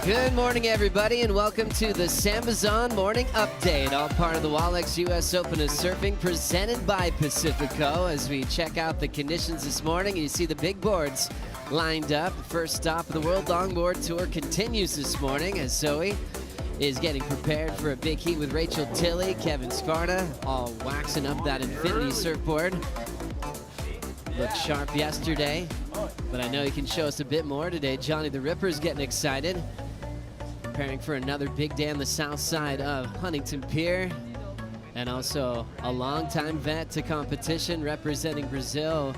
Good morning, everybody, and welcome to the Sambazon Morning Update, all part of the Wallex U.S. Open of Surfing presented by Pacifico. As we check out the conditions this morning, you see the big boards lined up. The first stop of the World Longboard Tour continues this morning as Zoe is getting prepared for a big heat with Rachel Tilley, Kevin Sparta, all waxing up that infinity surfboard. Looked sharp yesterday, but I know he can show us a bit more today. Johnny the Ripper's getting excited, preparing for another big day on the south side of Huntington Pier. And also a longtime vet to competition representing Brazil,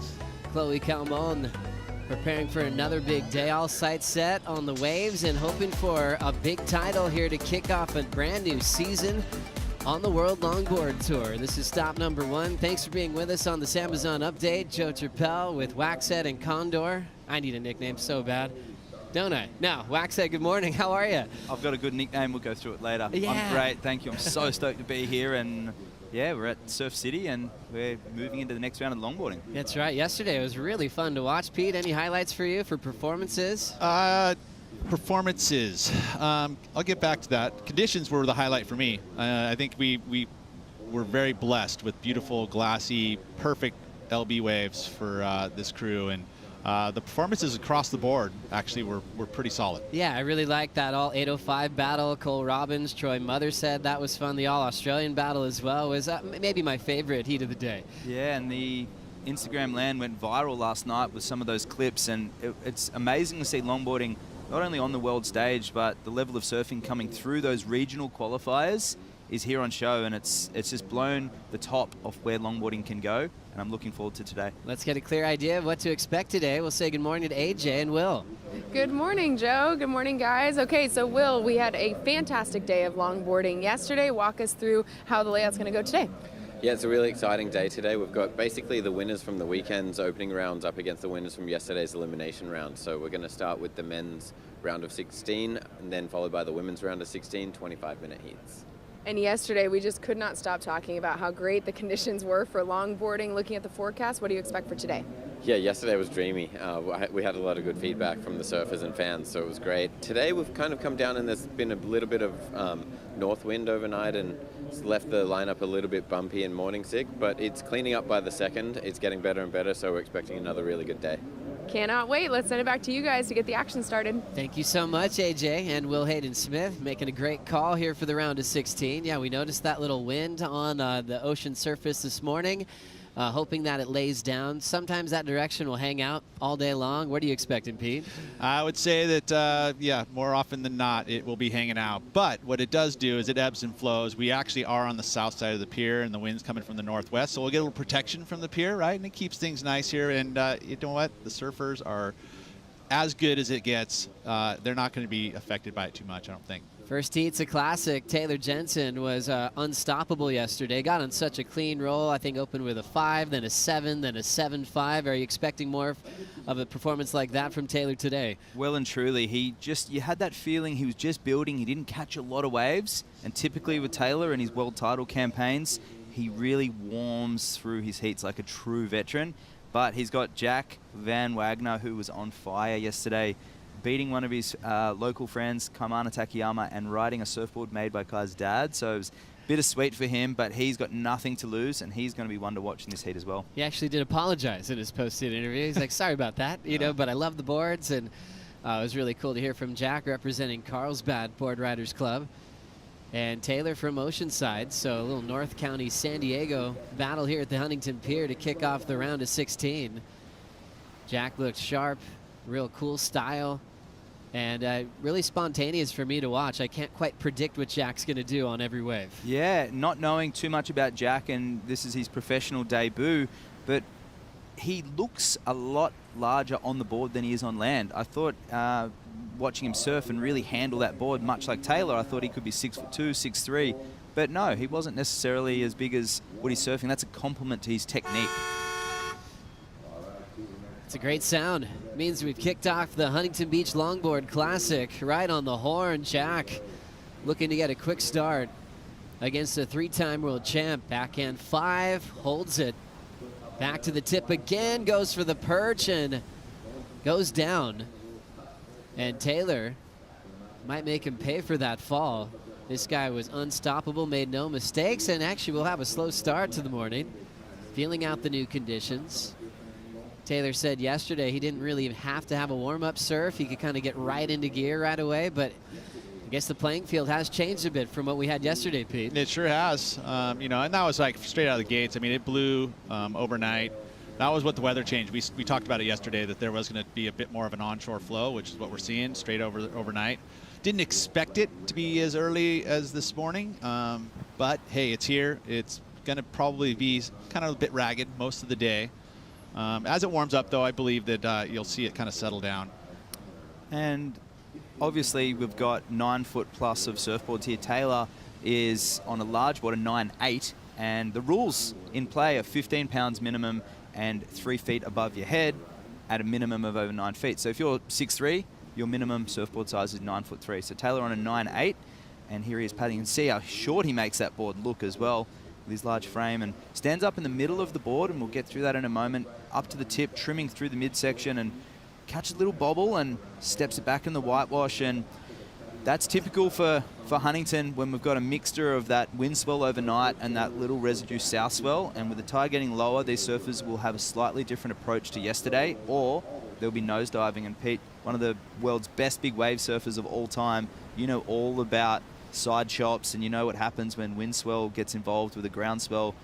Chloe Calmon, preparing for another big day. All sights set on the waves and hoping for a big title here to kick off a brand new season on the World Longboard Tour. This is stop number 1. Thanks for being with us on the Sambazon Update. Joe Turpel with Waxhead and Condor. I need a nickname so bad, don't I? Now, Waxhead, good morning. How are you? I've got a good nickname. We'll go through it later. Yeah. I'm great. Thank you. I'm so stoked to be here. And yeah, we're at Surf City and we're moving into the next round of longboarding. That's right. Yesterday it was really fun to watch. Pete, any highlights for you for performances? Performances. I'll get back to that. Conditions were the highlight for me. I think we were very blessed with beautiful, glassy, perfect LB waves for this crew, and the performances across the board actually were pretty solid. Yeah, I really liked that all 805 battle. Cole Robbins, Troy Mother said that was fun. The all Australian battle as well was maybe my favorite heat of the day. Yeah, and the Instagram land went viral last night with some of those clips, and it's amazing to see longboarding not only on the world stage, but the level of surfing coming through those regional qualifiers is here on show, and it's just blown the top of where longboarding can go, and I'm looking forward to today. Let's get a clear idea of what to expect today. We'll say good morning to AJ and Will. Good morning, Joe. Good morning, guys. Okay, so Will, we had a fantastic day of longboarding yesterday. Walk us through how the layout's going to go today. Yeah, it's a really exciting day today. We've got basically the winners from the weekend's opening rounds up against the winners from yesterday's elimination round. So we're going to start with the men's round of 16 and then followed by the women's round of 16, 25-minute heats. And yesterday, we just could not stop talking about how great the conditions were for longboarding. Looking at the forecast, what do you expect for today? Yeah, yesterday was dreamy. We had a lot of good feedback from the surfers and fans, so it was great. Today, we've kind of come down and there's been a little bit of north wind overnight and it's left the lineup a little bit bumpy and morning sick, but it's cleaning up by the second. It's getting better and better, so we're expecting another really good day. Cannot wait. Let's send it back to you guys to get the action started. Thank you so much, AJ and Will Hayden-Smith, making a great call here for the round of 16. Yeah, we noticed that little wind on the ocean surface this morning, hoping that it lays down. Sometimes that direction will hang out all day long. What are you expecting, Pete? I would say that, yeah, more often than not, it will be hanging out. But what it does do is it ebbs and flows. We actually are on the south side of the pier, and the wind's coming from the northwest, so we'll get a little protection from the pier, right? And it keeps things nice here. And you know what? The surfers are as good as it gets. They're not going to be affected by it too much, I don't think. First heat's a classic. Taylor Jensen was unstoppable yesterday. Got on such a clean roll. I think opened with a 5, then a 7, then a 7.5. Are you expecting more of a performance like that from Taylor today? Well and truly, you had that feeling he was just building. He didn't catch a lot of waves, and typically with Taylor and his world title campaigns, he really warms through his heats like a true veteran. But he's got Jack Van Wagner, who was on fire yesterday, beating one of his local friends, Kamana Takayama, and riding a surfboard made by Kai's dad. So it was bittersweet for him, but he's got nothing to lose, and he's going to be one to watch in this heat as well. He actually did apologize in his post-heat interview. He's like, sorry about that, you know, but I love the boards, and it was really cool to hear from Jack representing Carlsbad Board Riders Club. And Taylor from Oceanside, so a little North County San Diego battle here at the Huntington Pier to kick off the round of 16. Jack looked sharp, real cool style, and really spontaneous for me to watch. I can't quite predict what Jack's going to do on every wave. Yeah, not knowing too much about Jack, and this is his professional debut, but he looks a lot larger on the board than he is on land. I thought watching him surf and really handle that board, much like Taylor, I thought he could be 6'2", 6'3", but no, he wasn't necessarily as big as what he's surfing. That's a compliment to his technique. It's a great sound. It means we've kicked off the Huntington Beach Longboard Classic. Right on the horn, Jack looking to get a quick start against a 3-time world champ. Backhand 5, holds it. Back to the tip again, goes for the perch and goes down. And Taylor might make him pay for that fall. This guy was unstoppable, made no mistakes, and actually will have a slow start to the morning, feeling out the new conditions. Taylor said yesterday he didn't really even have to have a warm-up surf. He could kind of get right into gear right away, but I guess the playing field has changed a bit from what we had yesterday, Pete. It sure has. You know, and that was like straight out of the gates. I mean, it blew overnight. That was what the weather changed. We talked about it yesterday, that there was going to be a bit more of an onshore flow, which is what we're seeing straight overnight. Didn't expect it to be as early as this morning, but hey, it's here. It's going to probably be kind of a bit ragged most of the day. As it warms up, though, I believe that you'll see it kind of settle down. And obviously, we've got 9 foot plus of surfboards here. Taylor is on a large board, a 9.8, and the rules in play are 15 pounds minimum and 3 feet above your head at a minimum of over 9 feet. So if you're 6'3", your minimum surfboard size is 9'3". So Taylor on a 9.8, and here he is paddling. You can see how short he makes that board look as well with his large frame, and stands up in the middle of the board, and we'll get through that in a moment, up to the tip, trimming through the midsection, and catches a little bobble and steps it back in the whitewash. And that's typical for Huntington when we've got a mixture of that wind swell overnight and that little residue south swell. And with the tide getting lower, these surfers will have a slightly different approach to yesterday, or they'll be nosediving. And Pete, one of the world's best big wave surfers of all time, you know all about side chops, and you know what happens when wind swell gets involved with a ground swell.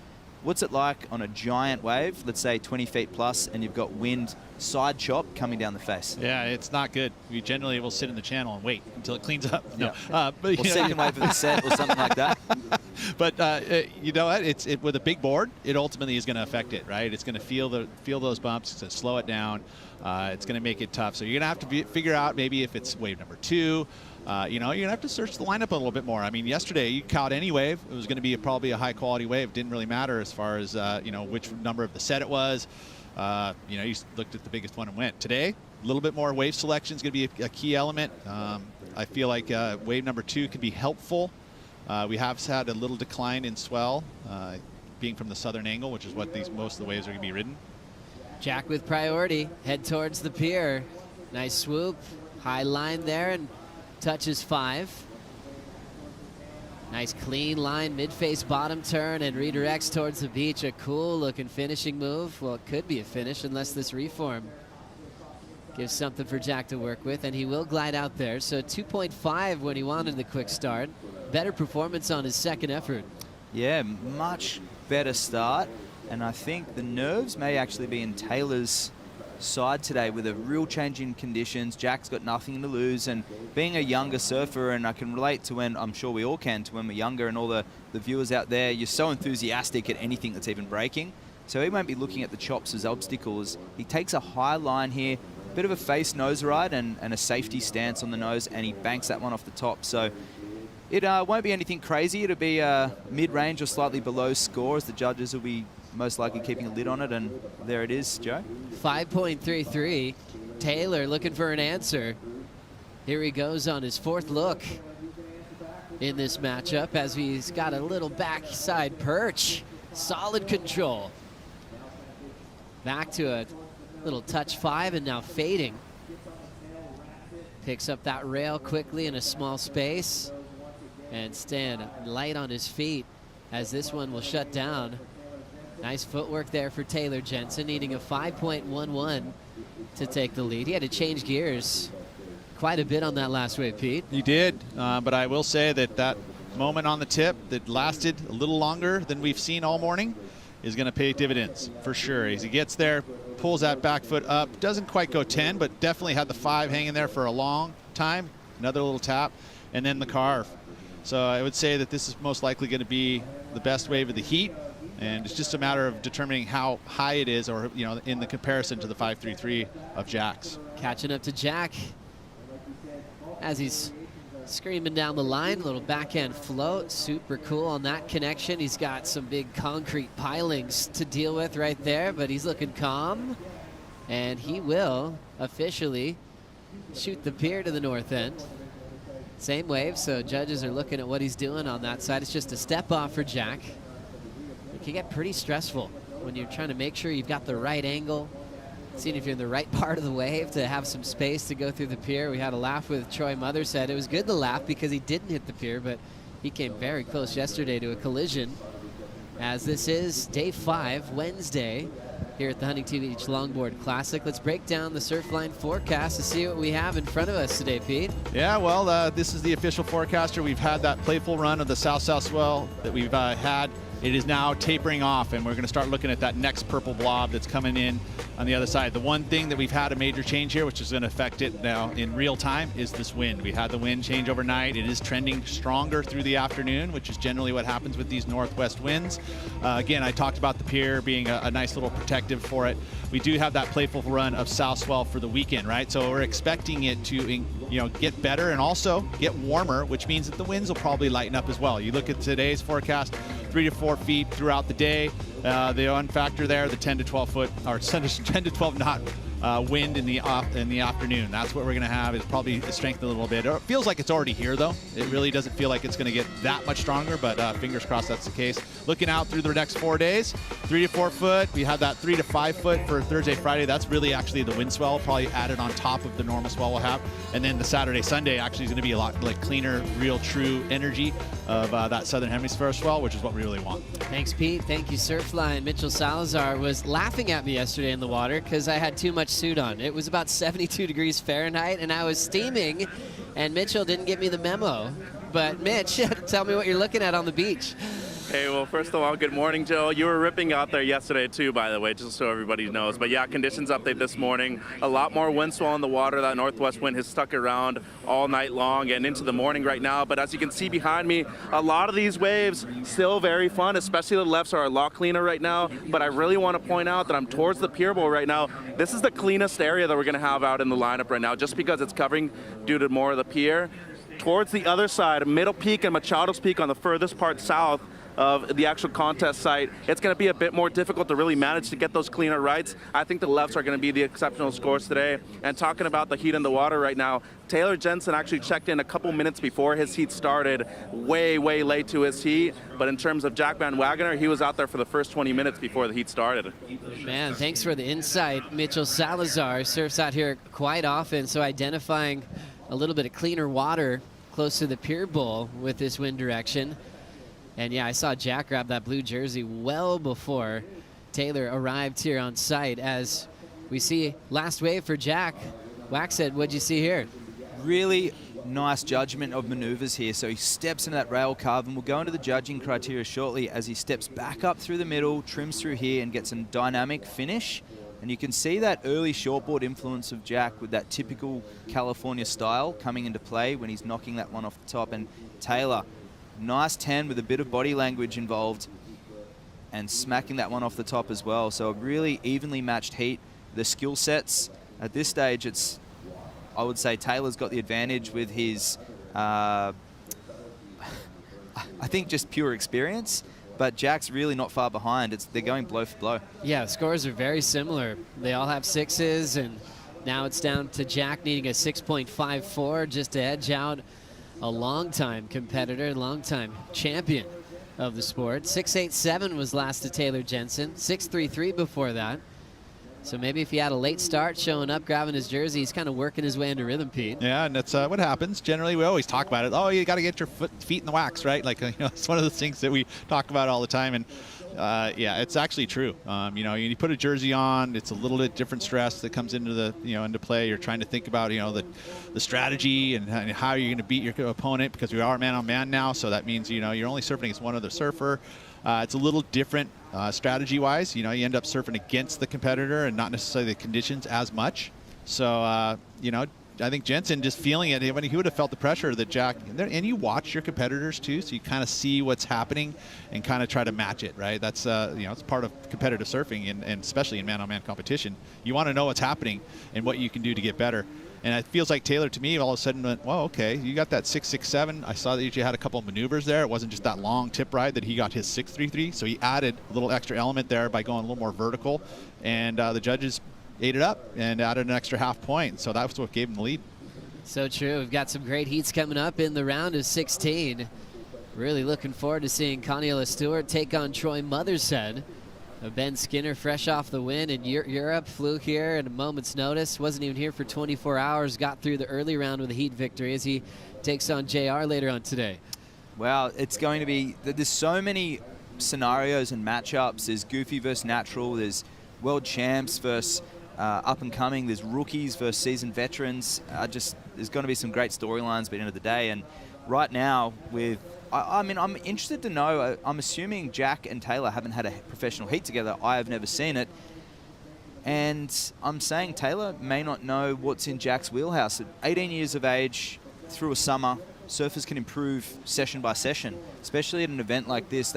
What's it like on a giant wave, let's say 20 feet plus, and you've got wind side chop coming down the face? Yeah, it's not good. We generally will sit in the channel and wait until it cleans up. No, yeah. but, or second wave of the set or something like that. But you know what? With a big board, it ultimately is going to affect it, right? It's going to feel those bumps. It's going to slow it down. It's going to make it tough. So you're going to have to figure out maybe if it's wave number 2. You know, you're going to have to search the lineup a little bit more. I mean, yesterday you caught any wave. It was going to be probably a high-quality wave. It didn't really matter as far as, you know, which number of the set it was. You know, you looked at the biggest one and went. Today, a little bit more wave selection is going to be a key element. I feel like wave number 2 can be helpful. We have had a little decline in swell, being from the southern angle, which is what most of the waves are going to be ridden. Jack with priority, head towards the pier. Nice swoop, high line there, and touches 5. Nice clean line, mid-face bottom turn, and redirects towards the beach. A cool looking finishing move. Well, it could be a finish unless this reform gives something for Jack to work with, and he will glide out there. So 2.5 when he wanted the quick start. Better performance on his second effort. Yeah, much better start, and I think the nerves may actually be in Taylor's side today with a real change in conditions. Jack's got nothing to lose, and being a younger surfer, and I can relate to when, I'm sure we all can, to when we're younger, and all the viewers out there, you're so enthusiastic at anything that's even breaking. So he won't be looking at the chops as obstacles. He takes a high line here, a bit of a face nose ride and a safety stance on the nose, and he banks that one off the top. So it won't be anything crazy. It'll be a mid-range or slightly below score, as the judges will be most likely keeping a lid on it, and there it is, Joe. 5.33. Taylor looking for an answer. Here he goes on his 4th look in this matchup, as he's got a little backside perch. Solid control. Back to a little touch 5, and now fading. Picks up that rail quickly in a small space, and stand light on his feet as this one will shut down. Nice footwork there for Taylor Jensen, needing a 5.11 to take the lead. He had to change gears quite a bit on that last wave, Pete. He did, but I will say that moment on the tip that lasted a little longer than we've seen all morning is going to pay dividends for sure. As he gets there, pulls that back foot up, doesn't quite go 10, but definitely had the 5 hanging there for a long time. Another little tap, and then the carve. So I would say that this is most likely going to be the best wave of the heat. And it's just a matter of determining how high it is, or, you know, in the comparison to the 5.33 of Jack's. Catching up to Jack as he's screaming down the line. A little backhand float, super cool on that connection. He's got some big concrete pilings to deal with right there, but he's looking calm. And he will officially shoot the pier to the north end. Same wave, so judges are looking at what he's doing on that side. It's just a step off for Jack. It can get pretty stressful when you're trying to make sure you've got the right angle seeing if you're in the right part of the wave to have some space to go through the pier. We had a laugh with Troy Motherset. It was good to laugh because he didn't hit the pier, but he came very close yesterday to a collision. As this is day 5, Wednesday, here at the Huntington Beach Longboard Classic. Let's break down the Surfline forecast to see what we have in front of us today, Pete. Yeah, well, this is the official forecaster. We've had that playful run of the south-south swell that we've had. It is now tapering off, and we're going to start looking at that next purple blob that's coming in on the other side. The one thing that we've had a major change here, which is going to affect it now in real time, is this wind. We had the wind change overnight. It is trending stronger through the afternoon, which is generally what happens with these northwest winds. Again, I talked about the pier being a nice little protective for it. We do have that playful run of south swell for the weekend, right? So we're expecting it to get better and also get warmer, which means that the winds will probably lighten up as well. You look at today's forecast, 3 to 4 feet throughout the day. The one factor there, the 10 to 12 foot or 10 to 12 knot wind in the afternoon. That's what we're going to have. It's probably strengthened a little bit. It feels like it's already here, though. It really doesn't feel like it's going to get that much stronger, but fingers crossed that's the case. Looking out through the next 4 days, 3 to 4 foot. We have that 3 to 5 foot for Thursday, Friday. That's really actually the wind swell, probably added on top of the normal swell we'll have. And then the Saturday, Sunday actually is going to be a lot like cleaner, real, true energy of that southern hemisphere swell, which is what we really want. Thanks, Pete. Thank you, Surfline. Mitchell Salazar was laughing at me yesterday in the water because I had too much suit on. It was about 72 degrees Fahrenheit, and I was steaming, and Mitchell didn't give me the memo. But Mitch, tell me what you're looking at on the beach. Hey, well, first of all, good morning, Joe. You were ripping out there yesterday, too, by the way, just so everybody knows. But, yeah, conditions update this morning. A lot more wind swell in the water. That northwest wind has stuck around all night long and into the morning right now. But as you can see behind me, a lot of these waves still very fun, especially the lefts are a lot cleaner right now. But I really want to point out that I'm towards the pier bowl right now. This is the cleanest area that we're going to have out in the lineup right now, just because it's covering due to more of the pier. Towards the other side, Middle Peak and Machado's Peak on the furthest part south of the actual contest site, it's going to be a bit more difficult to really manage to get those cleaner rights. I think the lefts are going to be the exceptional scores today. And talking about the heat in the water right now, Taylor Jensen actually checked in a couple minutes before his heat started, way, way late to his heat. But in terms of Jack Van Wagener, he was out there for the first 20 minutes before the heat started. Man, thanks for the insight. Mitchell Salazar surfs out here quite often, so identifying a little bit of cleaner water close to the pier bowl with this wind direction. And yeah, I saw Jack grab that blue jersey well before Taylor arrived here on site. As we see last wave for Jack. Wax said, what'd you see here? Really nice judgment of maneuvers here. So he steps into that rail carve, and we'll go into the judging criteria shortly as he steps back up through the middle, trims through here, and gets a dynamic finish. And you can see that early shortboard influence of Jack with that typical California style coming into play when he's knocking that one off the top. And Taylor, nice 10 with a bit of body language involved and smacking that one off the top as well. So a really evenly matched heat. The skill sets at this stage, I would say Taylor's got the advantage with his, I think just pure experience. But Jack's really not far behind. They're going blow for blow. Yeah, the scores are very similar. They all have 6s, and now it's down to Jack needing a 6.54 just to edge out a longtime competitor, longtime champion of the sport. 6.87 was last to Taylor Jensen. 6.33 before that. So maybe if he had a late start showing up, grabbing his jersey, he's kind of working his way into rhythm, Pete. Yeah, and that's what happens. Generally, we always talk about it. Oh, you got to get your feet in the wax, right? Like, it's one of the things that we talk about all the time. And yeah, it's actually true. You put a jersey on, it's a little bit different stress that comes into the into play. You're trying to think about the strategy and how you're going to beat your opponent, because we are man on man now. So that means you're only surfing against one other surfer. It's a little different strategy-wise. You end up surfing against the competitor and not necessarily the conditions as much. So I think Jensen just feeling it. When he would have felt the pressure that Jack, and you watch your competitors too, so you kind of see what's happening and kind of try to match it, right? That's it's part of competitive surfing, and especially in man-on-man competition. You want to know what's happening and what you can do to get better. And it feels like Taylor, to me, all of a sudden went, well, okay, you got that 6.67. I saw that you had a couple of maneuvers there. It wasn't just that long tip ride that he got his 6.33. So he added a little extra element there by going a little more vertical. And the judges ate it up and added an extra half point. So that's what gave him the lead. So true. We've got some great heats coming up in the round of 16. Really looking forward to seeing Connie Stewart take on Troy Motherset Ben Skinner, fresh off the win in Europe, flew here at a moment's notice. Wasn't even here for 24 hours. Got through the early round with a heat victory as he takes on JR later on today. Well, it's going to be, there's so many scenarios and matchups. There's goofy versus natural. There's world champs versus up and coming. There's rookies versus seasoned veterans. There's going to be some great storylines by the end of the day. And right now, I mean, I'm interested to know, I'm assuming Jack and Taylor haven't had a professional heat together. I have never seen it. And I'm saying Taylor may not know what's in Jack's wheelhouse. At 18 years of age, through a summer, surfers can improve session by session, especially at an event like this.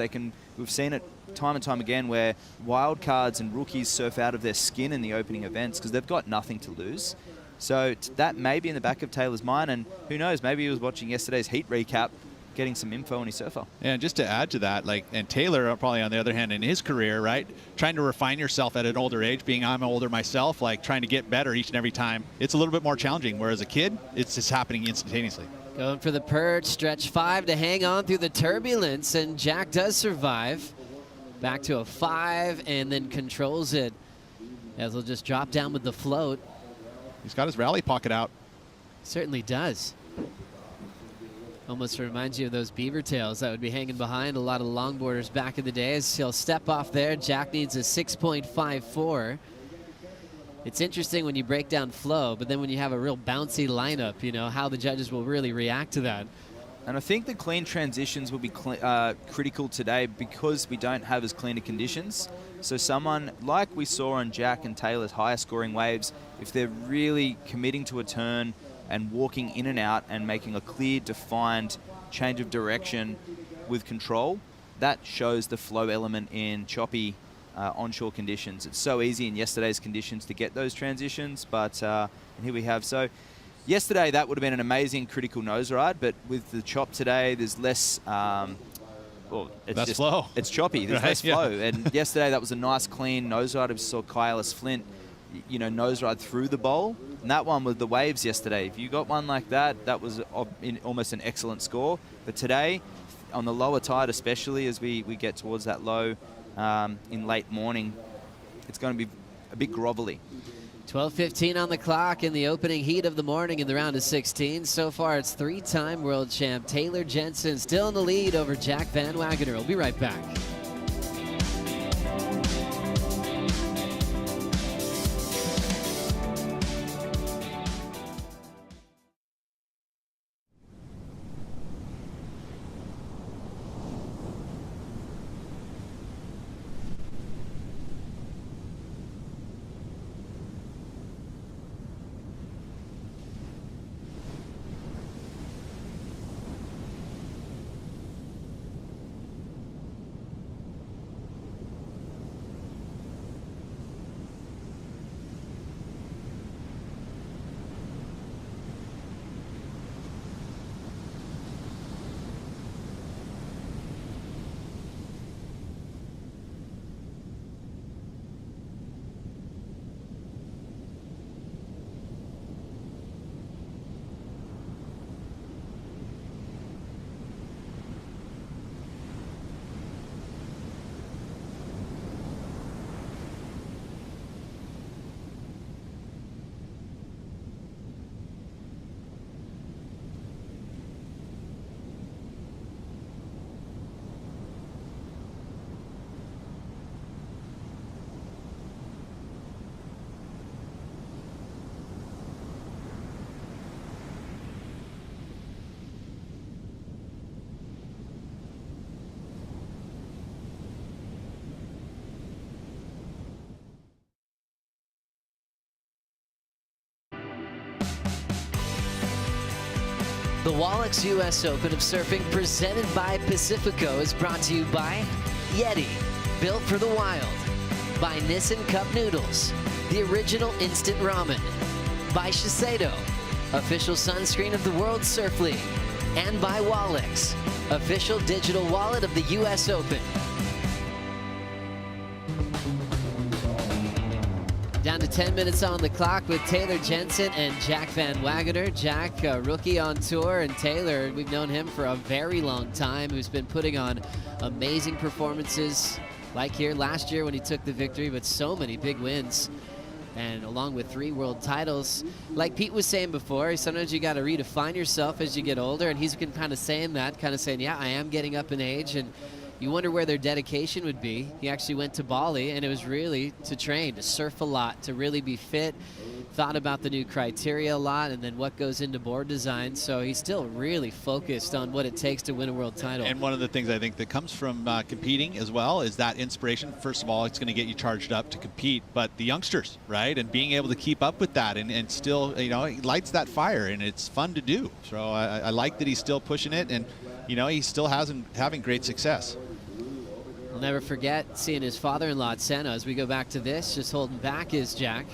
We've seen it time and time again where wild cards and rookies surf out of their skin in the opening events because they've got nothing to lose. So that may be in the back of Taylor's mind, and who knows, maybe he was watching yesterday's heat recap, getting some info on his surfer. And just to add to that, and Taylor probably on the other hand in his career, right, trying to refine yourself at an older age, I'm older myself, trying to get better each and every time, it's a little bit more challenging, whereas a kid, it's just happening instantaneously. Going for the perch, stretch 5 to hang on through the turbulence, and Jack does survive. Back to a 5 and then controls it as he'll just drop down with the float. He's got his rally pocket out. Certainly does. Almost reminds you of those beaver tails that would be hanging behind a lot of longboarders back in the day. As he'll step off there, Jack needs a 6.54. It's interesting when you break down flow, but then when you have a real bouncy lineup, you know, how the judges will really react to that. And I think the clean transitions will be critical today because we don't have as clean conditions. So someone like we saw on Jack and Taylor's higher scoring waves, if they're really committing to a turn and walking in and out and making a clear, defined change of direction with control, that shows the flow element in choppy onshore conditions. It's so easy in yesterday's conditions to get those transitions, but and here we have. So yesterday that would have been an amazing critical nose ride, but with the chop today, there's less. Well, it's just flow. It's choppy. There's right, less flow. And yesterday that was a nice, clean nose ride. We saw Kyle Flint, you know, nose ride through the bowl. And that one with the waves yesterday. If you got one like that, that was almost an excellent score. But today, on the lower tide, especially as we get towards that low in late morning, it's going to be a bit grovelly. 12:15 on the clock in the opening heat of the morning in the round of 16. So far, it's 3-time world champ Taylor Jensen still in the lead over Jack Van Wagoner. We'll be right back. The Wallex US Open of Surfing presented by Pacifico is brought to you by Yeti, built for the wild, by Nissan Cup Noodles, the original instant ramen, by Shiseido, official sunscreen of the World Surf League, and by Wallex, official digital wallet of the US Open. Down to to 10 minutes on the clock with Taylor Jensen and Jack Van Wagener. Jack, a rookie on tour, and Taylor, we've known him for a very long time, who's been putting on amazing performances like here last year when he took the victory, but so many big wins. And along with 3 world titles, like Pete was saying before, sometimes you got to redefine yourself as you get older, and he's been kind of saying that, yeah, I am getting up in age, and you wonder where their dedication would be. He actually went to Bali, and it was really to train, to surf a lot, to really be fit. Thought about the new criteria a lot, and then what goes into board design. So he's still really focused on what it takes to win a world title. And one of the things I think that comes from competing as well is that inspiration. First of all, it's going to get you charged up to compete, but the youngsters, right? And being able to keep up with that and still, you know, it lights that fire, and it's fun to do. So I like that he's still pushing it, and, you know, he still having great success. I'll never forget seeing his father-in-law at Santa. As we go back to this, just holding back is Jack.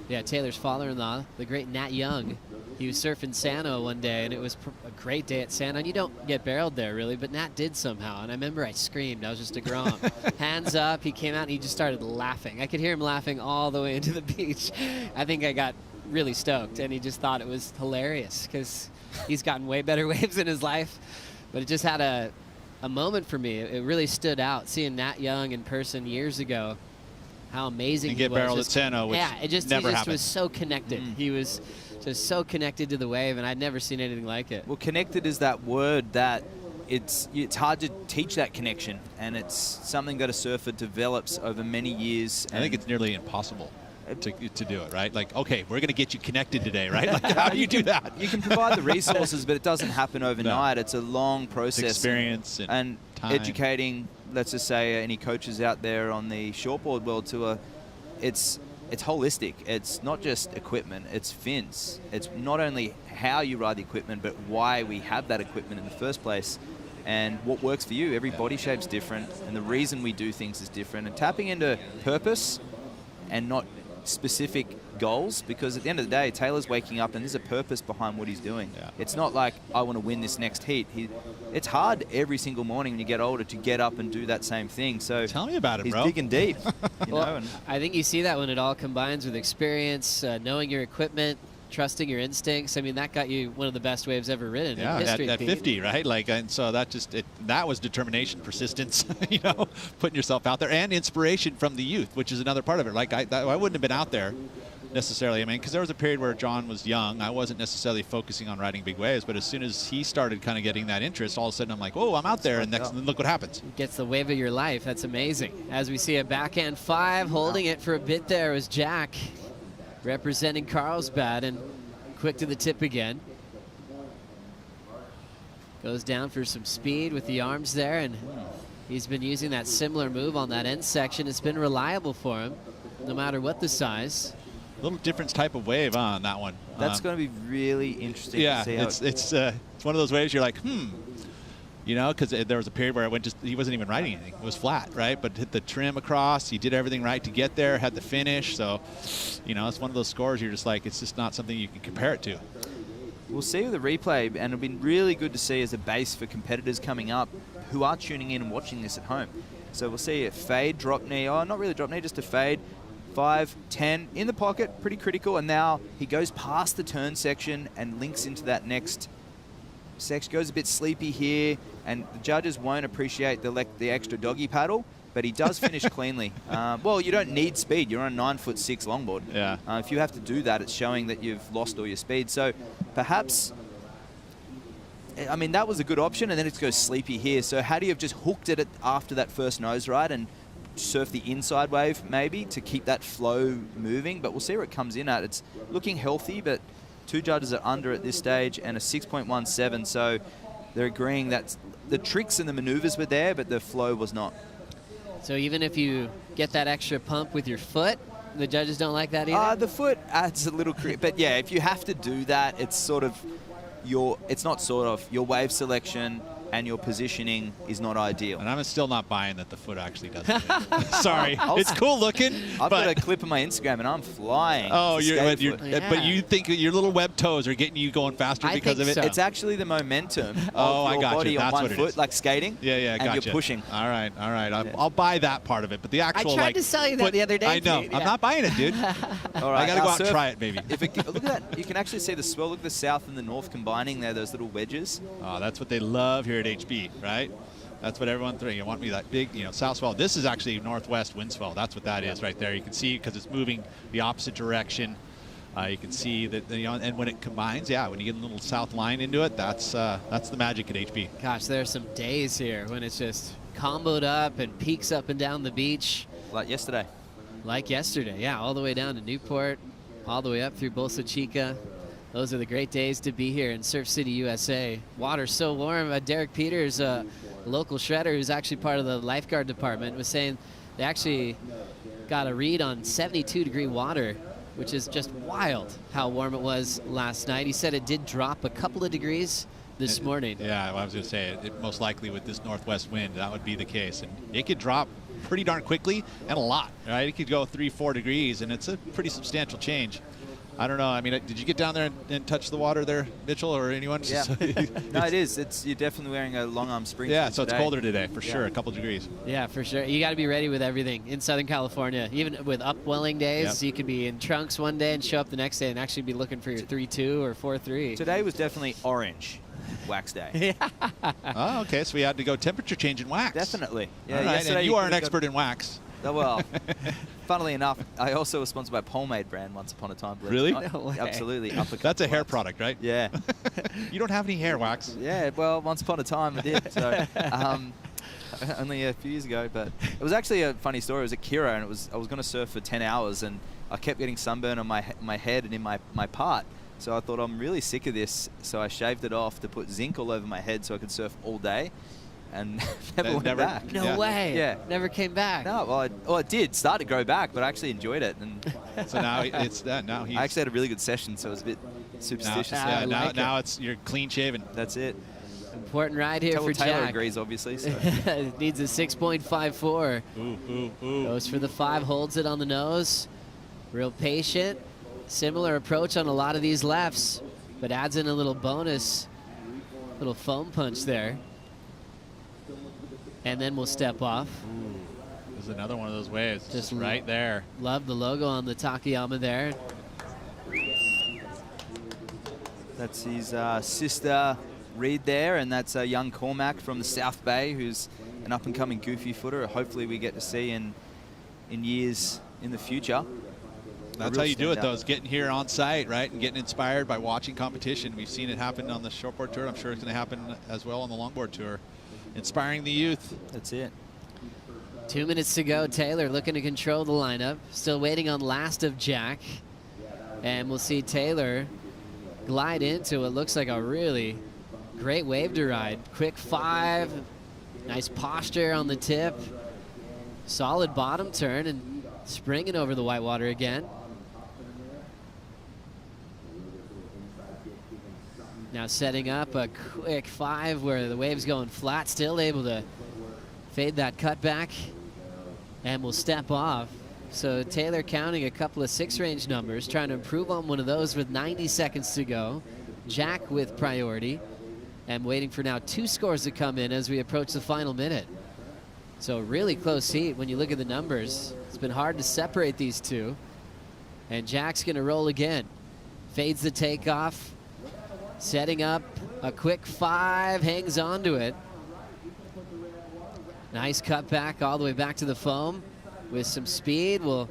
Yeah, Taylor's father-in-law, the great Nat Young. He was surfing Santa one day, and it was a great day at Santa. And you don't get barreled there, really, but Nat did somehow. And I remember I screamed. I was just a grom. Hands up. He came out, and he just started laughing. I could hear him laughing all the way into the beach. I think I got really stoked, and he just thought it was hilarious because he's gotten way better waves in his life. But it just had a moment for me. It really stood out, seeing Nat Young in person years ago. How amazing and he get was. barreled at Santa, which yeah, it just, never he just happened. was so connected. He was just so connected to the wave, and I'd never seen anything like it. Well, connected is that word that it's hard to teach that connection, and it's something that a surfer develops over many years. I think it's nearly impossible to do it, right? Like, okay, we're going to get you connected today, right? Like, how do you do that? You can provide the resources, but it doesn't happen overnight. No. It's a long process. It's experience and time. Educating, let's just say, any coaches out there on the shortboard world tour, it's holistic. It's not just equipment, it's fins. It's not only how you ride the equipment, but why we have that equipment in the first place and what works for you. Every body shape's different, and the reason we do things is different. And tapping into purpose and not specific goals, because at the end of the day, Taylor's waking up and there's a purpose behind what he's doing. Yeah. It's not like, I want to win this next heat. It's hard every single morning when you get older to get up and do that same thing. So tell me about it, he's bro. He's digging deep. Well, I think you see that when it all combines with experience, knowing your equipment, trusting your instincts. I mean, that got you one of the best waves ever ridden in history. At 50, right? Like, and so that was determination, persistence, you know, putting yourself out there, and inspiration from the youth, which is another part of it. Like, I wouldn't have been out there necessarily. I mean, because there was a period where John was young. I wasn't necessarily focusing on riding big waves, but as soon as he started kind of getting that interest, all of a sudden I'm like, oh, I'm out there, and then look what happens. Gets the wave of your life. That's amazing. As we see a backhand 5, holding it for a bit there was Jack, representing Carlsbad, and quick to the tip again. Goes down for some speed with the arms there, and he's been using that similar move on that end section. It's been reliable for him, no matter what the size. A little different type of wave on that one. That's going to be really interesting to see. Yeah, it's one of those waves you're like, you know, because there was a period where he wasn't even riding anything. It was flat, right? But hit the trim across. He did everything right to get there, had the finish. So, you know, it's one of those scores you're just like, it's just not something you can compare it to. We'll see with the replay, and it'll be really good to see as a base for competitors coming up who are tuning in and watching this at home. So we'll see a fade, drop knee, not really drop knee, just a fade. 5, 10 in the pocket, pretty critical, and now he goes past the turn section and links into that next section. Goes a bit sleepy here, and the judges won't appreciate the extra doggy paddle, but he does finish cleanly. Well, you don't need speed. You're on a 9'6" longboard. Yeah. If you have to do that, it's showing that you've lost all your speed. So perhaps, I mean, that was a good option, and then it goes sleepy here. So had he have just hooked it after that first nose ride and surf the inside wave maybe to keep that flow moving, but we'll see where it comes in at. It's looking healthy, but 2 judges are under at this stage and a 6.17, so they're agreeing that the tricks and the maneuvers were there, but the flow was not. So even if you get that extra pump with your foot, the judges don't like that either? The foot adds a little, but yeah, if you have to do that, it's sort of your wave selection and your positioning is not ideal. And I'm still not buying that the foot actually does it. Sorry. It's cool looking. I've got a clip of my Instagram, and I'm flying. Oh, to but you think your little web toes are getting you going faster because of it? so. It's actually the momentum Oh, of I your got body you. on That's one what it foot, is. like skating. Yeah, and gotcha. you're pushing. All right. I'll buy that part of it, but the actual tried to sell you that the other day, I know. Pete, I'm yeah. not buying it, dude. All right, I gotta go now out and surf- try it, baby. Look at that. You can actually see the swell. Look at the south and the north combining there. Those little wedges. Oh, that's what they love here at HB, right? That's what everyone thinks. You want me that big, south swell. This is actually northwest wind swell. That's what that is right there. You can see because it's moving the opposite direction. You can see that, and when it combines, when you get a little south line into it, that's the magic at HB. Gosh, there are some days here when it's just comboed up and peaks up and down the beach. Like yesterday. Like yesterday, yeah, all the way down to Newport, all the way up through Bolsa Chica. Those are the great days to be here in Surf City, USA. Water's so warm. Derek Peters, a local shredder who's actually part of the lifeguard department, was saying they actually got a read on 72-degree water, which is just wild how warm it was last night. He said it did drop a couple of degrees this morning. Yeah, well, I was going to say, it most likely with this northwest wind, that would be the case. And it could drop pretty darn quickly and a lot, right? It could go 3-4 degrees, and it's a pretty substantial change. I don't know. I mean, did you get down there and touch the water there, Mitchell, or anyone? Yeah. No, it is. You're definitely wearing a long arm spring. Yeah, so today. it's colder today for sure, a couple degrees. Yeah, for sure. You got to be ready with everything in Southern California. Even with upwelling days, Yep. you could be in trunks one day and show up the next day and actually be looking for your 3.2 or 4.3. Today was definitely orange wax day. Oh, okay. So we had to go temperature change in wax. Definitely. Yeah. All right, Yesterday and you are an could've expert in wax. Well, funnily enough, I also was sponsored by Pomade brand once upon a time. Really? No way. Absolutely. Uppercut That's a hair wax. product, right? Yeah. You don't have any hair wax. Yeah, well, once upon a time I did. So, only a few years ago, but it was actually a funny story. It was at Kiro, and I was going to surf for 10 hours, and I kept getting sunburn on my head and in my part. So I thought, I'm really sick of this. So I shaved it off to put zinc all over my head so I could surf all day, and never went back. No Yeah. way. Yeah. Never came back. No, well, it did start to grow back, but I actually enjoyed it, and So now it's that. Now he's I actually had a really good session, so it was a bit now, superstitious. I like now it's you're clean shaven. That's it. Important ride here Tell for Taylor Jack. agrees, obviously. So. Needs a 6.54. Ooh. Goes for the 5, holds it on the nose. Real patient. Similar approach on a lot of these lefts, but adds in a little bonus, little foam punch there. And then we'll step off. There's another one of those waves. Just Just right there. Love the logo on the Takayama there. That's his sister Reed there, and that's young Cormac from the South Bay, who's an up-and-coming goofy footer. Hopefully we get to see in years in the future. That's how you do it, though, is getting here on site, right, and getting inspired by watching competition. We've seen it happen on the shortboard tour. I'm sure it's going to happen as well on the longboard tour. Inspiring the youth. That's it. 2 minutes to go. Taylor looking to control the lineup. Still waiting on last of Jack. And we'll see Taylor glide into what looks like a really great wave to ride. Quick 5. Nice posture on the tip. Solid bottom turn and springing over the whitewater again. Now setting up a quick 5 where the wave's going flat, still able to fade that cutback, and will step off. So Taylor counting a couple of 6-range numbers, trying to improve on one of those with 90 seconds to go. Jack with priority, and waiting for now 2 scores to come in as we approach the final minute. So really close heat when you look at the numbers. It's been hard to separate these two. And Jack's gonna roll again. Fades the takeoff. Setting up a quick 5, hangs on to it. Nice cutback all the way back to the foam with some speed. Will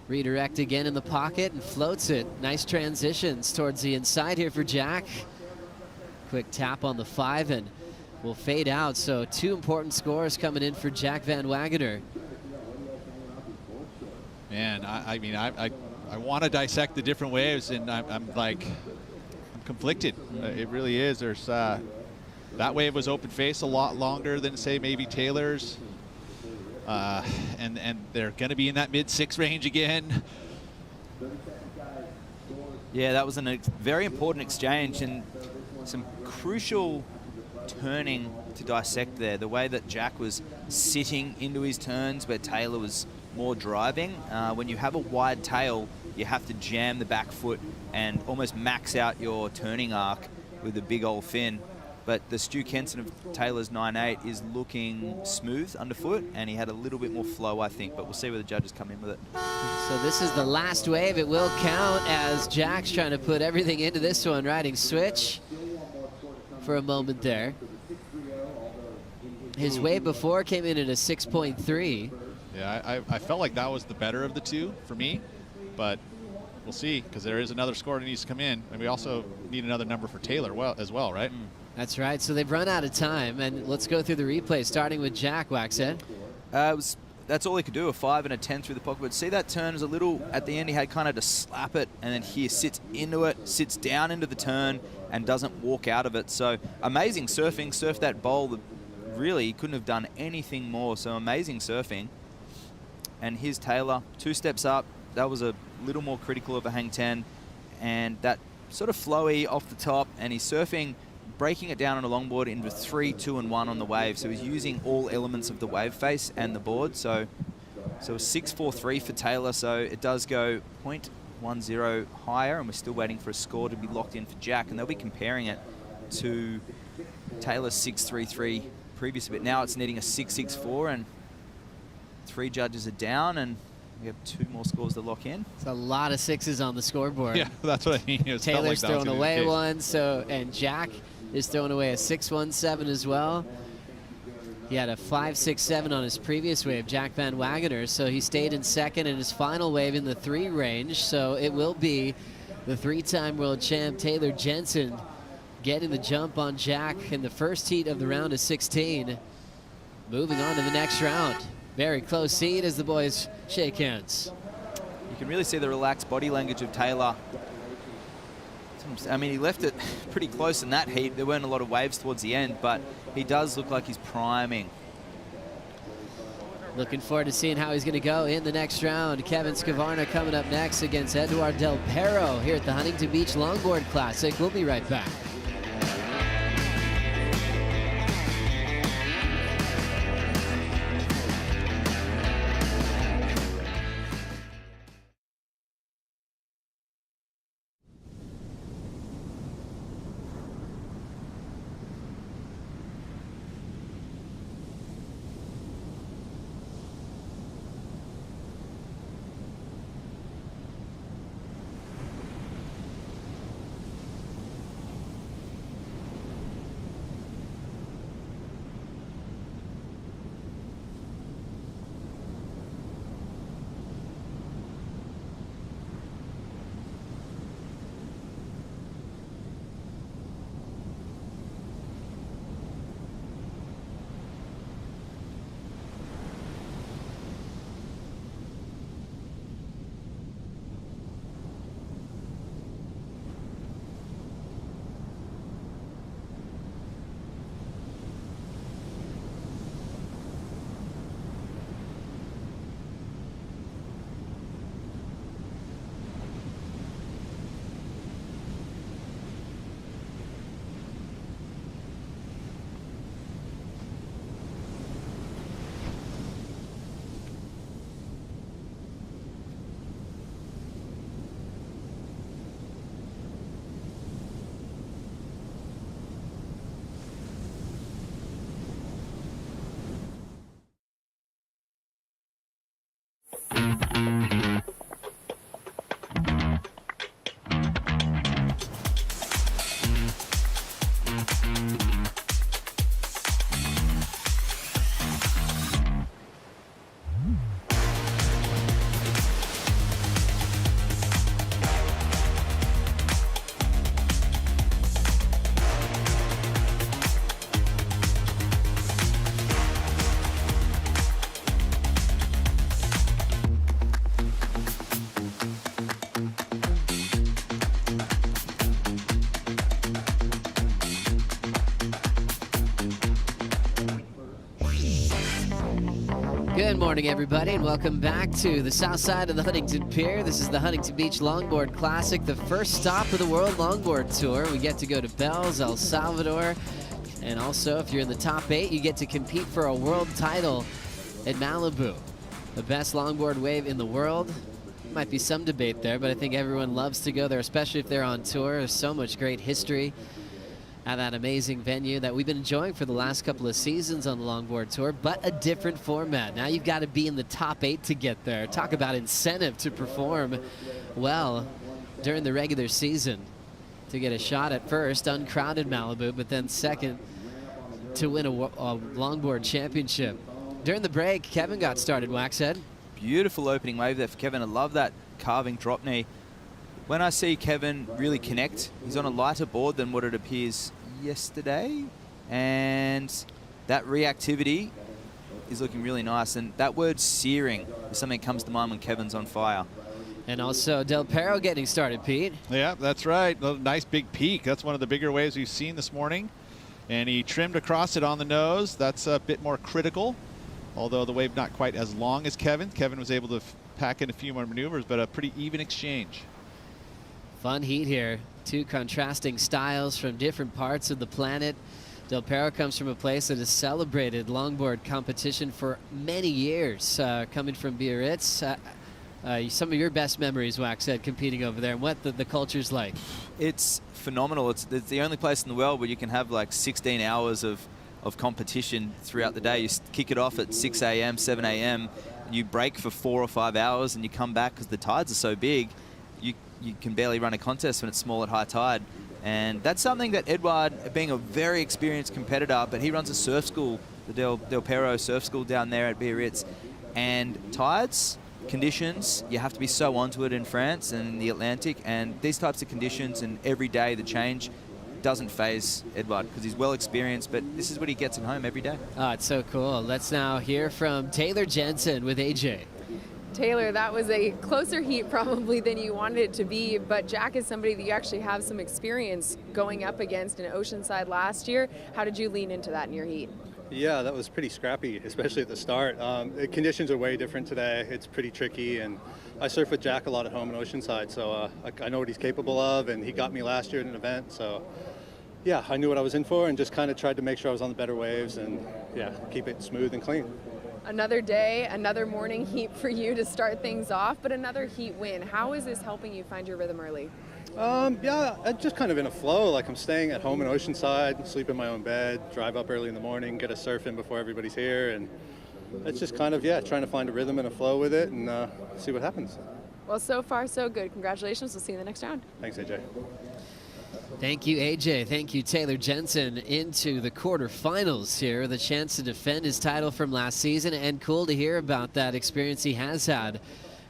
redirect again in the pocket and floats it. Nice transitions towards the inside here for Jack. Quick tap on the 5 and will fade out. So 2 important scores coming in for Jack Van Wagener. Man, I mean, I want to dissect the different waves, and I'm conflicted. It really is. There's that wave was open face a lot longer than, say, maybe Taylor's, and they're going to be in that mid-6 range again. Yeah, that was a very important exchange and some crucial turning to dissect there. The way that Jack was sitting into his turns where Taylor was more driving. When you have a wide tail, you have to jam the back foot and almost max out your turning arc with a big old fin. But the Stu Kenson of Taylor's 9.8 is looking smooth underfoot, and he had a little bit more flow, I think, but we'll see where the judges come in with it. So this is the last wave. It will count as Jack's trying to put everything into this one, riding switch for a moment there. His wave before came in at a 6.3. Yeah, I felt like that was the better of the two for me, but we'll see, because there is another score that needs to come in, and we also need another number for Taylor as well, right? That's right. So they've run out of time, and let's go through the replay, starting with Jack, Waxhead. That's all he could do, a 5 and a 10 through the pocket. But see that turn is a little, at the end he had kind of to slap it, and then here sits into it, sits down into the turn, and doesn't walk out of it. So amazing surfing, surfed that bowl. Really, he couldn't have done anything more. So amazing surfing. And here's Taylor, 2 steps up. That was a little more critical of a hang 10, and that sort of flowy off the top, and he's surfing, breaking it down on a longboard into 3, 2, and 1 on the wave. So he's using all elements of the wave face and the board. So 6.43 for Taylor. So it does go 0.10 higher, and we're still waiting for a score to be locked in for Jack, and they'll be comparing it to Taylor's 6.33 previous bit. Now it's netting a 6.64, and 3 judges are down, and we have 2 more scores to lock in. It's a lot of 6s on the scoreboard. Yeah, that's what I mean. Taylor's throwing away one, and Jack is throwing away a 6.17 as well. He had a 5.67 on his previous wave, Jack Van Wagener, so he stayed in second in his final wave in the 3 range. So it will be the 3-time world champ Taylor Jensen getting the jump on Jack in the first heat of the round of 16. Moving on to the next round. Very close seat as the boys shake hands. You can really see the relaxed body language of Taylor. I mean, he left it pretty close in that heat. There weren't a lot of waves towards the end, but he does look like he's priming. Looking forward to seeing how he's going to go in the next round. Kevin Scavarna coming up next against Eduard Del Perro here at the Huntington Beach Longboard Classic. We'll be right back. Good morning, everybody, and welcome back to the south side of the Huntington Pier. This is the Huntington Beach Longboard Classic, the first stop of the World Longboard Tour. We get to go to Bells, El Salvador, And also, if you're in the top 8, you get to compete for a world title at Malibu. The best longboard wave in the world. Might be some debate there, but I think everyone loves to go there, especially if they're on tour. There's so much great history at that amazing venue that we've been enjoying for the last couple of seasons on the Longboard Tour, but a different format. Now you've got to be in the top 8 to get there. Talk about incentive to perform well during the regular season to get a shot at first, uncrowded Malibu, but then second to win a longboard championship. During the break, Kevin got started, Waxhead. Beautiful opening wave there for Kevin. I love that carving drop knee. When I see Kevin really connect, he's on a lighter board than what it appears yesterday. And that reactivity is looking really nice. And that word searing is something that comes to mind when Kevin's on fire. And also Del Perro getting started, Pete. Yeah, that's right. A nice big peak. That's one of the bigger waves we've seen this morning. And he trimmed across it on the nose. That's a bit more critical, although the wave not quite as long as Kevin. Kevin was able to pack in a few more maneuvers, but a pretty even exchange. Fun heat here. Two contrasting styles from different parts of the planet. Del Perro comes from a place that has celebrated longboard competition for many years, coming from Biarritz. Some of your best memories, Wax said, competing over there, and what the culture's like. It's phenomenal. It's the only place in the world where you can have like 16 hours of competition throughout the day. You kick it off at 6 a.m., 7 a.m., and you break for 4 or 5 hours, and you come back because the tides are so big. You can barely run a contest when it's small at high tide. And that's something that Edward, being a very experienced competitor, but he runs a surf school, the Del Perro Surf School down there at Biarritz. And tides, conditions, you have to be so onto it in France and the Atlantic. And these types of conditions and every day the change doesn't phase Edward because he's well experienced, but this is what he gets at home every day. Oh, it's so cool. Let's now hear from Taylor Jensen with AJ. Taylor, that was a closer heat probably than you wanted it to be, but Jack is somebody that you actually have some experience going up against in Oceanside last year. How did you lean into that in your heat? Yeah, that was pretty scrappy, especially at the start. The conditions are way different today. It's pretty tricky, and I surf with Jack a lot at home in Oceanside, so I know what he's capable of, and he got me last year at an event, so yeah, I knew what I was in for and just kind of tried to make sure I was on the better waves and yeah, keep it smooth and clean. Another day, another morning heat for you to start things off, but another heat win. How is this helping you find your rhythm early? Yeah, I'm just kind of in a flow. Like I'm staying at home in Oceanside, sleep in my own bed, drive up early in the morning, get a surf in before everybody's here, and it's just kind of, yeah, trying to find a rhythm and a flow with it and see what happens. Well, so far so good. Congratulations. We'll see you in the next round. Thanks, AJ. Thank you, AJ. Thank you, Taylor Jensen, into the quarterfinals here with a chance to defend his title from last season. And cool to hear about that experience he has had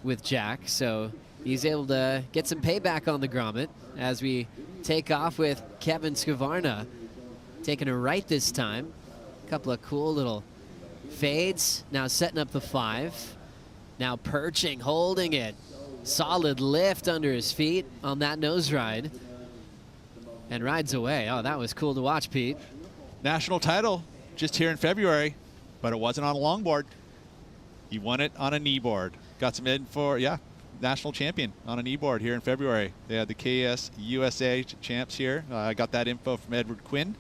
with Jack. So he's able to get some payback on the grommet as we take off with Kevin Skavarna taking a right this time. A couple of cool little fades. Now setting up the 5. Now perching, holding it. Solid lift under his feet on that nose ride. And rides away. Oh, that was cool to watch, Pete. National title just here in February, but it wasn't on a longboard. He won it on a kneeboard. Got some in for, yeah, national champion on a kneeboard here in February. They had the KS USA champs here. I got that info from Edward Quinn.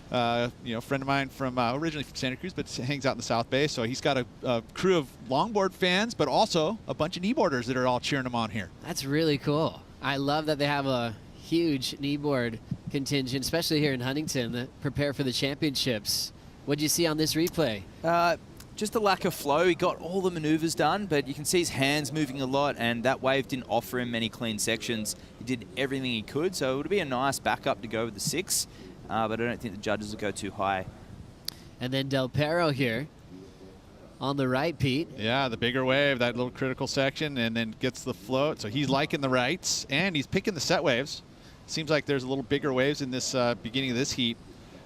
Friend of mine from originally from Santa Cruz, but hangs out in the South Bay. So he's got a crew of longboard fans, but also a bunch of kneeboarders that are all cheering him on here. That's really cool. I love that they have a huge kneeboard contingent, especially here in Huntington, that prepare for the championships. What did you see on this replay? Just a lack of flow. He got all the maneuvers done, but you can see his hands moving a lot, and that wave didn't offer him many clean sections. He did everything he could, so it would be a nice backup to go with the 6, but I don't think the judges will go too high. And then Del Perro here on the right, Pete. Yeah, the bigger wave, that little critical section, and then gets the float. So he's liking the rights, and he's picking the set waves. Seems like there's a little bigger waves in this beginning of this heat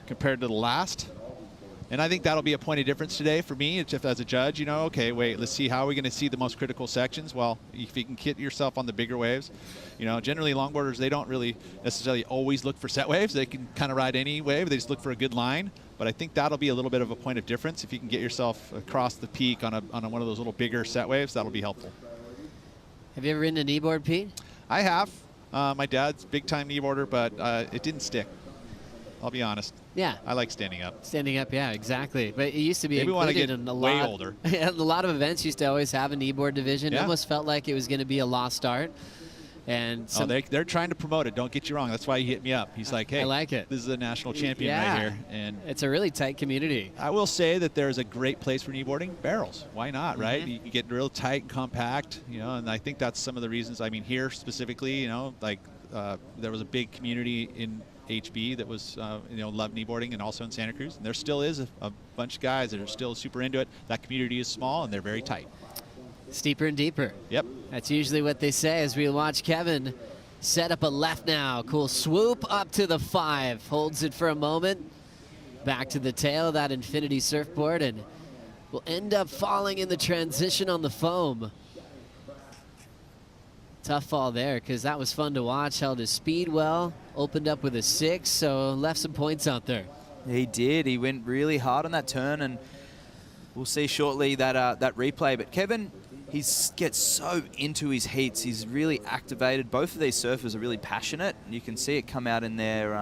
compared to the last. And I think that'll be a point of difference today for me. It's just as a judge, okay, wait, let's see how are we going to see the most critical sections. Well, if you can kit yourself on the bigger waves, generally longboarders, they don't really necessarily always look for set waves. They can kind of ride any wave. They just look for a good line. But I think that'll be a little bit of a point of difference. If you can get yourself across the peak on one of those little bigger set waves, that'll be helpful. Have you ever ridden a kneeboard, Pete? I have. My dad's big-time kneeboarder, but it didn't stick. I'll be honest. Yeah. I like standing up. Standing up, yeah, exactly. But it used to be Maybe when I included get in a way lot. older. A lot of events used to always have a kneeboard division. It Yeah. almost felt like it was going to be a lost art. And they're trying to promote it. Don't get you wrong. That's why he hit me up. He's like, hey, I like it. This is a national champion Yeah. right here. And it's a really tight community. I will say that there's a great place for kneeboarding. Barrels. Why not, right? You can get real tight and compact, you know, and I think that's some of the reasons. I mean, here specifically, you know, like there was a big community in HB that was, you know, loved kneeboarding, and also in Santa Cruz. And there still is a bunch of guys that are still super into it. That community is small, and they're very tight. Steeper and deeper. Yep. That's usually what they say as we watch Kevin set up a left now. Cool swoop up to the 5. Holds it for a moment. Back to the tail of that infinity surfboard, and will end up falling in the transition on the foam. Tough fall there, because that was fun to watch. Held his speed well. Opened up with a 6, so left some points out there. He did. He went really hard on that turn, and we'll see shortly that that replay. But Kevin, he gets so into his heats. He's really activated. Both of these surfers are really passionate. You can see it come out in their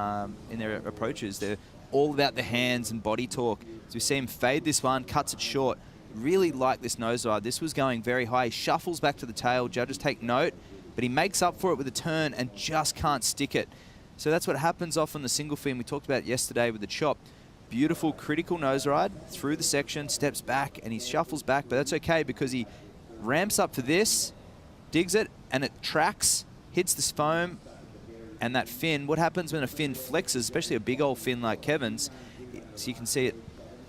approaches. They're all about the hands and body talk. So we see him fade this one, cuts it short. Really like this nosedive. This was going very high. He shuffles back to the tail. Judges take note, but he makes up for it with a turn and just can't stick it. So that's what happens off on the single fin. We talked about it yesterday with the chop. Beautiful, critical nose ride through the section, steps back, and he shuffles back, but that's okay because he ramps up for this, digs it, and it tracks, hits this foam, and that fin. What happens when a fin flexes, especially a big old fin like Kevin's, so you can see it,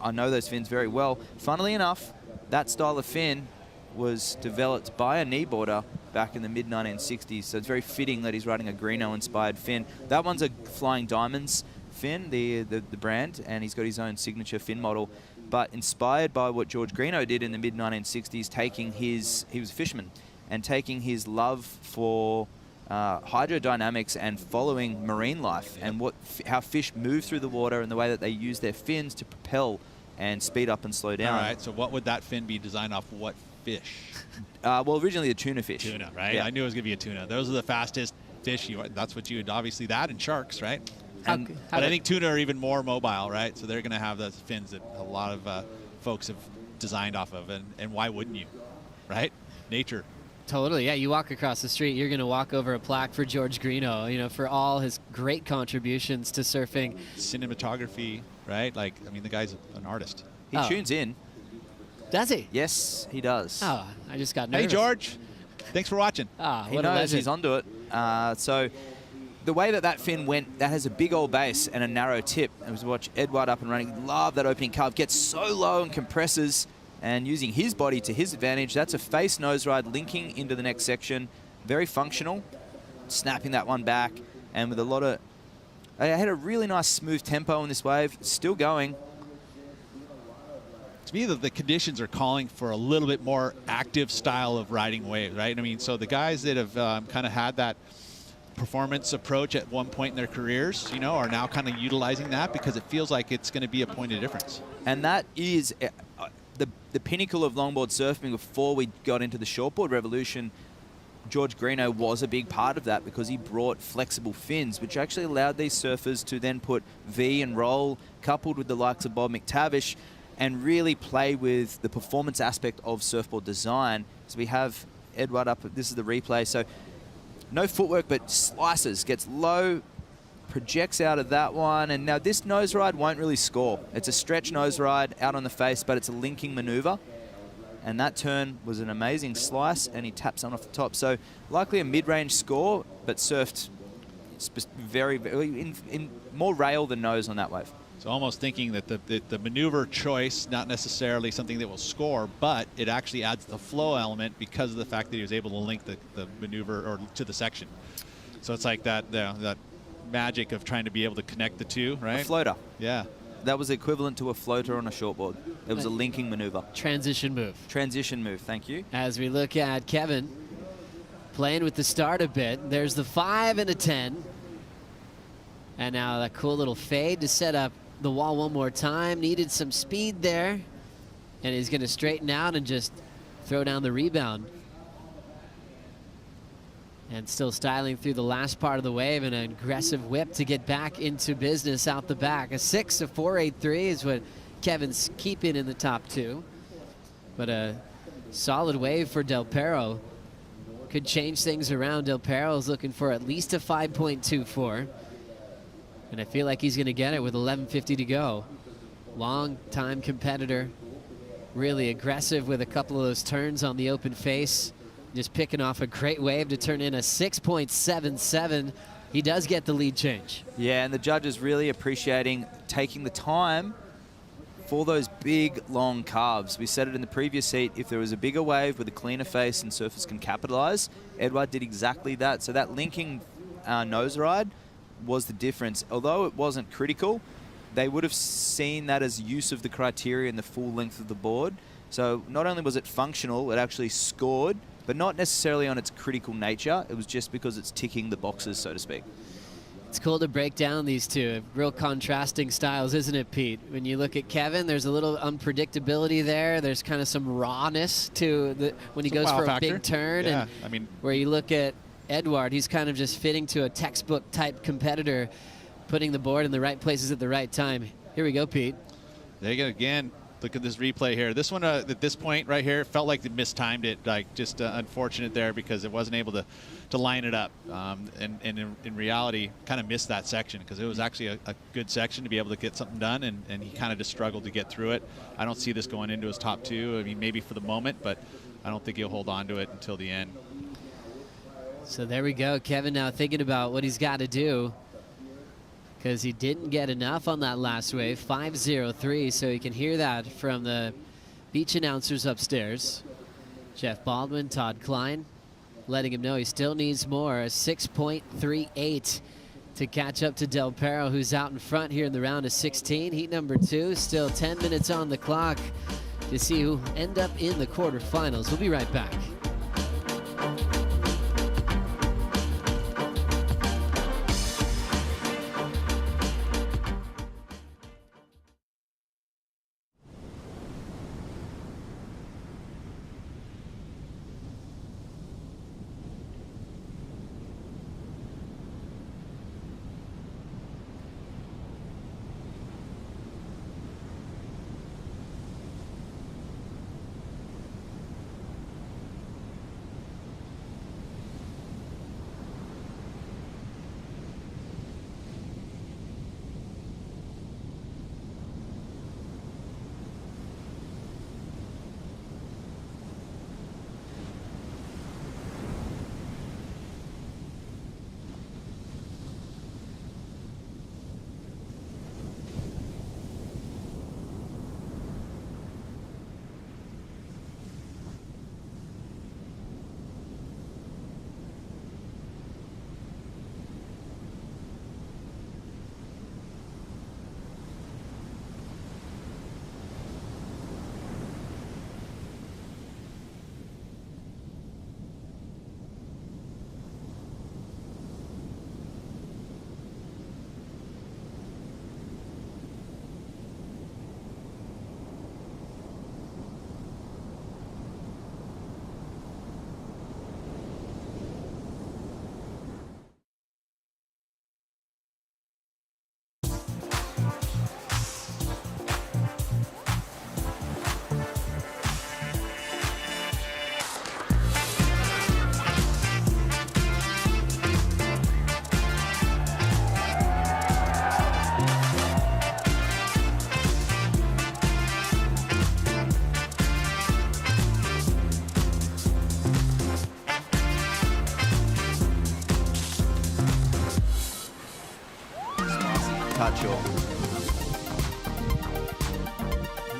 I know those fins very well. Funnily enough, that style of fin was developed by a kneeboarder back in the mid-1960s, so it's very fitting that he's riding a Greeno-inspired fin. That one's a Flying Diamonds fin, the brand, and he's got his own signature fin model, but inspired by what George Greeno did in the mid-1960s, he was a fisherman, and taking his love for hydrodynamics and following marine life, and how fish move through the water and the way that they use their fins to propel and speed up and slow down. All right, so what would that fin be designed off what fish? Well, originally a tuna fish. Tuna, right? Yeah. I knew it was going to be a tuna. Those are the fastest fish. That's what you would, obviously that and sharks, right? But I think tuna are even more mobile, right? So they're going to have those fins that a lot of folks have designed off of. And why wouldn't you, right? Nature. Totally, yeah. You walk across the street, you're going to walk over a plaque for George Greeno, you know, for all his great contributions to surfing. Cinematography, right? Like, I mean, the guy's an artist. He tunes in. Does he? Yes, he does. Oh, I just got nervous. Hey, George. Thanks for watching. He knows he's onto it. So the way that fin went, that has a big old base and a narrow tip. And we watch Edward up and running. Love that opening carve. Gets so low and compresses, and using his body to his advantage. That's a face nose ride linking into the next section. Very functional. Snapping that one back, and with a lot of... I had a really nice smooth tempo in this wave. Still going. To me, the conditions are calling for a little bit more active style of riding waves, right? I mean, so the guys that have kind of had that performance approach at one point in their careers, you know, are now kind of utilizing that because it feels like it's going to be a point of difference. And that is the pinnacle of longboard surfing. Before we got into the shortboard revolution, George Greeno was a big part of that because he brought flexible fins, which actually allowed these surfers to then put V and roll, coupled with the likes of Bob McTavish, and really play with the performance aspect of surfboard design. So we have Edward up. This is the replay. So no footwork, but slices, gets low, projects out of that one. And now this nose ride won't really score. It's a stretch nose ride out on the face, but it's a linking maneuver. And that turn was an amazing slice, and he taps on off the top. So likely a mid-range score, but surfed very, in more rail than nose on that wave. So almost thinking that the maneuver choice, not necessarily something that will score, but it actually adds the flow element because of the fact that he was able to link the maneuver or to the section. So it's like that magic of trying to be able to connect the two, right? A floater. Yeah. That was equivalent to a floater on a shortboard. It was a linking maneuver. Transition move. Transition move, thank you. As we look at Kevin playing with the start a bit, there's the 5 and a 10. And now that cool little fade to set up the wall one more time. Needed some speed there. And he's going to straighten out and just throw down the rebound. And still styling through the last part of the wave, and an aggressive whip to get back into business out the back. A 4.83 is what Kevin's keeping in the top 2. But a solid wave for Del Perro. Could change things around. Del Perro is looking for at least a 5.24. And I feel like he's going to get it with 11:50 to go. Long time competitor. Really aggressive with a couple of those turns on the open face. Just picking off a great wave to turn in a 6.77. He does get the lead change. Yeah, and the judges really appreciating taking the time for those big, long carves. We said it in the previous heat, if there was a bigger wave with a cleaner face and surfers can capitalize, Edouard did exactly that. So that linking nose ride was the difference. Although it wasn't critical, they would have seen that as use of the criteria in the full length of the board. So not only was it functional, it actually scored, but not necessarily on its critical nature. It was just because it's ticking the boxes, so to speak. It's cool to break down these two. Real contrasting styles, isn't it, Pete? When you look at Kevin, there's a little unpredictability there. There's kind of some rawness to when he goes for a big turn. Yeah, and I mean, where you look at Edouard, he's kind of just fitting to a textbook type competitor, putting the board in the right places at the right time. Here we go, Pete. There you go again. Look at this replay here. This one at this point right here felt like they mistimed it. Like just unfortunate there because it wasn't able to line it up. And in reality, kind of missed that section because it was actually a good section to be able to get something done. And he kind of just struggled to get through it. I don't see this going into his top 2. I mean, maybe for the moment, but I don't think he'll hold on to it until the end. So there we go. Kevin now thinking about what he's got to do, because he didn't get enough on that last wave, 5.03, so you can hear that from the beach announcers upstairs. Jeff Baldwin, Todd Klein, letting him know he still needs more, a 6.38 to catch up to Del Perro, who's out in front here in the round of 16. Heat number 2, still 10 minutes on the clock to see who end up in the quarterfinals. We'll be right back.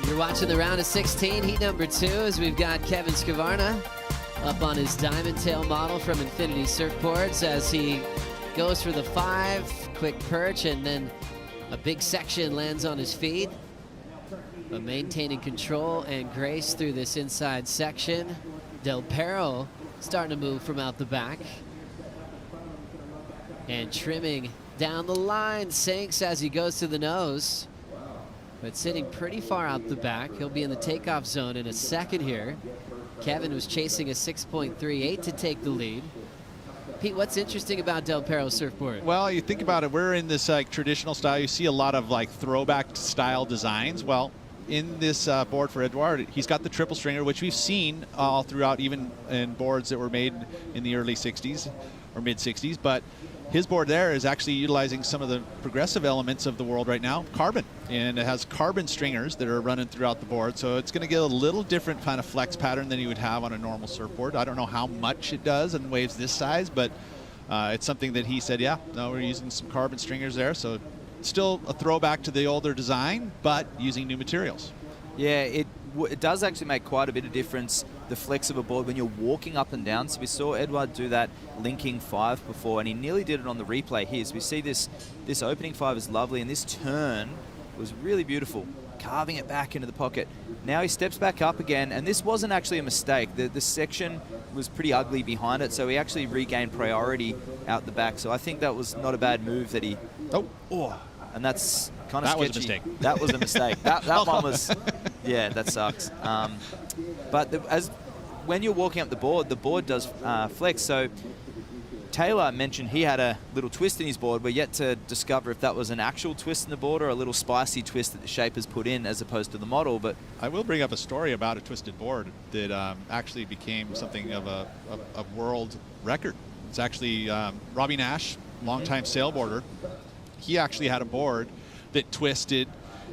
You're watching the round of 16, heat number 2, as we've got Kevin Scavarna up on his diamond tail model from Infinity Surfboards as he goes for the 5, quick perch, and then a big section lands on his feet. But maintaining control and grace through this inside section. Del Perro starting to move from out the back. And trimming down the line, sinks as he goes to the nose. But sitting pretty far out the back. He'll be in the takeoff zone in a second here. Kevin was chasing a 6.38 to take the lead. Pete, what's interesting about Del Perro's surfboard? Well, you think about it, we're in this like traditional style. You see a lot of like throwback style designs. Well, in this board for Edouard, he's got the triple stringer, which we've seen all throughout, even in boards that were made in the early 60s or mid 60s. But his board there is actually utilizing some of the progressive elements of the world right now, carbon. And it has carbon stringers that are running throughout the board. So it's going to get a little different kind of flex pattern than you would have on a normal surfboard. I don't know how much it does in waves this size, but it's something that he said, yeah, no, we're using some carbon stringers there. So still a throwback to the older design, but using new materials. Yeah, it does actually make quite a bit of difference, the flex of a board when you're walking up and down. So we saw Edouard do that linking 5 before, and he nearly did it on the replay here. So we see this opening 5 is lovely, and this turn was really beautiful, carving it back into the pocket. Now he steps back up again, and this wasn't actually a mistake. The section was pretty ugly behind it, so he actually regained priority out the back. So I think that was not a bad move that he... Oh, and that's kind of sketchy. That was a mistake. That was a mistake. that one was... Yeah, that sucks. But when you're walking up the board does flex. So Taylor mentioned he had a little twist in his board. We're yet to discover if that was an actual twist in the board or a little spicy twist that the shapers put in as opposed to the model. But I will bring up a story about a twisted board that actually became something of a world record. It's actually Robbie Nash, longtime sailboarder. He actually had a board that twisted,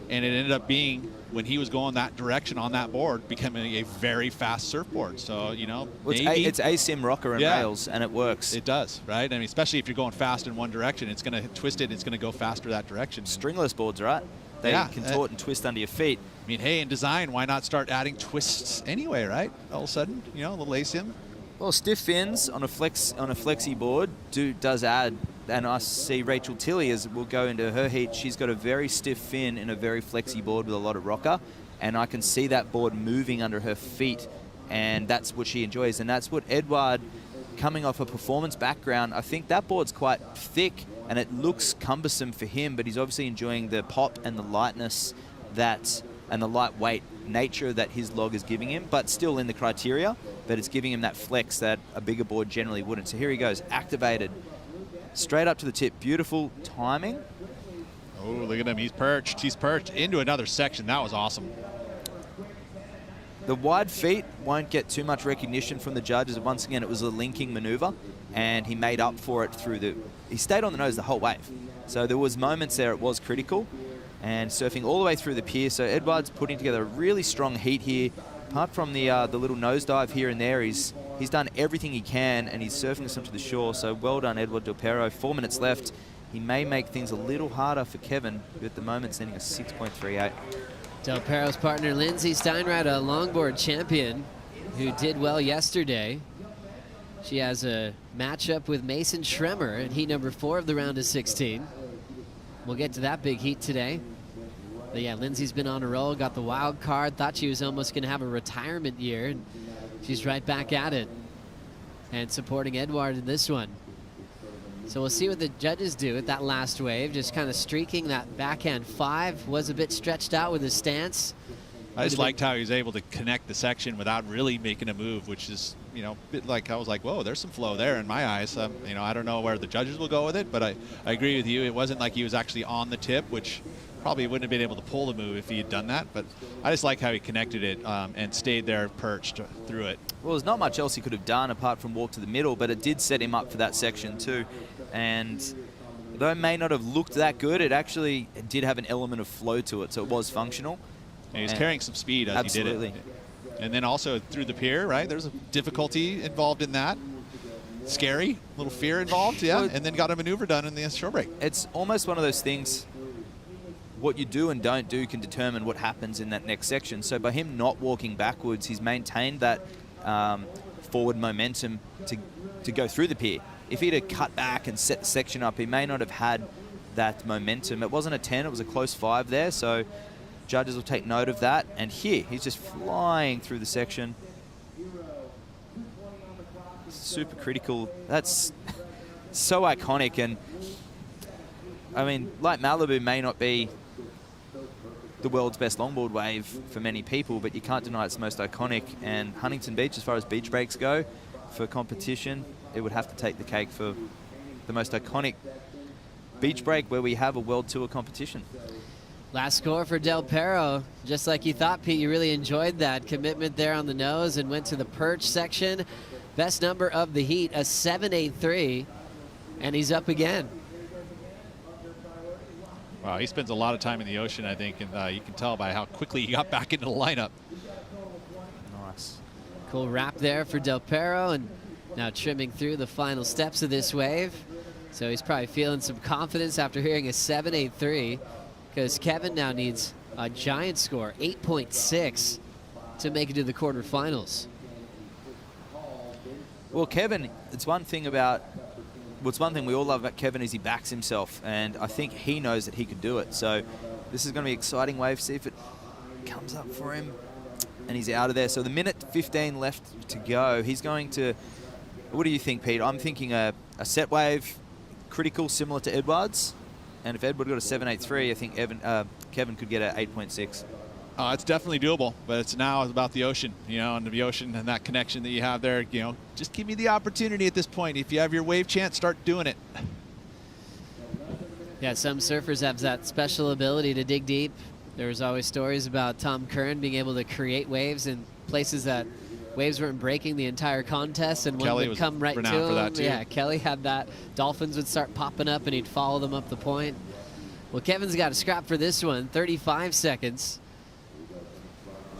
and it ended up being, when he was going that direction on that board, becoming a very fast surfboard. So, you know, well, it's ASIM rocker and rails, and it works. It does, right? I mean, especially if you're going fast in one direction, it's going to twist it, it's going to go faster that direction. Stringless boards, right? They contort and twist under your feet. I mean, hey, in design, why not start adding twists anyway, right? All of a sudden, you know, a little ASIM. Well, stiff fins on a flexi board does add. And I see Rachel Tilley, as we'll go into her heat, she's got a very stiff fin in a very flexi board with a lot of rocker, and I can see that board moving under her feet, and that's what she enjoys. And that's what Edouard, coming off a performance background, I think that board's quite thick and it looks cumbersome for him, but he's obviously enjoying the pop and the lightness and the lightweight nature that his log is giving him, but still in the criteria, but it's giving him that flex that a bigger board generally wouldn't. So here he goes, activated. Straight up to the tip. Beautiful timing. Oh, look at him. He's perched. He's perched into another section. That was awesome. The wide feet won't get too much recognition from the judges. Once again, it was a linking maneuver, and he made up for it through he stayed on the nose the whole wave. So there was moments there it was critical, and surfing all the way through the pier. So Edouard's putting together a really strong heat here. Apart from the little nosedive here and there, he's done everything he can, and he's surfing us up to the shore. So well done, Edouard Del Perro. 4 minutes left. He may make things a little harder for Kevin, who at the moment sending a 6.38. Del Perro's partner, Lindsay Steinrad, a longboard champion who did well yesterday. She has a matchup with Mason Schremer in heat number 4 of the round of 16. We'll get to that big heat today. But yeah, Lindsay's been on a roll, got the wild card, thought she was almost going to have a retirement year, and she's right back at it and supporting Edouard in this one. So we'll see what the judges do at that last wave, just kind of streaking that backhand 5, was a bit stretched out with his stance. I just liked how he was able to connect the section without really making a move, which is, you know, a bit like, I was like, whoa, there's some flow there in my eyes. You know, I don't know where the judges will go with it, but I agree with you. It wasn't like he was actually on the tip, which probably wouldn't have been able to pull the move if he had done that, but I just like how he connected it and stayed there perched through it. Well, there's not much else he could have done apart from walk to the middle, but it did set him up for that section too. And though it may not have looked that good, it did have an element of flow to it, so it was functional. And he was carrying some speed as he did it. And then also through the pier, right? There's a difficulty involved in that. Scary, a little fear involved, yeah. Well, and then got a maneuver done in the shore break. It's almost one of those things, what you do and don't do can determine what happens in that next section. So by him not walking backwards, he's maintained that forward momentum to go through the pier. If he'd have cut back and set the section up, he may not have had that momentum. It wasn't a 10, it was a close 5 there, so judges will take note of that. And here, he's just flying through the section. Super critical. That's so iconic. And I mean, like Malibu may not be the world's best longboard wave for many people, but you can't deny it's the most iconic. And Huntington Beach, as far as beach breaks go, for competition, it would have to take the cake for the most iconic beach break where we have a World Tour competition. Last score for Del Perro. Just like you thought, Pete, you really enjoyed that commitment there on the nose and went to the perch section. Best number of the heat, a 7.83, and he's up again. Wow, he spends a lot of time in the ocean, I think, and you can tell by how quickly he got back into the lineup. Nice. Cool wrap there for Del Perro, and now trimming through the final steps of this wave. So he's probably feeling some confidence after hearing a 7.83, because Kevin now needs a giant score, 8.6, to make it to the quarterfinals. Well, Kevin, it's one thing we all love about Kevin is he backs himself, and I think he knows that he could do it. So this is going to be an exciting wave. See if it comes up for him, and he's out of there. So the minute 15 left to go, he's going to, what do you think, Pete? I'm thinking a set wave, critical, similar to Edwards. And if Edward got a 7.83, I think Kevin could get a 8.6. It's definitely doable, but it's now about the ocean, and the ocean and that connection that you have there. Just give me the opportunity at this point. If you have your wave chance, start doing it. Yeah, some surfers have that special ability to dig deep. There's always stories about Tom Curran being able to create waves in places that waves weren't breaking the entire contest, and Kelly one would come right to him. for that too. Yeah, Kelly had that. Dolphins would start popping up, and he'd follow them up the point. Well, Kevin's got a scrap for this one, 35 seconds.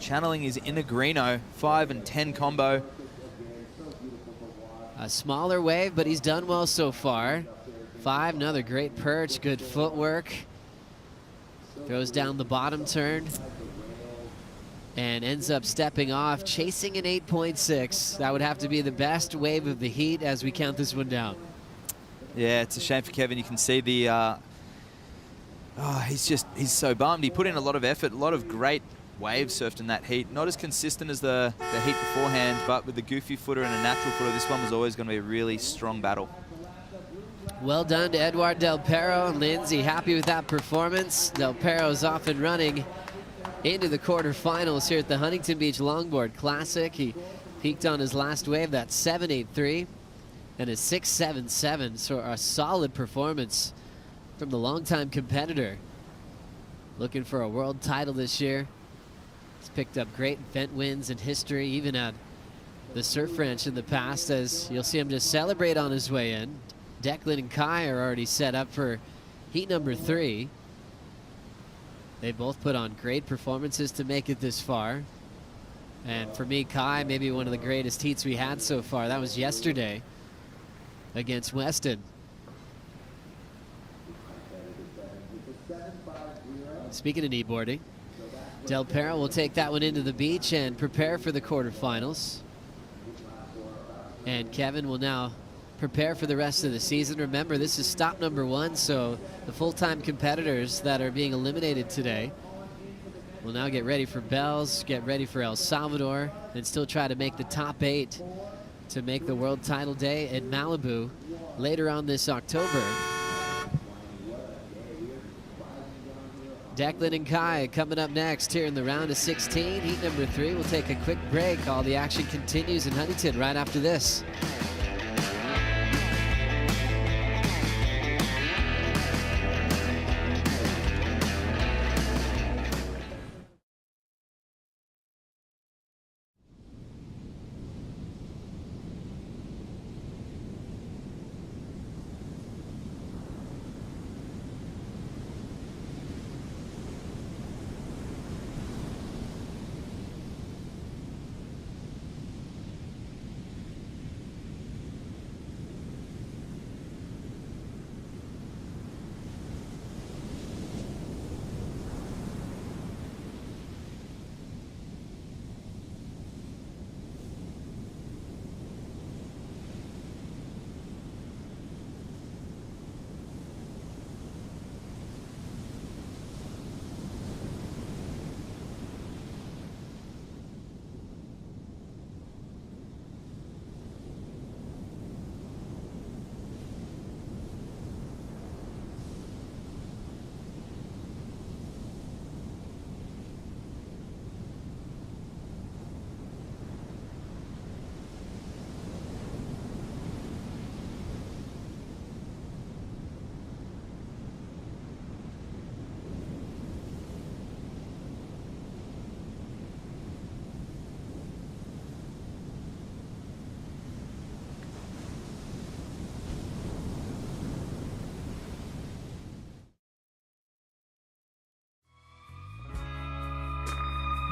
Channeling his Innegrino 5 and 10 combo. A smaller wave, but he's done well so far. 5, another great perch, good footwork. Throws down the bottom turn and ends up stepping off, chasing an 8.6. That would have to be the best wave of the heat as we count this one down. Yeah, it's a shame for Kevin. You can see the, he's so bummed. He put in a lot of effort, a lot of great waves surfed in that heat. Not as consistent as the heat beforehand, but with the goofy footer and a natural footer, this one was always going to be a really strong battle. Well done to Edouard Del Perro. Lindsay happy with that performance. Del Perro's off and running into the quarterfinals here at the Huntington Beach Longboard Classic. He peaked on his last wave, that 7.83, and a 6.77, so a solid performance from the longtime competitor. Looking for a world title this year. He's picked up great event wins in history, even at the Surf Ranch in the past, as you'll see him just celebrate on his way in. Declan and Kai are already set up for heat number 3. They both put on great performances to make it this far. And for me, Kai, maybe one of the greatest heats we had so far. That was yesterday against Weston. Speaking of kneeboarding, Del Perro will take that one into the beach and prepare for the quarterfinals. And Kevin will now prepare for the rest of the season. Remember, this is stop number 1, so the full-time competitors that are being eliminated today will now get ready for Bells, get ready for El Salvador, and still try to make the top 8 to make the World Title Day in Malibu later on this October. Declan and Kai coming up next here in the round of 16. Heat number 3. We'll take a quick break. All the action continues in Huntington right after this.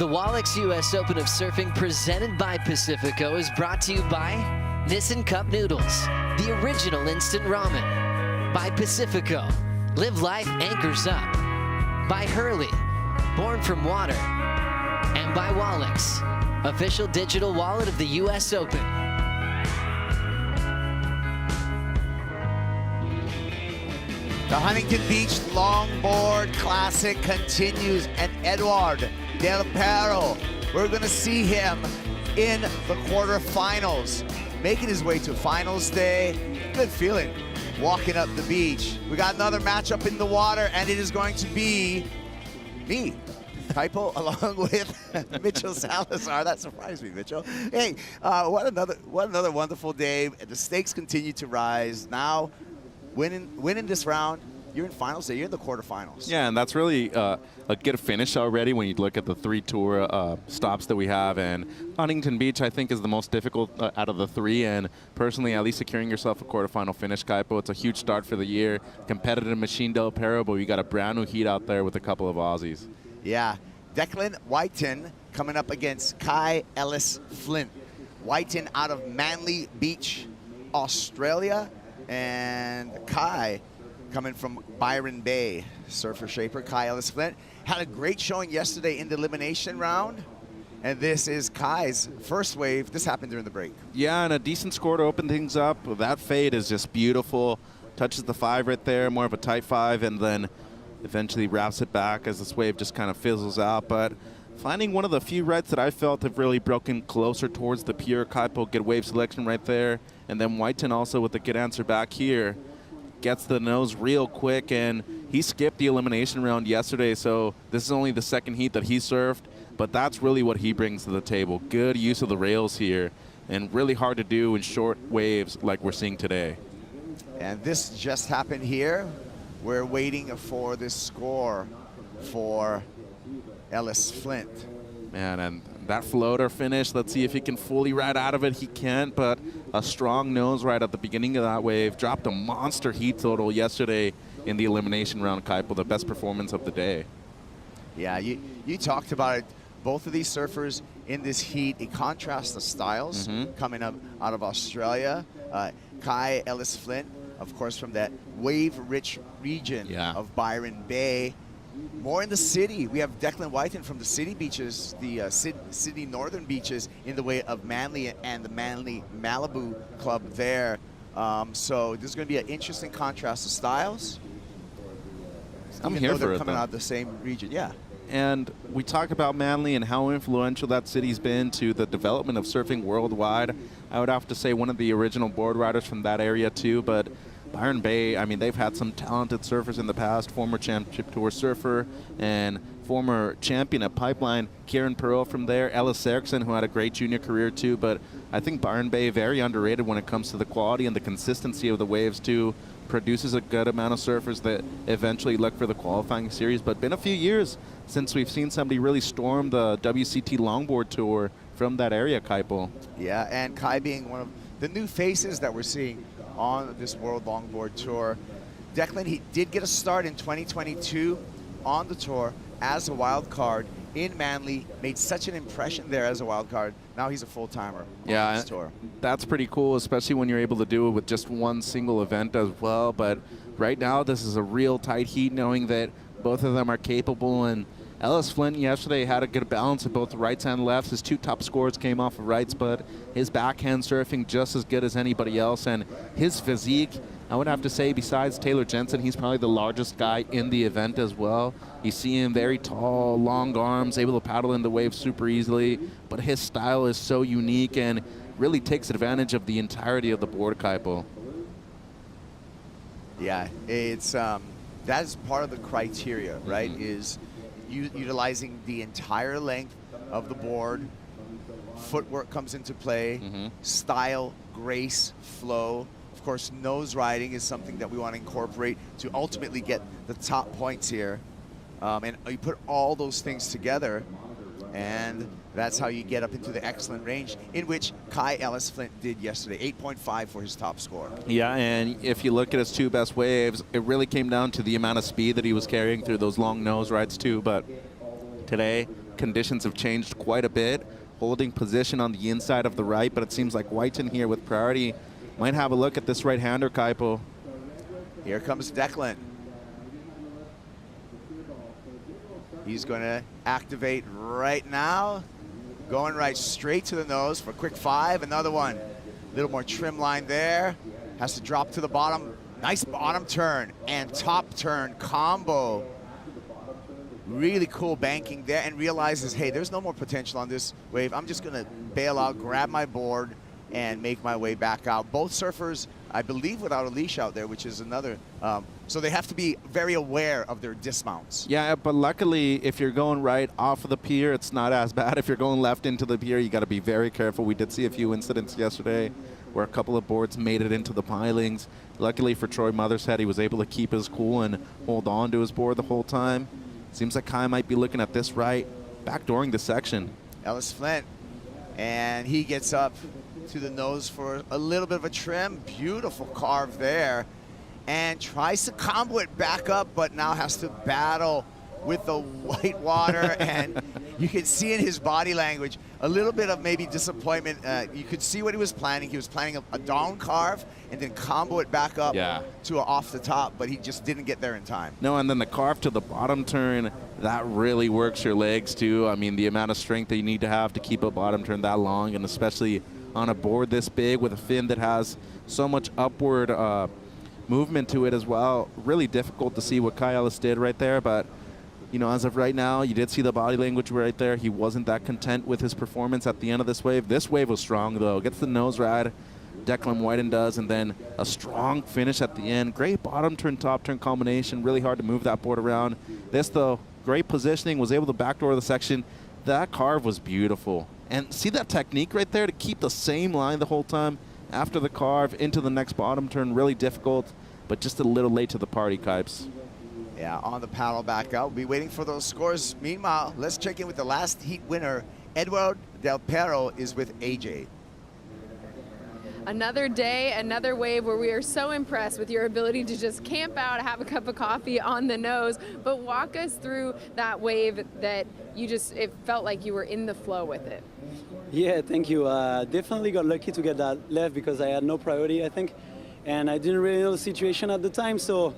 The Wallex US Open of Surfing presented by Pacifico is brought to you by Nissan Cup Noodles, the original instant ramen. By Pacifico, live life anchors up. By Hurley, born from water. And by Wallex, official digital wallet of the US Open. The Huntington Beach Longboard Classic continues, and Eduard Del Perro, we're going to see him in the quarterfinals, making his way to finals day. Good feeling walking up the beach. We got another matchup in the water, and it is going to be me, Kaipo, along with Mitchell Salazar. That surprised me, Mitchell. Hey, what another wonderful day. The stakes continue to rise. Now, winning this round, you're in finals day. You're in the quarterfinals. Yeah, and that's really a good finish already when you look at the 3 tour stops that we have. And Huntington Beach, I think, is the most difficult out of the 3. And personally, at least securing yourself a quarterfinal finish, Kaipo, it's a huge start for the year. Competitive machine Del Perro, but we got a brand new heat out there with a couple of Aussies. Yeah. Declan Whiten coming up against Kai Ellis Flint. Whiten out of Manly Beach, Australia. And Kai coming from Byron Bay. Surfer shaper Kai Ellis Flint had a great showing yesterday in the elimination round. And this is Kai's first wave. This happened during the break. Yeah, and a decent score to open things up. That fade is just beautiful. Touches the 5 right there, more of a tight 5, and then eventually wraps it back as this wave just kind of fizzles out. But finding one of the few rights that I felt have really broken closer towards the pier. Kaipo, good wave selection right there. And then Whiten also with a good answer back here. Gets the nose real quick, and he skipped the elimination round yesterday, so this is only the second heat that he surfed, but that's really what he brings to the table. Good use of the rails here, and really hard to do in short waves like we're seeing today. And this just happened here. We're waiting for this score for Ellis Flint. Man, and that floater finish, let's see if he can fully ride out of it. He can't, but a strong nose right at the beginning of that wave. Dropped a monster heat total yesterday in the elimination round, Kaipo, the best performance of the day. Yeah, you talked about it. Both of these surfers in this heat, a contrast of styles coming up out of Australia. Kai Ellis Flint, of course, from that wave-rich region of Byron Bay. More in the city. We have Declan Whiten from the city beaches, the Sydney Northern beaches, in the way of Manly and the Manly Malibu Club there. So this is going to be an interesting contrast of styles. I'm here for it, coming out of the same region, yeah. And we talk about Manly and how influential that city's been to the development of surfing worldwide. I would have to say one of the original board riders from that area too, but Byron Bay, I mean, they've had some talented surfers in the past, former championship tour surfer and former champion at Pipeline, Kieran Pearl from there, Ellis Erickson, who had a great junior career too, but I think Byron Bay, very underrated when it comes to the quality and the consistency of the waves too, produces a good amount of surfers that eventually look for the qualifying series, but been a few years since we've seen somebody really storm the WCT Longboard Tour from that area, Kaipo. Yeah, and Kai being one of the new faces that we're seeing on this World Longboard Tour. Declan, he did get a start in 2022 on the tour as a wild card in Manly, made such an impression there as a wild card. Now he's a full-timer on this tour. That's pretty cool, especially when you're able to do it with just one single event as well. But right now, this is a real tight heat, knowing that both of them are capable. And Ellis Flint yesterday had a good balance of both rights and lefts. His 2 top scores came off of rights, but his backhand surfing just as good as anybody else. And his physique, I would have to say, besides Taylor Jensen, he's probably the largest guy in the event as well. You see him very tall, long arms, able to paddle in the waves super easily, but his style is so unique and really takes advantage of the entirety of the board, Kaipo. Yeah, it's that is part of the criteria, right? Is utilizing the entire length of the board. Footwork comes into play, style, grace, flow. Of course, nose riding is something that we want to incorporate to ultimately get the top points here. And you put all those things together, and that's how you get up into the excellent range in which Kai Ellis Flint did yesterday, 8.5 for his top score. Yeah, and if you look at his 2 best waves, it really came down to the amount of speed that he was carrying through those long nose rides too. But today, conditions have changed quite a bit. Holding position on the inside of the right, but it seems like Whiten here with priority might have a look at this right-hander, Kaipo. Here comes Declan. He's going to activate right now. Going right straight to the nose for quick 5. Another one. A little more trim line there. Has to drop to the bottom. Nice bottom turn and top turn combo. Really cool banking there, and realizes, hey, there's no more potential on this wave. I'm just going to bail out, grab my board, and make my way back out. Both surfers, I believe, without a leash out there, which is another. So they have to be very aware of their dismounts. Yeah, but luckily, if you're going right off of the pier, it's not as bad. If you're going left into the pier, you got to be very careful. We did see a few incidents yesterday where a couple of boards made it into the pilings. Luckily for Troy Mothershead, he was able to keep his cool and hold on to his board the whole time. Seems like Kai might be looking at this right, backdooring the section. Ellis Flint, and he gets up to the nose for a little bit of a trim. Beautiful carve there, and tries to combo it back up, but now has to battle with the white water. And you can see in his body language a little bit of maybe disappointment. You could see what he was planning. He was planning a down carve and then combo it back up to off the top, but he just didn't get there in time. No, and then the carve to the bottom turn, that really works your legs too. I mean, the amount of strength that you need to have to keep a bottom turn that long, and especially on a board this big with a fin that has so much upward movement to it as well. Really difficult to see what Kai Ellis did right there, but you know, as of right now, you did see the body language right there. He wasn't that content with his performance at the end of this wave. This wave was strong, though. Gets the nose ride, Declan Whiten does, and then a strong finish at the end. Great bottom turn, top turn combination. Really hard to move that board around. This, though, great positioning. Was able to backdoor the section. That carve was beautiful. And see that technique right there to keep the same line the whole time after the carve into the next bottom turn. Really difficult, but just a little late to the party, Kipes. Yeah, on the paddle back out. We'll be waiting for those scores. Meanwhile, let's check in with the last heat winner. Edward Del Perro is with AJ. Another day, another wave where we are so impressed with your ability to just camp out, have a cup of coffee on the nose, but walk us through that wave that you just, it felt like you were in the flow with it. Yeah, thank you. Definitely got lucky to get that left because I had no priority, I think. And I didn't really know the situation at the time, so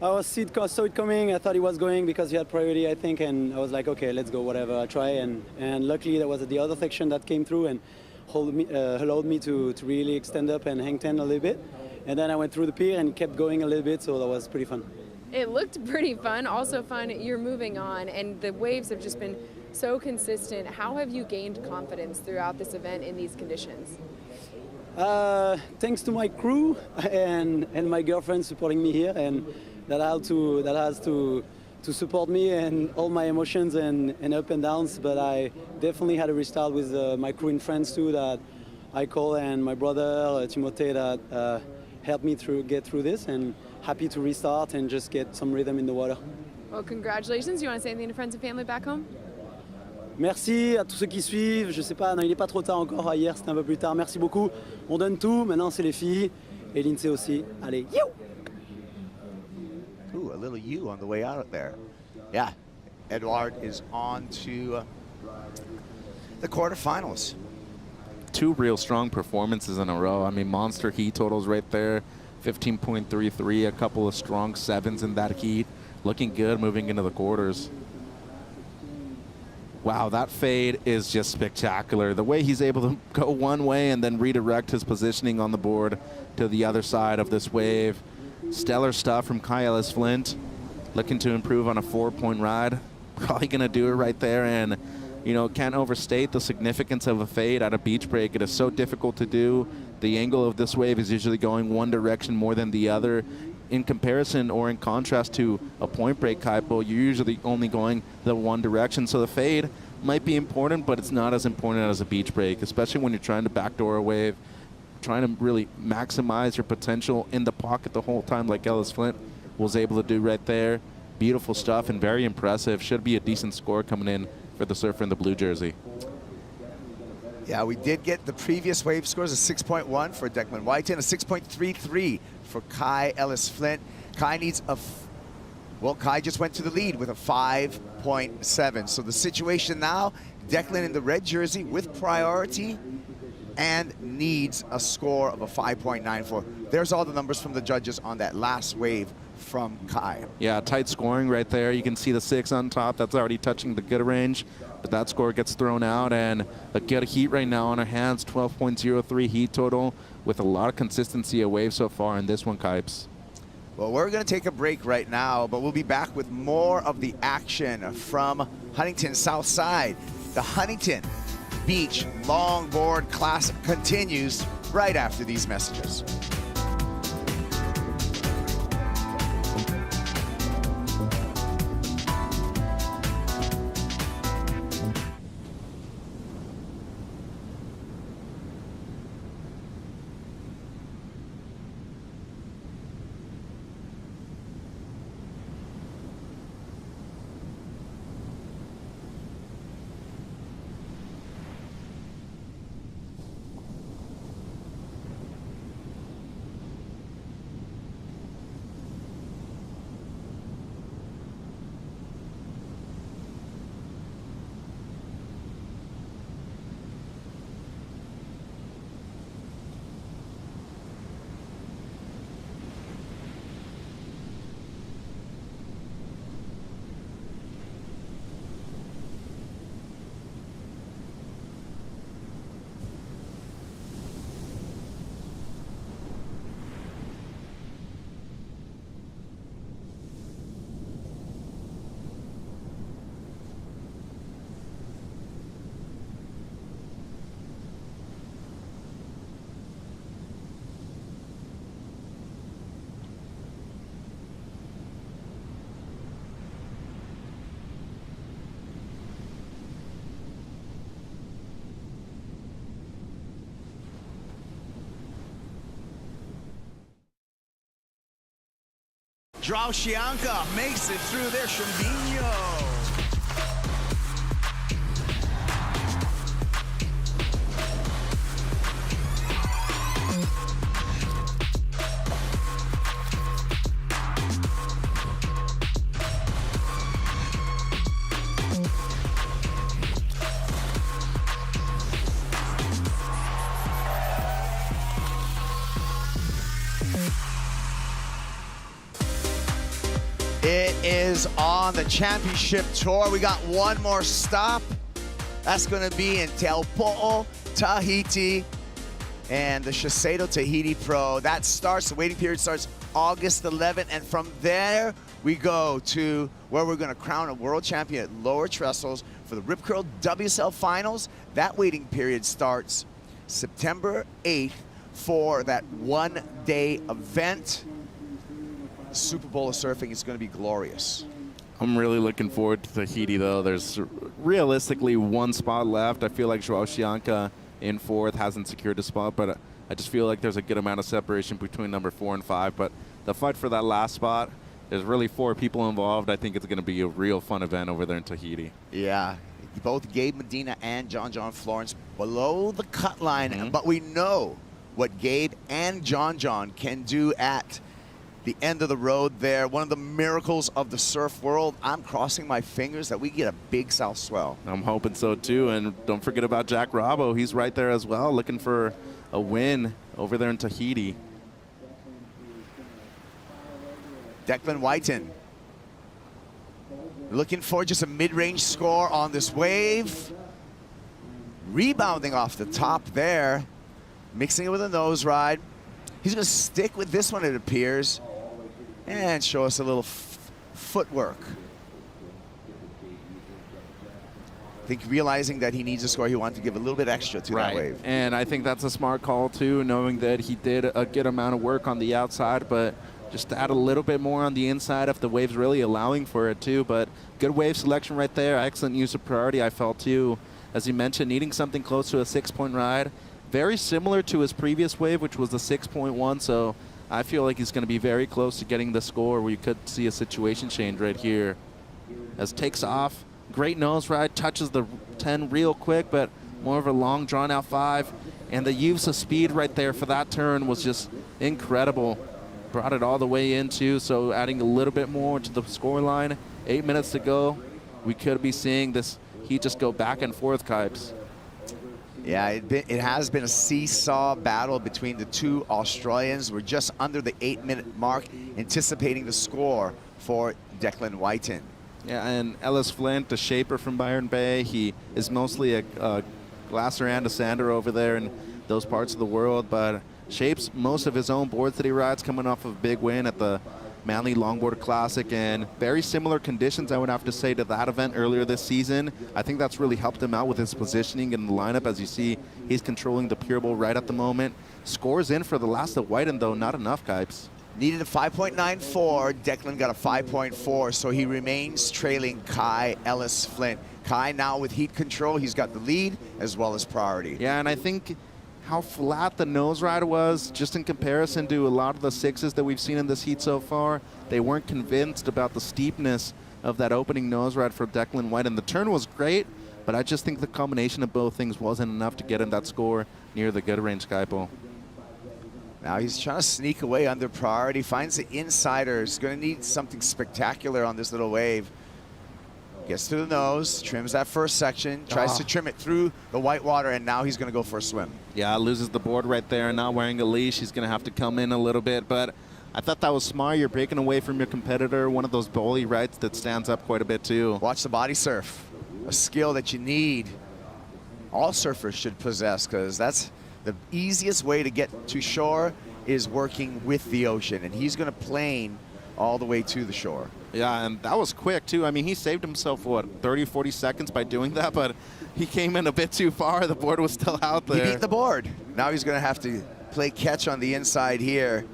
I saw it coming. I thought he was going because he had priority, I think, and I was like, okay, let's go, whatever, I try. And luckily, there was the other section that came through and allowed me to really extend up and hang 10 a little bit. And then I went through the pier and kept going a little bit, so that was pretty fun. It looked pretty fun, also fun. You're moving on, and the waves have just been so consistent. How have you gained confidence throughout this event in these conditions? Thanks to my crew and my girlfriend supporting me here, and that has to support me and all my emotions and up and downs. But I definitely had a restart with my crew and friends too that I call, and my brother Timothée that helped me get through this, and happy to restart and just get some rhythm in the water. Well, congratulations. You want to say anything to friends and family back home? Merci à tous ceux qui suivent. Je sais pas, non, il n'est pas trop tard encore. Hier, c'était un peu plus tard. Merci beaucoup. On donne tout. Maintenant, c'est les filles. Et Lindsay aussi. Allez, you! Ooh, a little U on the way out there. Yeah, Edouard is on to the quarterfinals. Two real strong performances in a row. I mean, monster heat totals right there. 15.33, a couple of strong sevens in that heat. Looking good moving into the quarters. Wow, that fade is just spectacular. The way he's able to go one way and then redirect his positioning on the board to the other side of this wave. Stellar stuff from Kai Ellis Flint. Looking to improve on a 4-point ride. Probably going to do it right there, and you know, can't overstate the significance of a fade at a beach break. It is so difficult to do. The angle of this wave is usually going one direction more than the other. In comparison or in contrast to a point break, Kaipo, you're usually only going the one direction. So the fade might be important, but it's not as important as a beach break, especially when you're trying to backdoor a wave, trying to really maximize your potential in the pocket the whole time, like Ellis Flint was able to do right there. Beautiful stuff and very impressive. Should be a decent score coming in for the surfer in the blue jersey. Yeah, we did get the previous wave scores, a 6.1 for Declan Whiten, a 6.33 for Kai Ellis Flint. Kai needs a Well, Kai just went to the lead with a 5.7. So the situation now, Declan in the red jersey with priority and needs a score of a 5.94. There's all the numbers from the judges on that last wave from Kai. Yeah, tight scoring right there. You can see the 6 on top. That's already touching the good range, but that score gets thrown out, and a good heat right now on our hands, 12.03 heat total, with a lot of consistency of waves so far in this one, Kipes. Well, we're going to take a break right now, but we'll be back with more of the action from Huntington South Side. The Huntington Beach Longboard Classic continues right after these messages. Draushianka makes it through there. Shambino. It is on the championship tour. We got one more stop. That's going to be in Taupo'o, Tahiti, and the Shiseido Tahiti Pro. That starts, the waiting period starts August 11th, and from there we go to where we're going to crown a world champion at lower trestles for the Rip Curl WSL Finals. That waiting period starts September 8th for that one-day event. Super Bowl of surfing is going to be glorious. I'm really looking forward to Tahiti, though. There's realistically one spot left. I feel like Draushianka in 4th hasn't secured a spot, but I just feel like there's a good amount of separation between number 4 and 5. But the fight for that last spot, there's really 4 people involved. I think it's going to be a real fun event over there in Tahiti. Yeah, both Gabe Medina and John Florence below the cut line, but we know what Gabe and John can do at the end of the road there. One of the miracles of the surf world. I'm crossing my fingers that we get a big south swell. I'm hoping so too. And don't forget about Jack Robbo. He's right there as well, looking for a win over there in Tahiti. Declan Whiten looking for just a mid-range score on this wave. Rebounding off the top there. Mixing it with a nose ride. He's going to stick with this one, it appears, and show us a little footwork. I think realizing that he needs a score, he wanted to give a little bit extra to that wave. And I think that's a smart call, too, knowing that he did a good amount of work on the outside, but just to add a little bit more on the inside if the wave's really allowing for it, too. But good wave selection right there. Excellent use of priority, I felt, too. As you mentioned, needing something close to a 6-point ride. Very similar to his previous wave, which was the 6.1, so I feel like he's going to be very close to getting the score where you could see a situation change right here. As takes off, great nose ride, touches the 10 real quick, but more of a long drawn-out 5. And the use of speed right there for that turn was just incredible. brought it all the way into, so adding a little bit more to the score line. 8 minutes to go. We could be seeing this heat just go back and forth, Kipes. Yeah, it has been a seesaw battle between the two Australians. We're just under the 8-minute mark, anticipating the score for Declan Whiten. Yeah, and Ellis Flint, the shaper from Byron Bay, he is mostly a glasser and a sander over there in those parts of the world, but shapes most of his own boards that he rides, coming off of a big win at the Manly Longboard Classic, and very similar conditions, I would have to say, to that event earlier this season. I think that's really helped him out with his positioning in the lineup. As you see, he's controlling the Pier Bowl right at the moment. Scores in for the last of Whiten, though, not enough, Kipes. Needed a 5.94. Declan got a 5.4, so he remains trailing Kai Ellis Flint. Kai now with heat control. He's got the lead as well as priority. Yeah, and I think how flat the nose ride was, just in comparison to a lot of the sixes that we've seen in this heat so far, they weren't convinced about the steepness of that opening nose ride for Declan Whiten. The turn was great, but I just think the combination of both things wasn't enough to get him that score near the good range Skypo. Now he's trying to sneak away under priority, finds the insider. He's going to need something spectacular on this little wave. Gets to the nose, trims that first section, tries to trim it through the white water, and now he's going to go for a swim. Yeah, loses the board right there, and not wearing a leash. He's going to have to come in a little bit, but I thought that was smart. You're breaking away from your competitor, one of those bowly rights that stands up quite a bit too. Watch the body surf, a skill that you need. All surfers should possess, because that's the easiest way to get to shore is working with the ocean, and he's going to plane all the way to the shore. Yeah, and that was quick, too. I mean, he saved himself, what, 30, 40 seconds by doing that, but he came in a bit too far. The board was still out there. He beat the board. Now he's going to have to play catch on the inside here.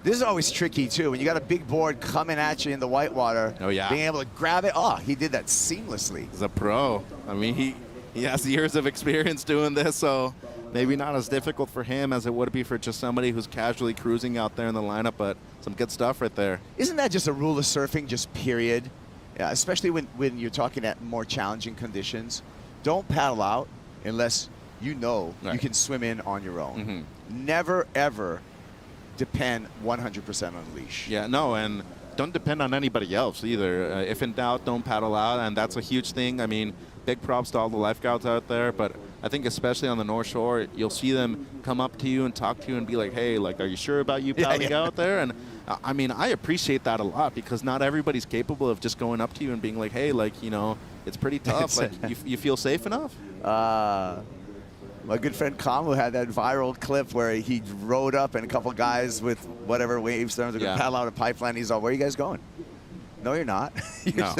This is always tricky, too, when you got a big board coming at you in the whitewater. Oh, yeah. Being able to grab it. Oh, he did that seamlessly. He's a pro. I mean, he has years of experience doing this, so maybe not as difficult for him as it would be for just somebody who's casually cruising out there in the lineup, but some good stuff right there. Isn't that just a rule of surfing, just period? Yeah, especially when you're talking at more challenging conditions. Don't paddle out unless you know you can swim in on your own. Never, ever depend 100% on a leash. Yeah, no, and don't depend on anybody else either. If in doubt, don't paddle out, and that's a huge thing. I mean, big props to all the lifeguards out there, but I think especially on the North Shore, you'll see them come up to you and talk to you and be like, hey, like, are you sure about you paddling out there? And I mean, I appreciate that a lot, because not everybody's capable of just going up to you and being like, hey, like, you know, it's pretty tough. Like, you feel safe enough? My good friend Kamu had that viral clip where he rode up and a couple guys with whatever wave storms are going to paddle out a pipeline. He's all, where are you guys going? No, you're not. No.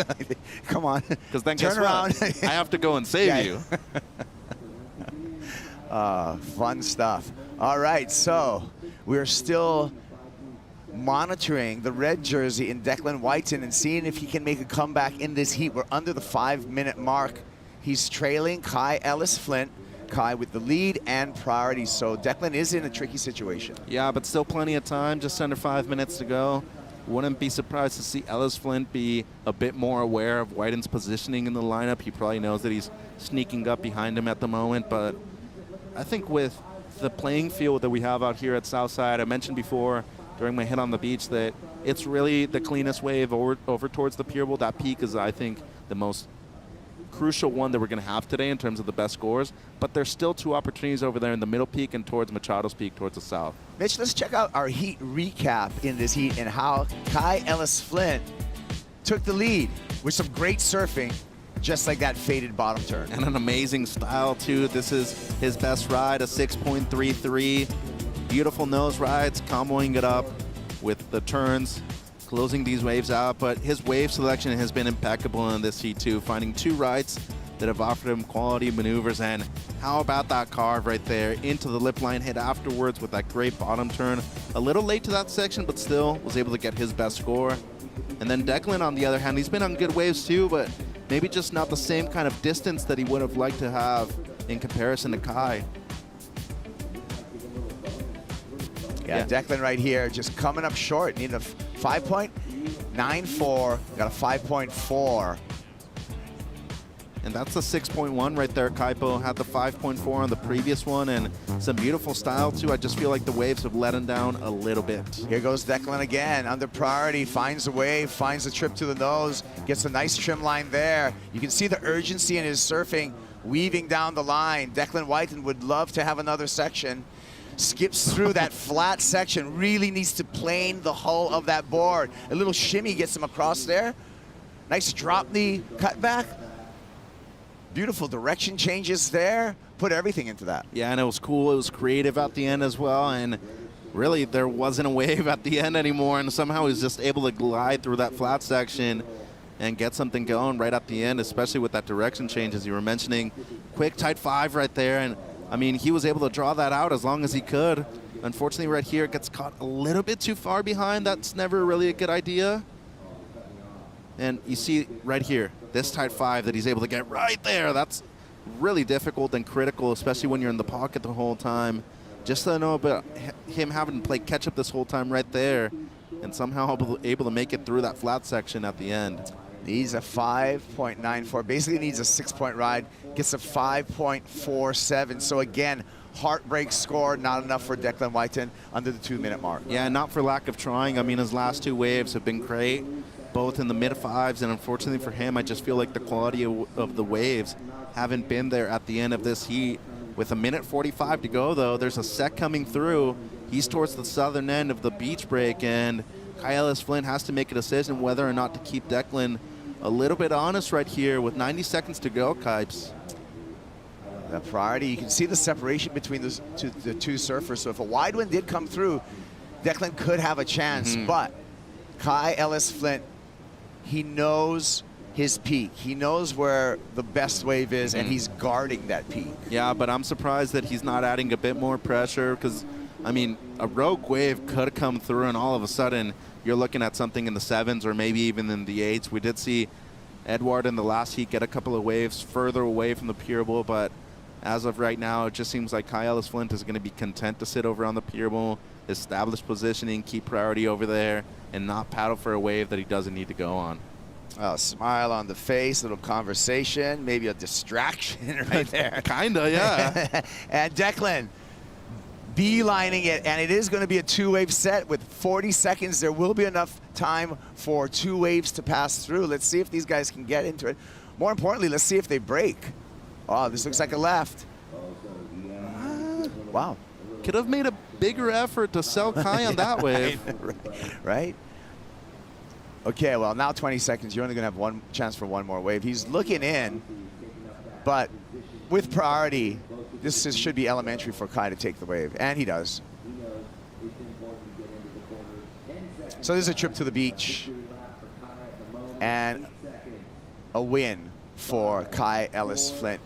Come on. Because then turn around. I have to go and save you. Fun stuff. All right, so we're still monitoring the red jersey in Declan Whiten and seeing if he can make a comeback in this heat. We're under the 5-minute mark. He's trailing Kai Ellis Flint. Kai with the lead and priority, so Declan is in a tricky situation. Yeah, but still plenty of time, just under 5 minutes to go. Wouldn't be surprised to see Ellis Flint be a bit more aware of Whiten's positioning in the lineup. He probably knows that he's sneaking up behind him at the moment, but I think with the playing field that we have out here at Southside, I mentioned before during my hit on the beach that it's really the cleanest wave over towards the Pier Bowl. That peak is, I think, the most crucial one that we're going to have today in terms of the best scores, but there's still two opportunities over there in the middle peak and towards Machado's Peak towards the south. Mitch, let's check out our heat recap in this heat and how Kai Ellis Flint took the lead with some great surfing, just like that faded bottom turn. And an amazing style too. This is his best ride, a 6.33. Beautiful nose rides, comboing it up with the turns, closing these waves out, but his wave selection has been impeccable in this heat too, finding two rights that have offered him quality maneuvers. And how about that carve right there into the lip line hit afterwards with that great bottom turn. A little late to that section, but still was able to get his best score. And then Declan, on the other hand, he's been on good waves too, but maybe just not the same kind of distance that he would have liked to have in comparison to Kai. Yeah, Declan right here just coming up short. Needed a 5.94, got a 5.4. And that's a 6.1 right there. Kaipo had the 5.4 on the previous one, and some beautiful style too. I just feel like the waves have let him down a little bit. Here goes Declan again, under priority, finds a wave, finds the trip to the nose, gets a nice trim line there. You can see the urgency in his surfing, weaving down the line. Declan Whiten would love to have another section. Skips through that flat section, really needs to plane the hull of that board. A little shimmy gets him across there. Nice drop knee cutback. Beautiful direction changes there. Put everything into that. Yeah, and it was cool. It was creative at the end as well. And really, there wasn't a wave at the end anymore. And somehow he was just able to glide through that flat section and get something going right at the end, especially with that direction change, as you were mentioning. Quick, tight 5 right there. And, I mean, he was able to draw that out as long as he could. Unfortunately, right here, it gets caught a little bit too far behind. That's never really a good idea. And you see right here, this tight 5 that he's able to get right there. That's really difficult and critical, especially when you're in the pocket the whole time. Just to know about him having to play catch up this whole time right there and somehow able to make it through that flat section at the end. Needs a 5.94, basically needs a 6-point ride, gets a 5.47. So again, heartbreak score, not enough for Declan Whiten under the 2-minute mark. Yeah, not for lack of trying. I mean, his last 2 waves have been great, both in the mid-5s, and unfortunately for him, I just feel like the quality of the waves haven't been there at the end of this heat. With a minute 45 to go, though, there's a set coming through. He's towards the southern end of the beach break, and Kai Ellis-Flint has to make a decision whether or not to keep Declan a little bit honest right here with 90 seconds to go, Kipes. The priority, you can see the separation between the two surfers. So if a wide wind did come through, Declan could have a chance, but Kai Ellis-Flint, he knows his peak. He knows where the best wave is, and he's guarding that peak. Yeah, but I'm surprised that he's not adding a bit more pressure because, I mean, a rogue wave could come through, and all of a sudden you're looking at something in the 7s or maybe even in the 8s. We did see Edward in the last heat get a couple of waves further away from the pier bowl, but as of right now, it just seems like Kai Ellis-Flint is going to be content to sit over on the pier bowl, establish positioning, keep priority over there, and not paddle for a wave that he doesn't need to go on. Oh, smile on the face, little conversation, maybe a distraction right there. Kinda, yeah. And Declan beelining it, and it is going to be a 2-wave set with 40 seconds. There will be enough time for 2 waves to pass through. Let's see if these guys can get into it. More importantly, let's see if they break. Oh, this looks like a left. Wow. Could have made a bigger effort to sell Kai on that wave. Right? Okay, well, now 20 seconds. You're only going to have one chance for one more wave. He's looking in, but with priority, this should be elementary for Kai to take the wave, and he does. So this is a trip to the beach and a win for Kai Ellis-Flint.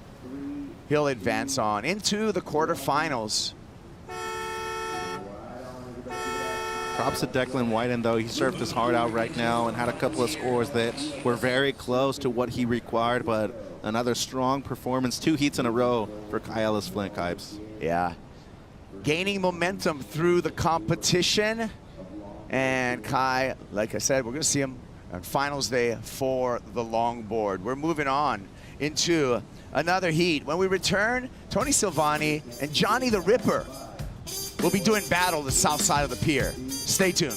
He'll advance on into the quarterfinals. Props to Declan Whiten, though. He surfed his heart out right now and had a couple of scores that were very close to what he required, but another strong performance, 2 heats in a row for Kai Ellis-Flint, Kipes. Yeah. Gaining momentum through the competition. And Kai, like I said, we're going to see him on finals day for the longboard. We're moving on into another heat. When we return, Tony Silvani and Johnny the Ripper will be doing battle the south side of the pier. Stay tuned.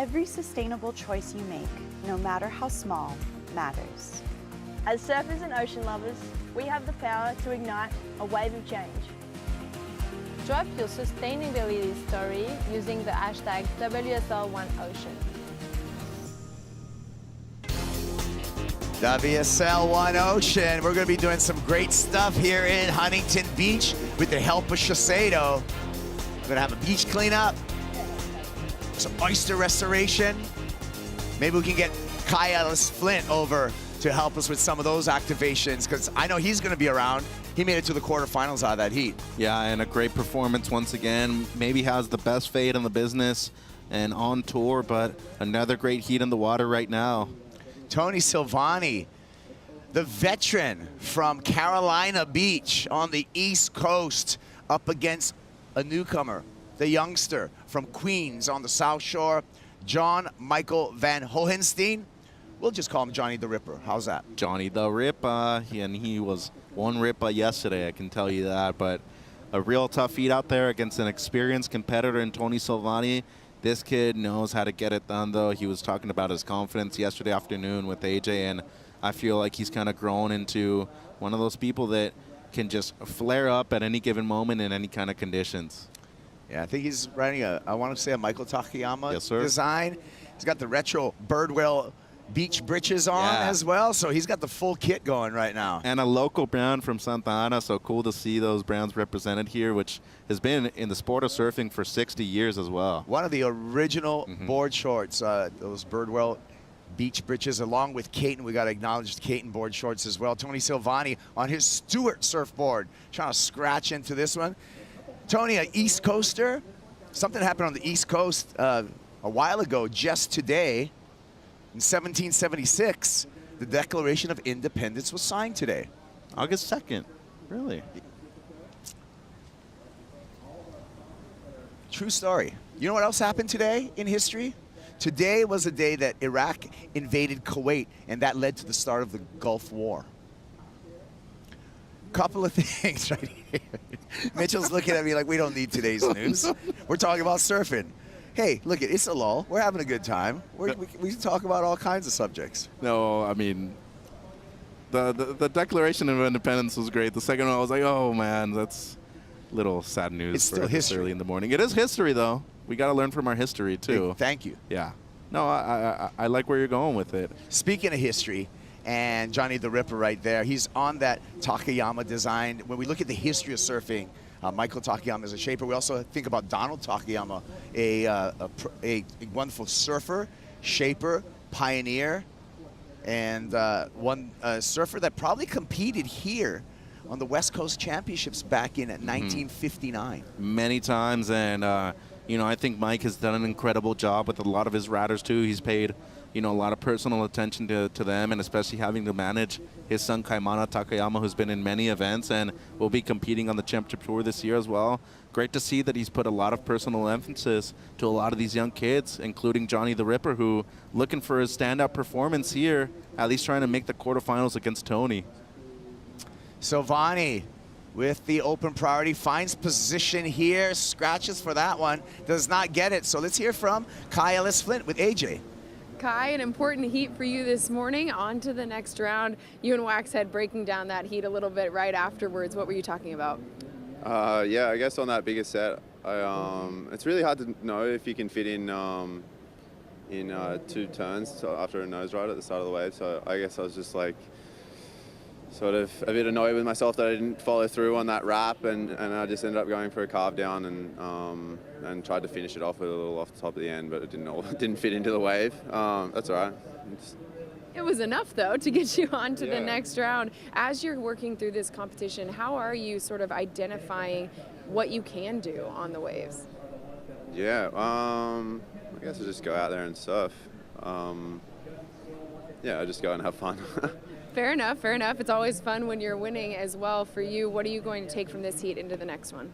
Every sustainable choice you make, no matter how small, matters. As surfers and ocean lovers, we have the power to ignite a wave of change. Drive your sustainability story using the hashtag WSL1Ocean. WSL1Ocean. We're going to be doing some great stuff here in Huntington Beach with the help of Shiseido. We're going to have a beach cleanup, some oyster restoration. Maybe we can get Kai Ellis Flint over to help us with some of those activations, because I know he's going to be around. He made it to the quarterfinals out of that heat. Yeah, and a great performance once again. Maybe has the best fade in the business and on tour, but another great heat in the water right now. Tony Silvani, the veteran from Carolina Beach on the East Coast, up against a newcomer, the youngster from Queens on the South Shore, John Michael Van Hohenstein. We'll just call him Johnny the Ripper. How's that? Johnny the Ripper, and he was one Ripper yesterday, I can tell you that. But a real tough heat out there against an experienced competitor in Tony Silvani. This kid knows how to get it done, though. He was talking about his confidence yesterday afternoon with AJ, and I feel like he's kind of grown into one of those people that can just flare up at any given moment in any kind of conditions. Yeah, I think he's riding I want to say a Michael Takayama Yes, sir. design. He's got the retro Birdwell beach britches on as well, so he's got the full kit going right now. And a local brand from Santa Ana, so cool to see those brands represented here, which has been in the sport of surfing for 60 years as well. One of the original board shorts, those Birdwell beach britches, along with Caton. We got to acknowledge the Caton board shorts as well. Tony Silvani on his Stewart surfboard, trying to scratch into this one. Tony, an East Coaster. Something happened on the East Coast a while ago, just today. In 1776, the Declaration of Independence was signed today. August 2nd, really? True story. You know what else happened today in history? Today was the day that Iraq invaded Kuwait, and that led to the start of the Gulf War. Couple of things right here. Mitchell's looking at me like we don't need today's news. We're talking about surfing. Hey, look, it's a lull. We're having a good time. We talk about all kinds of subjects. No, I mean, the Declaration of Independence was great. The second one, I was like, oh, man, that's a little sad news. It's for still this history. early in the morning. It is history, though. We got to learn from our history, too. Hey, thank you. Yeah. No, I like where you're going with it. Speaking of history, and Johnny the Ripper right there, he's on that Takayama design. When we look at the history of surfing, Michael Takayama is a shaper. We also think about Donald Takayama, a wonderful surfer, shaper, pioneer, and one surfer that probably competed here on the West Coast Championships back in 1959. Many times, and you know, I think Mike has done an incredible job with a lot of his riders too. He's paid, you know, a lot of personal attention to them, and especially having to manage his son Kaimana Takayama, who's been in many events and will be competing on the championship tour this year as well. Great to see that he's put a lot of personal emphasis to a lot of these young kids, including Johnny the Ripper, who looking for his standout performance here, at least trying to make the quarterfinals against Tony. Silvani with the open priority, finds position here, scratches for that one, does not get it. So let's hear from Kai Ellis Flint with AJ. Kai, an important heat for you this morning. On to the next round. You and Waxhead breaking down that heat a little bit right afterwards. What were you talking about? Yeah, I guess on that bigger set, it's really hard to know if you can fit in two turns after a nose ride at the start of the wave. So I guess I was just like sort of a bit annoyed with myself that I didn't follow through on that wrap, and I just ended up going for a carve down and tried to finish it off with a little off the top of the end, but it didn't fit into the wave. That's all right. It was enough, though, to get you on to the next round. As you're working through this competition, how are you sort of identifying what you can do on the waves? Yeah, I guess I just go out there and surf. Yeah, I just go and have fun. Fair enough, fair enough. It's always fun when you're winning as well. For you, what are you going to take from this heat into the next one?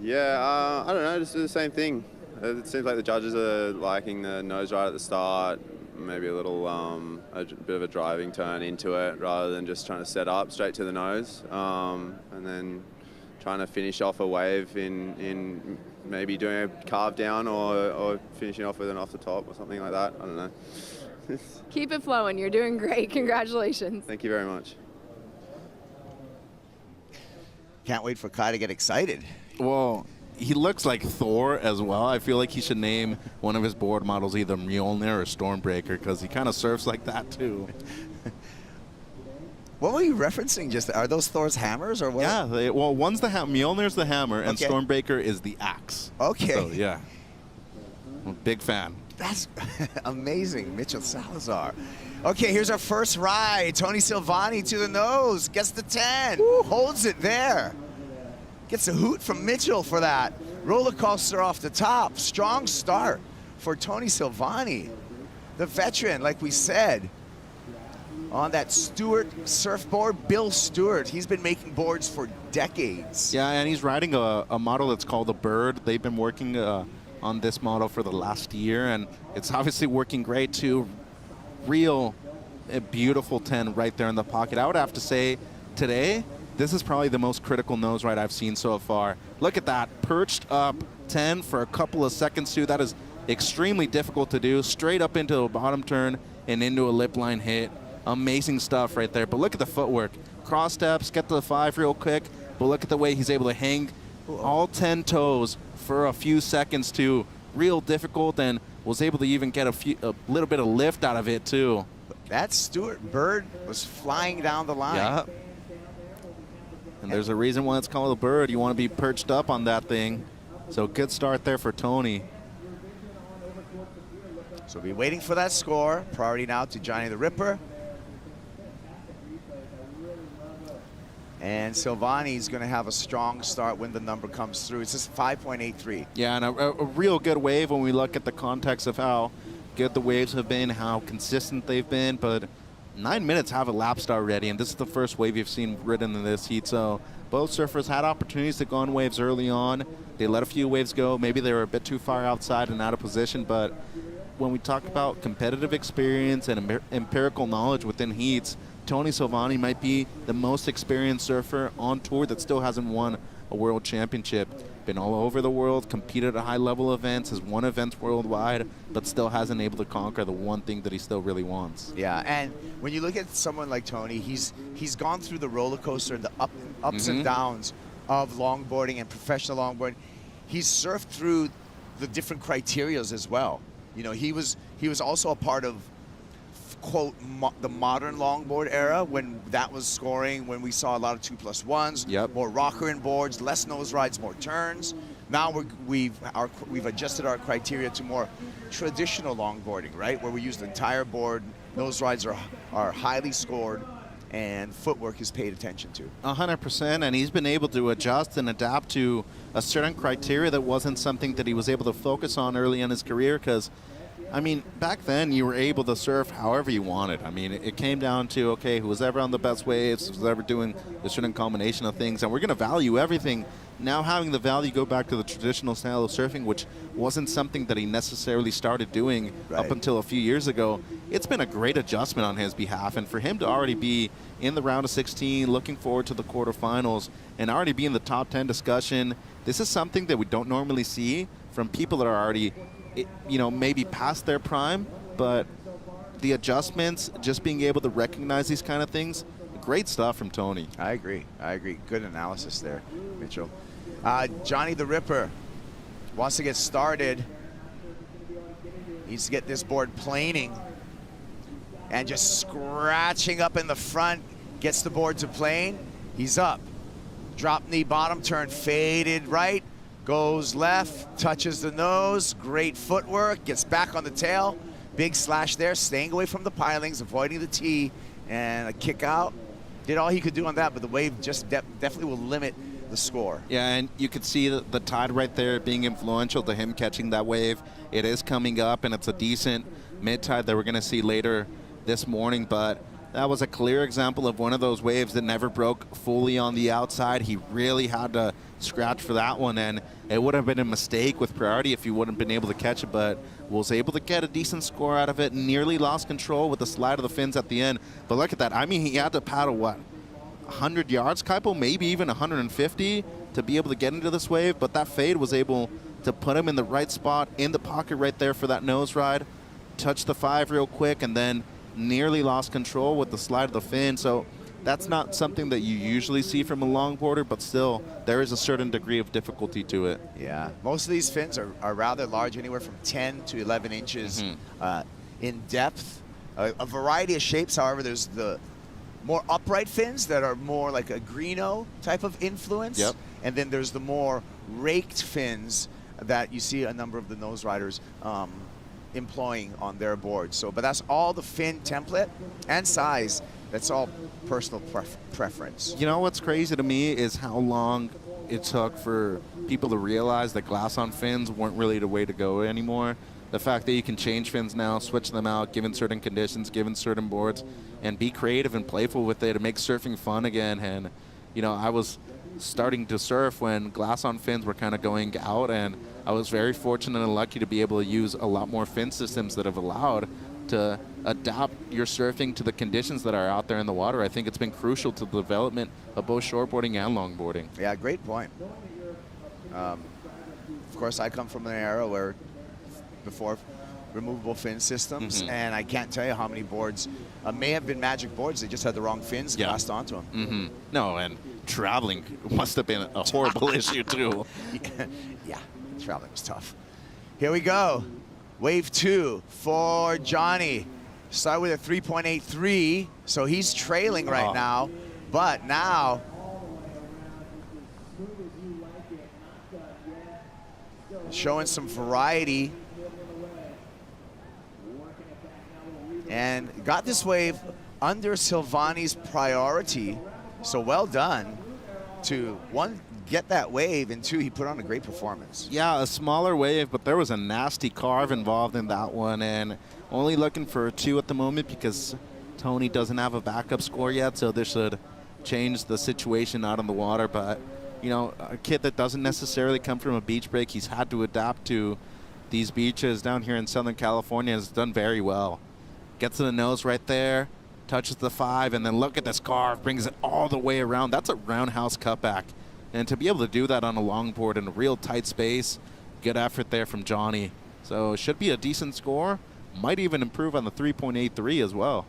Yeah, I don't know, just do the same thing. It seems like the judges are liking the nose ride at the start, maybe a little, a bit of a driving turn into it rather than just trying to set up straight to the nose, and then trying to finish off a wave in maybe doing a carve down or finishing off with an off the top or something like that. I don't know. Keep it flowing. You're doing great. Congratulations. Thank you very much. Can't wait for Kai to get excited. Well, he looks like Thor as well. I feel like he should name one of his board models either Mjolnir or Stormbreaker because he kind of surfs like that too. What were you referencing just? Are those Thor's hammers or what? Yeah, well, one's the Mjolnir's the hammer and Okay. Stormbreaker is the axe. Okay. So, yeah. I'm a big fan. That's amazing, Mitchell Salazar. Okay, here's our first ride. Tony Silvani to the nose, gets the 10, holds it there. Gets a hoot from Mitchell for that. Roller coaster off the top. Strong start for Tony Silvani, the veteran, like we said, on that Stewart surfboard. Bill Stewart, he's been making boards for decades. Yeah, and he's riding a model that's called the Bird. They've been working on this model for the last year, and it's obviously working great too. Real beautiful 10 right there in the pocket. I would have to say today, this is probably the most critical nose ride I've seen so far. Look at that, perched up 10 for a couple of seconds too. That is extremely difficult to do. Straight up into a bottom turn and into a lip line hit. Amazing stuff right there. But look at the footwork. Cross steps, get to the 5 real quick, but look at the way he's able to hang all 10 toes for a few seconds too. Real difficult, and was able to even get a little bit of lift out of it too. That Stewart Bird was flying down the line. Yeah. And there's a reason why it's called a Bird. You want to be perched up on that thing. So good start there for Tony. So we'll be waiting for that score. Priority now to Johnny the Ripper. And Silvani's going to have a strong start when the number comes through. It's just 5.83. Yeah, and a real good wave when we look at the context of how good the waves have been, how consistent they've been. But 9 minutes have elapsed already, and this is the first wave you've seen ridden in this heat. So both surfers had opportunities to go on waves early on. They let a few waves go. Maybe they were a bit too far outside and out of position. But when we talk about competitive experience and empirical knowledge within heats, Tony Silvani might be the most experienced surfer on tour that still hasn't won a world championship. Been all over the world, competed at high-level events, has won events worldwide, but still hasn't able to conquer the one thing that he still really wants. Yeah, and when you look at someone like Tony, he's gone through the roller coaster and the ups and downs of longboarding and professional longboarding. He's surfed through the different criterias as well. You know, he was also a part of, quote, the modern longboard era, when that was scoring, when we saw a lot of 2+1s, more rocker in boards, less nose rides, more turns. Now we've adjusted our criteria to more traditional longboarding, right, where we use the entire board. Nose rides are highly scored, and footwork is paid attention to. 100%, and he's been able to adjust and adapt to a certain criteria that wasn't something that he was able to focus on early in his career, because I mean, back then you were able to surf however you wanted. I mean, it came down to, okay, who was ever on the best waves, who was ever doing a certain combination of things, and we're going to value everything. Now having the value go back to the traditional style of surfing, which wasn't something that he necessarily started doing up until a few years ago, it's been a great adjustment on his behalf. And for him to already be in the round of 16, looking forward to the quarterfinals, and already be in the top 10 discussion, this is something that we don't normally see from people that are already, you know, maybe past their prime, but the adjustments, just being able to recognize these kind of things, great stuff from Tony. I agree. Good analysis there, Mitchell. Johnny the Ripper wants to get started. Needs to get this board planing. And just scratching up in the front, gets the board to plane. He's up. Drop knee bottom turn, faded right. Goes left, touches the nose, great footwork, gets back on the tail. Big slash there, staying away from the pilings, avoiding the tee, and a kick out. Did all he could do on that, but the wave just definitely will limit the score. Yeah, and you could see the tide right there being influential to him catching that wave. It is coming up, and it's a decent mid-tide that we're going to see later this morning, but that was a clear example of one of those waves that never broke fully on the outside. He really had to scratch for that one, and it would have been a mistake with priority if he wouldn't been able to catch it, but was able to get a decent score out of it. Nearly lost control with the slide of the fins at the end. But look at that. I mean, he had to paddle, what, 100 yards, Kaipo, maybe even 150 to be able to get into this wave, but that fade was able to put him in the right spot, in the pocket right there for that nose ride, touch the 5 real quick, and then nearly lost control with the slide of the fin. So that's not something that you usually see from a longboarder, but still, there is a certain degree of difficulty to it. Yeah, most of these fins are rather large, anywhere from 10 to 11 inches in depth. A variety of shapes, however, there's the more upright fins that are more like a Greeno type of influence. Yep. And then there's the more raked fins that you see a number of the nose riders employing on their boards. So, but that's all the fin template and size. That's all personal preference. You know what's crazy to me is how long it took for people to realize that glass on fins weren't really the way to go anymore. The fact that you can change fins now, switch them out, given certain conditions, given certain boards, and be creative and playful with it. It makes surfing fun again. And, you know, I was starting to surf when glass on fins were kind of going out, and I was very fortunate and lucky to be able to use a lot more fin systems that have allowed to adapt your surfing to the conditions that are out there in the water. I think it's been crucial to the development of both shortboarding and longboarding. Yeah, great point. Of course, I come from an era where before removable fin systems, and I can't tell you how many boards may have been magic boards. They just had the wrong fins glassed onto them. No, and traveling must have been a horrible issue too. Yeah, traveling was tough. Here we go. Wave 2 for Johnny. Start with a 3.83, so he's trailing right now. But now, showing some variety. And got this wave under Silvani's priority. So well done to, 1, get that wave, and 2, he put on a great performance. Yeah, a smaller wave, but there was a nasty carve involved in that one, and only looking for a 2 at the moment because Tony doesn't have a backup score yet, so this should change the situation out on the water. But, you know, a kid that doesn't necessarily come from a beach break, he's had to adapt to these beaches down here in Southern California, has done very well. Gets to the nose right there, touches the 5, and then look at this carve, brings it all the way around. That's a roundhouse cutback. And to be able to do that on a longboard in a real tight space, good effort there from Johnny. So it should be a decent score. Might even improve on the 3.83 as well.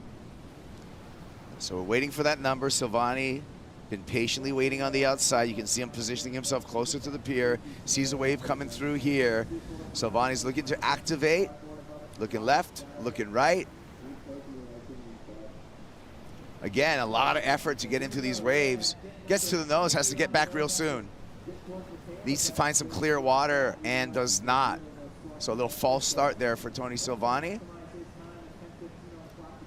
So we're waiting for that number. Silvani been patiently waiting on the outside. You can see him positioning himself closer to the pier. Sees a wave coming through here. Silvani's looking to activate. Looking left, looking right. Again, a lot of effort to get into these waves. Gets to the nose, has to get back real soon. Needs to find some clear water and does not. So a little false start there for Tony Silvani.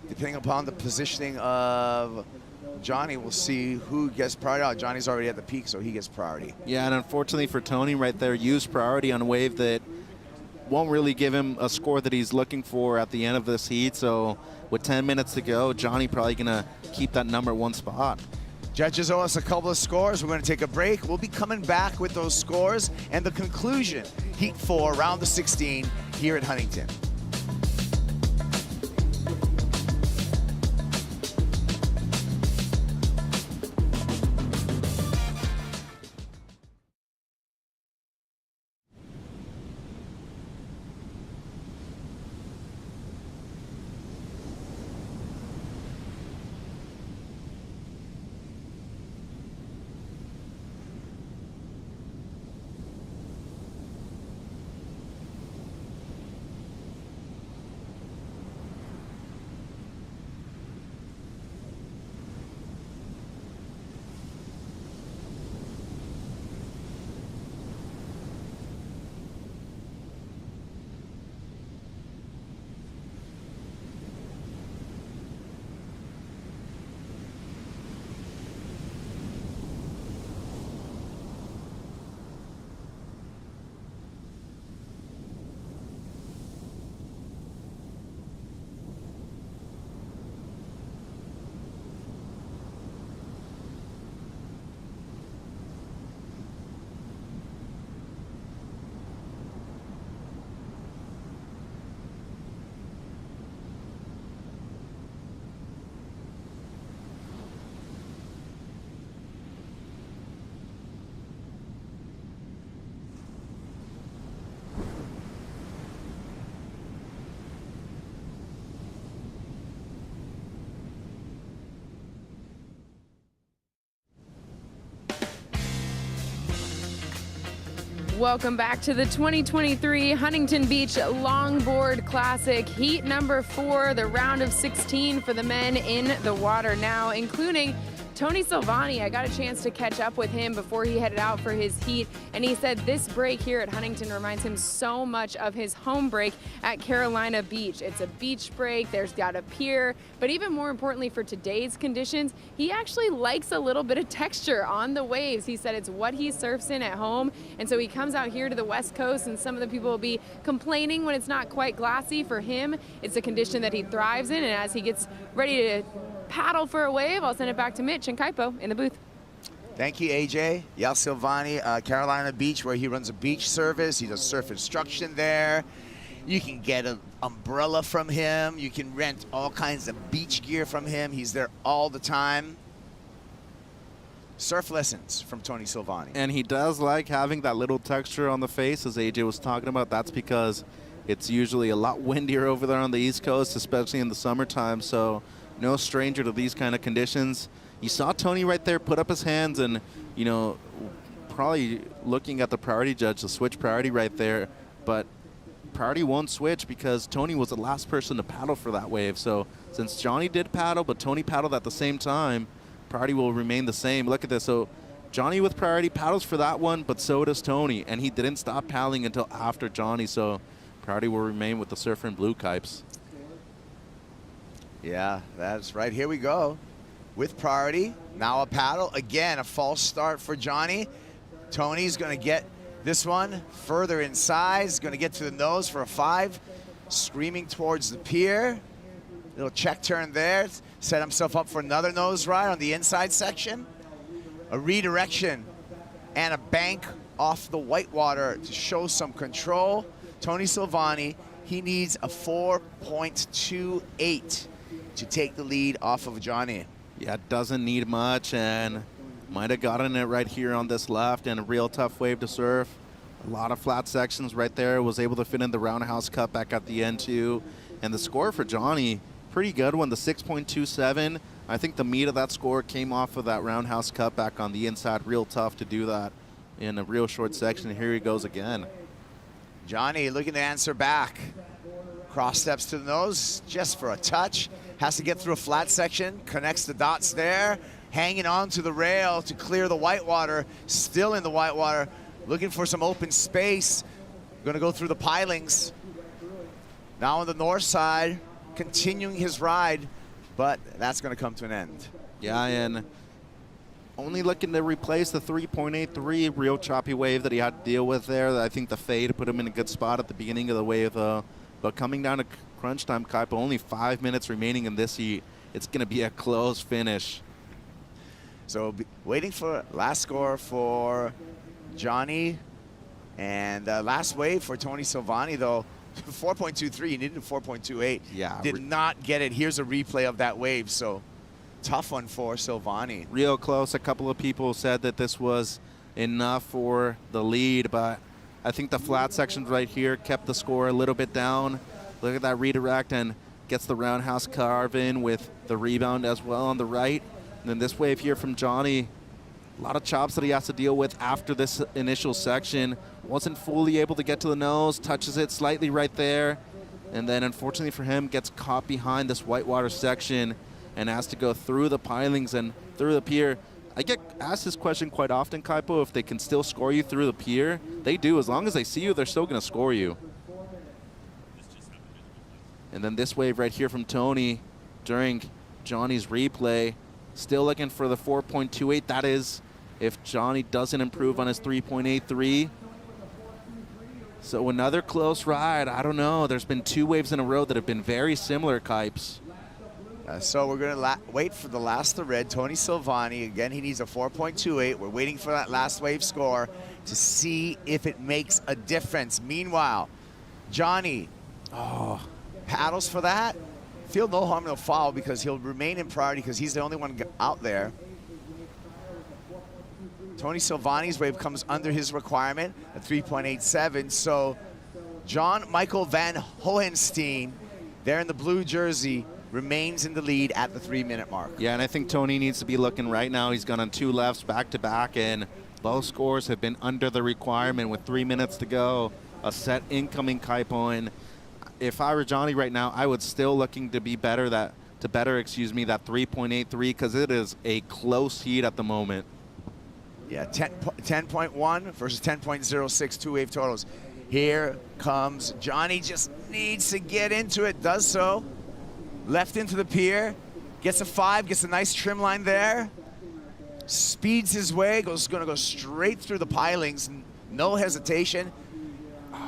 Depending upon the positioning of Johnny, we'll see who gets priority. Oh, Johnny's already at the peak, so he gets priority. Yeah, and unfortunately for Tony right there, used priority on a wave that won't really give him a score that he's looking for at the end of this heat. So with 10 minutes to go, Johnny probably going to keep that number 1 spot. Judges owe us a couple of scores. We're going to take a break. We'll be coming back with those scores and the conclusion, Heat 4, round of 16 here at Huntington. Welcome back to the 2023 Huntington Beach Longboard Classic, heat number 4, the round of 16 for the men in the water now, including Tony Silvani. I got a chance to catch up with him before he headed out for his heat, and he said this break here at Huntington reminds him so much of his home break at Carolina Beach. It's a beach break, there's got a pier, but even more importantly for today's conditions, he actually likes a little bit of texture on the waves. He said it's what he surfs in at home, and so he comes out here to the West Coast, and some of the people will be complaining when it's not quite glassy. For him, it's a condition that he thrives in, and as he gets ready to paddle for a wave, I'll send it back to Mitch and Kaipo in the booth. Thank you, AJ. Yal Silvani, Carolina Beach, where he runs a beach service. He does surf instruction there. You can get an umbrella from him. You can rent all kinds of beach gear from him. He's there all the time. Surf lessons from Tony Silvani. And he does like having that little texture on the face, as AJ was talking about. That's because it's usually a lot windier over there on the East Coast, especially in the summertime. So no stranger to these kind of conditions. You saw Tony right there put up his hands and, you know, probably looking at the priority judge, the switch priority right there. But priority won't switch because Tony was the last person to paddle for that wave. So since Johnny did paddle, but Tony paddled at the same time, priority will remain the same. Look at this. So Johnny with priority paddles for that one, but so does Tony. And he didn't stop paddling until after Johnny. So priority will remain with the surfer in blue, Kipes. Yeah, that's right. Here we go with priority. Now a paddle. Again, a false start for Johnny. Tony's going to get this one further inside. He's going to get to the nose for a 5. Screaming towards the pier. Little check turn there. Set himself up for another nose ride on the inside section. A redirection and a bank off the whitewater to show some control. Tony Silvani, he needs a 4.28 to take the lead off of Johnny. Yeah, doesn't need much and might have gotten it right here on this left, and a real tough wave to surf. A lot of flat sections right there. Was able to fit in the roundhouse cut back at the end too. And the score for Johnny, pretty good one, the 6.27. I think the meat of that score came off of that roundhouse cut back on the inside. Real tough to do that in a real short section. Here he goes again. Johnny looking to answer back. Cross steps to the nose just for a touch. Has to get through a flat section, connects the dots there, hanging on to the rail to clear the whitewater, still in the whitewater, looking for some open space. Gonna go through the pilings. Now on the north side, continuing his ride, but that's gonna come to an end. Yeah, and only looking to replace the 3.83 real choppy wave that he had to deal with there. I think the fade put him in a good spot at the beginning of the wave, though. But coming down to crunch time, Kaipo, only 5 minutes remaining in this heat. It's going to be a close finish. So waiting for last score for Johnny, and last wave for Tony Silvani, though. 4.23, he needed 4.28. Yeah. Did not get it. Here's a replay of that wave, so tough one for Silvani. Real close. A couple of people said that this was enough for the lead, but I think the flat sections right here kept the score a little bit down. Look at that redirect and gets the roundhouse carve in with the rebound as well on the right. And then this wave here from Johnny, a lot of chops that he has to deal with after this initial section. Wasn't fully able to get to the nose, touches it slightly right there. And then unfortunately for him, gets caught behind this whitewater section and has to go through the pilings and through the pier. I get asked this question quite often, Kaipo, if they can still score you through the pier. They do. As long as they see you, they're still going to score you. And then this wave right here from Tony during Johnny's replay, still looking for the 4.28. That is if Johnny doesn't improve on his 3.83. So another close ride. I don't know. There's been 2 waves in a row that have been very similar, Kipes. So we're going to wait for the last thread. Tony Silvani, again, he needs a 4.28. We're waiting for that last wave score to see if it makes a difference. Meanwhile, Johnny paddles for that. Feel no harm, no foul, because he'll remain in priority because he's the only one out there. Tony Silvani's wave comes under his requirement at 3.87. So John Michael Van Hohenstein, there in the blue jersey, remains in the lead at the 3-minute mark. Yeah, and I think Tony needs to be looking right now. He's gone on 2 lefts back-to-back, and both scores have been under the requirement with 3 minutes to go. A set incoming Kaipo, and if I were Johnny right now, I would still looking to be better that 3.83 because it is a close heat at the moment. Yeah, 10.1 versus 10.06 two-wave totals. Here comes Johnny, just needs to get into it, does so. Left into the pier, gets a 5, gets a nice trim line there. Speeds his way, gonna go straight through the pilings, no hesitation,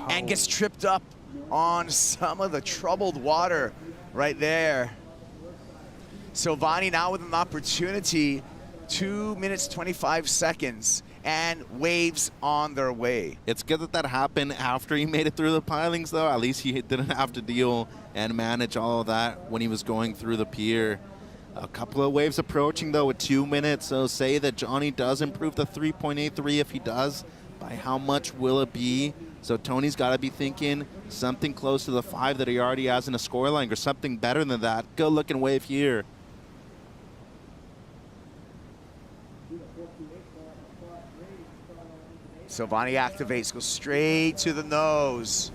and gets tripped up on some of the troubled water right there. Silvani now with an opportunity, 2 minutes, 25 seconds, and waves on their way. It's good that that happened after he made it through the pilings, though. At least he didn't have to deal and manage all of that when he was going through the pier. A couple of waves approaching, though, with 2 minutes. So say that Johnny does improve the 3.83. If he does, by how much will it be? So Tony's got to be thinking something close to the 5 that he already has in a scoreline or something better than that. Good looking wave here. Silvani activates, goes straight to the nose.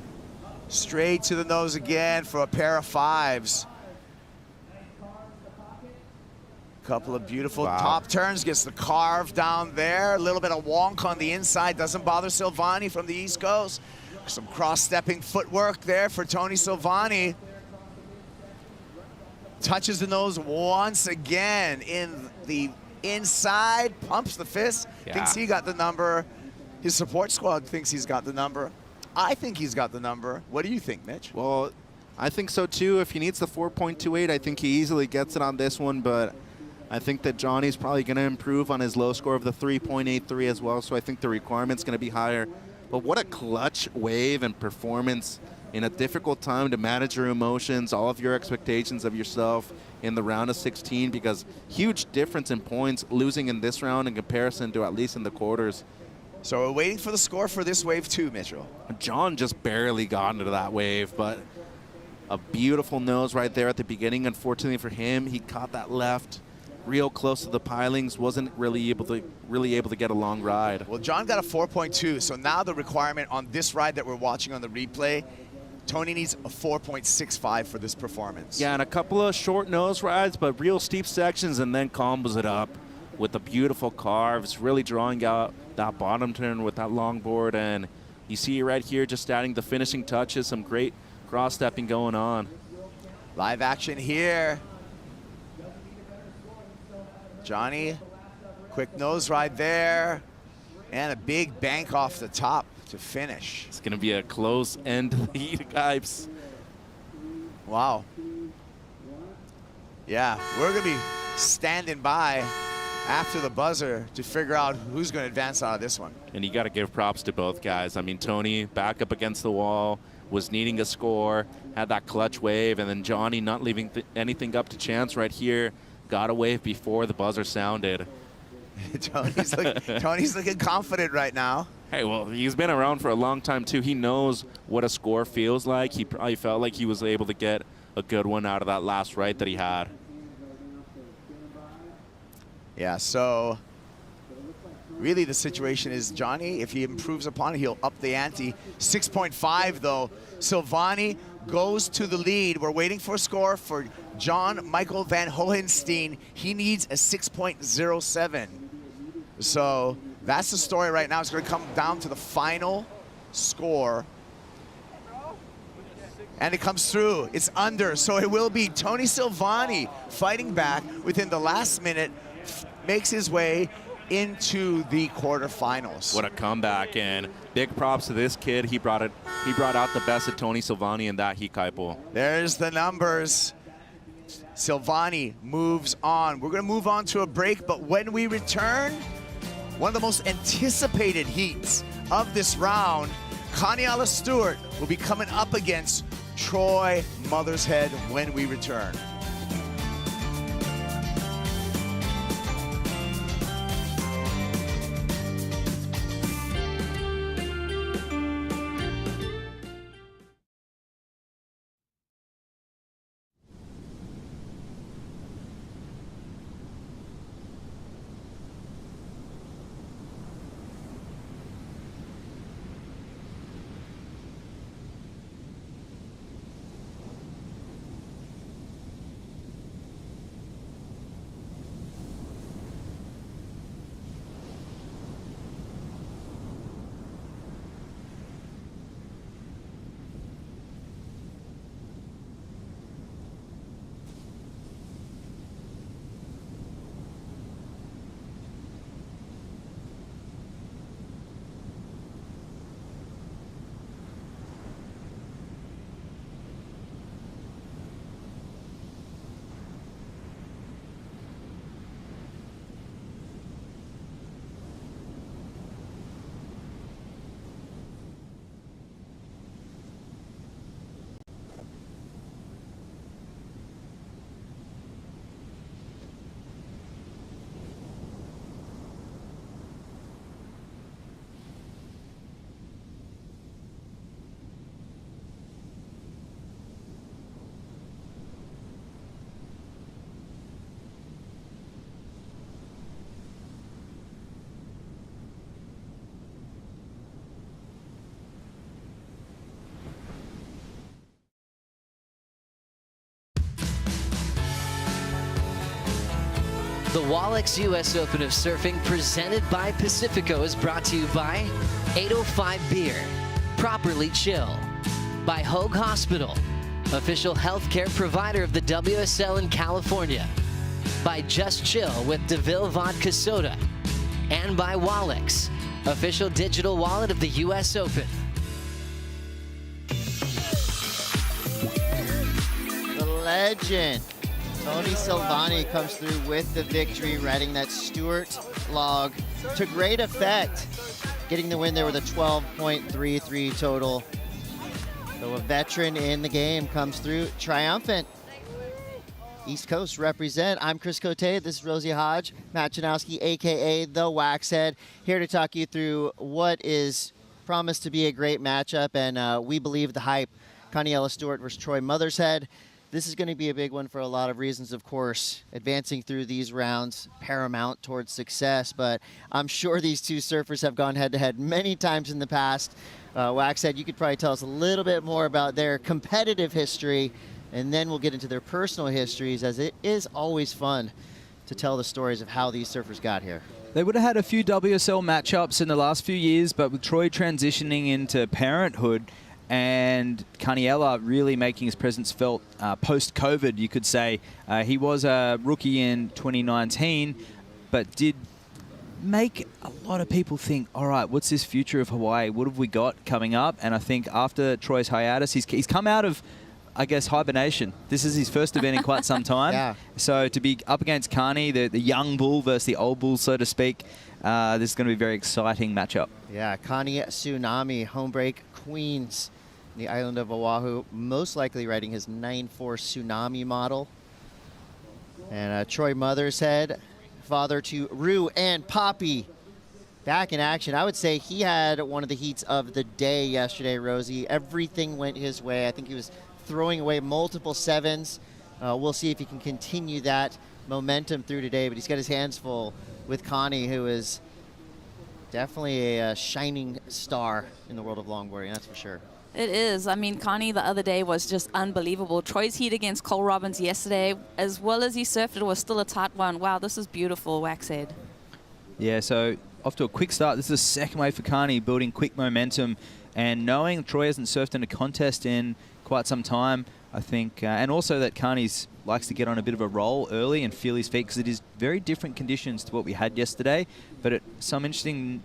Straight to the nose again for a pair of 5s. Couple of beautiful top turns, gets the carve down there. A little bit of wonk on the inside, doesn't bother Silvani from the East Coast. Some cross-stepping footwork there for Tony Silvani. Touches the nose once again in the inside, pumps the fist, thinks he got the number. His support squad thinks he's got the number. I think he's got the number. What do you think, Mitch? Well, I think so too. If he needs the 4.28, I think he easily gets it on this one, but I think that Johnny's probably going to improve on his low score of the 3.83 as well, so I think the requirement's going to be higher. But what a clutch wave and performance in a difficult time to manage your emotions, all of your expectations of yourself in the round of 16, because huge difference in points losing in this round in comparison to at least in the quarters. So we're waiting for the score for this wave too, Mitchell. John just barely got into that wave, but a beautiful nose right there at the beginning. Unfortunately for him, he caught that left real close to the pilings, wasn't really able to get a long ride. Well, John got a 4.2, so now the requirement on this ride that we're watching on the replay, Tony needs a 4.65 for this performance. Yeah, and a couple of short nose rides, but real steep sections, and then combos it up with the beautiful carves, really drawing out that bottom turn with that longboard. And you see right here just adding the finishing touches, some great cross-stepping going on. Live action here. Johnny, quick nose ride there, and a big bank off the top to finish. It's going to be a close end to the heat, guys. Wow. Yeah, we're going to be standing by after the buzzer to figure out who's going to advance out of this one. And you got to give props to both guys. I mean, Tony back up against the wall, was needing a score, had that clutch wave, and then Johnny not leaving anything up to chance right here. Got a wave before the buzzer sounded. Tony's looking confident right now. Hey, well, he's been around for a long time, too. He knows what a score feels like. He probably felt like he was able to get a good one out of that last right that he had. Yeah, so really the situation is Johnny, if he improves upon it, he'll up the ante. 6.5, though. Silvani goes to the lead. We're waiting for a score for John Michael Van Hohenstein. He needs a 6.07. So that's the story right now. It's going to come down to the final score. And it comes through. It's under. So it will be Tony Silvani fighting back within the last minute, makes his way into the quarterfinals. What a comeback, and big props to this kid. He brought out the best of Tony Silvani in that heat, Kaipo. There's the numbers. Silvani moves on. We're going to move on to a break, but when we return, one of the most anticipated heats of this round, Kaniala Stewart will be coming up against Troy Mothershead when we return. Wallex US Open of Surfing presented by Pacifico is brought to you by 805 Beer, Properly Chill, by Hoag Hospital, official healthcare provider of the WSL in California, by Just Chill with DeVille Vodka Soda, and by Wallex, official digital wallet of the US Open. The legend, Tony Silvani, comes through with the victory, riding that Stewart log to great effect, getting the win there with a 12.33 total. So a veteran in the game comes through triumphant. East Coast represent. I'm Chris Cote. This is Rosie Hodge, Matt Janowski, a.k.a. The Waxhead, here to talk you through what is promised to be a great matchup, and we believe the hype. Connie Stewart versus Troy Mothershead. This is going to be a big one for a lot of reasons, of course. Advancing through these rounds, paramount towards success, but I'm sure these two surfers have gone head-to-head many times in the past. Waxhead, you could probably tell us a little bit more about their competitive history, and then we'll get into their personal histories, as it is always fun to tell the stories of how these surfers got here. They would have had a few WSL matchups in the last few years, but with Troy transitioning into parenthood and Carniella really making his presence felt post-COVID, you could say. He was a rookie in 2019, but did make a lot of people think, all right, what's this future of Hawaii? What have we got coming up? And I think after Troy's hiatus, he's come out of, I guess, hibernation. This is his first event in quite some time. Yeah. So to be up against Carney, the young bull versus the old bull, so to speak, this is going to be a very exciting matchup. Yeah, Connie Tsunami, home break Queens, the island of Oahu, most likely riding his 9.4 Tsunami model. And Troy Mothershead, father to Rue and Poppy, back in action. I would say he had one of the heats of the day yesterday, Rosie. Everything went his way. I think he was throwing away multiple sevens. We'll see if he can continue that momentum through today, but he's got his hands full with Connie, who is definitely a shining star in the world of longboarding, that's for sure. It is. I mean, Connie the other day was just unbelievable. Troy's heat against Cole Robbins yesterday, as well as he surfed it, was still a tight one. Wow, this is beautiful, Waxhead. Yeah, so off to a quick start. This is the second wave for Carney, building quick momentum. And knowing Troy hasn't surfed in a contest in quite some time, I think, and also that Carney's likes to get on a bit of a roll early and feel his feet, because it is very different conditions to what we had yesterday. But some interesting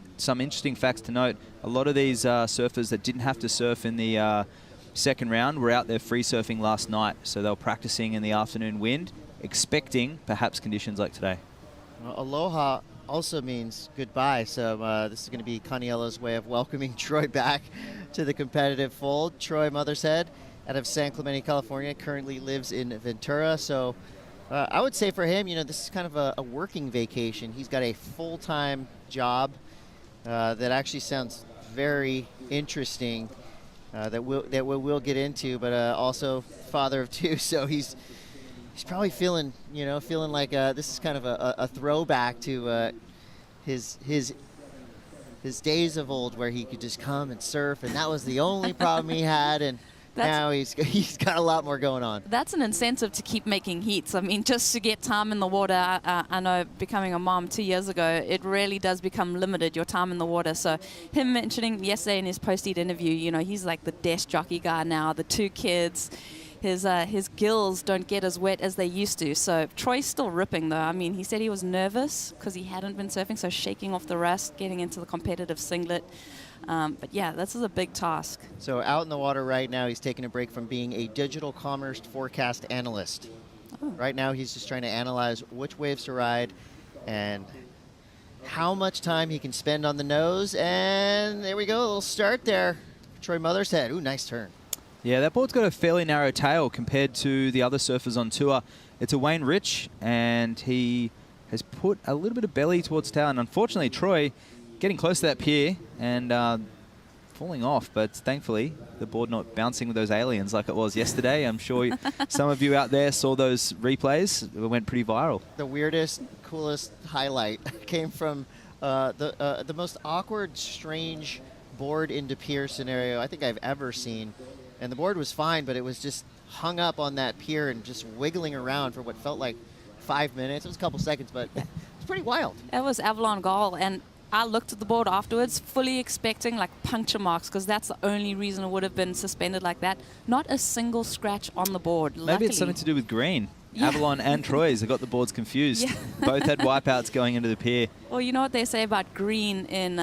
facts to note. A lot of these surfers that didn't have to surf in the second round were out there free surfing last night, so they were practicing in the afternoon wind, expecting perhaps conditions like today. Well, aloha also means goodbye, so this is going to be Caniella's way of welcoming Troy back to the competitive fold. Troy Mothershead, out of San Clemente, California, currently lives in Ventura. So I would say for him, you know, this is kind of a working vacation. He's got a full-time job that actually sounds very interesting that we'll get into, but also father of two. So he's probably feeling like this is kind of a throwback to his days of old, where he could just come and surf, and that was the only problem he had. And now he's got a lot more going on. That's an incentive to keep making heats. I mean, just to get time in the water. I know becoming a mom 2 years ago, it really does become limited, your time in the water. So him mentioning yesterday in his post-heat interview, you know, he's like the desk jockey guy now, the 2 kids. His gills don't get as wet as they used to. So Troy's still ripping, though. I mean, he said he was nervous because he hadn't been surfing, so shaking off the rust, getting into the competitive singlet. But yeah, this is a big task. So out in the water right now, he's taking a break from being a digital commerce forecast analyst. Oh. Right now, he's just trying to analyze which waves to ride and how much time he can spend on the nose. And there we go, a little start there. Troy Mothershead. Ooh, nice turn. Yeah, that board's got a fairly narrow tail compared to the other surfers on tour. It's a Wayne Rich, and he has put a little bit of belly towards tail. And unfortunately, Troy getting close to that pier and falling off. But thankfully, the board not bouncing with those aliens like it was yesterday. I'm sure some of you out there saw those replays. It went pretty viral. The weirdest, coolest highlight came from the most awkward, strange board into pier scenario I think I've ever seen. And the board was fine, but it was just hung up on that pier and just wiggling around for what felt like 5 minutes. It was a couple seconds, but it's pretty wild. It was Avalon Goal, and I looked at the board afterwards, fully expecting like puncture marks, because that's the only reason it would have been suspended like that. Not a single scratch on the board. Maybe Luckily. it's something to do with green. Yeah. Avalon and Troyes, I got the boards confused. Yeah. Both had wipeouts going into the pier. Well, you know what they say about green in,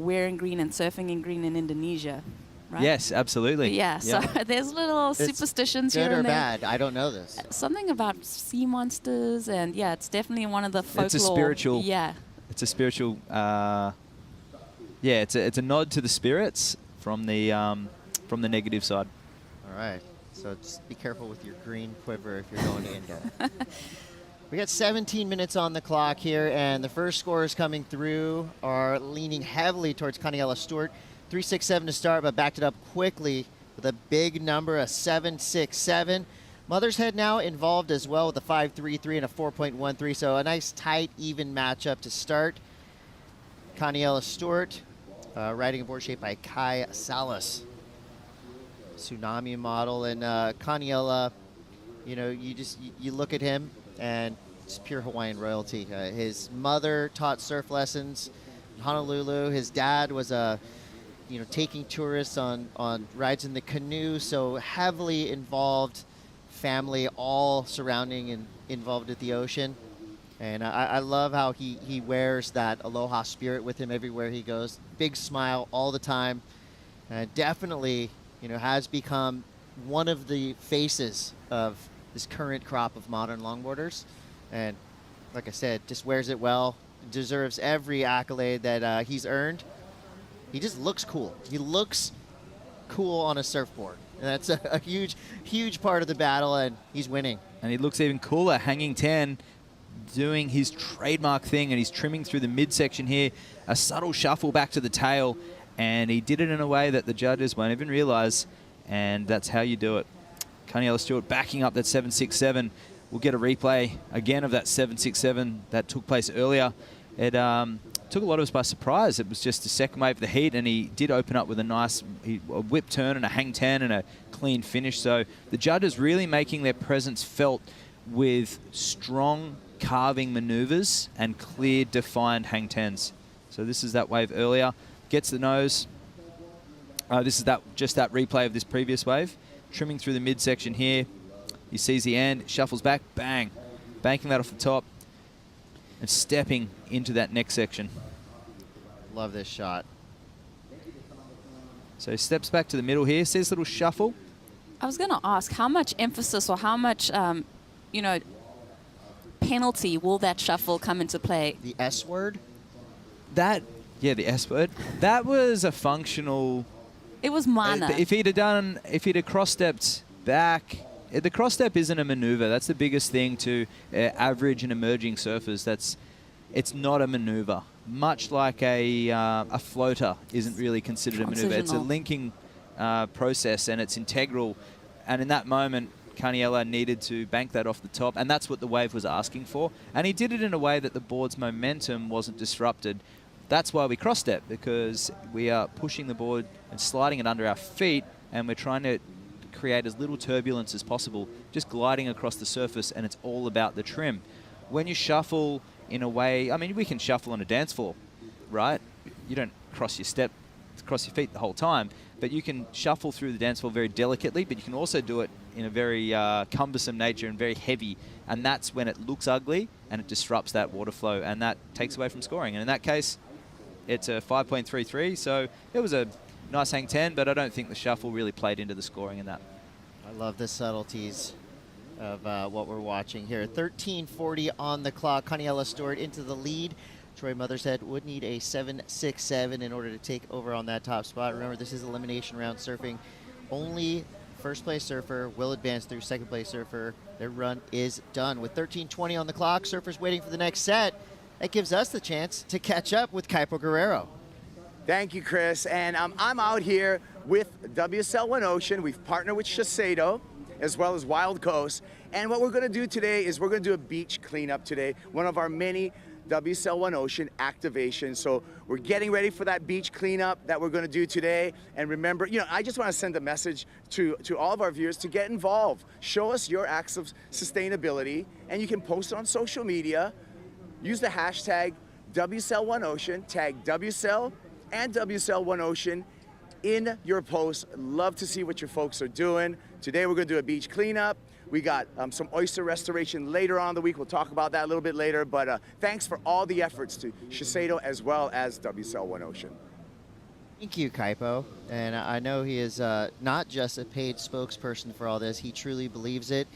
wearing green and surfing in green in Indonesia, right? Yes, absolutely. Yeah, so there's little superstitions here Good or and there. bad? I don't know this. Something about sea monsters, and yeah, it's definitely one of the folklore. It's a spiritual. Yeah. It's a spiritual. It's a nod to the spirits from the negative side. All right. So just be careful with your green quiver if you're going to Indo. We got 17 minutes on the clock here, and the first scorers coming through are leaning heavily towards Kaniela Stewart. 3.67 to start, but backed it up quickly with a big number, a 7.67. Mother's Head now involved as well with a 5.33 and a 4.13, so a nice tight, even matchup to start. Kaniela Stewart riding aboard shaped by Kai Salas. Tsunami model, and Kaniela, you look at him and it's pure Hawaiian royalty. His mother taught surf lessons in Honolulu. His dad was taking tourists on rides in the canoe, so heavily involved family, all surrounding and involved at the ocean. And I love how he wears that aloha spirit with him everywhere he goes. Big smile all the time. Definitely has become one of the faces of this current crop of modern longboarders. And like I said, just wears it well, deserves every accolade that he's earned. He just looks cool. He looks cool on a surfboard. And that's a huge, huge part of the battle, and he's winning. And he looks even cooler, hanging 10, doing his trademark thing, and he's trimming through the midsection here. A subtle shuffle back to the tail. And he did it in a way that the judges won't even realize, and that's how you do it. Kaniela Stewart backing up that 7.67. We'll get a replay again of that 7.67 that took place earlier. It took a lot of us by surprise. It was just the second wave of the heat, and he did open up with a nice a whip turn and a hang 10 and a clean finish. So the judges really making their presence felt with strong carving maneuvers and clear, defined hang 10s. So this is that wave earlier. Gets the nose. This is just that replay of this previous wave. Trimming through the midsection here. He sees the end, shuffles back, bang. Banking that off the top and stepping into that next section. Love this shot. So he steps back to the middle here, sees a little shuffle. I was going to ask, how much emphasis or how much, penalty will that shuffle come into play? The S word? Yeah, the S word. That was a functional. It was minor. If he'd have cross-stepped back, the cross-step isn't a maneuver. That's the biggest thing to average and emerging surfers. It's not a maneuver. Much like a floater isn't really considered a maneuver. It's a linking process, and it's integral. And in that moment, Kaniela needed to bank that off the top, and that's what the wave was asking for. And he did it in a way that the board's momentum wasn't disrupted. That's why we cross-step, because we are pushing the board and sliding it under our feet, and we're trying to create as little turbulence as possible, just gliding across the surface, and it's all about the trim. When you shuffle in a way, we can shuffle on a dance floor, right? You don't cross your feet the whole time, but you can shuffle through the dance floor very delicately, but you can also do it in a very cumbersome nature and very heavy, and that's when it looks ugly and it disrupts that water flow, and that takes away from scoring. And in that case, it's a 5.33, so it was a nice hang 10, but I don't think the shuffle really played into the scoring in that. I love the subtleties of what we're watching here. 13:40 on the clock. Kaniela Stewart into the lead. Troy Mothershead would need a 7.67 in order to take over on that top spot. Remember, this is elimination round surfing. Only first place surfer will advance through second place surfer. Their run is done. With 13:20 on the clock, surfers waiting for the next set. That gives us the chance to catch up with Kaipo Guerrero. Thank you, Chris. And I'm out here with WSL One Ocean. We've partnered with Shiseido as well as Wild Coast. And what we're going to do today is we're going to do a beach cleanup today. One of our many WSL One Ocean activation. So we're getting ready for that beach cleanup that we're going to do today. And remember, you know, I just want to send a message to all of our viewers to get involved. Show us your acts of sustainability, and you can post it on social media. Use the hashtag WSL One Ocean, tag WSL and WSL One Ocean in your posts. Love to see what your folks are doing. Today we're going to do a beach cleanup. We got some oyster restoration later on in the week. We'll talk about that a little bit later. But thanks for all the efforts to Shiseido as well as WSL One Ocean. Thank you, Kaipo. And I know he is not just a paid spokesperson for all this. He truly believes it.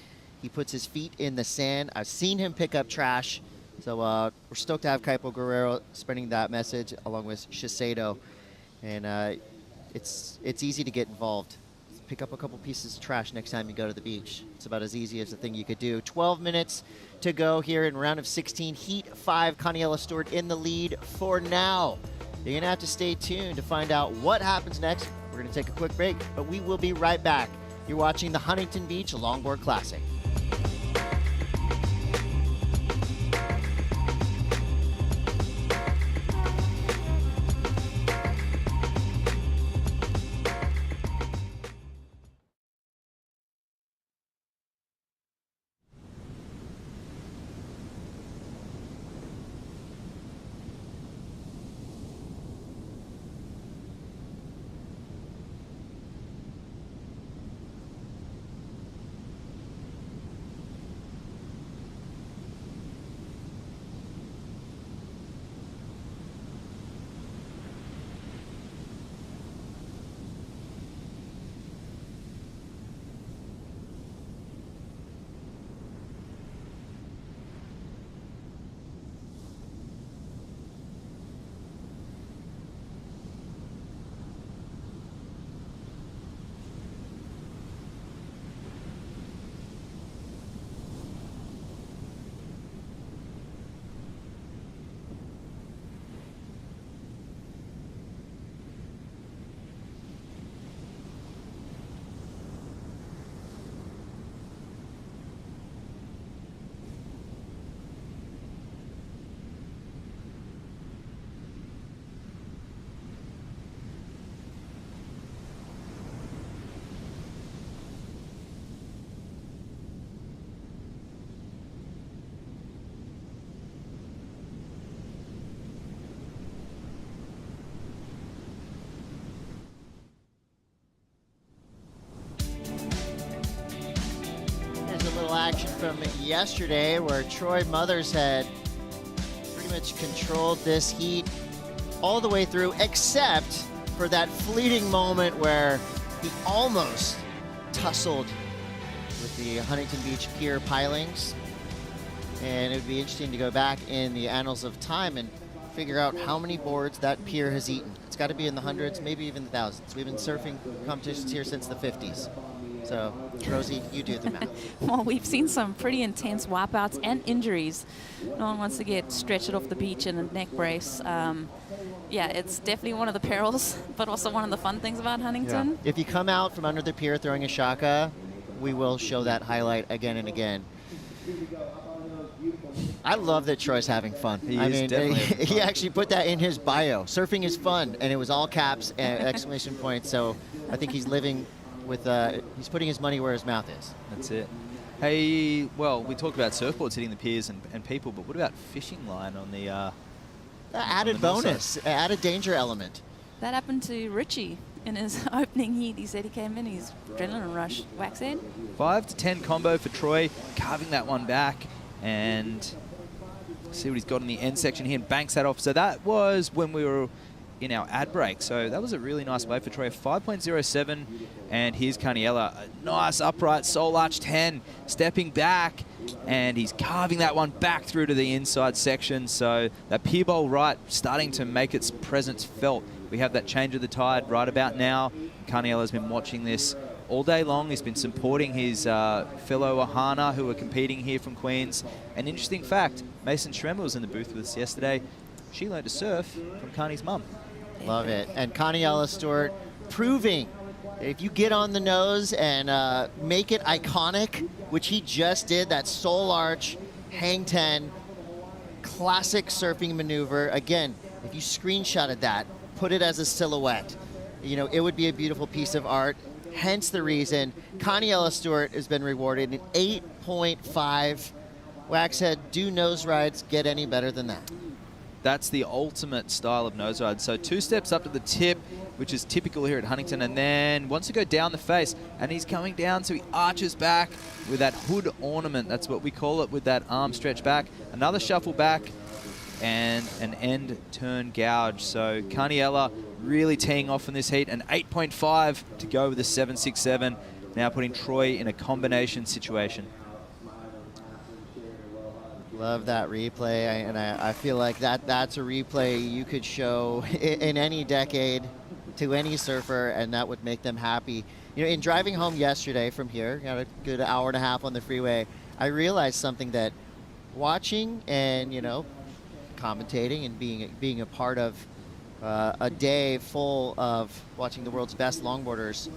He puts his feet in the sand. I've seen him pick up trash. So we're stoked to have Kaipo Guerrero spreading that message along with Shiseido. And it's easy to get involved. Pick up a couple pieces of trash next time you go to the beach. It's about as easy as the thing you could do. 12 minutes to go here in round of 16. Heat 5, Connie Stewart in the lead for now. You're going to have to stay tuned to find out what happens next. We're going to take a quick break, but we will be right back. You're watching the Huntington Beach Longboard Classic. Action from yesterday where Troy Mothershead pretty much controlled this heat all the way through, except for that fleeting moment where he almost tussled with the Huntington Beach Pier pilings. And it would be interesting to go back in the annals of time and figure out how many boards that pier has eaten. It's got to be in the hundreds, maybe even the thousands. We've been surfing competitions here since the 50s. So, Rosie, you do the math. Well, we've seen some pretty intense wipeouts and injuries. No one wants to get stretched off the beach in a neck brace. Yeah, it's definitely one of the perils, but also one of the fun things about Huntington. Yeah. If you come out from under the pier throwing a shaka, we will show that highlight again and again. I love that Troy's having fun. He actually put that in his bio. Surfing is fun, and it was all caps and exclamation points. So I think he's living with, he's putting his money where his mouth is. That's it. Hey, well, we talked about surfboards hitting the piers and people, but what about fishing line on the added bonus, added danger element. That happened to Richie in his opening heat. He said he came in, his adrenaline rush, wax head. 5 to 10 combo for Troy, carving that one back, and see what he's got in the end section here, and banks that off. So that was when we were in our ad break. So that was a really nice wave for Troy, 5.07, and here's Carniella, a nice upright soul arch 10, stepping back, and he's carving that one back through to the inside section. So that pier bowl right starting to make its presence felt. We have that change of the tide right about now. Carniella's been watching this all day long. He's been supporting his fellow Ohana who are competing here from Queens. An interesting fact, Mason Schremer was in the booth with us yesterday. She learned to surf from Carney's mum. Love it. And Connie Stewart proving if you get on the nose and make it iconic, which he just did, that soul arch, hang 10, classic surfing maneuver. Again, if you screenshotted that, put it as a silhouette, you know, it would be a beautiful piece of art. Hence the reason Connie Stewart has been rewarded an 8.5. Waxhead, do nose rides get any better than that? That's the ultimate style of nose ride. So 2 steps up to the tip, which is typical here at Huntington, and then wants to go down the face, and he's coming down, so he arches back with that hood ornament. That's what we call it, with that arm stretch back. Another shuffle back, and an end turn gouge. So Carniella really teeing off in this heat, an 8.5 to go with a 7.67, now putting Troy in a combination situation. Love that replay, and I feel like that's a replay you could show in any decade to any surfer, and that would make them happy. You know, in driving home yesterday from here, got a good hour and a half on the freeway, I realized something, that watching and, you know, commentating and being a part of a day full of watching the world's best longboarders,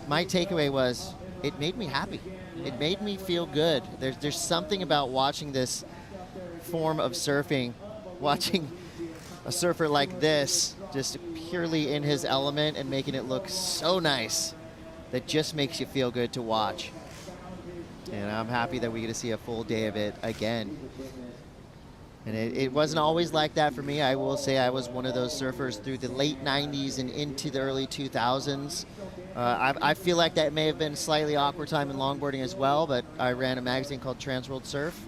my takeaway was it made me happy. It made me feel good. There's something about watching this form of surfing, watching a surfer like this, just purely in his element and making it look so nice, that just makes you feel good to watch. And I'm happy that we get to see a full day of it again. And it wasn't always like that for me. I will say I was one of those surfers through the late 90s and into the early 2000s. I feel like that may have been a slightly awkward time in longboarding as well, but I ran a magazine called Transworld Surf,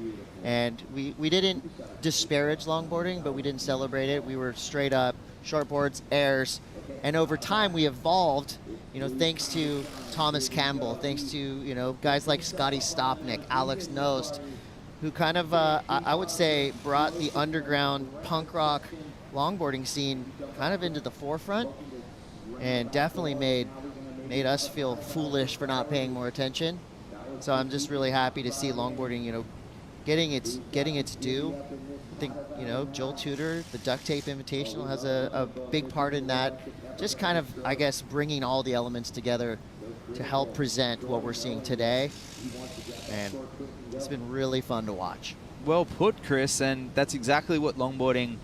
and we didn't disparage longboarding, but we didn't celebrate it. We were straight up shortboards, airs, and over time we evolved, you know, thanks to Thomas Campbell, thanks to, you know, guys like Scotty Stopnick, Alex Nost, who kind of, I would say, brought the underground punk rock longboarding scene kind of into the forefront, and definitely made us feel foolish for not paying more attention. So I'm just really happy to see longboarding, you know, getting its due. I think, you know, Joel Tudor, the Duct Tape Invitational, has a big part in that. Just kind of, I guess, bringing all the elements together to help present what we're seeing today. And it's been really fun to watch. Well put, Chris, and that's exactly what longboarding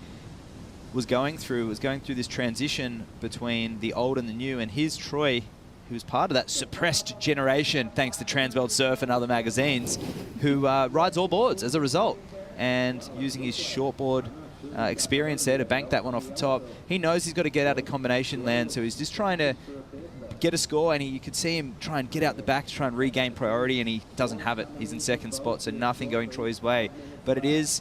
was going through. It was going through this transition between the old and the new, and here's Troy, who's part of that suppressed generation, thanks to Transworld Surf and other magazines, who rides all boards as a result, and using his shortboard experience there to bank that one off the top. He knows he's got to get out of combination land, so he's just trying to get a score, and you could see him try and get out the back to try and regain priority, and he doesn't have it. He's in second spot, so nothing going Troy's way. But it is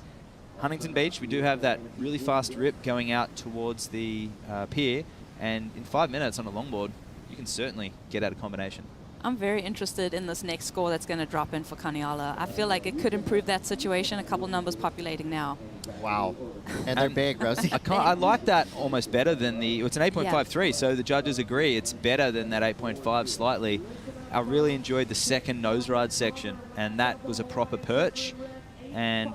Huntington Beach. We do have that really fast rip going out towards the pier, and in 5 minutes on a longboard, you can certainly get out of combination. I'm very interested in this next score that's going to drop in for Kaniala. I feel like it could improve that situation. A couple numbers populating now. Wow. And they're big, Rosie. I like that almost better than it's an 8.53, so the judges agree it's better than that 8.5 slightly. I really enjoyed the second nose ride section, and that was a proper perch. And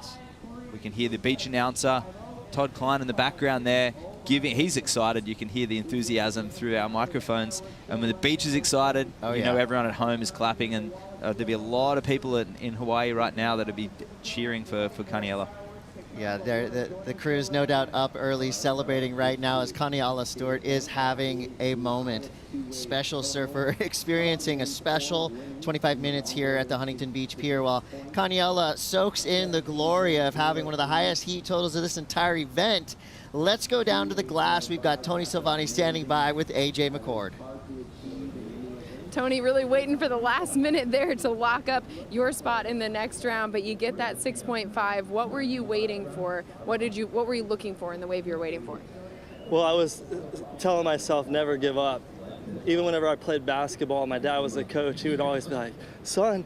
we can hear the beach announcer, Todd Klein, in the background there. He's excited. You can hear the enthusiasm through our microphones. And when the beach is excited, you know everyone at home is clapping, and there'll be a lot of people in Hawaii right now that'll be cheering for Kaniela. Yeah, the crew's no doubt up early celebrating right now as Kaniala Stewart is having a moment. Special surfer experiencing a special 25 minutes here at the Huntington Beach Pier, while Kaniala soaks in the glory of having one of the highest heat totals of this entire event. Let's go down to the glass. We've got Tony Silvani standing by with AJ McCord. Tony, really waiting for the last minute there to lock up your spot in the next round, but you get that 6.5. What were you waiting for? What were you looking for in the wave you were waiting for? Well, I was telling myself never give up. Even whenever I played basketball, my dad was the coach. He would always be like, son,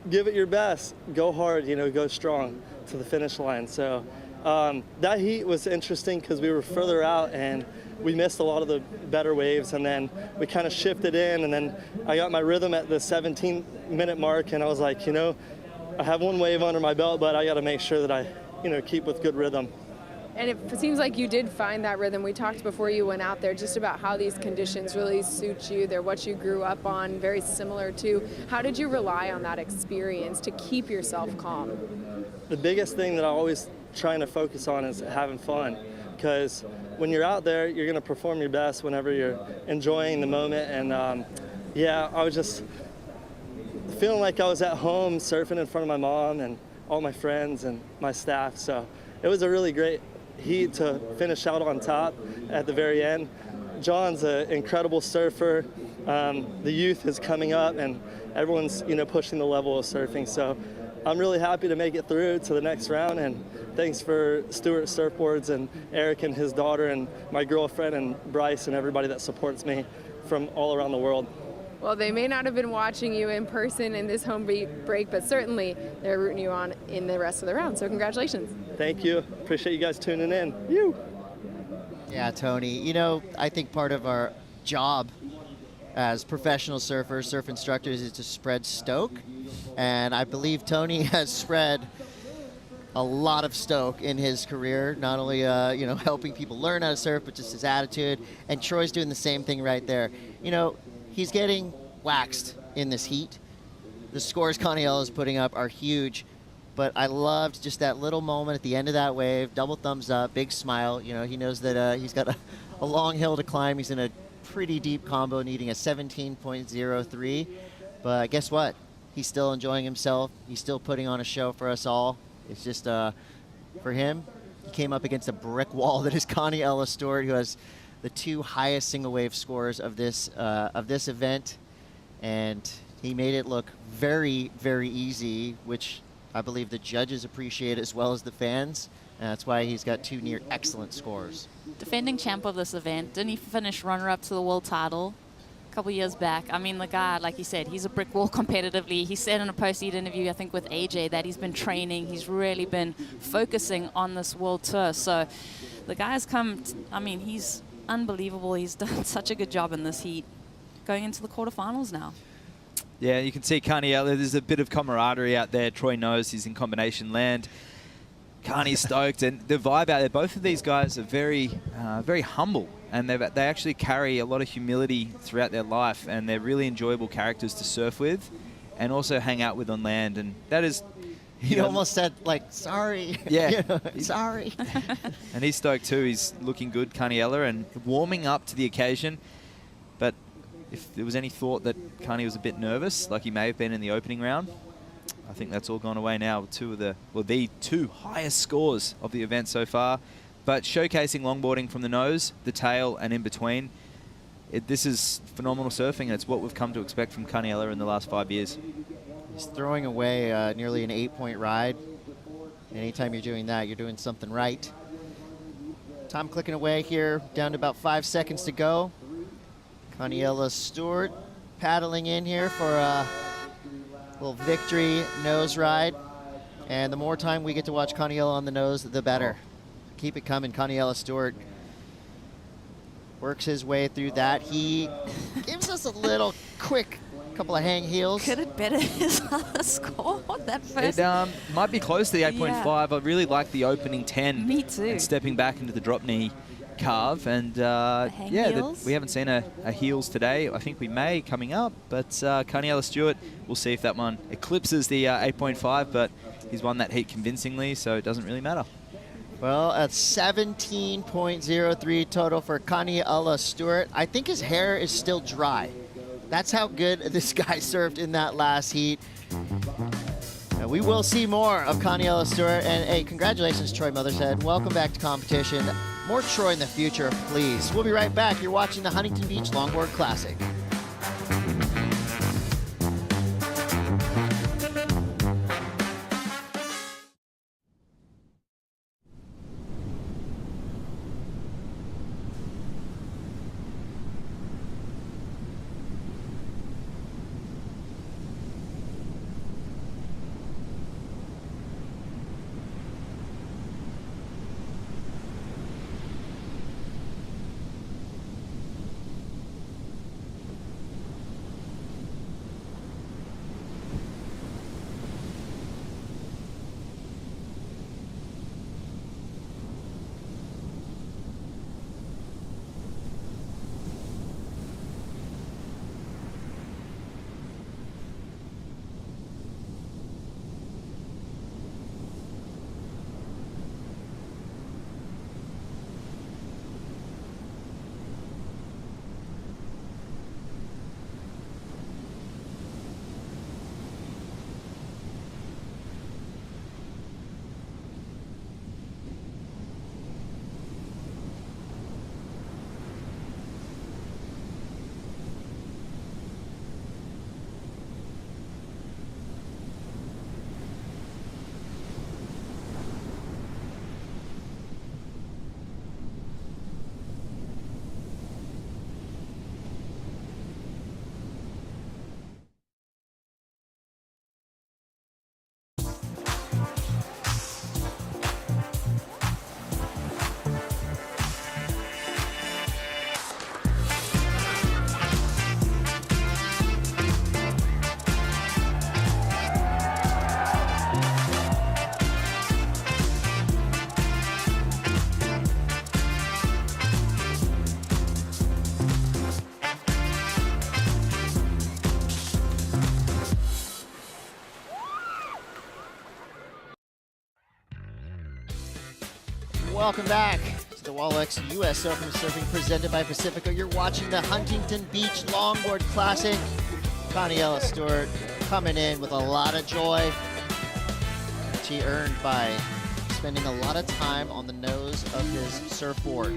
give it your best. Go hard, you know, go strong to the finish line. So that heat was interesting because we were further out and we missed a lot of the better waves, and then we kind of shifted in, and then I got my rhythm at the 17-minute mark, and I was like, you know, I have one wave under my belt, but I got to make sure that I, you know, keep with good rhythm. And it seems like you did find that rhythm. We talked before you went out there just about how these conditions really suit you. They're what you grew up on, very similar to. How did you rely on that experience to keep yourself calm? The biggest thing that I always trying to focus on is having fun. Because when you're out there, you're going to perform your best whenever you're enjoying the moment. And yeah, I was just feeling like I was at home surfing in front of my mom and all my friends and my staff. So it was a really great heat to finish out on top at the very end. John's an incredible surfer. The youth is coming up and everyone's, you know, pushing the level of surfing. So I'm really happy to make it through to the next round, and thanks for Stuart Surfboards and Eric and his daughter and my girlfriend and Bryce and everybody that supports me from all around the world. Well, they may not have been watching you in person in this home break, but certainly they're rooting you on in the rest of the round. So congratulations. Thank you. Appreciate you guys tuning in. You. Yeah, Tony. You know, I think part of our job as professional surfers, surf instructors, is to spread stoke. And I believe Tony has spread a lot of stoke in his career, not only you know, helping people learn how to surf, but just his attitude. And Troy's doing the same thing right there. You know, he's getting waxed in this heat. The scores Caniello is putting up are huge, but I loved just that little moment at the end of that wave, double thumbs up, big smile. You know, he knows that he's got a long hill to climb. He's in a pretty deep combo, needing a 17.03. But guess what? He's still enjoying himself. He's still putting on a show for us all. It's just, for him, he came up against a brick wall that is Caniello Stewart, who has the 2 highest single wave scores of this event, and he made it look very, very easy, which I believe the judges appreciate as well as the fans. And that's why he's got 2 near excellent scores. Defending champ of this event, didn't he finish runner-up to the world title a couple years back? I mean, the guy, like you said, he's a brick wall competitively. He said in a post-heat interview, I think with AJ, that he's been training. He's really been focusing on this world tour. So the guy's come, I mean, he's unbelievable. He's done such a good job in this heat, going into the quarterfinals now. Yeah, you can see Caniello. There's a bit of camaraderie out there. Troy knows he's in combination land. Carney's stoked, and the vibe out there. Both of these guys are very, very humble, and they actually carry a lot of humility throughout their life, and they're really enjoyable characters to surf with, and also hang out with on land. And that is, He almost said, like, sorry. Yeah, You know, sorry. and he's stoked too. He's looking good, Caniello, and warming up to the occasion. But if there was any thought that Carney was a bit nervous, like he may have been in the opening round, I think that's all gone away now with the 2 highest scores of the event so far. But showcasing longboarding from the nose, the tail, and in between, this is phenomenal surfing, and it's what we've come to expect from Caniello in the last 5 years. He's throwing away nearly an 8-point ride. Anytime you're doing that, you're doing something right. Time clicking away here, down to about 5 seconds to go. Caniello Stewart paddling in here for a little victory nose ride. And the more time we get to watch Caniello on the nose, the better. Keep it coming. Caniello Stewart works his way through that. He gives us a little quick couple of hang heels. Could it better his other score? That first. It might be close to the 8.5. I really like the opening 10. Me too. And stepping back into the drop knee carve. And we haven't seen a heels today. I think we may coming up. But Caniello Stewart, we'll see if that one eclipses the 8.5. But he's won that heat convincingly, so it doesn't really matter. Well, a 17.03 total for Caniello Stewart. I think his hair is still dry. That's how good this guy surfed in that last heat. And we will see more of Caniello Stewart. And hey, congratulations, Troy Mothershead. Welcome back to competition. More Troy in the future, please. We'll be right back. You're watching the Huntington Beach Longboard Classic. welcome back to the Wallex U.S. Open Surfing presented by Pacifico. You're watching the Huntington Beach Longboard Classic. Connie Stewart coming in with a lot of joy, which he earned by spending a lot of time on the nose of his surfboard.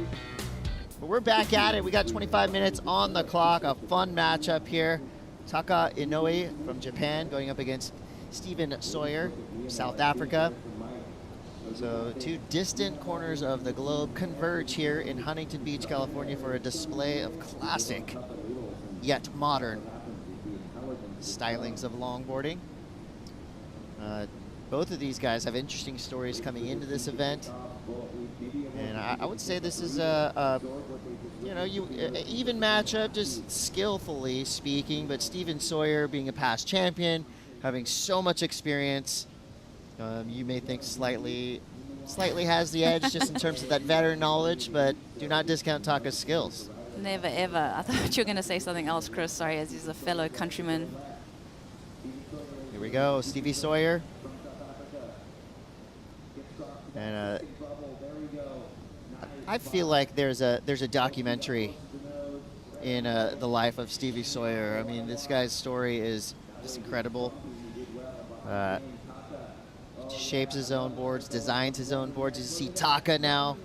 But we're back at it. We got 25 minutes on the clock. A fun matchup here. Taka Inoue from Japan going up against Stephen Sawyer from South Africa. So two distant corners of the globe converge here in Huntington Beach, California for a display of classic yet modern stylings of longboarding. Both of these guys have interesting stories coming into this event. And I would say this is a even matchup, just skillfully speaking, but Stephen Sawyer being a past champion, having so much experience, you may think slightly has the edge just in terms of that veteran knowledge, but do not discount Taka's skills. Never, ever. I thought you were going to say something else, Chris. Sorry, as he's a fellow countryman. Here we go, Stevie Sawyer. And I feel like there's a documentary in the life of Stevie Sawyer. I mean, this guy's story is just incredible. Shapes his own boards, designs his own boards. You see Taka now.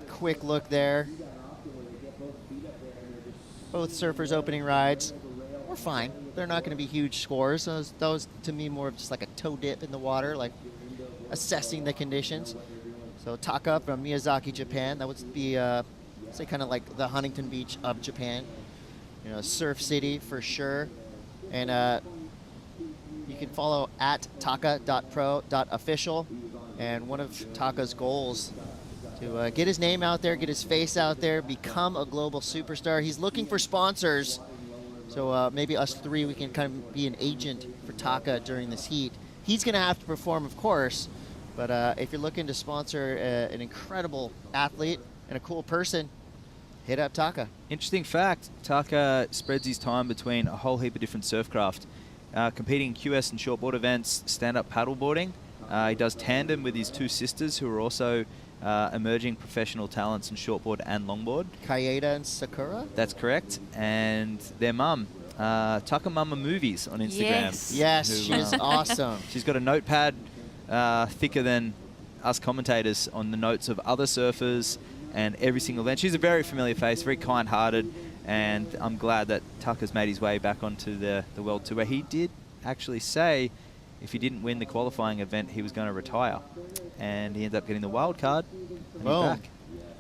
Quick look there. Both surfers opening rides. We're fine. They're not going to be huge scores. Those to me more of just like a toe dip in the water, like assessing the conditions. So Taka from Miyazaki, Japan. That would be, say, kind of like the Huntington Beach of Japan. You know, surf city for sure. And you can follow at taka.pro.official. And one of Taka's goals to get his name out there, get his face out there, become a global superstar. He's looking for sponsors. So maybe us three, we can kind of be an agent for Taka during this heat. He's going to have to perform, of course. But if you're looking to sponsor an incredible athlete and a cool person, hit up Taka. Interesting fact, Taka spreads his time between a whole heap of different surfcraft. Competing in QS and shortboard events, stand-up paddleboarding. He does tandem with his two sisters who are also emerging professional talents in shortboard and longboard. Kaeda and Sakura? That's correct. And their mum, Taka Mama Movies on Instagram. Yes, she's awesome. She's got a notepad thicker than us commentators on the notes of other surfers and every single event. She's a very familiar face, very kind-hearted, and I'm glad that Taka's made his way back onto the World Tour, where he did actually say if he didn't win the qualifying event, he was going to retire. And he ended up getting the wild card, and he's back.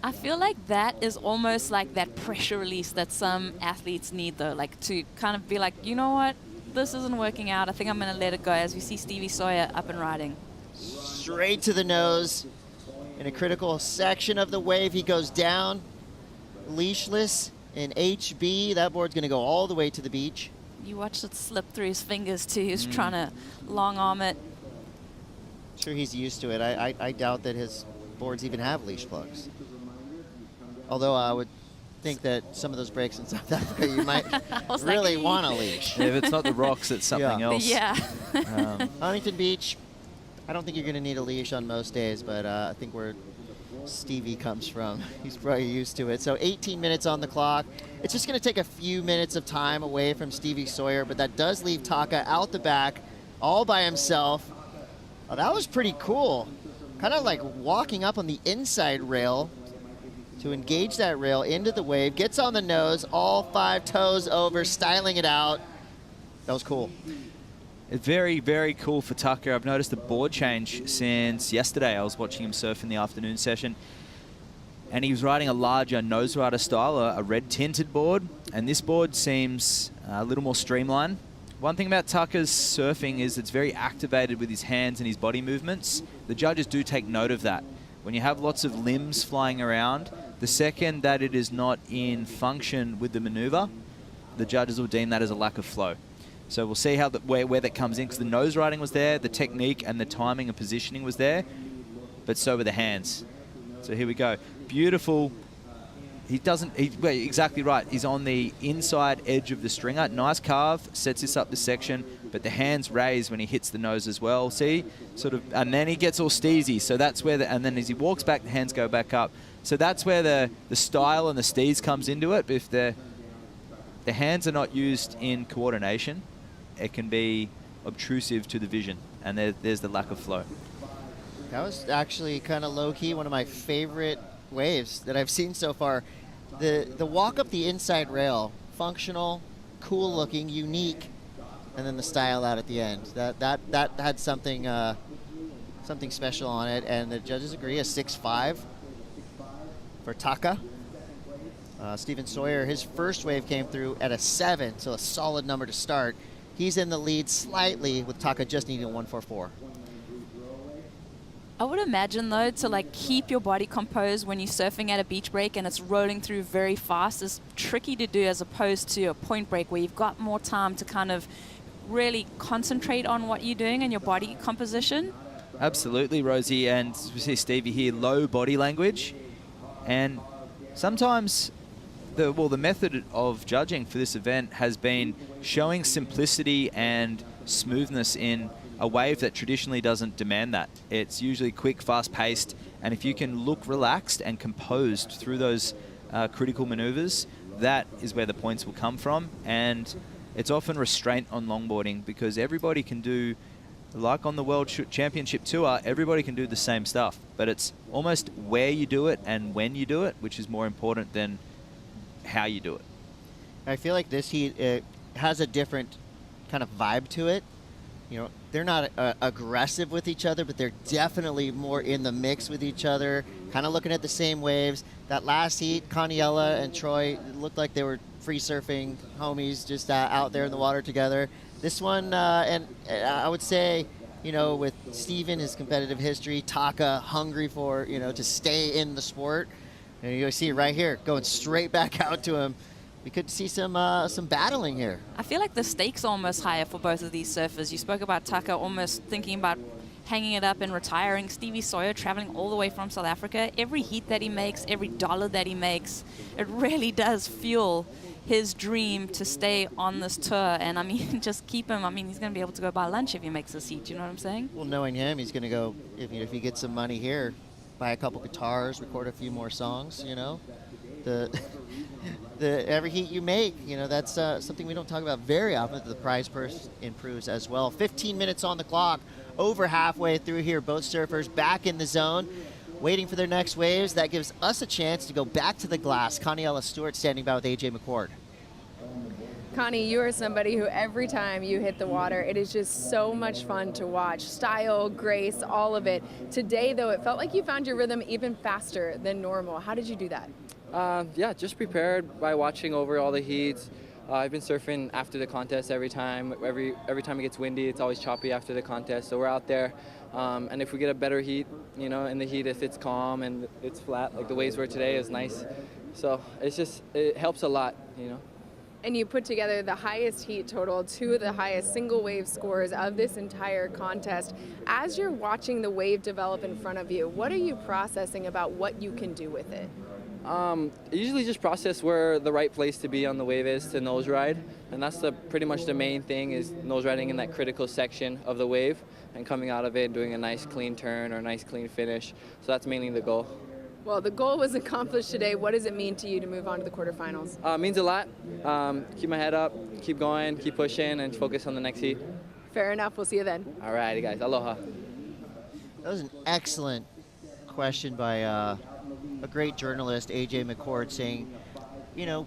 I feel like that is almost like that pressure release that some athletes need, though, like to kind of be like, you know what, this isn't working out. I think I'm going to let it go, as we see Stevie Sawyer up and riding. Straight to the nose. In a critical section of the wave, he goes down, leashless in HB. That board's going to go all the way to the beach. You watched it slip through his fingers, too. He's trying to long arm it. Sure, he's used to it. I doubt that his boards even have leash plugs. Although I would think that some of those breaks in South Africa, you might really want a leash. Yeah, if it's not the rocks, it's something else. Yeah. Huntington Beach, I don't think you're going to need a leash on most days, but I think where Stevie comes from, he's probably used to it. So 18 minutes on the clock. It's just going to take a few minutes of time away from Stevie Sawyer, but that does leave Taka out the back all by himself. Oh, that was pretty cool. Kind of like walking up on the inside rail to engage that rail into the wave. Gets on the nose, all 5 toes over, styling it out. That was cool. It's very, very cool for Taka. I've noticed a board change since yesterday. I was watching him surf in the afternoon session, and he was riding a larger nose rider style, a red tinted board, and this board seems a little more streamlined. One thing about Taka's surfing is it's very activated with his hands and his body movements. The judges do take note of that. When you have lots of limbs flying around, the second that it is not in function with the maneuver, the judges will deem that as a lack of flow. So we'll see how where that comes in, because the nose riding was there, the technique and the timing and positioning was there, but so were the hands. So here we go. Beautiful. Exactly right. He's on the inside edge of the stringer. Nice carve, sets this up the section. but the hands raise when he hits the nose as well. See, sort of, and then he gets all steezy. So that's where and then as he walks back, the hands go back up. So that's where the style and the steez comes into it. But if the hands are not used in coordination, it can be obtrusive to the vision, and there's the lack of flow. That was actually kind of low-key one of my favorite waves that I've seen so far. The walk up the inside rail, functional, cool looking, unique, and then the style out at the end. That had something something special on it, and the judges agree, a 6.5 for Taka. Steven Sawyer, his first wave came through at a 7, so a solid number to start. He's in the lead slightly, with Taka just needing a 1.44. I would imagine, though, to like keep your body composed when you're surfing at a beach break and it's rolling through very fast is tricky to do, as opposed to a point break where you've got more time to kind of really concentrate on what you're doing and your body composition. Absolutely, Rosie, and we see Stevie here, low body language, and sometimes the method of judging for this event has been showing simplicity and smoothness in a wave that traditionally doesn't demand that. It's usually quick, fast-paced, and if you can look relaxed and composed through those critical maneuvers, that is where the points will come from. And it's often restraint on longboarding, because everybody can do, like on the World Championship Tour, everybody can do the same stuff, but it's almost where you do it and when you do it, which is more important than how you do it. I feel like this heat has a different kind of vibe to it. You know, they're not aggressive with each other, but they're definitely more in the mix with each other, kind of looking at the same waves. That last heat, Caniella and Troy looked like they were free surfing homies, just out there in the water together. This one, and I would say, you know, with Steven, his competitive history, Taka hungry for, you know, to stay in the sport. And you see it right here, going straight back out to him. We could see some battling here. I feel like the stakes are almost higher for both of these surfers. You spoke about Taka almost thinking about hanging it up and retiring. Stevie Sawyer traveling all the way from South Africa. Every heat that he makes, every dollar that he makes, it really does fuel his dream to stay on this tour. And I mean, just keep him. I mean, he's going to be able to go buy lunch if he makes this heat. You know what I'm saying? Well, knowing him, he's going to go, if he gets some money here, buy a couple guitars, record a few more songs, you know. Every heat you make, you know, that's something we don't talk about very often. The prize purse improves as well. 15 minutes on the clock, over halfway through here. Both surfers back in the zone, waiting for their next waves. That gives us a chance to go back to the glass. Caniella Stewart standing by with AJ McCord. Connie, you are somebody who every time you hit the water, it is just so much fun to watch. Style, grace, all of it. Today, though, it felt like you found your rhythm even faster than normal. How did you do that? Yeah, just prepared by watching over all the heats. I've been surfing after the contest every time. Every time it gets windy, it's always choppy after the contest. So we're out there, and if we get a better heat, you know, in the heat, if it's calm and it's flat, like the waves were today, is nice. So it helps a lot, you know. And you put together the highest heat total, 2 of the highest single wave scores of this entire contest. As you're watching the wave develop in front of you, what are you processing about what you can do with it? I usually just process where the right place to be on the wave is to nose ride, and that's pretty much the main thing, is nose riding in that critical section of the wave and coming out of it doing a nice clean turn or a nice clean finish. So that's mainly the goal. Well, the goal was accomplished today. What does it mean to you to move on to the quarterfinals? It means a lot. Keep my head up, keep going, keep pushing, and focus on the next heat. Fair enough. We'll see you then. All righty, guys. Aloha. That was an excellent question by a great journalist, AJ McCord, saying, you know,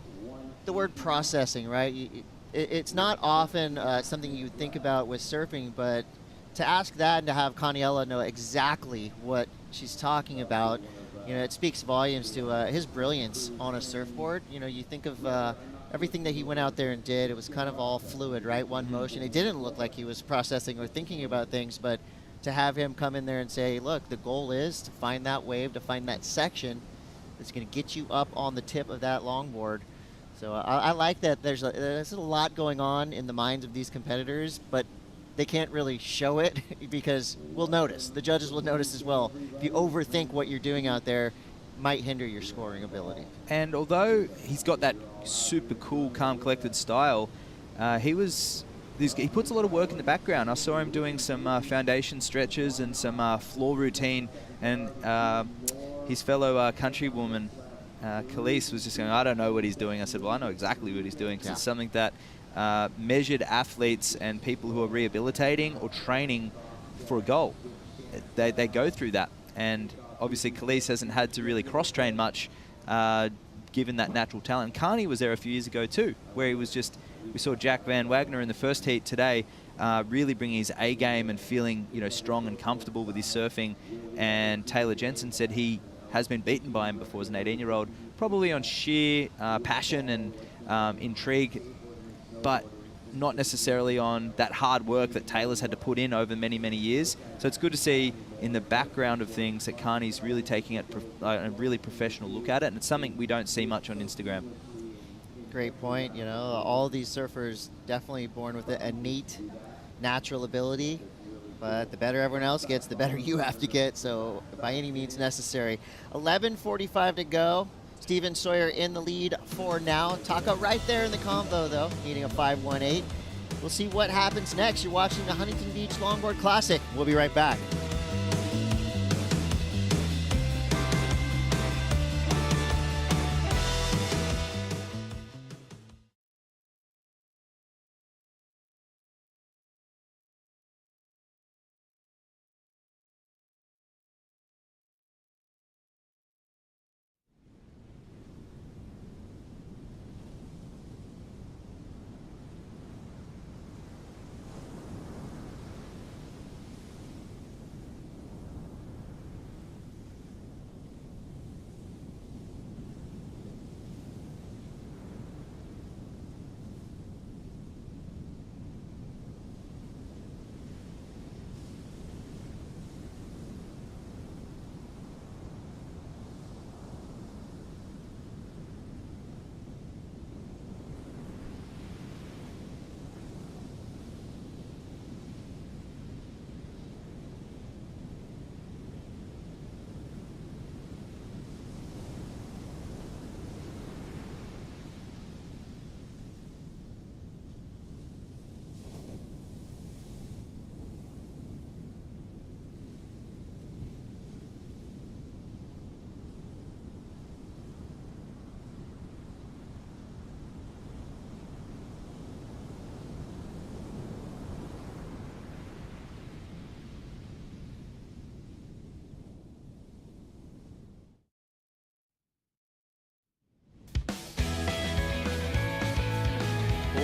the word processing, right? It's not often something you think about with surfing, but to ask that and to have Caniella know exactly what she's talking about, you know, it speaks volumes to his brilliance on a surfboard. You know, you think of everything that he went out there and did, it was kind of all fluid, right? One motion. It didn't look like he was processing or thinking about things, but to have him come in there and say, look, the goal is to find that wave, to find that section that's going to get you up on the tip of that longboard. So I like that there's a lot going on in the minds of these competitors, but they can't really show it because we'll notice. The judges will notice as well. If you overthink what you're doing out there, it might hinder your scoring ability. And although he's got that super cool, calm, collected style, he was he puts a lot of work in the background. I saw him doing some foundation stretches and some floor routine, and his fellow countrywoman, Khalees, was just going, I don't know what he's doing. I said, well, I know exactly what he's doing, because it's something that measured athletes and people who are rehabilitating or training for a goal, they go through that. And obviously Khalees hasn't had to really cross-train much, given that natural talent. Carney was there a few years ago too, where he was just, we saw Jack Van Wagner in the first heat today, really bringing his A game and feeling, you know, strong and comfortable with his surfing. And Taylor Jensen said he has been beaten by him before as an 18-year-old, probably on sheer passion and intrigue, but not necessarily on that hard work that Taylor's had to put in over many, many years. So it's good to see in the background of things that Carney's really taking a really professional look at it, and it's something we don't see much on Instagram. Great point. You know, all these surfers definitely born with an innate natural ability, but the better everyone else gets, the better you have to get, so by any means necessary. 11:45 to go. Steven Sawyer in the lead for now. Taka right there in the convo, though, needing a 5.18. We'll see what happens next. You're watching the Huntington Beach Longboard Classic. We'll be right back.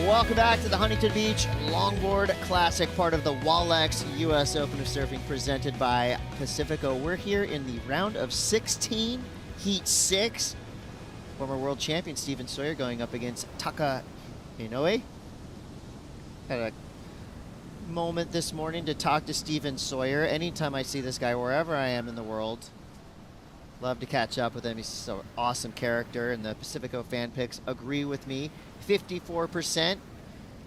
Welcome back to the Huntington Beach Longboard Classic, part of the Wallex U.S. Open of Surfing, presented by Pacifico. We're here in the round of 16, Heat 6. Former world champion Steven Sawyer going up against Taka Inoue. Had a moment this morning to talk to Steven Sawyer. Anytime I see this guy, wherever I am in the world, love to catch up with him. He's so awesome character, and the Pacifico fan picks agree with me. 54%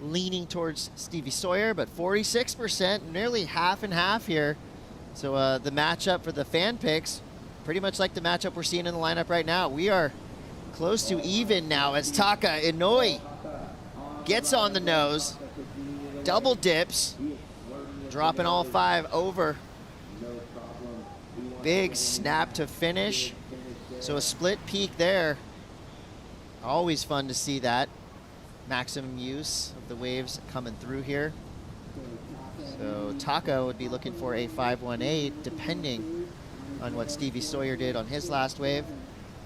leaning towards Stevie Sawyer, but 46%, nearly half and half here. So the matchup for the fan picks, pretty much like the matchup we're seeing in the lineup right now. We are close to even now as Taka Inoue gets on the nose, double dips, dropping all 5 over. Big snap to finish. So a split peak there. Always fun to see that. Maximum use of the waves coming through here. So Taka would be looking for a 5.18, depending on what Stevie Sawyer did on his last wave.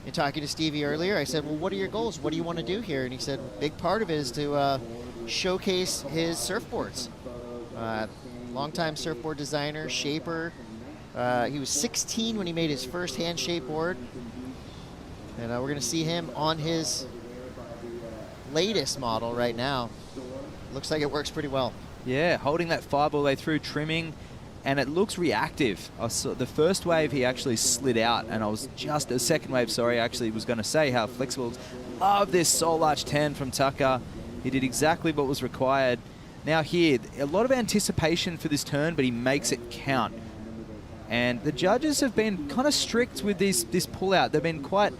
In talking to Stevie earlier, I said, well, what are your goals? What do you want to do here? And he said, big part of it is to showcase his surfboards. Longtime surfboard designer, shaper. He was 16 when he made his first hand-shaped board. And we're going to see him on his latest model right now. Looks like it works pretty well. Yeah, holding that 5 all the way through, trimming, and it looks reactive. I saw the first wave he actually slid out, and I was just, the second wave, sorry, actually was going to say how flexible. Love this Soul Arch 10 from Taka. He did exactly what was required. Now here, a lot of anticipation for this turn, but he makes it count. And the judges have been kind of strict with this pull-out. They've been quite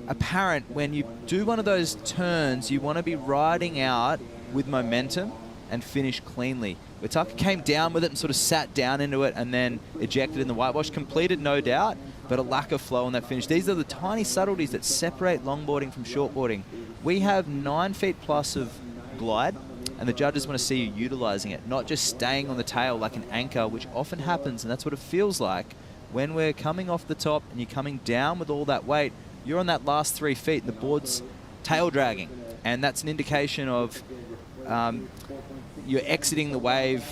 apparent when you do one of those turns, you want to be riding out with momentum and finished cleanly. Where Tucker came down with it and sort of sat down into it and then ejected in the whitewash. Completed, no doubt, but a lack of flow on that finish. These are the tiny subtleties that separate longboarding from shortboarding. We have 9 feet plus of glide, and the judges want to see you utilizing it, not just staying on the tail like an anchor, which often happens, and that's what it feels like when we're coming off the top and you're coming down with all that weight. You're on that last 3 feet, and the board's tail dragging, and that's an indication of you're exiting the wave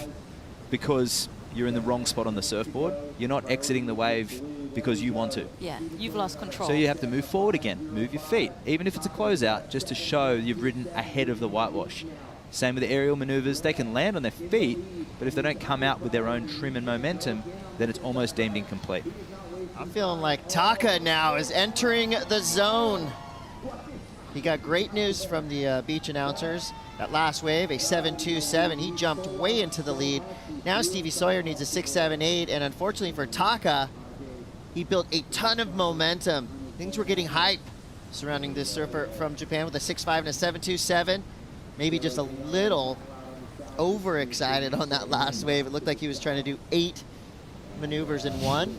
because you're in the wrong spot on the surfboard. You're not exiting the wave because you want to. Yeah, you've lost control. So you have to move forward again, move your feet, even if it's a closeout, just to show you've ridden ahead of the whitewash. Same with the aerial maneuvers. They can land on their feet, but if they don't come out with their own trim and momentum, then it's almost deemed incomplete. I'm feeling like Taka now is entering the zone. He got great news from the beach announcers. That last wave, a 7.27, he jumped way into the lead. Now Stevie Sawyer needs a 6.78, and unfortunately for Taka, he built a ton of momentum. Things were getting hype surrounding this surfer from Japan with a 6.5 and a 7.27. Maybe just a little overexcited on that last wave. It looked like he was trying to do 8 maneuvers in one.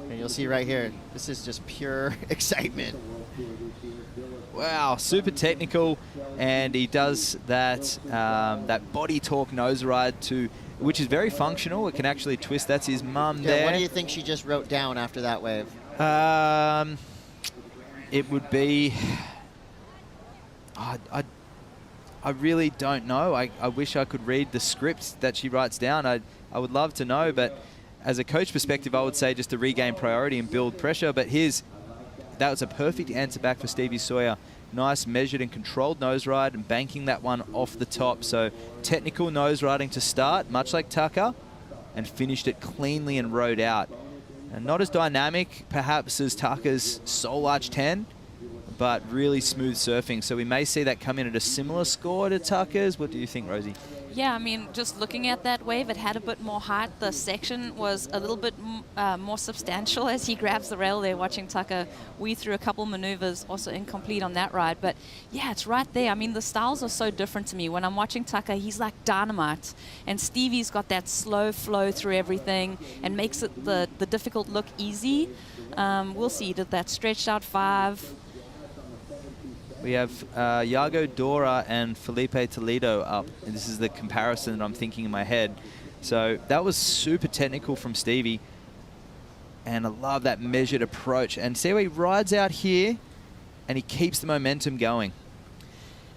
And you'll see right here, this is just pure excitement. Wow, super technical, and he does that that body torque nose ride to, which is very functional. It can actually twist. That's his mum there. What do you think she just wrote down after that wave? It would be, I really don't know. I wish I could read the script that she writes down. I would love to know, but as a coach perspective, I would say just to regain priority and build pressure. But that was a perfect answer back for Stevie Sawyer. Nice, measured and controlled nose ride and banking that one off the top. So technical nose riding to start, much like Tucker, and finished it cleanly and rode out. And not as dynamic, perhaps, as Tucker's Soul Arch 10, but really smooth surfing. So we may see that come in at a similar score to Tucker's. What do you think, Rosie? Yeah, I mean, just looking at that wave, it had a bit more height. The section was a little bit more substantial as he grabs the rail there, watching Tucker weave through a couple maneuvers, also incomplete on that ride. But yeah, it's right there. I mean, the styles are so different to me. When I'm watching Tucker, he's like dynamite. And Stevie's got that slow flow through everything and makes it the difficult look easy. We'll see. He did that stretched out 5. We have Iago Dora and Felipe Toledo up. And this is the comparison that I'm thinking in my head. So that was super technical from Stevie. And I love that measured approach. And see how he rides out here and he keeps the momentum going.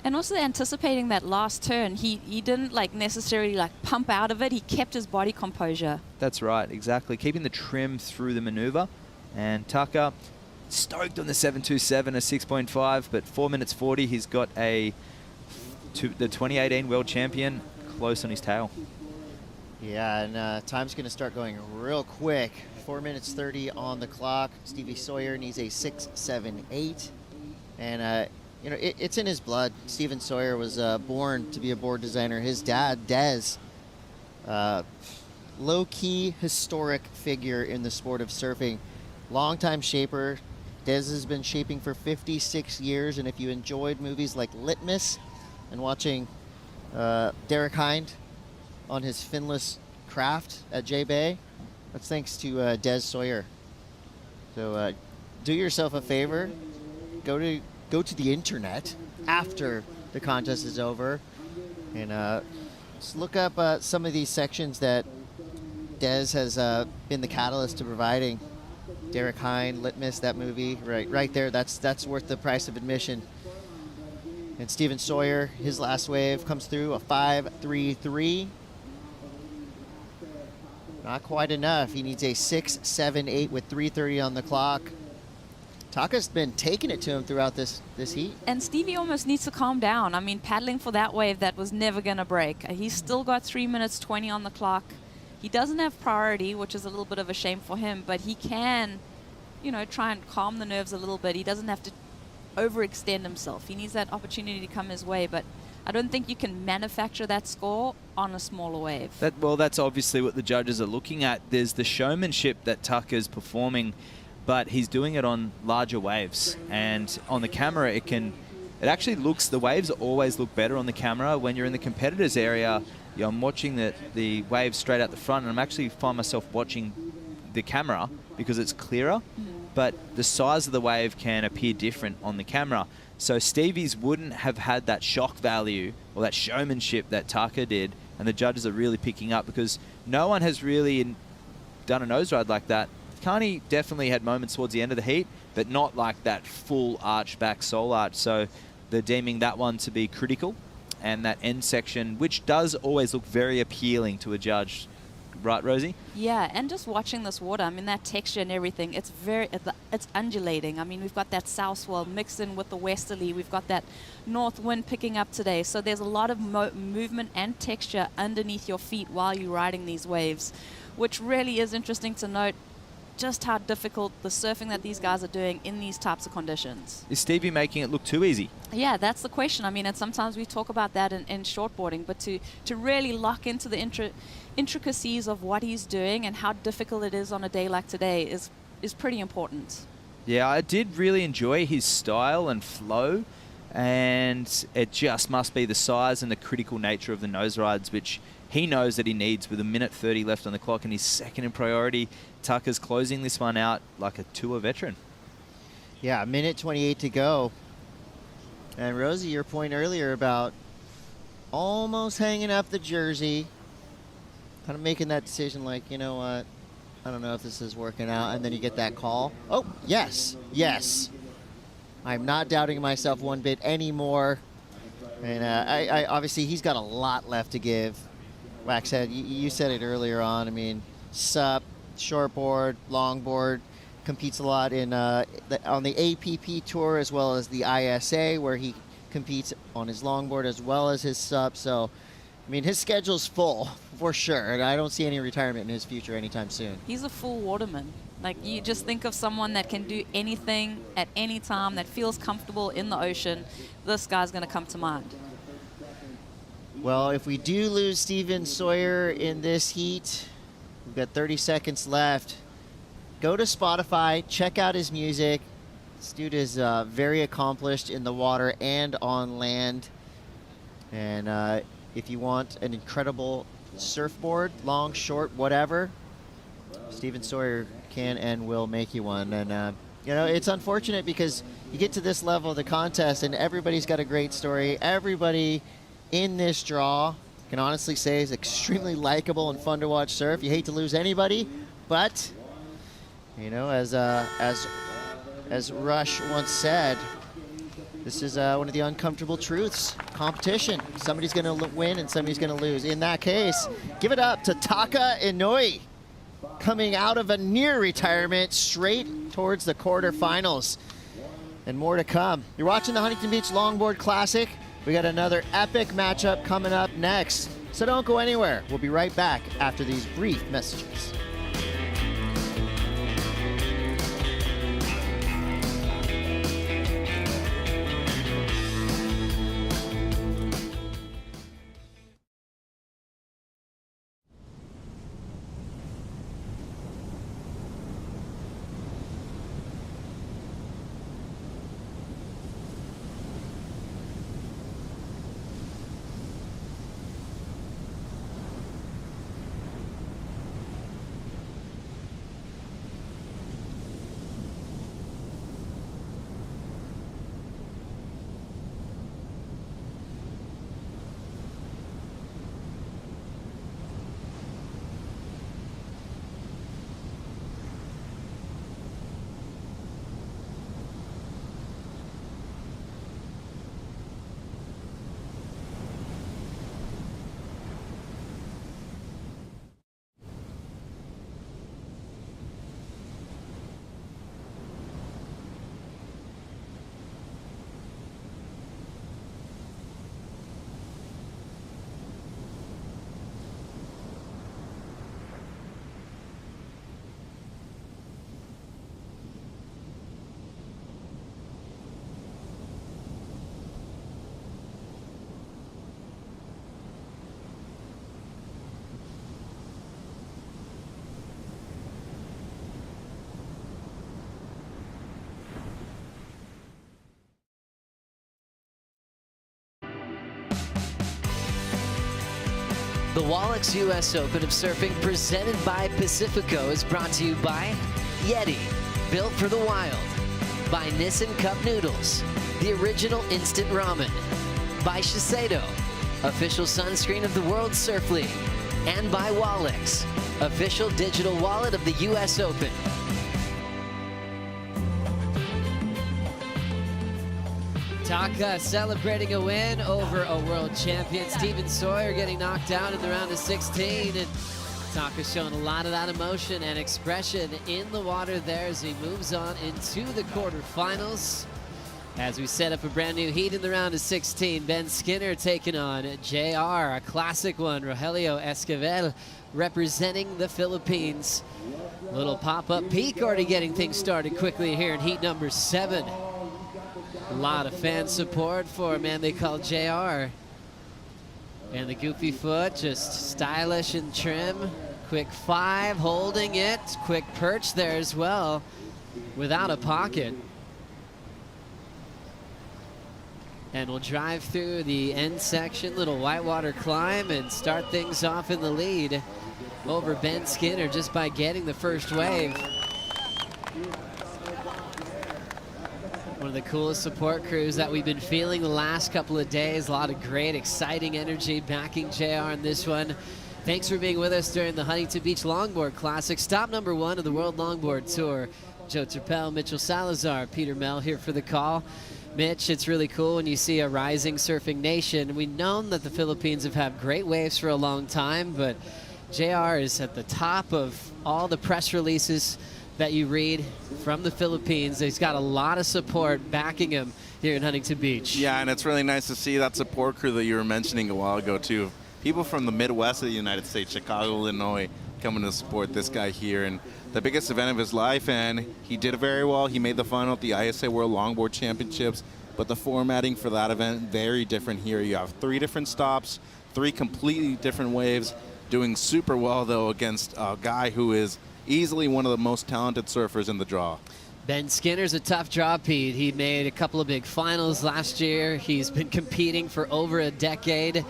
And also anticipating that last turn, he didn't necessarily pump out of it. He kept his body composure. That's right, exactly. Keeping the trim through the maneuver. And Tucker stoked on the 7.27, a 6.5, but 4 minutes 40, he's got the 2018 world champion close on his tail. Yeah, and time's going to start going real quick. 4 minutes 30 on the clock. Stevie Sawyer needs a 6.78, and it's in his blood. Steven Sawyer was born to be a board designer. His dad, Des, low-key historic figure in the sport of surfing. Longtime shaper. Des has been shaping for 56 years, and if you enjoyed movies like Litmus and watching Derek Hind on his finless craft at J-Bay, that's thanks to Des Sawyer. So do yourself a favor, go to the internet after the contest is over, and just look up some of these sections that Des has been the catalyst to providing. Derek Hind, Litmus, that movie, right there. That's worth the price of admission. And Steven Sawyer, his last wave comes through a 5.33. Not quite enough. He needs a 6.78 with 3:30 on the clock. Taka's been taking it to him throughout this heat. And Stevie almost needs to calm down. I mean, paddling for that wave that was never going to break. He's still got 3 minutes 20 on the clock. He doesn't have priority, which is a little bit of a shame for him, but he can, try and calm the nerves a little bit. He doesn't have to overextend himself. He needs that opportunity to come his way, but I don't think you can manufacture that score on a smaller wave. That's obviously what the judges are looking at. There's the showmanship that Tucker's performing, but he's doing it on larger waves. And on the camera, it can it actually looks, the waves always look better on the camera. When you're in the competitors area, I'm watching the waves straight out the front, and I'm actually find myself watching the camera because it's clearer, but the size of the wave can appear different on the camera. So Stevie's wouldn't have had that shock value or that showmanship that Taka did, and the judges are really picking up because no one has really done a nose ride like that. Carney definitely had moments towards the end of the heat, but not like that full arch back soul arch. So they're deeming that one to be critical, and that end section, which does always look very appealing to a judge. Right, Rosie? Yeah, and just watching this water, I mean, that texture and everything, it's undulating. I mean, we've got that south swell mixed in with the westerly. We've got that north wind picking up today. So there's a lot of movement and texture underneath your feet while you're riding these waves, which really is interesting to note just how difficult the surfing that these guys are doing in these types of conditions. Is Stevie making it look too easy? Yeah, that's the question. I mean, and sometimes we talk about that in shortboarding, but to really lock into the intricacies of what he's doing and how difficult it is on a day like today is pretty important. Yeah, I did really enjoy his style and flow, and it just must be the size and the critical nature of the nose rides, which he knows that he needs with 1:30 left on the clock, and he's second in priority. Tucker's closing this one out like a tour veteran. Yeah, 1:28 to go. And Rosie, your point earlier about almost hanging up the jersey, kind of making that decision like, you know what, I don't know if this is working out, and then you get that call. Oh, yes, yes. I'm not doubting myself one bit anymore. And I obviously, he's got a lot left to give. Wax said, you said it earlier on, I mean, SUP, shortboard, longboard, competes a lot in on the APP tour as well as the ISA, where he competes on his longboard as well as his SUP. So, I mean, his schedule's full for sure, and I don't see any retirement in his future anytime soon. He's a full waterman. Like, you just think of someone that can do anything at any time, that feels comfortable in the ocean. This guy's going to come to mind. Well, if we do lose Steven Sawyer in this heat, we've got 30 seconds left. Go to Spotify, check out his music. This dude is very accomplished in the water and on land. And if you want an incredible surfboard, long, short, whatever, Steven Sawyer can and will make you one. And, you know, it's unfortunate because you get to this level of the contest and everybody's got a great story. Everybody in this draw can honestly say is extremely likable and fun to watch surf. You hate to lose anybody, but you know, as Rush once said, this is one of the uncomfortable truths. Competition. Somebody's going to win and somebody's going to lose. In that case, give it up to Taka Inouye, coming out of a near retirement straight towards the quarterfinals. And more to come. You're watching the Huntington Beach Longboard Classic. We got another epic matchup coming up next, so don't go anywhere. We'll be right back after these brief messages. The Wallex U.S. Open of Surfing, presented by Pacifico, is brought to you by Yeti, built for the wild, by Nissan Cup Noodles, the original instant ramen, by Shiseido, official sunscreen of the World Surf League, and by Wallex, official digital wallet of the U.S. Open. Taka celebrating a win over a world champion. Steven Sawyer getting knocked out in the round of 16. And Taka showing a lot of that emotion and expression in the water there as he moves on into the quarterfinals. As we set up a brand new heat in the round of 16, Ben Skinner taking on JR, a classic one, Rogelio Esquivel representing the Philippines. Little pop-up peak already getting things started quickly here in heat number 7. A lot of fan support for a man they call JR. And the goofy foot, just stylish and trim. Quick 5, holding it. Quick perch there as well, without a pocket. And we'll drive through the end section, little whitewater climb, and start things off in the lead over Ben Skinner just by getting the first wave. One of the coolest support crews that we've been feeling the last couple of days. A lot of great, exciting energy backing JR in this one. Thanks for being with us during the Huntington Beach Longboard Classic. Stop number 1 of the World Longboard Tour. Joe Turpel, Mitchell Salazar, Peter Mell here for the call. Mitch, it's really cool when you see a rising surfing nation. We've known that the Philippines have had great waves for a long time, but JR is at the top of all the press releases that you read from the Philippines. He's got a lot of support backing him here in Huntington Beach. Yeah, and it's really nice to see that support crew that you were mentioning a while ago, too. People from the Midwest of the United States, Chicago, Illinois, coming to support this guy here. And the biggest event of his life, and he did very well. He made the final at the ISA World Longboard Championships, but the formatting for that event, very different here. You have 3 different stops, 3 completely different waves, doing super well, though, against a guy who is easily one of the most talented surfers in the draw. Ben Skinner's a tough draw, Pete. He made a couple of big finals last year. He's been competing for over a decade,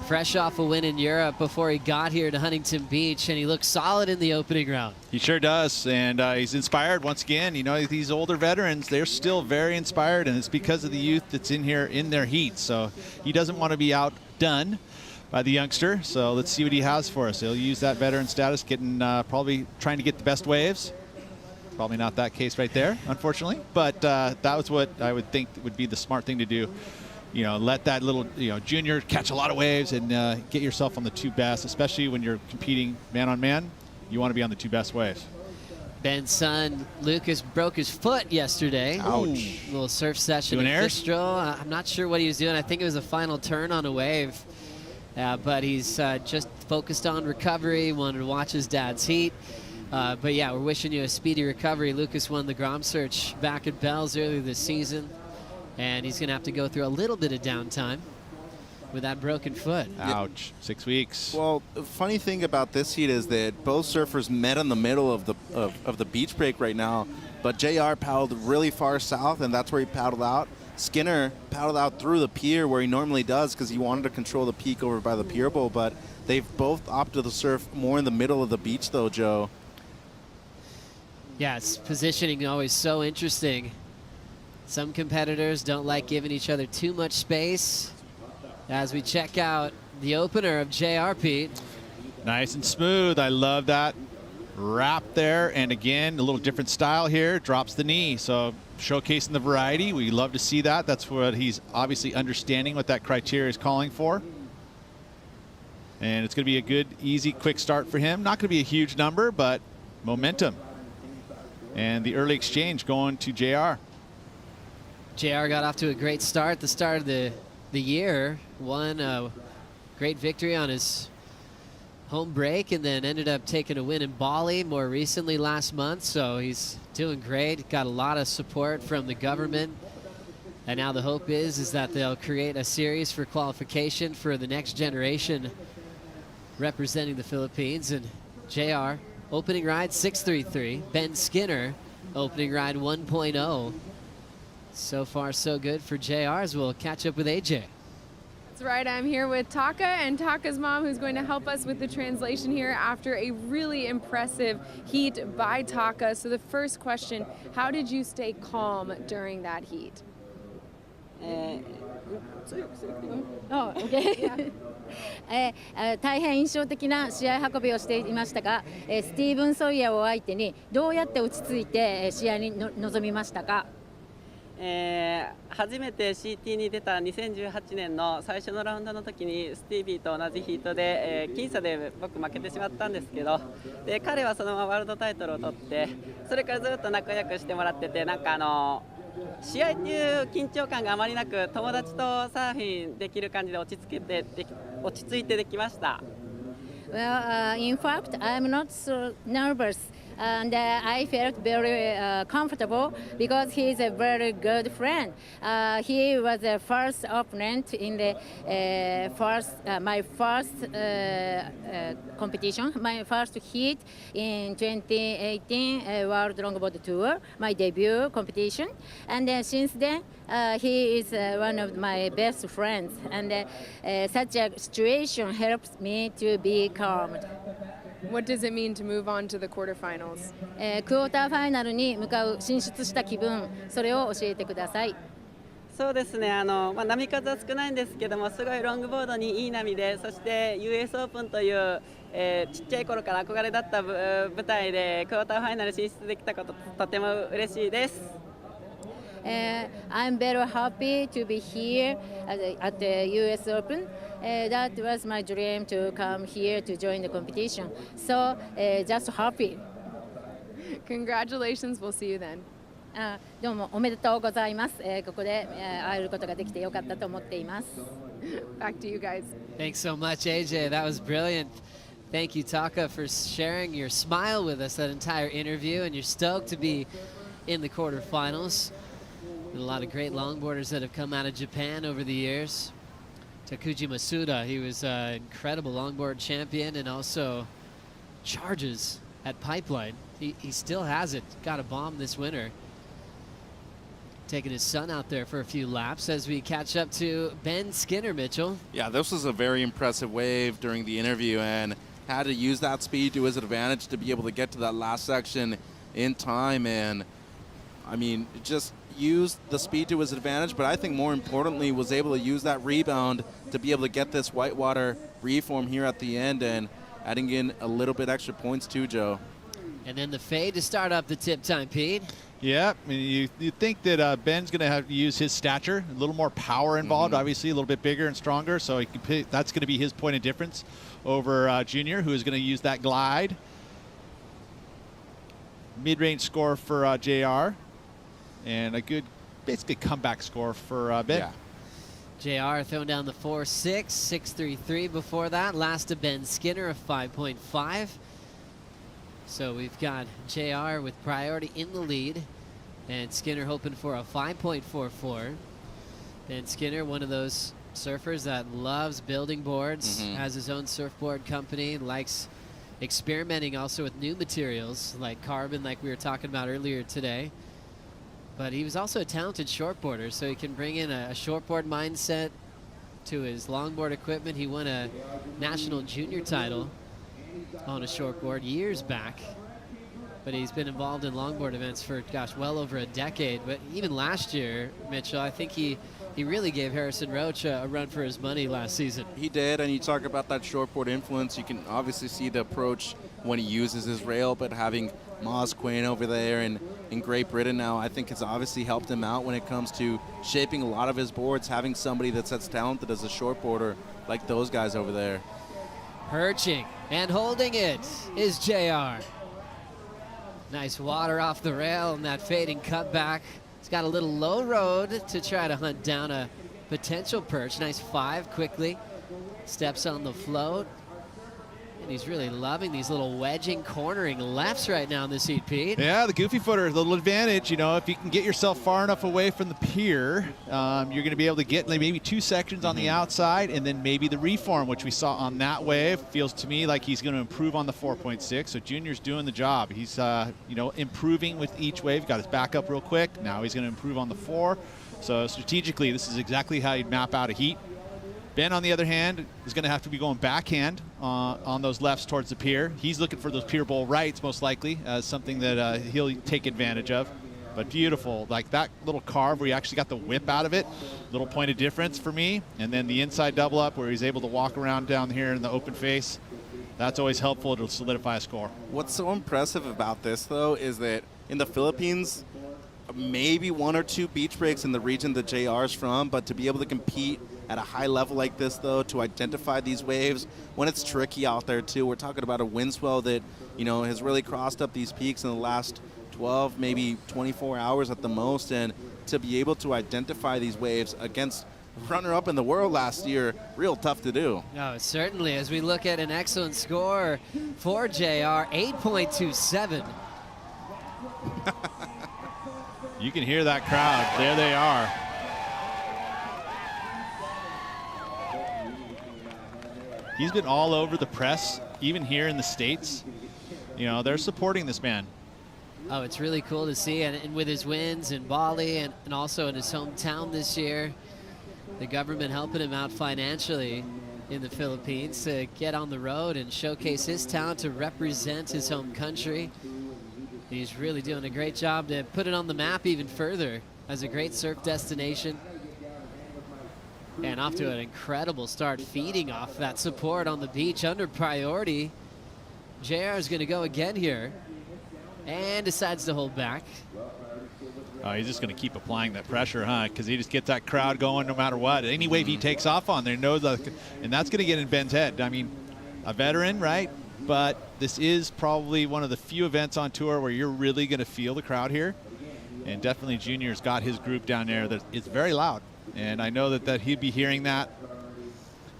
fresh off a win in Europe before he got here to Huntington Beach, and he looks solid in the opening round. He sure does, and he's inspired once again. You know, these older veterans, they're still very inspired, and it's because of the youth that's in here in their heat. So he doesn't want to be outdone by the youngster, so let's see what he has for us. He'll use that veteran status, getting probably trying to get the best waves. Probably not that case right there, unfortunately, but that was what I would think would be the smart thing to do. You know, let that little junior catch a lot of waves and get yourself on the 2 best, especially when you're competing man on man. You want to be on the 2 best waves. Ben's son, Lucas, broke his foot yesterday. Ouch. Little surf session Doing in airs? Fistro. I'm not sure what he was doing. I think it was a final turn on a wave. But he's just focused on recovery, wanted to watch his dad's heat. But yeah, we're wishing you a speedy recovery. Lucas won the Grom Search back at Bell's earlier this season, and he's going to have to go through a little bit of downtime with that broken foot. Ouch, 6 weeks. Well, the funny thing about this heat is that both surfers met in the middle of the beach break right now, but JR paddled really far south, and that's where he paddled out. Skinner paddled out through the pier where he normally does because he wanted to control the peak over by the pier bowl, but they've both opted to surf more in the middle of the beach, though, Joe. Yeah, it's positioning always so interesting. Some competitors don't like giving each other too much space. As we check out the opener of JR, Pete. Nice and smooth. I love that wrap there. And again, a little different style here. Drops the knee. So showcasing the variety. We love to see that. That's what he's obviously understanding what that criteria is calling for. And it's going to be a good, easy, quick start for him. Not going to be a huge number, but momentum. And the early exchange going to JR. JR got off to a great start at the start of the year. Won a great victory on his home break and then ended up taking a win in Bali more recently last month. So he's doing great. Got a lot of support from the government. And now the hope is that they'll create a series for qualification for the next generation representing the Philippines. And JR, opening ride 6.33. Ben Skinner, opening ride 1.0. So far, so good for JR, as we'll catch up with AJ. That's right. I'm here with Taka and Taka's mom, who's going to help us with the translation here after a really impressive heat by Taka. So the first question, how did you stay calm during that heat? Oh, okay. 大変印象的な試合運びをしていましたが、スティーブン・ソイヤーを相手にどうやって落ち着いて試合に臨みましたか？初めて CT に出た2018年の最初のラウンドの時にスティービーと同じヒートで、僅差で僕負けてしまったんですけど、で彼はそのままワールドタイトルを取って、それからずっと仲良くしてもらってて、なんか試合っていう緊張感があまりなく、友達とサーフィンできる感じで落ち着いてできました。Well, in fact, I'm not so nervous, and I felt very comfortable because he's a very good friend. He was the first opponent in the my first competition, my first heat in 2018 World Longboard Tour, my debut competition, and since then he is one of my best friends, and such a situation helps me to be calmed. What does it mean to move on to the quarterfinals? クォーターファイナルに向かう進出した気分、それを教えてください。そうですね、波数は少ないんですけども、すごいロングボードにいい波で、そして US オープンという、ちっちゃい頃から憧れだった舞台でクォーターファイナル進出できたこと、とても嬉しいです。I'm very happy to be here at the US Open. That was my dream to come here to join the competition. So just happy. Congratulations. We'll see you then. どうもおめでとうございます。ここで会えることができてよかったと思っています。Back to you guys. Thanks so much, AJ. That was brilliant. Thank you, Taka, for sharing your smile with us that entire interview, and you're stoked to be in the quarterfinals. And a lot of great longboarders that have come out of Japan over the years. Takuji Masuda, he was an incredible longboard champion and also charges at Pipeline. He still has it. Got a bomb this winter. Taking his son out there for a few laps as we catch up to Ben Skinner, Mitchell. Yeah, this was a very impressive wave during the interview and had to use that speed to his advantage to be able to get to that last section in time. And I mean, just used the speed to his advantage, but I think more importantly was able to use that rebound to be able to get this whitewater reform here at the end and adding in a little bit extra points too, Joe. And then the fade to start up the tip time, Pete. Yeah, I mean, you think that Ben's going to have to use his stature, a little more power involved, obviously a little bit bigger and stronger, so that's going to be his point of difference over Junior, who is going to use that glide. Mid-range score for JR. And a good, basically, comeback score for Ben. Yeah. JR throwing down the 4.6, 6.33 before that. Last to Ben Skinner, a 5.5. So we've got JR with priority in the lead. And Skinner hoping for a 5.44. Ben Skinner, one of those surfers that loves building boards, has his own surfboard company, likes experimenting also with new materials like carbon, like we were talking about earlier today. But he was also a talented shortboarder, so he can bring in a shortboard mindset to his longboard equipment. He won a national junior title on a shortboard years back. But he's been involved in longboard events for, gosh, well over a decade. But even last year, Mitchell, I think he really gave Harrison Roach a run for his money last season. He did, and you talk about that shortboard influence. You can obviously see the approach when he uses his rail, but having Moz Quinn over there in Great Britain now, I think has obviously helped him out when it comes to shaping a lot of his boards, having somebody that's as talented as a shortboarder like those guys over there. Perching and holding it is JR. Nice water off the rail and that fading cutback. He's got a little low road to try to hunt down a potential perch. Nice 5 quickly. Steps on the float. And he's really loving these little wedging, cornering lefts right now in this heat, Pete. Yeah, the goofy footer, a little advantage. You know, if you can get yourself far enough away from the pier, you're going to be able to get maybe 2 sections on the outside, and then maybe the reform, which we saw on that wave. Feels to me like he's going to improve on the 4.6. So Junior's doing the job. He's, you know, improving with each wave. Got his back up real quick. Now he's going to improve on the 4. So strategically, this is exactly how you'd map out a heat. Ben, on the other hand, is going to have to be going backhand on those lefts towards the pier. He's looking for those pier bowl rights, most likely, as something that he'll take advantage of. But beautiful, like that little carve where he actually got the whip out of it, little point of difference for me. And then the inside double up where he's able to walk around down here in the open face. That's always helpful to solidify a score. What's so impressive about this, though, is that in the Philippines, maybe 1 or 2 beach breaks in the region that JR's from, but to be able to compete at a high level like this, though, to identify these waves when it's tricky out there, too. We're talking about a wind swell that, you know, has really crossed up these peaks in the last 12, maybe 24 hours at the most, and to be able to identify these waves against runner-up in the world last year, real tough to do. No, certainly. As we look at an excellent score for JR, 8.27. You can hear that crowd. There they are. He's been all over the press, even here in the States. You know, they're supporting this man. Oh, it's really cool to see. And with his wins in Bali and also in his hometown this year, the government helping him out financially in the Philippines to get on the road and showcase his talent to represent his home country. He's really doing a great job to put it on the map even further as a great surf destination. And off to an incredible start, feeding off that support on the beach under priority. JR is going to go again here and decides to hold back. Oh, he's just going to keep applying that pressure, huh? Because he just gets that crowd going no matter what. Any wave he takes off on there, knows that, and that's going to get in Ben's head. I mean, a veteran, right? But this is probably one of the few events on tour where you're really going to feel the crowd here. And definitely Junior's got his group down there that it's very loud. And I know that he'd be hearing that.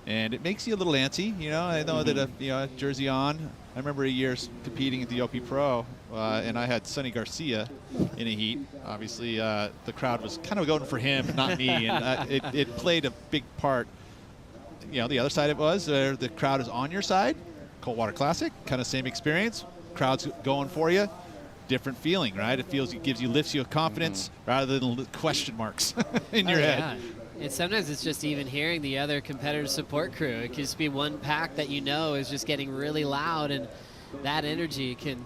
And it makes you a little antsy, you know. I know that, you know, jersey on. I remember a year competing at the OP Pro, and I had Sonny Garcia in a heat. Obviously, the crowd was kind of going for him, not me, and it played a big part. You know, the other side of it was the crowd is on your side. Coldwater Classic, kind of same experience. Crowd's going for you. Different feeling, right? It gives you, lifts you with confidence rather than question marks in your head. Yeah. And sometimes it's just even hearing the other competitor support crew. It could just be one pack that you know is just getting really loud, and that energy can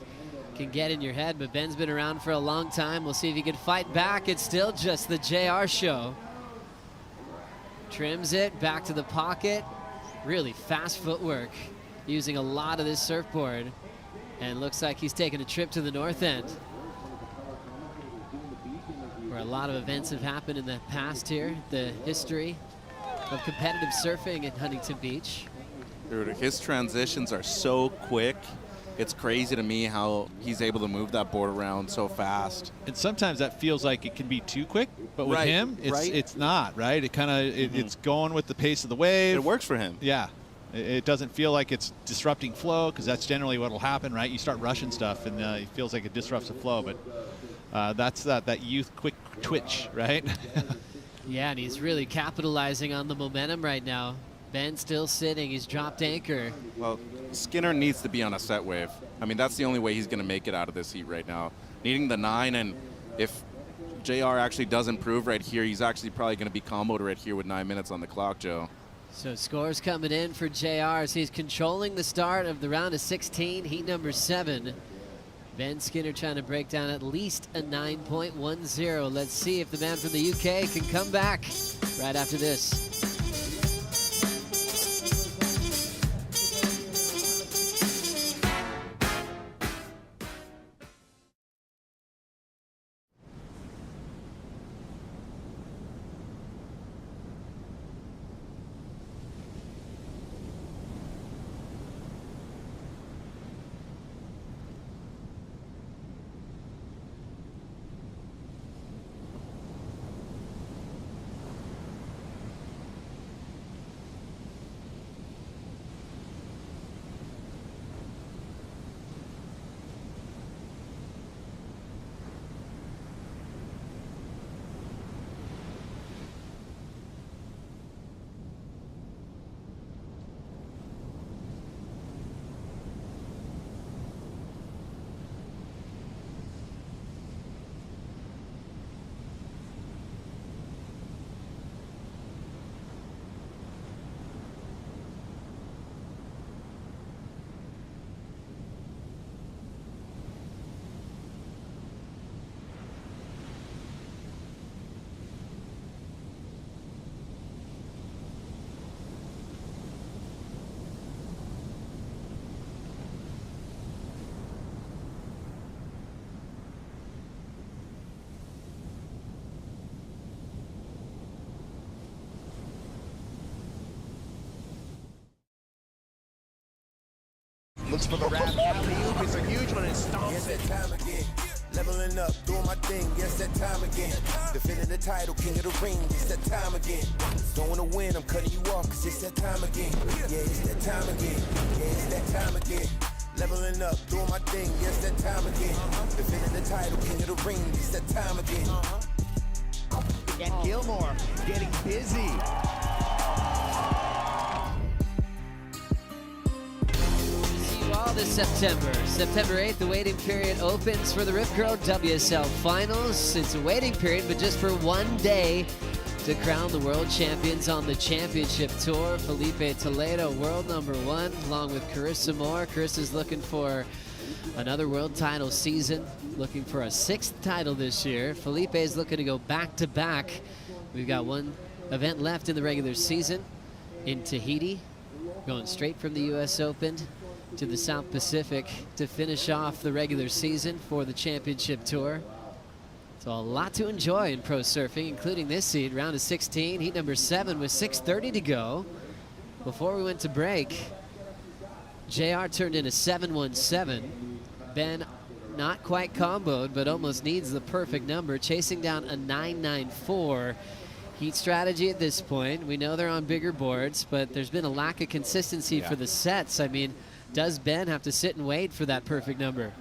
get in your head. But Ben's been around for a long time. We'll see if he can fight back. It's still just the JR show. Trims it back to the pocket. Really fast footwork, using a lot of this surfboard. And looks like he's taking a trip to the north end, where a lot of events have happened in the past here, the history of competitive surfing in Huntington Beach. Dude, his transitions are so quick. It's crazy to me how he's able to move that board around so fast. And sometimes that feels like it can be too quick, but with him, it's not, right? It kind of, it's going with the pace of the wave. It works for him. Yeah. It doesn't feel like it's disrupting flow, because that's generally what will happen, right? You start rushing stuff, and it feels like it disrupts the flow, but that's that youth quick twitch, right? Yeah, and he's really capitalizing on the momentum right now. Ben still sitting. He's dropped anchor. Well, Skinner needs to be on a set wave. I mean, that's the only way he's going to make it out of this heat right now. Needing the 9, and if JR actually does improve right here, he's actually probably going to be comboed right here with 9 minutes on the clock, Joe. So scores coming in for JR as he's controlling the start of the round of 16, heat number 7. Ben Skinner trying to break down at least a 9.10. Let's see if the man from the UK can come back right after this. Looks for the wrap. Alley-oop is a huge one and stomps it. Leveling up, doing my thing, yes, that time again. Defending the title, king of the ring, it's that time again. Don't wanna win, I'm cutting you off, cause it's that time again. Yeah, it's that time again. Yeah, it's that time again. Leveling up, doing my thing, yes, that time again. Defending the title, king of the ring, it's that time again. And Gilmore getting busy. All this September 8th, the waiting period opens for the Rip Curl WSL Finals. It's a waiting period, but just for one day to crown the world champions on the championship tour. Felipe Toledo, world number 1, along with Carissa Moore. Carissa's looking for another world title season, looking for a 6th title this year. Felipe is looking to go back-to-back. We've got one event left in the regular season in Tahiti, going straight from the U.S. Open to the South Pacific to finish off the regular season for the championship tour. So a lot to enjoy in pro surfing, including this heat, round of 16, heat number 7 with 6:30 to go. Before we went to break, JR turned in a 7.17. Ben not quite comboed, but almost needs the perfect number, chasing down a 9.94. Heat strategy at this point. We know they're on bigger boards, but there's been a lack of consistency for the sets. I mean, does Ben have to sit and wait for that perfect number?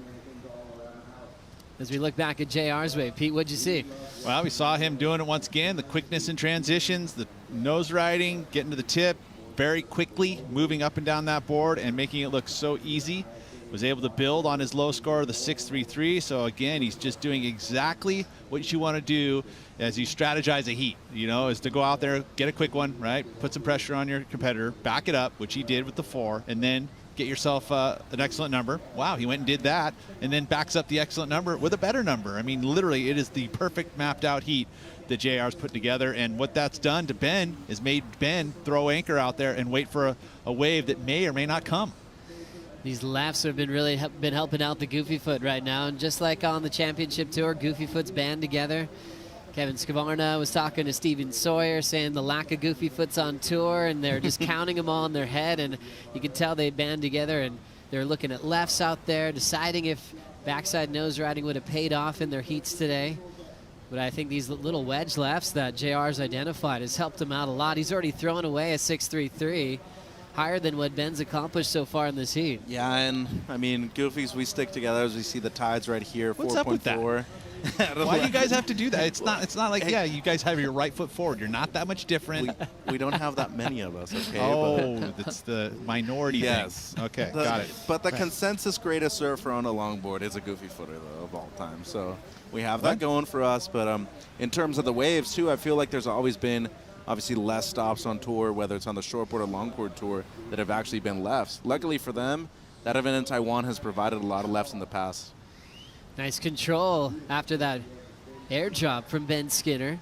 As we look back at JR's wave, Pete, what'd you see? Well, we saw him doing it once again. The quickness in transitions, the nose riding, getting to the tip very quickly, moving up and down that board and making it look so easy. Was able to build on his low score, the 6.33. So again, he's just doing exactly what you want to do as you strategize a heat, you know, is to go out there, get a quick one, right? Put some pressure on your competitor, back it up, which he did with the 4, and then get yourself an excellent number. Wow, he went and did that, and then backs up the excellent number with a better number. I mean, literally, it is the perfect mapped out heat that JR's put together, and what that's done to Ben is made Ben throw anchor out there and wait for a wave that may or may not come. These laps have been really been helping out the Goofy Foot right now, and just like on the championship tour, Goofy Foot's band together. Kevin Scavarna was talking to Steven Sawyer, saying the lack of Goofy Foots on tour, and they're just counting them all in their head, and you can tell they band together, and they're looking at lefts out there, deciding if backside nose riding would have paid off in their heats today. But I think these little wedge lefts that JR's identified has helped him out a lot. He's already thrown away a 6.33, higher than what Ben's accomplished so far in this heat. Yeah, and I mean, Goofies, we stick together as we see the tides right here, 4.4. What's up with that? Why do you guys have to do that? It's not like, yeah, you guys have your right foot forward. You're not that much different. We don't have that many of us, okay? Oh, that's the minority yes. thing. Okay, got it. But the consensus greatest surfer on a longboard is a Goofy Footer, though, of all time. So we have that going for us. But in terms of the waves, too, I feel like there's always been obviously less stops on tour, whether it's on the shortboard or longboard tour, that have actually been lefts. Luckily for them, that event in Taiwan has provided a lot of lefts in the past. Nice control after that airdrop from Ben Skinner.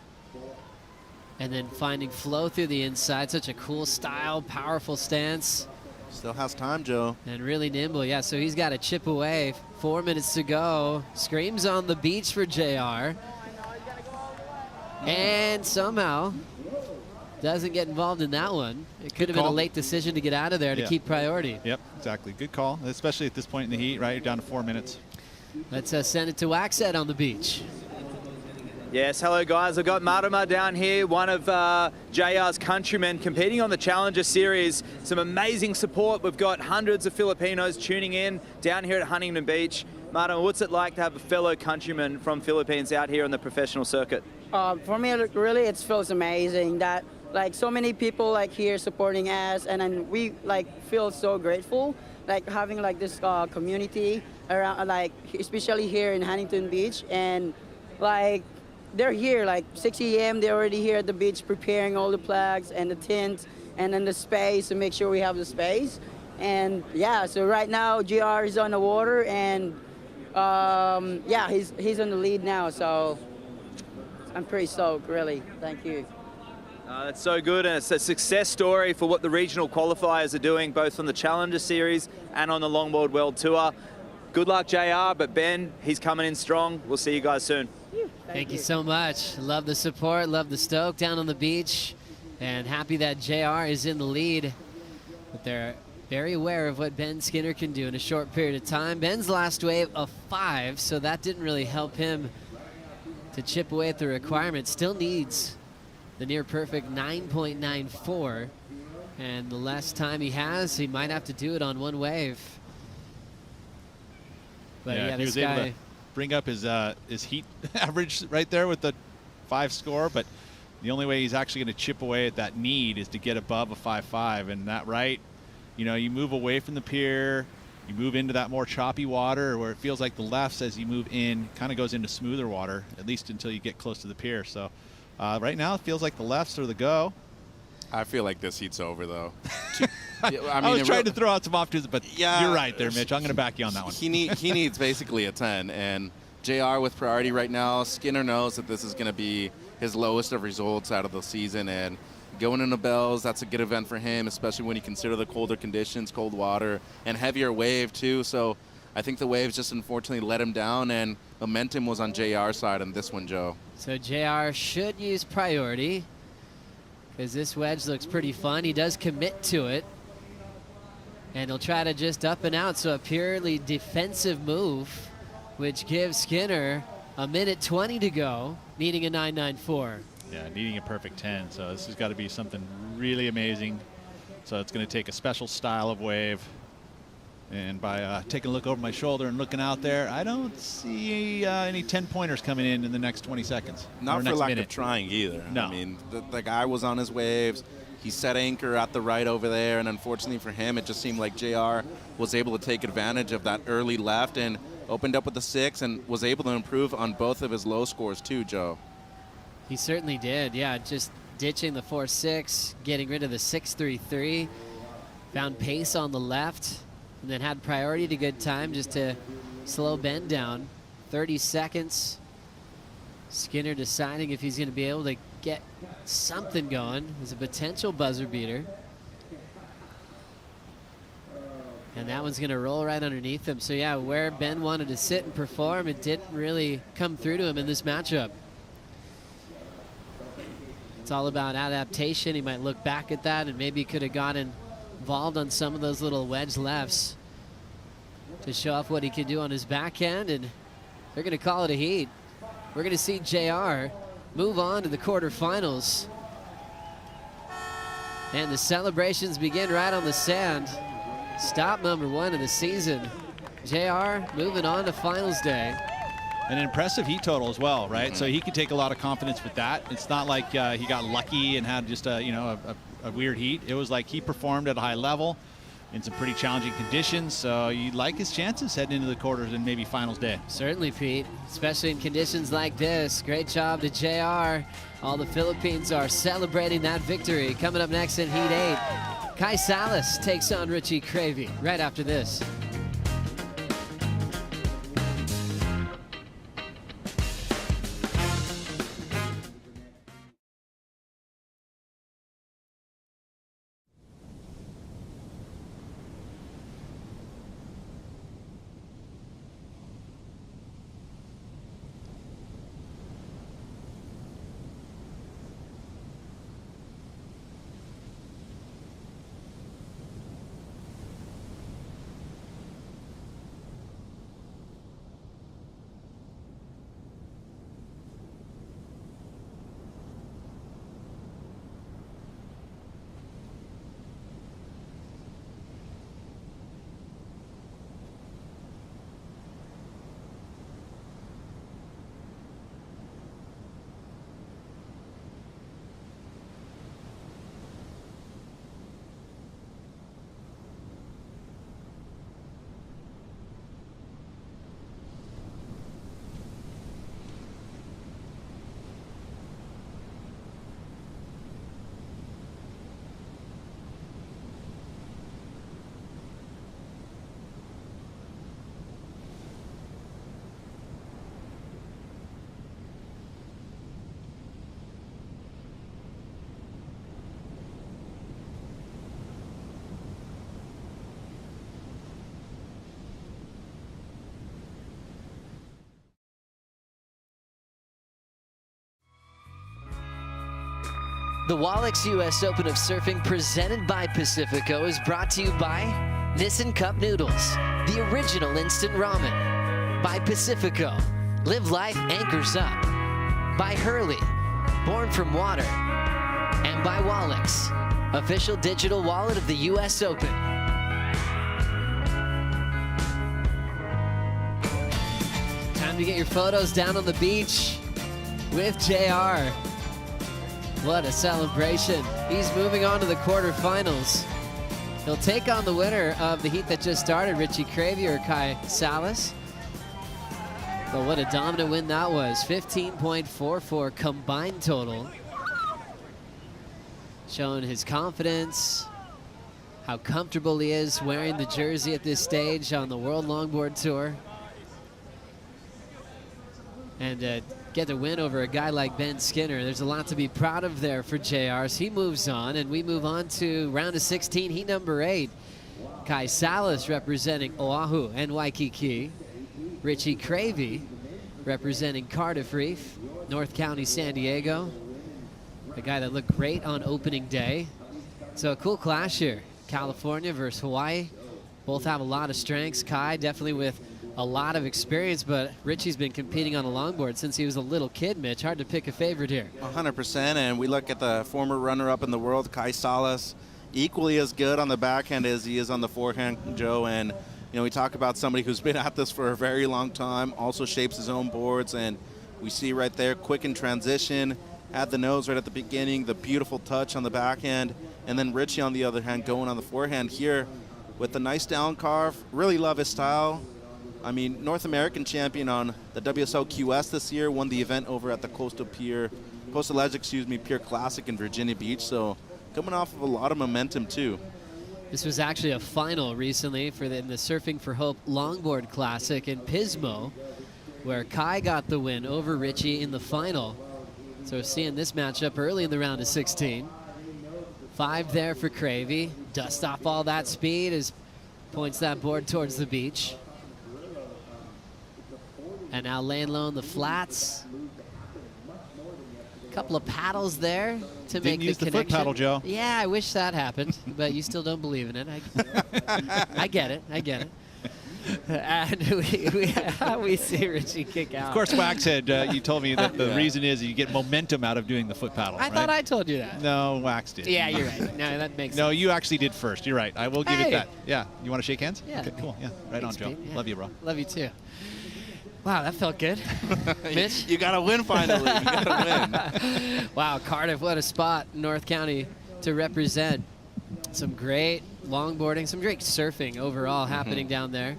And then finding flow through the inside. Such a cool style, powerful stance. Still has time, Joe. And really nimble, yeah, so he's got to chip away. 4 minutes to go. Screams on the beach for JR. And somehow doesn't get involved in that one. It could have been a late decision to get out of there to keep priority. Yep, exactly. Good call, especially at this point in the heat, right? You're down to 4 minutes. Let's send it to Waxhead on the beach. Yes, hello guys. I've got Marima down here, one of JR's countrymen competing on the Challenger Series. Some amazing support. We've got hundreds of Filipinos tuning in down here at Huntington Beach. Marima, what's it like to have a fellow countryman from Philippines out here on the professional circuit? For me, really, it feels amazing that like so many people like here supporting us, and then we like feel so grateful, like having like this community around, like especially here in Huntington Beach, and like they're here like 6 a.m. They're already here at the beach preparing all the flags and the tent and then the space to make sure we have the space. And yeah, so right now GR is on the water, and yeah, he's on the lead now, so I'm pretty stoked, really. Thank you. That's so good, and it's a success story for what the regional qualifiers are doing, both on the Challenger Series and on the Longboard World Tour. Good luck, JR, but Ben, he's coming in strong. We'll see you guys soon. Thank you so much. Love the support, love the stoke down on the beach, and happy that JR is in the lead. But they're Very aware of what Ben Skinner can do in a short period of time. Ben's last wave a 5, so that didn't really help him to chip away at the requirement. Still needs the near perfect 9.94. And the less time he has, he might have to do it on one wave. But yeah, he this was able guy to bring up his heat average right there with the 5 score, but the only way he's actually going to chip away at that need is to get above a 5.5. And that right, you know, you move away from the pier, you move into that more choppy water where it feels like the lefts as you move in kind of goes into smoother water, at least until you get close to the pier. So right now it feels like the lefts are the go. I feel like this heat's over, though. I was trying to throw out some off-twos, but yeah, you're right there, Mitch. I'm going to back you on that one. He needs basically a 10, and JR with priority right now. Skinner knows that this is going to be his lowest of results out of the season, and going into Bells, that's a good event for him, especially when you consider the colder conditions, cold water, and heavier wave, too. So I think the waves just unfortunately let him down, and momentum was on JR's side on this one, Joe. So JR should use priority, because this wedge looks pretty fun. He does commit to it, and he'll try to just up and out. So a purely defensive move, which gives Skinner a minute 20 to go, needing a 9.94. Yeah, needing a perfect 10. So this has got to be something really amazing. So it's going to take a special style of wave. And by taking a look over my shoulder and looking out there, I don't see any 10-pointers coming in the next 20 seconds. Not for lack of trying either. No. I mean, the guy was on his waves. He set anchor at the right over there, and unfortunately for him, it just seemed like JR was able to take advantage of that early left and opened up with the 6 and was able to improve on both of his low scores too, Joe. He certainly did, yeah, just ditching the 4.6, getting rid of the 6.33, found pace on the left, and then had priority to good time just to slow Ben down. 30 seconds. Skinner deciding if he's going to be able to get something going. There's a potential buzzer beater. And that one's going to roll right underneath him. So yeah, where Ben wanted to sit and perform, it didn't really come through to him in this matchup. It's all about adaptation. He might look back at that and maybe could have gotten involved on some of those little wedge lefts to show off what he can do on his backhand, and they're going to call it a heat. We're going to see JR move on to the quarterfinals. And the celebrations begin right on the sand. Stop number 1 of the season. JR moving on to finals day. An impressive heat total as well, right? So he can take a lot of confidence with that. It's not like he got lucky and had just a weird heat. It was like he performed at a high level in some pretty challenging conditions. So you like his chances heading into the quarters and maybe finals day. Certainly, Pete, especially in conditions like this. Great job to JR. All the Philippines are celebrating that victory. Coming up next in Heat 8, Kai Salas takes on Richie Cravey right after this. The Wallex US Open of Surfing presented by Pacifico is brought to you by Nissan Cup Noodles, the original instant ramen. By Pacifico, live life anchors up. By Hurley, born from water. And by Wallex, official digital wallet of the US Open. Time to get your photos down on the beach with JR. What a celebration. He's moving on to the quarterfinals. He'll take on the winner of the heat that just started, Richie Cravey or Kai Salas. But what a dominant win that was. 15.44 combined total. Showing his confidence, how comfortable he is wearing the jersey at this stage on the World Longboard Tour. And get the win over a guy like Ben Skinner. There's a lot to be proud of there for JR. So he moves on, and we move on to round of 16, heat number 8. Kai Salas representing Oahu and Waikiki. Richie Cravey representing Cardiff Reef, North County, San Diego. A guy that looked great on opening day. So a cool clash here. California versus Hawaii. Both have a lot of strengths. Kai definitely with a lot of experience, but Richie's been competing on a longboard since he was a little kid, Mitch. Hard to pick a favorite here. 100%, and we look at the former runner-up in the world, Kai Salas, equally as good on the backhand as he is on the forehand, Joe. And you know, we talk about somebody who's been at this for a very long time, also shapes his own boards, and we see right there, quick in transition, at the nose right at the beginning, the beautiful touch on the backhand, and then Richie on the other hand going on the forehand here with the nice down carve. Really love his style. I mean, North American champion on the WSL QS this year, won the event over at the Coastal Edge, Pier Classic in Virginia Beach. So coming off of a lot of momentum too. This was actually a final recently in the Surfing for Hope Longboard Classic in Pismo, where Kai got the win over Richie in the final. So seeing this matchup early in the round of 16. 5 there for Cravey. Dust off all that speed as points that board towards the beach. And now laying low in the flats. A couple of paddles there to make the use the connection. foot paddle, Joe. Yeah, I wish that happened, but you still don't believe in it. I get it. I get it. And we see Richie kick out. Of course, Wax said, you told me that the reason is you get momentum out of doing the foot paddle. I thought I told you that. No, Wax did. Yeah, you're right. No, that makes sense. No, you actually did first. You're right. I will give it that. Yeah. You want to shake hands? Yeah. Okay, cool. Yeah. Right on, Joe. Yeah. Love you, bro. Love you too. Wow, that felt good. Mitch? You got to win finally. You got to win. Wow, Cardiff, what a spot, North County, to represent. Some great longboarding, some great surfing overall happening down there.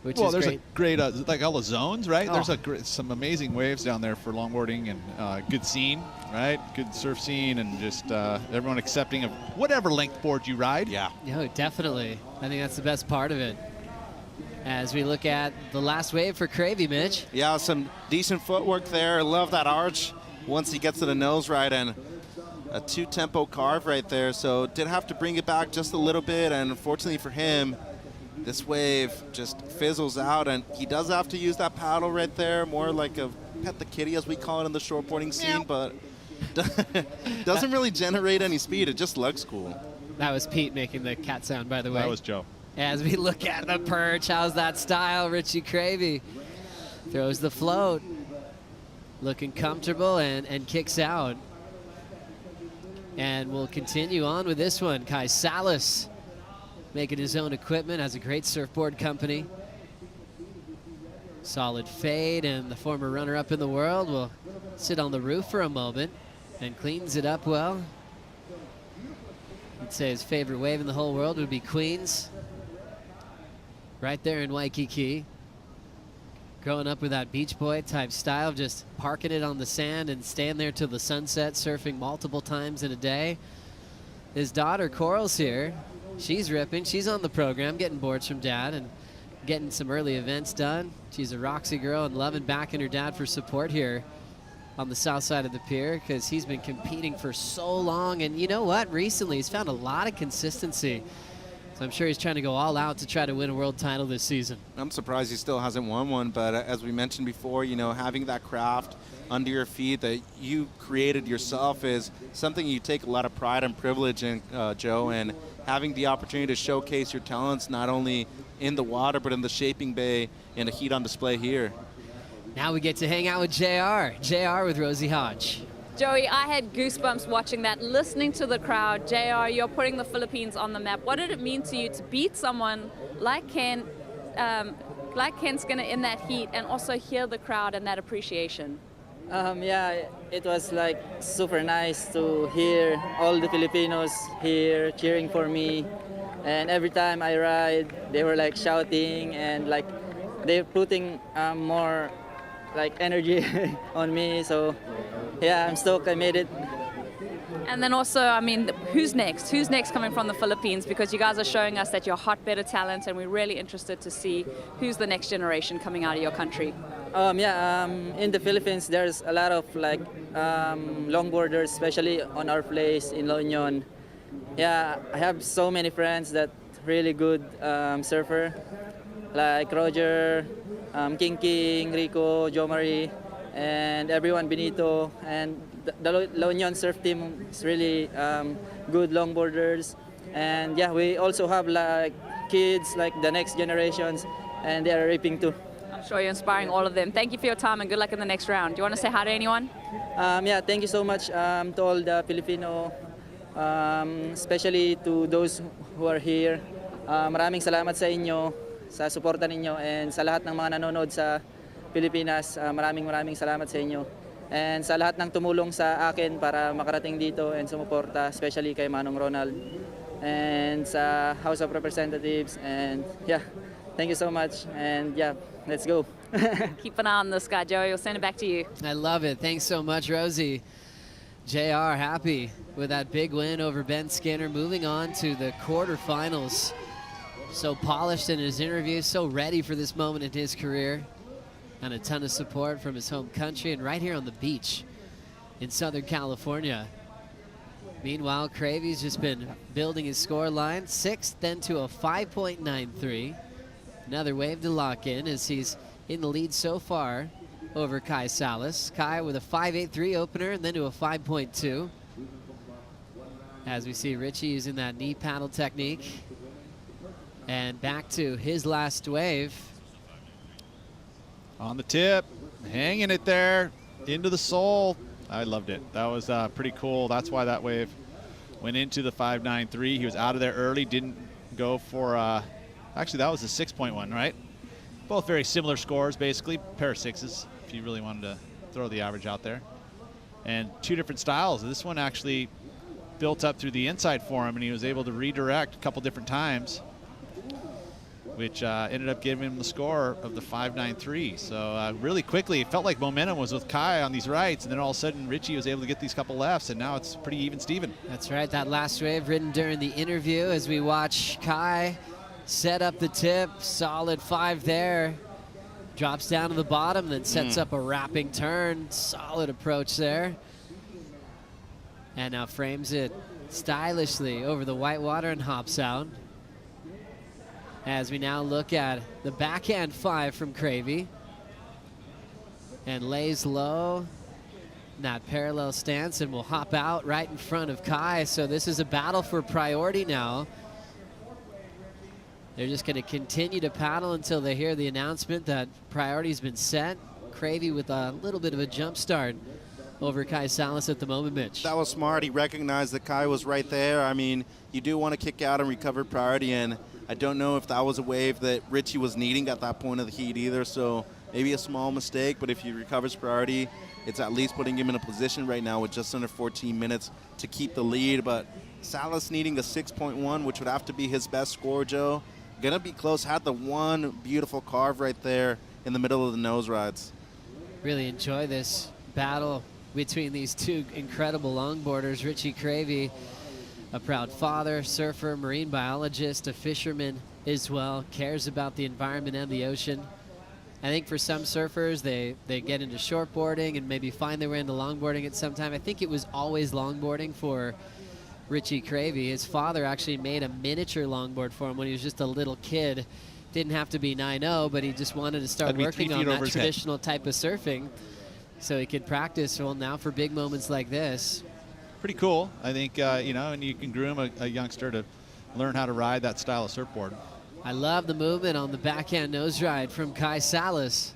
Which is there's great. a great, like all the zones, right? Oh. There's some amazing waves down there for longboarding and good scene, right? Good surf scene and just everyone accepting of whatever length board you ride. Yeah. No, definitely. I think that's the best part of it. As we look at the last wave for Cravey, Mitch. Yeah, some decent footwork there. Love that arch once he gets to the nose right, and a 2-tempo carve right there. So did have to bring it back just a little bit, and unfortunately for him, this wave just fizzles out, and he does have to use that paddle right there, more like a pet the kitty, as we call it in the shortboarding scene, but doesn't really generate any speed. It just looks cool. That was Pete making the cat sound, by the way. That was Joe. As we look at the perch, how's that style? Richie Cravey throws the float, looking comfortable and kicks out. And we'll continue on with this one. Kai Salas making his own equipment, has a great surfboard company. Solid fade, and the former runner-up in the world will sit on the roof for a moment and cleans it up well. He'd say his favorite wave in the whole world would be Queens. Right there in Waikiki. Growing up with that beach boy type style, just parking it on the sand and staying there till the sunset, surfing multiple times in a day. His daughter Coral's here. She's ripping. She's on the program, getting boards from dad and getting some early events done. She's a Roxy girl and loving backing her dad for support here on the south side of the pier, because he's been competing for so long. And you know what? Recently, he's found a lot of consistency So I'm sure he's trying to go all out to try to win a world title this season. I'm surprised he still hasn't won one, but as we mentioned before, you know, having that craft under your feet that you created yourself is something you take a lot of pride and privilege in, Joe, and having the opportunity to showcase your talents not only in the water but in the shaping bay and a heat on display here. Now we get to hang out with JR. JR with Rosie Hodge. Joey, I had goosebumps watching that, listening to the crowd. JR, you're putting the Philippines on the map. What did it mean to you to beat someone like Ken Skinner in that heat and also hear the crowd and that appreciation? Yeah, it was like super nice to hear all the Filipinos here cheering for me. And every time I ride, they were like shouting and like they're putting more like energy on me. So yeah, I'm stoked I made it. And then also, I mean, who's next? Who's next coming from the Philippines? Because you guys are showing us that you're hotbed of talent, and we're really interested to see who's the next generation coming out of your country. In the Philippines, there's a lot of like longboarders, especially on our place in La Union. Yeah, I have so many friends that really good surfer, like Roger, King, Rico, Jo Marie, and everyone, Benito, and the La Union surf team is really good longboarders. And yeah, we also have like kids, like the next generations, and they are ripping too. I'm sure you're inspiring all of them. Thank you for your time and good luck in the next round. Do you want to say hi to anyone? Yeah, thank you so much to all the Filipino, especially to those who are here. Maraming salamat sa inyo, sa suporta ninyo, and sa lahat ng mga nanonood sa Pilipinas, maraming salamat sa inyo. And sa lahat ng tumulong sa akin para makarating dito and sumuporta, especially kay Manong Ronald and sa House of Representatives. And yeah, thank you so much. And yeah, let's go. Keep an eye on this guy, Joey. We'll send it back to you. I love it. Thanks so much, Rosie. JR happy with that big win over Ben Skinner, moving on to the quarterfinals. So polished in his interview, so ready for this moment in his career. And a ton of support from his home country and right here on the beach in Southern California. Meanwhile, Cravey's just been building his score line. 6th, then to a 5.93. Another wave to lock in as he's in the lead so far over Kai Salas. Kai with a 5.83 opener and then to a 5.2. As we see Richie using that knee paddle technique. And back to his last wave. On the tip, hanging it there, into the sole. I loved it. That was pretty cool. That's why that wave went into the 5.93. He was out of there early, didn't go for, actually that was a 6.1, right? Both very similar scores, basically, pair of sixes, if you really wanted to throw the average out there. And two different styles. This one actually built up through the inside for him, and he was able to redirect a couple different times, which ended up giving him the score of the 5.93. So really quickly, it felt like momentum was with Kai on these rights, and then all of a sudden Richie was able to get these couple lefts, and now it's pretty even Steven. That's right, that last wave ridden during the interview as we watch Kai set up the tip, solid 5 there. Drops down to the bottom, then sets up a wrapping turn. Solid approach there. And now frames it stylishly over the white water and hops out. As we now look at the backhand 5 from Cravey. And lays low in that parallel stance and will hop out right in front of Kai. So this is a battle for priority now. They're just going to continue to paddle until they hear the announcement that priority's been set. Cravey with a little bit of a jump start over Kai Salas at the moment, Mitch. That was smart. He recognized that Kai was right there. I mean, you do want to kick out and recover priority, and I don't know if that was a wave that Richie was needing at that point of the heat either, so maybe a small mistake, but if he recovers priority, it's at least putting him in a position right now with just under 14 minutes to keep the lead. But Salas needing a 6.1, which would have to be his best score, Joe. Gonna be close. Had the one beautiful carve right there in the middle of the nose rides. Really enjoy this battle between these two incredible longboarders. Richie Cravey, a proud father, surfer, marine biologist, a fisherman as well, cares about the environment and the ocean. I think for some surfers, they get into shortboarding and maybe find their way into longboarding at some time. I think it was always longboarding for Richie Cravey. His father actually made a miniature longboard for him when he was just a little kid. Didn't have to be 9.0, but he just wanted to start working on that traditional type of surfing so he could practice. Well, now for big moments like this. Pretty cool. I think, you know, and you can groom a youngster to learn how to ride that style of surfboard. I love the movement on the backhand nose ride from Kai Salas.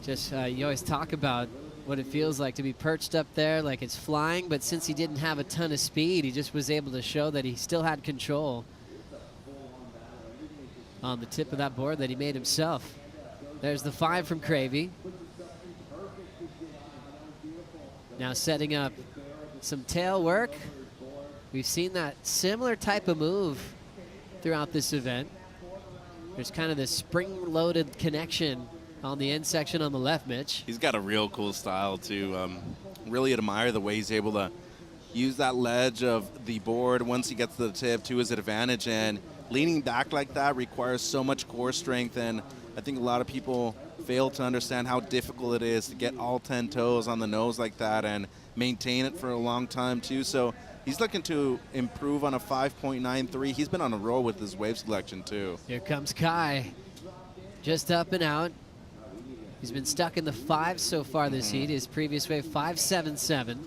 Just, you always talk about what it feels like to be perched up there like it's flying, but since he didn't have a ton of speed, he just was able to show that he still had control on the tip of that board that he made himself. There's the 5 from Cravey. Now setting up some tail work. We've seen that similar type of move throughout this event. There's kind of this spring-loaded connection on the end section on the left, Mitch. He's got a real cool style too. Really admire the way he's able to use that ledge of the board once he gets to the tip to his advantage, and leaning back like that requires so much core strength, and I think a lot of people fail to understand how difficult it is to get all 10 toes on the nose like that and maintain it for a long time too. So he's looking to improve on a 5.93. He's been on a roll with his wave selection too. Here comes Kai, just up and out. He's been stuck in the 5 so far this heat. His previous wave, 5.77.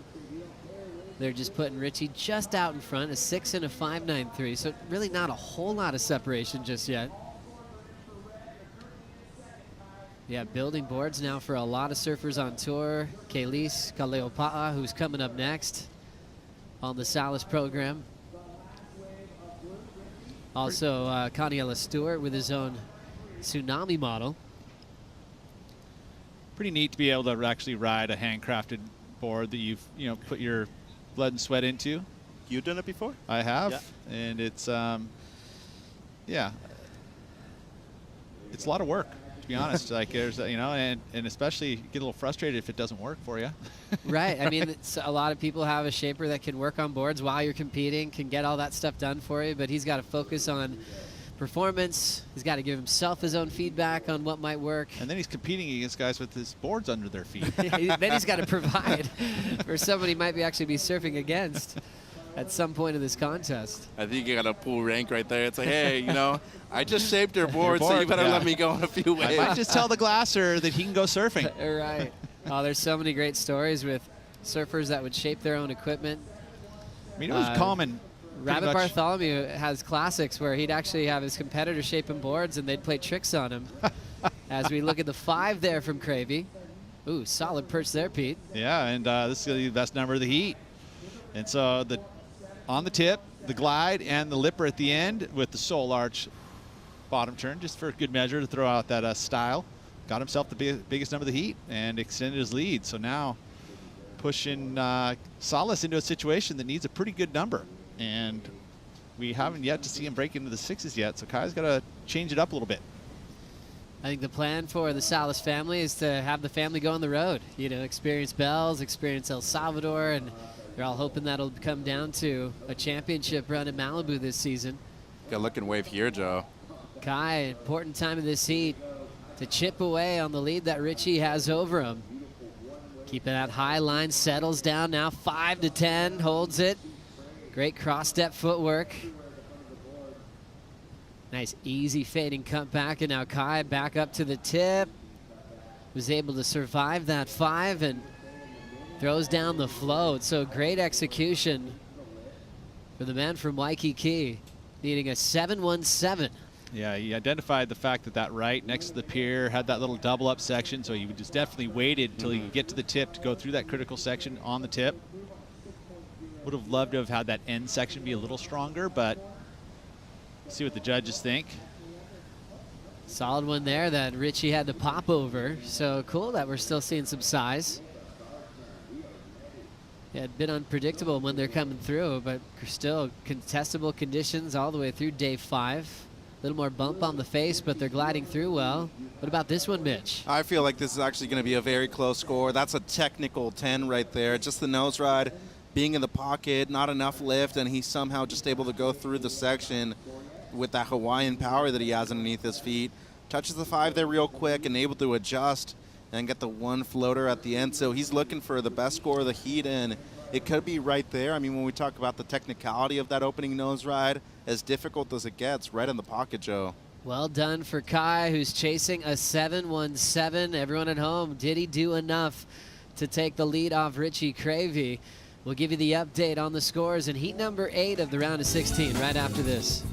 They're just putting Richie just out in front, a 6 and a 5.93. So really not a whole lot of separation just yet. Yeah, building boards now for a lot of surfers on tour. Kelis Kaleopa'a, who's coming up next on the Salas program. Also, Kaniela Stewart with his own Tsunami model. Pretty neat to be able to actually ride a handcrafted board that you've, you know, put your blood and sweat into. You done it before? I have, yeah. And it's, yeah, it's a lot of work, to be honest. Like there's, you know, and especially get a little frustrated if it doesn't work for you. Right. I mean, it's, a lot of people have a shaper that can work on boards while you're competing, can get all that stuff done for you, but he's got to focus on performance. He's got to give himself his own feedback on what might work. And then he's competing against guys with his boards under their feet. Then he's got to provide for somebody he might actually be surfing against at some point in this contest. I think you got to pull rank right there. It's like, hey, you know, I just shaped your board, so you better let me go on a few waves. I might just tell the glasser that he can go surfing. Right. Oh, there's so many great stories with surfers that would shape their own equipment. I mean, it was common. Rabbit Bartholomew has classics where he'd actually have his competitors shaping boards and they'd play tricks on him. As we look at the 5 there from Cravey. Ooh, solid perch there, Pete. Yeah, and this is going to be the best number of the heat. And so on the tip, the glide, and the lipper at the end with the sole arch bottom turn, just for good measure to throw out that style. Got himself the biggest number of the heat and extended his lead. So now pushing Salas into a situation that needs a pretty good number. And we haven't yet to see him break into the 6s yet, so Kai's got to change it up a little bit. I think the plan for the Salas family is to have the family go on the road. You know, experience Bells, experience El Salvador, and they're all hoping that'll come down to a championship run in Malibu this season. Good looking wave here, Joe. Kai, important time in this heat to chip away on the lead that Richie has over him. Keeping that high line, settles down now, 5 to 10, holds it. Great cross-step footwork. Nice easy fading cut back, and now Kai back up to the tip. Was able to survive that 5 and throws down the float. So great execution for the man from Waikiki, needing a 7.17. Yeah, he identified the fact that right next to the pier had that little double up section, so he just definitely waited until he could get to the tip to go through that critical section on the tip. Would have loved to have had that end section be a little stronger, but see what the judges think. Solid one there that Richie had to pop over. So cool that we're still seeing some size. Yeah, a bit unpredictable when they're coming through, but still contestable conditions all the way through day 5. A little more bump on the face, but they're gliding through well. What about this one, Mitch? I feel like this is actually going to be a very close score. That's a technical 10 right there. Just the nose ride, being in the pocket, not enough lift, and he's somehow just able to go through the section with that Hawaiian power that he has underneath his feet. Touches the 5 there real quick and able to adjust and get the 1 floater at the end. So he's looking for the best score of the heat, and it could be right there. I mean, when we talk about the technicality of that opening nose ride, as difficult as it gets, right in the pocket, Joe. Well done for Kai, who's chasing a 7.17. Everyone at home, did he do enough to take the lead off Richie Cravey? We'll give you the update on the scores in heat number 8 of the round of 16 right after this.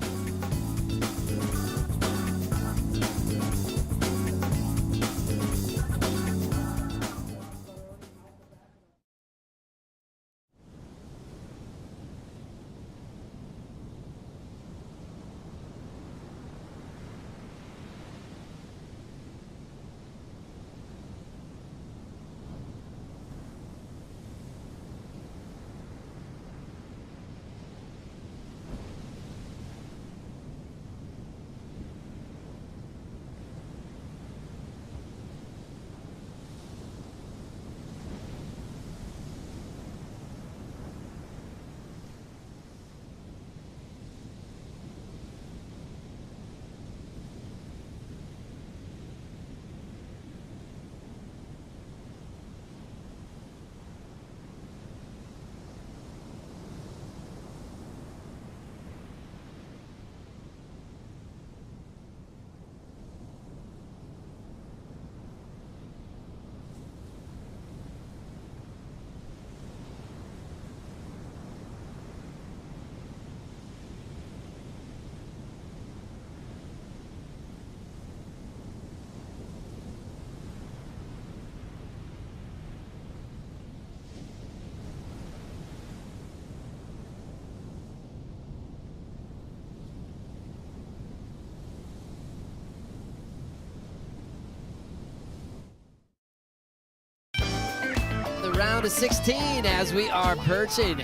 Round of 16 as we are perching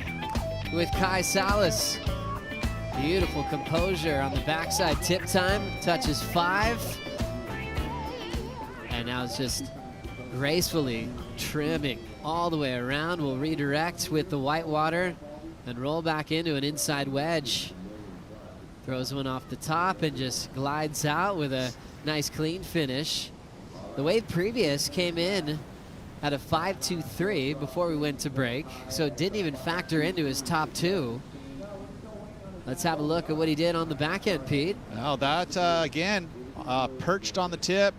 with Kai Salas. Beautiful composure on the backside tip time, touches 5. And now it's just gracefully trimming all the way around. We'll redirect with the whitewater and roll back into an inside wedge. Throws one off the top and just glides out with a nice clean finish. The wave previous came in at a 5.23 before we went to break, so it didn't even factor into his top 2. Let's have a look at what he did on the back end, Pete. Well, that, again, perched on the tip,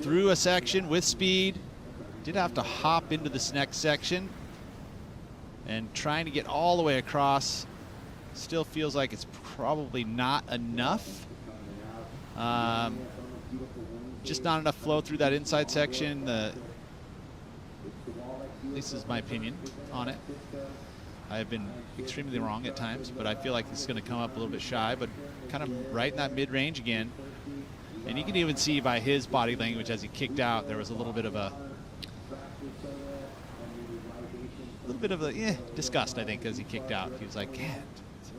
through a section with speed. Did have to hop into this next section. And trying to get all the way across, still feels like it's probably not enough. Just not enough flow through that inside section. This is my opinion on it. I've been extremely wrong at times, but I feel like this is going to come up a little bit shy, but kind of right in that mid-range again. And you can even see by his body language as he kicked out, there was a little bit of a disgust, I think, as he kicked out. He was like, yeah,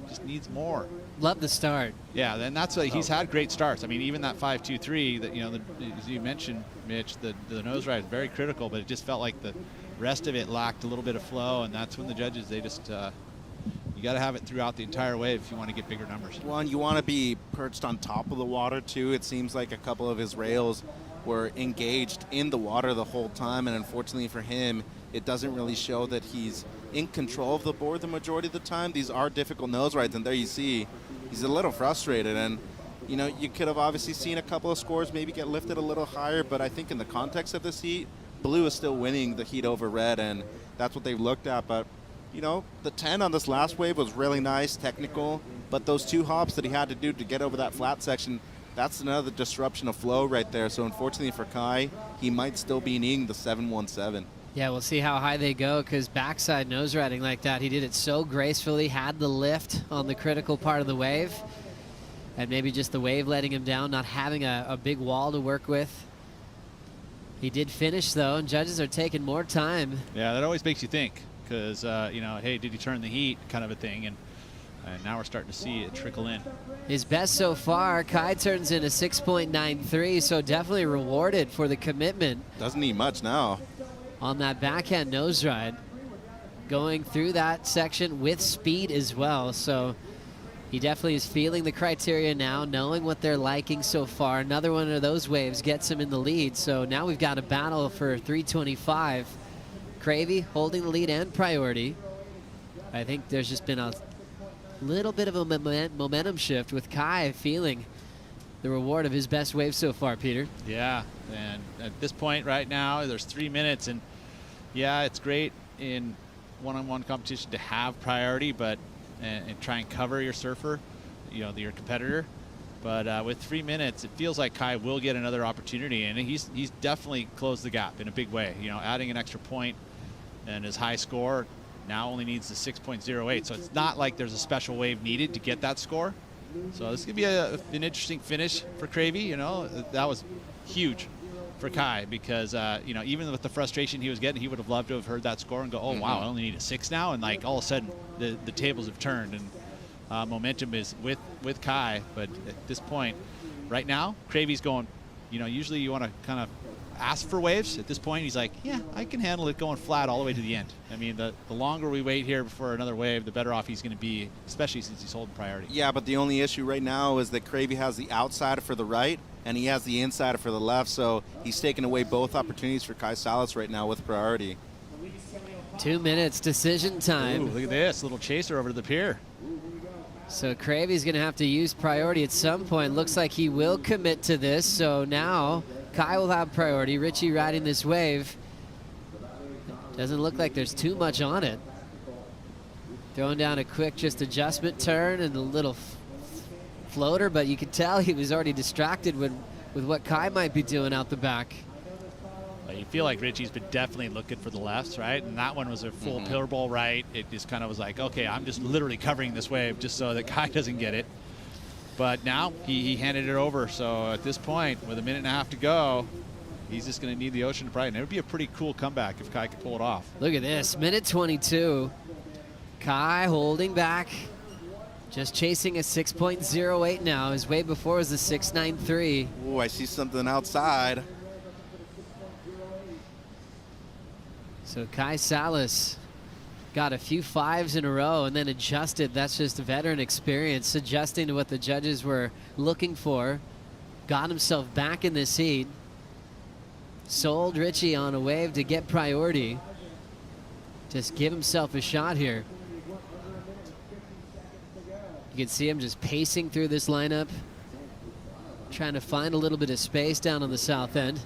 just needs more. Love the start. Yeah, and that's what he's had great starts. I mean, even that 5.23 that, as you mentioned, Mitch, the nose ride is very critical, but it just felt like the rest of it lacked a little bit of flow, and that's when the judges, they just, you got to have it throughout the entire wave if you want to get bigger numbers. Well, and you want to be perched on top of the water, too. It seems like a couple of his rails were engaged in the water the whole time, and unfortunately for him, it doesn't really show that he's in control of the board the majority of the time. These are difficult nose rides, and there you see he's a little frustrated, and you could have obviously seen a couple of scores maybe get lifted a little higher, but I think in the context of this heat, blue is still winning the heat over red, and that's what they've looked at. But the 10 on this last wave was really nice, technical, but those 2 hops that he had to do to get over that flat section, that's another disruption of flow right there. So unfortunately for Kai, he might still be needing the 7.17. Yeah, we'll see how high they go, because backside nose riding like that, he did it so gracefully, had the lift on the critical part of the wave, and maybe just the wave letting him down, not having a big wall to work with. He did finish, though, and judges are taking more time. Yeah, that always makes you think, because, hey, did he turn the heat kind of a thing, and now we're starting to see it trickle in. His best so far, Kai turns in a 6.93, so definitely rewarded for the commitment. Doesn't need much now. On that backhand nose ride, going through that section with speed as well, so he definitely is feeling the criteria now, knowing what they're liking so far. Another one of those waves gets him in the lead, so now we've got a battle for 325. Cravey holding the lead and priority. I think there's just been a little bit of a momentum shift with Kai feeling the reward of his best wave so far, Peter. Yeah, and at this point right now, there's 3 minutes, and yeah, it's great in one-on-one competition to have priority, but and try and cover your surfer, your competitor. But with 3 minutes, it feels like Kai will get another opportunity, and he's definitely closed the gap in a big way. Adding an extra point and his high score now only needs the 6.08. So it's not like there's a special wave needed to get that score. So this could be an interesting finish for Cravey. That was huge for Kai because, even with the frustration he was getting, he would have loved to have heard that score and go, oh, wow, I only need a 6 now. And like all of a sudden the tables have turned and momentum is with Kai. But at this point, right now, Cravey's going, usually you want to kind of ask for waves. At this point, he's like, yeah, I can handle it going flat all the way to the end. I mean, the longer we wait here before another wave, the better off he's going to be, especially since he's holding priority. Yeah, but the only issue right now is that Cravey has the outside for the right, and he has the inside for the left, so he's taking away both opportunities for Kai Salas right now with priority. 2 minutes, decision time. Ooh, look at this, little chaser over to the pier. So Cravey's going to have to use priority at some point. Looks like he will commit to this, so now Kai will have priority. Richie riding this wave. Doesn't look like there's too much on it. Throwing down a quick just adjustment turn and a little floater, but you could tell he was already distracted with what Kai might be doing out the back. You feel like Richie's been definitely looking for the lefts, right? And that one was a full pillar bowl right. It just kind of was like, okay, I'm just literally covering this wave just so that Kai doesn't get it. But now he handed it over. So at this point, with a minute and a half to go, he's just going to need the ocean to pride. And it would be a pretty cool comeback if Kai could pull it off. Look at this, minute 22. Kai holding back, just chasing a 6.08 now. His wave before was a 6.93. Oh, I see something outside. So Kai Salas got a few 5s in a row and then adjusted. That's just a veteran experience, adjusting to what the judges were looking for. Got himself back in this heat. Sold Richie on a wave to get priority. Just give himself a shot here. You can see him just pacing through this lineup, trying to find a little bit of space down on the south end.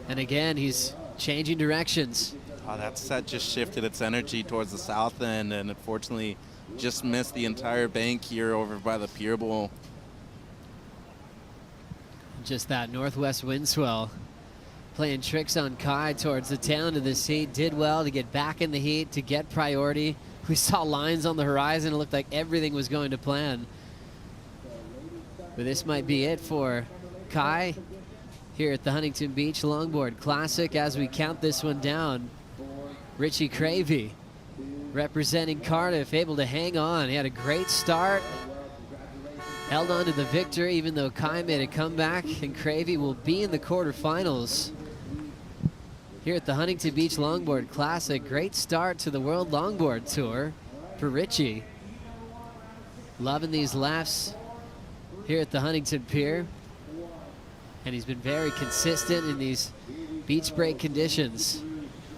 And again, he's changing directions. Oh, that set just shifted its energy towards the south end and unfortunately just missed the entire bank here over by the pier bowl. Just that northwest wind swell playing tricks on Kai towards the tail end of this heat. Did well to get back in the heat, to get priority. We saw lines on the horizon. It looked like everything was going to plan. But this might be it for Kai here at the Huntington Beach Longboard Classic as we count this one down. Richie Cravey representing Cardiff, able to hang on. He had a great start, held on to the victory even though Kai made a comeback, and Cravey will be in the quarterfinals here at the Huntington Beach Longboard Classic. Great start to the World Longboard Tour for Richie. Loving these lefts here at the Huntington Pier. And he's been very consistent in these beach break conditions.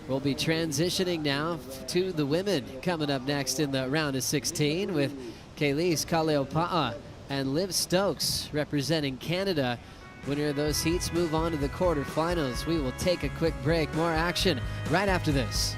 We'll be transitioning now to the women coming up next in the round of 16 with Kaylise Kaleopa'a and Liv Stokes representing Canada. Winner of those heats move on to the quarterfinals. We will take a quick break. More action right after this.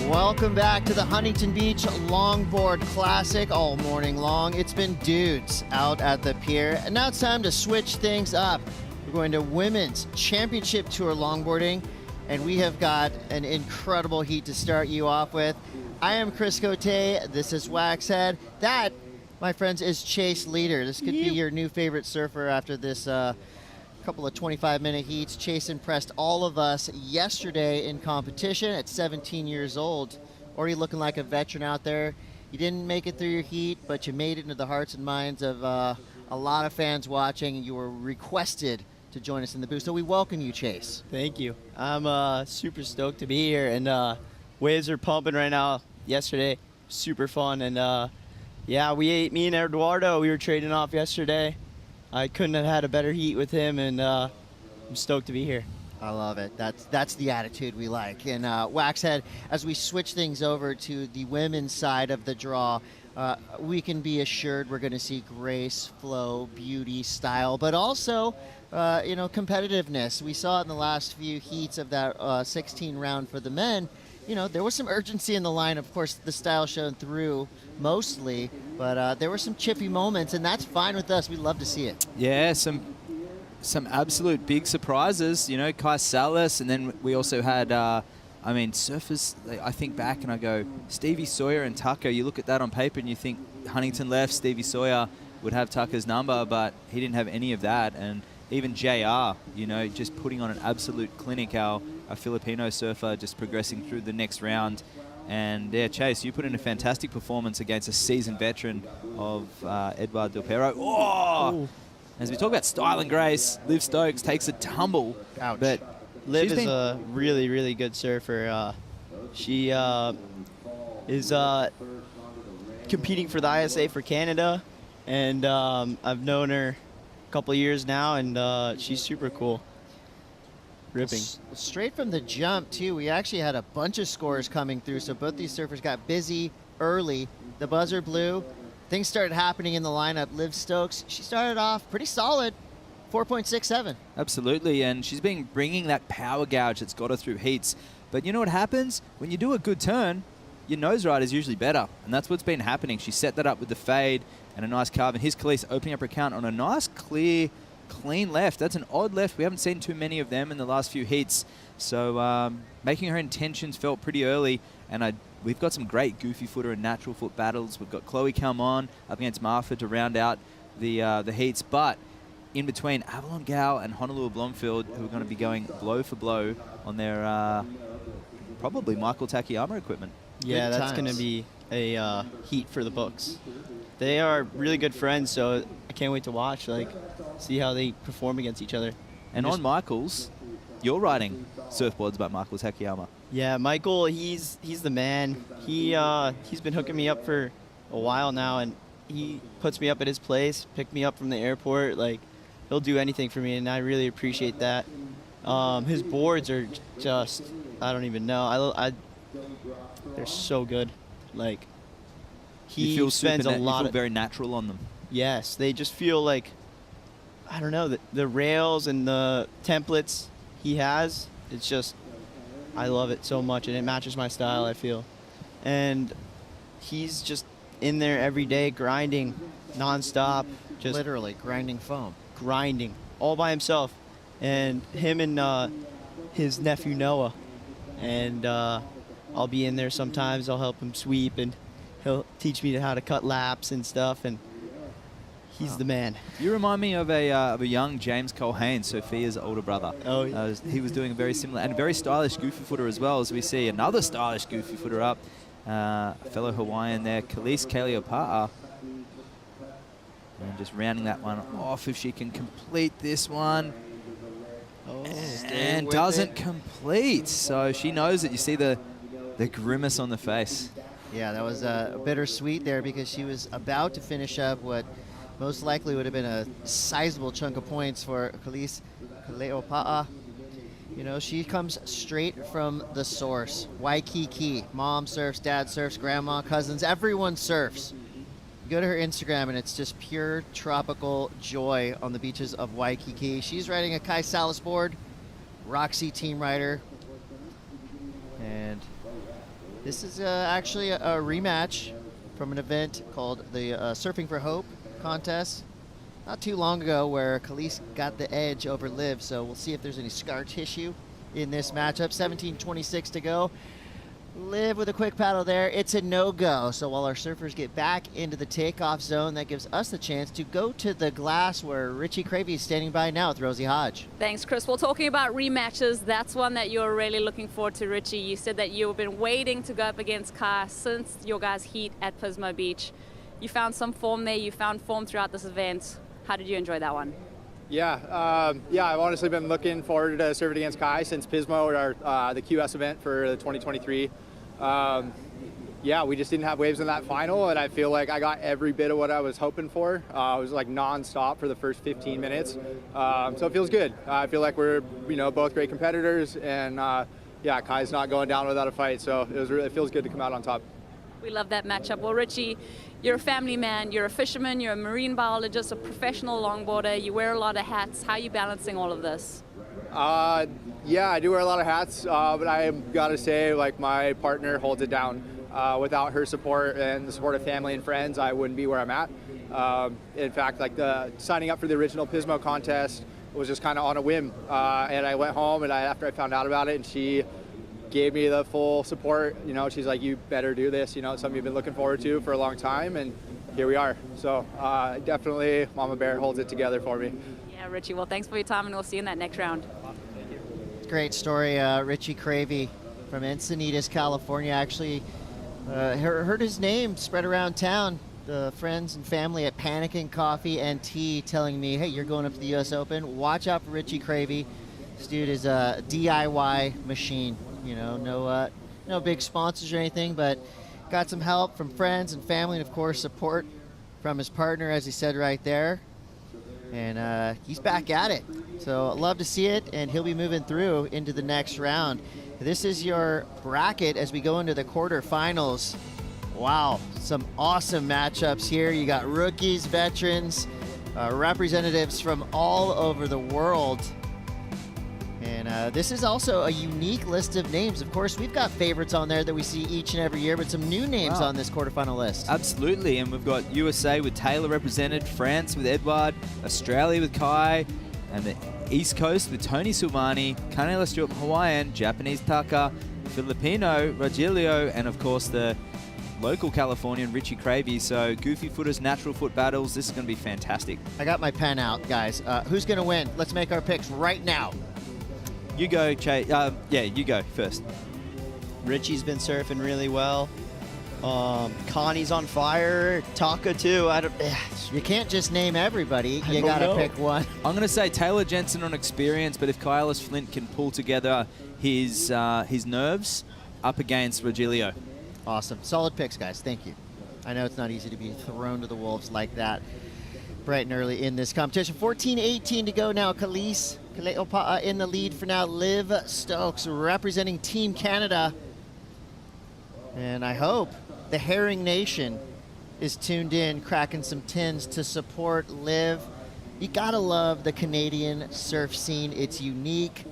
Welcome back to the Huntington Beach Longboard Classic all morning long. It's been dudes out at the pier, and now it's time to switch things up. We're going to Women's Championship Tour Longboarding, and we have got an incredible heat to start you off with. I am Chris Cote. This is Waxhead. That, my friends, is Chase Leader. This could be your new favorite surfer after this couple of 25-minute heats. Chase impressed all of us yesterday in competition at 17 years old. Already looking like a veteran out there. You didn't make it through your heat, but you made it into the hearts and minds of a lot of fans watching, and you were requested to join us in the booth. So we welcome you, Chase. Thank you. I'm super stoked to be here, and waves are pumping right now. Yesterday, super fun, and yeah, me and Eduardo, we were trading off yesterday. I couldn't have had a better heat with him, and I'm stoked to be here. I love it. That's the attitude we like. And Waxhead, as we switch things over to the women's side of the draw, we can be assured we're going to see grace, flow, beauty, style, but also, competitiveness. We saw it in the last few heats of that 16 round for the men. There was some urgency in the line. Of course, the style shone through mostly, but there were some chippy moments, and that's fine with us. We love to see it. Yeah, some absolute big surprises. Kai Salas, and then we also had, surfers. I think back and I go, Stevie Sawyer and Tucker. You look at that on paper and you think Huntington left, Stevie Sawyer would have Tucker's number, but he didn't have any of that. And even JR, just putting on an absolute clinic. Our Filipino surfer just progressing through the next round. And yeah, Chase, you put in a fantastic performance against a seasoned veteran of Edward Del Perro. Oh! As we talk about style and grace, Liv Stokes takes a tumble. Ouch. But Liv is a really, really good surfer. She is competing for the ISA for Canada, and I've known her a couple of years now, and she's super cool. Ripping. Straight from the jump, too, we actually had a bunch of scores coming through, so both these surfers got busy early. The buzzer blew. Things started happening in the lineup. Liv Stokes, she started off pretty solid, 4.67. Absolutely, and she's been bringing that power gouge that's got her through heats. But you know what happens? When you do a good turn, your nose ride is usually better, and that's what's been happening. She set that up with the fade and a nice carve, and here's Khalees opening up her count on a nice, clear, clean left. That's an odd left. We haven't seen too many of them in the last few heats. So making her intentions felt pretty early, and we've got some great goofy footer and natural foot battles. We've got Chloe Calmon up against Martha to round out the heats, but in between Avalon Gal and Honolulu Blomfield, who are going to be going blow for blow on their probably Michael Takayama equipment. Yeah, that's going to be a heat for the books. They are really good friends, so I can't wait to watch, see how they perform against each other. And on Michael's, you're riding surfboards by Michael Takayama. Yeah, Michael, he's the man. He's been hooking me up for a while now, and he puts me up at his place, pick me up from the airport. He'll do anything for me, and I really appreciate that. His boards are just, I don't even know. They're so good. He spends a lot of very natural on them. Yes, they just feel I don't know, the rails and the templates he has, it's just, I love it so much, and it matches my style, I feel. And he's just in there every day grinding nonstop. Just literally grinding foam. Grinding all by himself. And him and his nephew Noah. And I'll be in there sometimes. I'll help him sweep, and he'll teach me how to cut laps and stuff. And he's the man. You remind me of a young James Colhane, Sophia's older brother. Oh, yeah. He was doing a very similar and very stylish goofy footer as well, as we see another stylish goofy footer up. Fellow Hawaiian there, Khalees Kaleopa'a. And just rounding that one off if she can complete this one. Oh, and doesn't complete. So she knows it. You see the grimace on the face. Yeah, that was bittersweet there, because she was about to finish up what most likely would have been a sizable chunk of points for Kalise Kaleopa'a. You know, she comes straight from the source. Waikiki. Mom surfs, dad surfs, grandma, cousins, everyone surfs. Go to her Instagram and it's just pure tropical joy on the beaches of Waikiki. She's riding a Kai Salas board, Roxy team rider. And this is actually a rematch from an event called the Surfing for Hope contest not too long ago where Kalise got the edge over Liv. So we'll see if there's any scar tissue in this matchup. 17:26 to go. Liv with a quick paddle there. It's a no-go. So while our surfers get back into the takeoff zone, that gives us the chance to go to the glass where Richie Cravey is standing by now with Rosie Hodge. Thanks, Chris. Well, talking about rematches, that's one that you're really looking forward to, Richie. You said that you've been waiting to go up against Kai since your guys' heat at Pismo Beach. You found some form there. You found form throughout this event. How did you enjoy that one? Yeah, I've honestly been looking forward to serving against Kai since Pismo, the QS event for 2023. We just didn't have waves in that final, and I feel like I got every bit of what I was hoping for. It was like non-stop for the first 15 minutes, so it feels good. I feel like we're both great competitors, and Kai's not going down without a fight, so it feels good to come out on top. We love that matchup. Well, Richie, you're a family man, you're a fisherman, you're a marine biologist, a professional longboarder, you wear a lot of hats. How are you balancing all of this? I do wear a lot of hats, but I gotta say, like, my partner holds it down. Without her support and the support of family and friends, I wouldn't be where I'm at. In fact, like, signing up for the original Pismo contest was just kind of on a whim, and I went home and after I found out about it, and she gave me the full support. She's like, you better do this. It's something you've been looking forward to for a long time, and here we are. So definitely Mama Bear holds it together for me. Yeah, Richie, well, thanks for your time, and we'll see you in that next round. Great story. Richie Cravey from Encinitas, California, actually heard his name spread around town. The friends and family at Panicking Coffee and Tea telling me, hey, you're going up to the U.S. Open. Watch out for Richie Cravey. This dude is a DIY machine. No big sponsors or anything, but got some help from friends and family, and of course support from his partner, as he said right there. And he's back at it. So I'd love to see it, and he'll be moving through into the next round. This is your bracket as we go into the quarterfinals. Wow, some awesome matchups here. You got rookies, veterans, representatives from all over the world. And this is also a unique list of names. Of course, we've got favorites on there that we see each and every year, but some new names on this quarterfinal list. Absolutely, and we've got USA with Taylor represented, France with Edward, Australia with Kai, and the East Coast with Tony Silvani, Kanela Stewart Hawaiian, Japanese Taka, Filipino Rogelio, and of course the local Californian Richie Cravey. So goofy footers, natural foot battles. This is going to be fantastic. I got my pen out, guys. Who's going to win? Let's make our picks right now. You go, Che. You go first. Richie's been surfing really well. Connie's on fire. Taka too. You can't just name everybody. You got to pick one. I'm going to say Taylor Jensen on experience, but if Kailis Flint can pull together his nerves up against Rogelio. Awesome. Solid picks, guys. Thank you. I know it's not easy to be thrown to the wolves like that bright and early in this competition. 14:18 to go now. Kalise Kaleopa'a in the lead for now. Liv Stokes representing Team Canada. And I hope the Herring Nation is tuned in, cracking some tins to support Liv. You gotta love the Canadian surf scene. It's unique.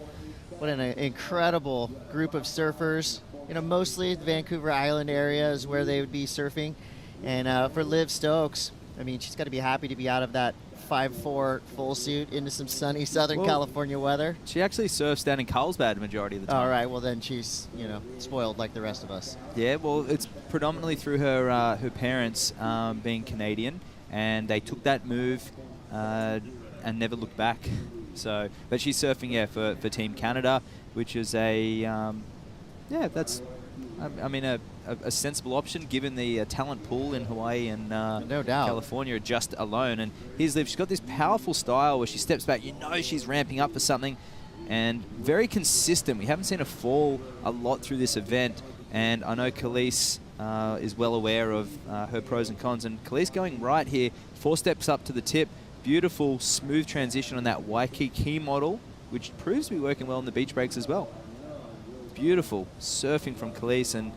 What an incredible group of surfers. Mostly the Vancouver Island area is where they would be surfing. And for Liv Stokes, I mean, she's got to be happy to be out of that 5'4" full suit into some sunny Southern California weather. She actually surfs down in Carlsbad the majority of the time. All right, well then she's, spoiled like the rest of us. Yeah, well, it's predominantly through her parents being Canadian, and they took that move and never looked back. So, but she's surfing, for Team Canada, which is a sensible option given the talent pool in Hawaii and no doubt. California just alone. And here's Liv. She's got this powerful style where she steps back. She's ramping up for something, and very consistent. We haven't seen her fall a lot through this event. And I know Kalise is well aware of her pros and cons. And Khalees going right here, 4 steps up to the tip. Beautiful, smooth transition on that Waikiki model, which proves to be working well in the beach breaks as well. Beautiful surfing from Khalees, and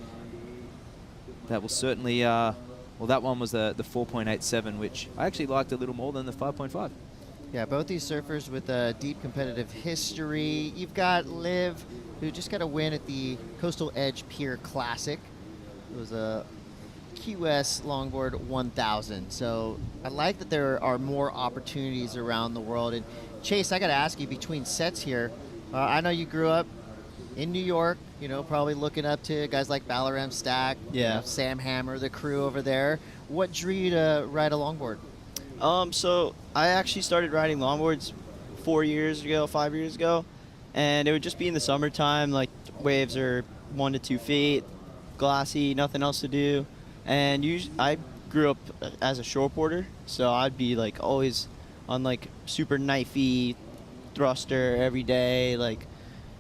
that will certainly, well, that one was the 4.87, which I actually liked a little more than the 5.5. Yeah, both these surfers with a deep competitive history. You've got Liv, who just got a win at the Coastal Edge Pier Classic. It was a QS Longboard 1000. So I like that there are more opportunities around the world. And Chase, I got to ask you, between sets here, I know you grew up in New York, you know, probably looking up to guys like Balaram Stack, Yeah. you know, Sam Hammer, the crew over there. What drew you to ride a longboard? So I actually started riding longboards 5 years ago, and it would just be in the summertime, like waves are 1 to 2 feet, glassy, nothing else to do. And I grew up as a shortboarder, so I'd be like always on like super knifey thruster every day, like,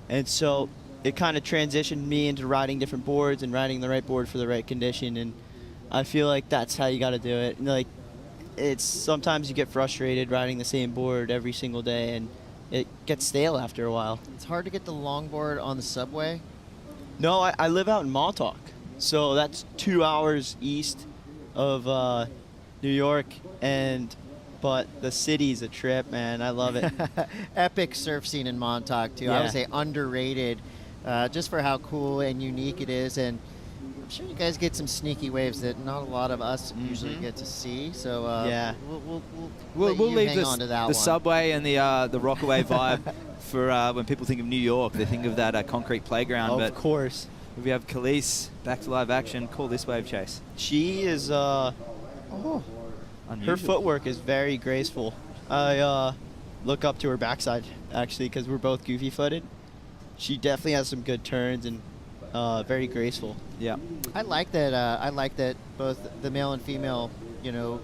and so it kind of transitioned me into riding different boards and riding the right board for the right condition. And I feel like that's how you got to do it. And like, it's sometimes you get frustrated riding the same board every single day, and it gets stale after a while. It's hard to get the longboard on the subway. No, I live out in Montauk, so that's 2 hours east of New York, but the city's a trip, man. I love it. Epic surf scene in Montauk too. I Yeah. would say underrated, just for how cool and unique it is. And I'm sure you guys get some sneaky waves that not a lot of us usually get to see. So Yeah. we'll leave hang on to that the one. subway and the Rockaway vibe for when people think of New York. They think of that concrete playground. Of but course. If we have Khalees back to live action, call this wave, Chase. She is, her Unusual. footwork is very graceful. I look up to her backside, actually, because we're both goofy-footed. She definitely has some good turns and very graceful. Yeah. I like that. I like that both the male and female, you know,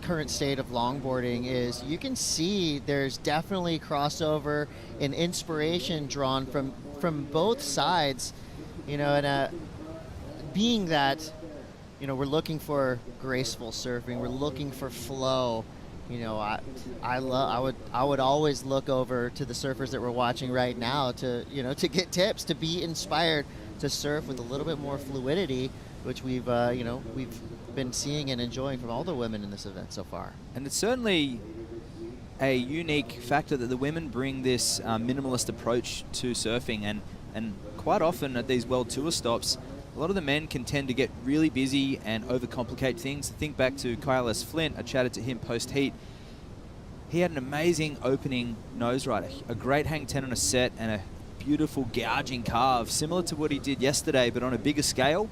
current state of longboarding is you can see there's definitely crossover and inspiration drawn from both sides, you know, and being that, you know, we're looking for graceful surfing, we're looking for flow. You know, I would always look over to the surfers that we're watching right now to, you know, to get tips, to be inspired to surf with a little bit more fluidity, which we've been seeing and enjoying from all the women in this event so far. And it's certainly a unique factor that the women bring this minimalist approach to surfing, and quite often at these World Tour stops, a lot of the men can tend to get really busy and overcomplicate things. Think back to Kyle S. Flint. I chatted to him post-heat. He had an amazing opening nose ride, a great hang 10 on a set, and a beautiful gouging carve, similar to what he did yesterday, but on a bigger scale.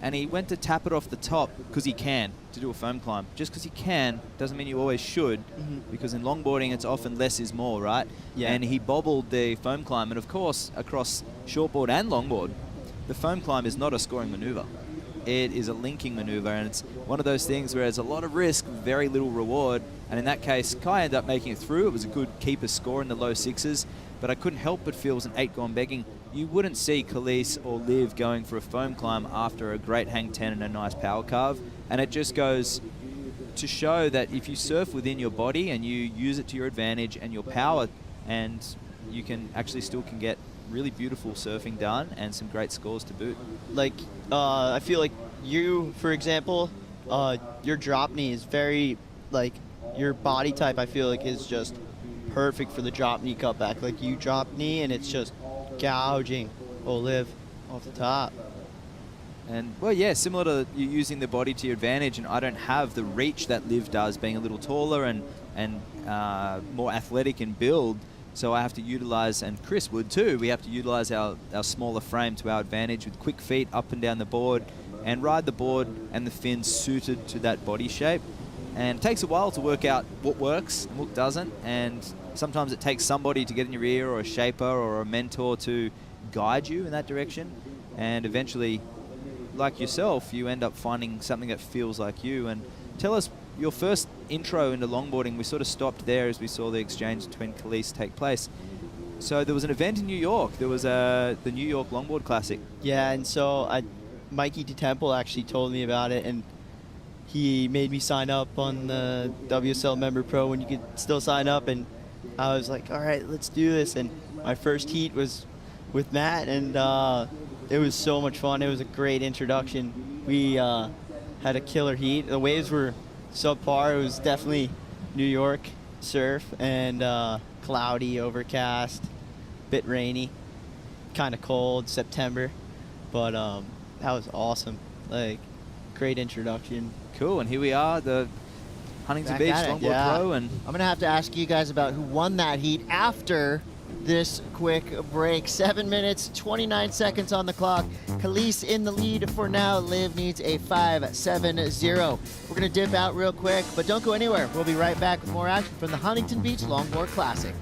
And he went to tap it off the top because he can, to do a foam climb. Just because he can doesn't mean you always should, because in longboarding it's often less is more, right? Yeah. And he bobbled the foam climb, and of course, across shortboard and longboard, the foam climb is not a scoring maneuver. It is a linking maneuver, and it's one of those things where there's a lot of risk, very little reward. And in that case, Kai ended up making it through. It was a good keeper score in the low 6s, but I couldn't help but feel it was an 8 gone begging. You wouldn't see Khalees or Liv going for a foam climb after a great hang 10 and a nice power carve. And it just goes to show that if you surf within your body and you use it to your advantage and your power, and you can actually still can get really beautiful surfing done and some great scores to boot. Like, I feel like you, for example, your drop knee is very, like, your body type, I feel like, is just perfect for the drop knee cutback. Like, you drop knee and it's just gouging. Liv off the top. And, well, yeah, similar to you using the body to your advantage, and I don't have the reach that Liv does, being a little taller and more athletic in build. So I have to utilize, and Chris would too, we have to utilize our smaller frame to our advantage with quick feet up and down the board and ride the board and the fins suited to that body shape. And it takes a while to work out what works and what doesn't. And sometimes it takes somebody to get in your ear, or a shaper or a mentor to guide you in that direction. And eventually, like yourself, you end up finding something that feels like you. And tell us your first intro into longboarding. We sort of stopped there as we saw the exchange between Khalees take place. So there was an event in New York. There was the New York Longboard Classic. Yeah, and so Mikey DeTemple actually told me about it, and he made me sign up on the WSL Member Pro when you could still sign up, and I was like, all right, let's do this. And my first heat was with Matt, and it was so much fun. It was a great introduction. We had a killer heat. The waves were subpar. It was definitely New York surf, and cloudy, overcast, bit rainy, kind of cold, September. But that was awesome. Like, great introduction. Cool, and here we are, the Huntington Beach Longboard Pro. And I'm going to have to ask you guys about who won that heat after this quick break. 7 minutes, 29 seconds on the clock. Khalees in the lead for now. Liv needs a 5-7-0. We're going to dip out real quick, but don't go anywhere. We'll be right back with more action from the Huntington Beach Longboard Classic.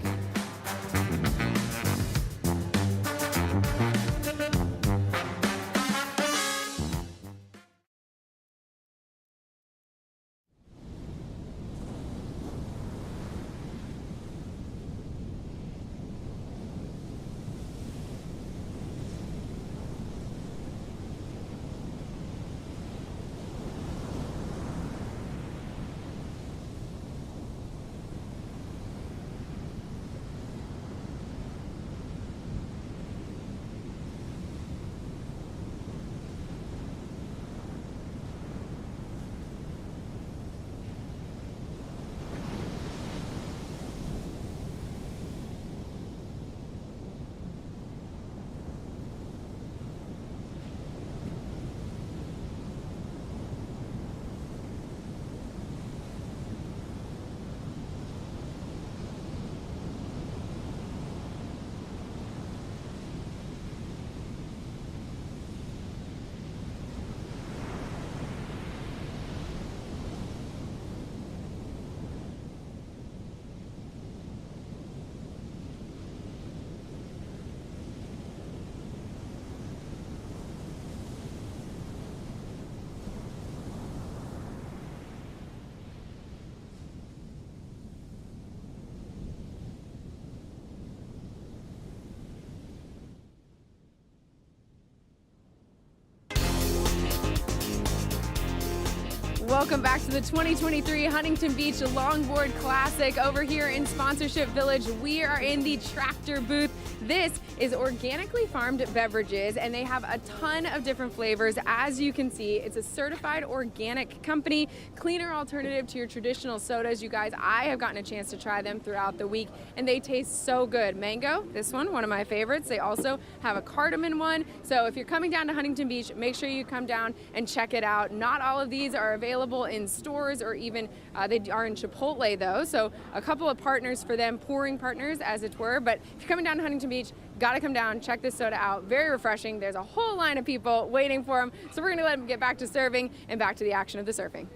Welcome back to the 2023 Huntington Beach Longboard Classic over here in Sponsorship Village. We are in the tractor booth. This is organically farmed beverages, and they have a ton of different flavors. As you can see, it's a certified organic company, cleaner alternative to your traditional sodas. You guys, I have gotten a chance to try them throughout the week, and they taste so good. Mango, this one of my favorites. They also have a cardamom one. So if you're coming down to Huntington Beach, make sure you come down and check it out. Not all of these are available in stores, or even they are in Chipotle though. So a couple of partners for them, pouring partners as it were. But if you're coming down to Huntington Beach, gotta come down, check this soda out. Very refreshing. There's a whole line of people waiting for them. So we're gonna let them get back to serving and back to the action of the surfing.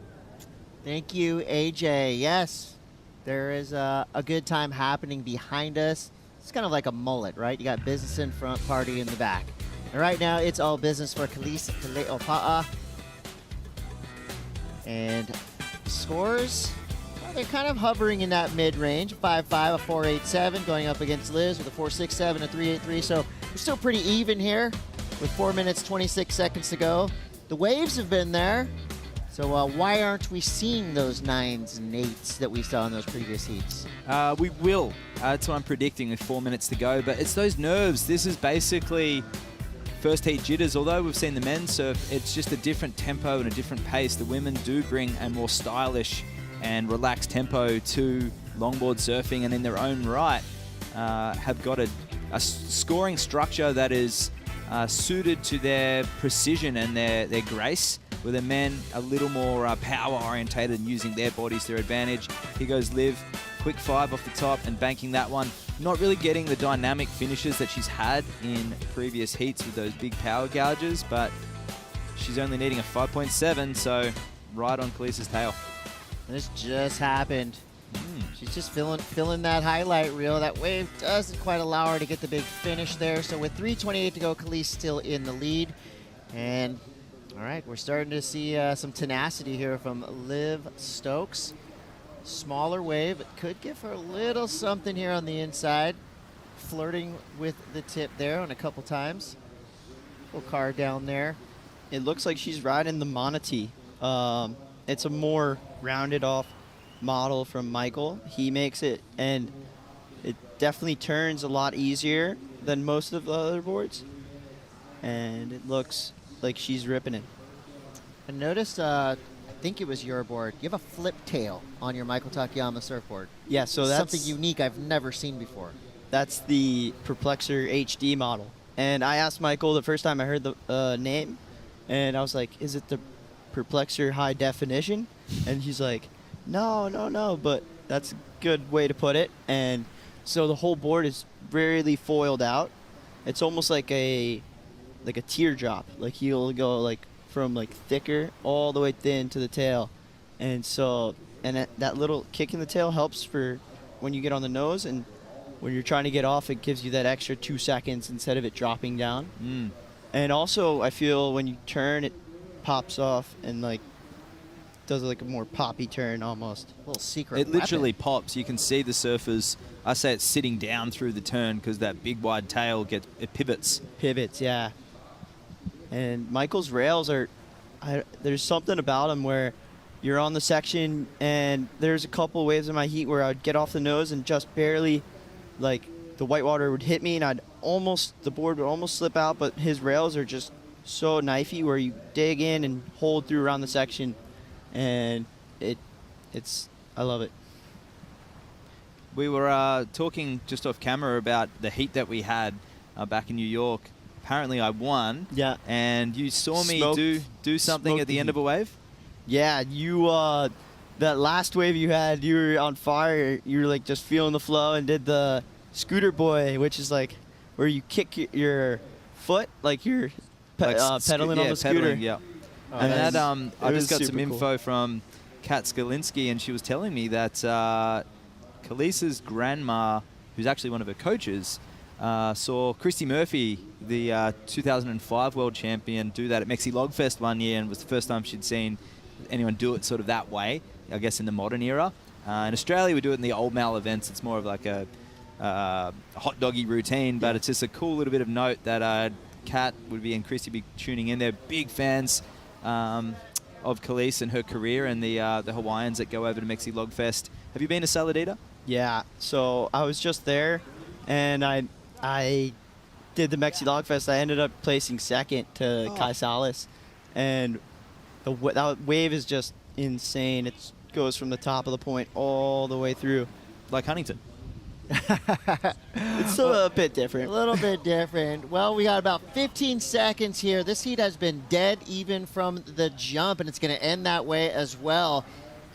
Thank you, AJ. Yes, there is a good time happening behind us. It's kind of like a mullet, right? You got business in front, party in the back. And right now, it's all business for Khalees Tele'opa'a. And scores, well, they're kind of hovering in that mid-range. 5.5, a 4.87, going up against Liz with a 4.67, a 3.83. So we're still pretty even here with 4 minutes, 26 seconds to go. The waves have been there. So why aren't we seeing those 9s and 8s that we saw in those previous heats? We will. That's what I'm predicting with 4 minutes to go. But it's those nerves. This is basically first heat jitters. Although we've seen the men surf, it's just a different tempo and a different pace. The women do bring a more stylish and relaxed tempo to longboard surfing, and in their own right have got a scoring structure that is suited to their precision and their grace, with the men a little more power orientated and using their bodies to their advantage. Here goes Liv, quick 5 off the top and banking that one. Not really getting the dynamic finishes that she's had in previous heats with those big power gouges, but she's only needing a 5.7, so right on Khalees' tail. This just happened. She's just filling that highlight reel. That wave doesn't quite allow her to get the big finish there. So with 3:28 to go, Khalees still in the lead. And all right, we're starting to see some tenacity here from Liv Stokes. Smaller wave, it could give her a little something here on the inside. Flirting with the tip there on a couple times. Little car down there. it looks like she's riding the Manatee. It's a more rounded off model from Michael. He makes it, and it definitely turns a lot easier than most of the other boards. And it looks like she's ripping it. I noticed, I think it was your board, you have a flip tail on your Michael Takayama surfboard. Yeah, so that's something unique I've never seen before. That's the Perplexer HD model. And I asked Michael the first time I heard the name, and I was like, is it the Perplexer High Definition? And he's like, no, but that's a good way to put it. And so the whole board is really foiled out. It's almost like a teardrop. Like he'll go like from like thicker all the way thin to the tail. And so, that little kick in the tail helps for when you get on the nose, and when you're trying to get off, it gives you that extra 2 seconds instead of it dropping down. And also, I feel when you turn, it pops off and like does like a more poppy turn almost. A little secret It literally pops. You can see the surfers. I say it's sitting down through the turn because that big wide tail it pivots. Pivots, yeah. And Michael's rails are, there's something about them where you're on the section, and there's a couple waves in my heat where I'd get off the nose and just barely, like, the whitewater would hit me, and the board would almost slip out, but his rails are just so knifey where you dig in and hold through around the section, and I love it. We were talking just off camera about the heat that we had back in New York. Apparently I won. Yeah. And you saw me do something at the end of a wave? Yeah, you, that last wave you had, you were on fire. You were like just feeling the flow and did the scooter boy, which is like where you kick your foot, like you're pedaling on the scooter. Pedaling, yeah. And that, I just got some info from Kat Skalinski, and she was telling me that Khalees's grandma, who's actually one of her coaches, saw Christy Murphy, the 2005 world champion, do that at Mexi Logfest one year, and it was the first time she'd seen anyone do it sort of that way, I guess in the modern era. In Australia, we do it in the old Mal events. It's more of like a hot doggy routine, but it's just a cool little bit of note that Kat would be and Christy be tuning in. They're big fans of Khalees and her career, and the Hawaiians that go over to Mexi Logfest. Have you been to Saladita? Yeah, so I was just there, and I did the Mexi Logfest. I ended up placing second to Kai Salas, and that wave is just insane. It goes from the top of the point all the way through. Like Huntington. It's a bit different. A little bit different. Well, we got about 15 seconds here. This heat has been dead even from the jump, and it's going to end that way as well.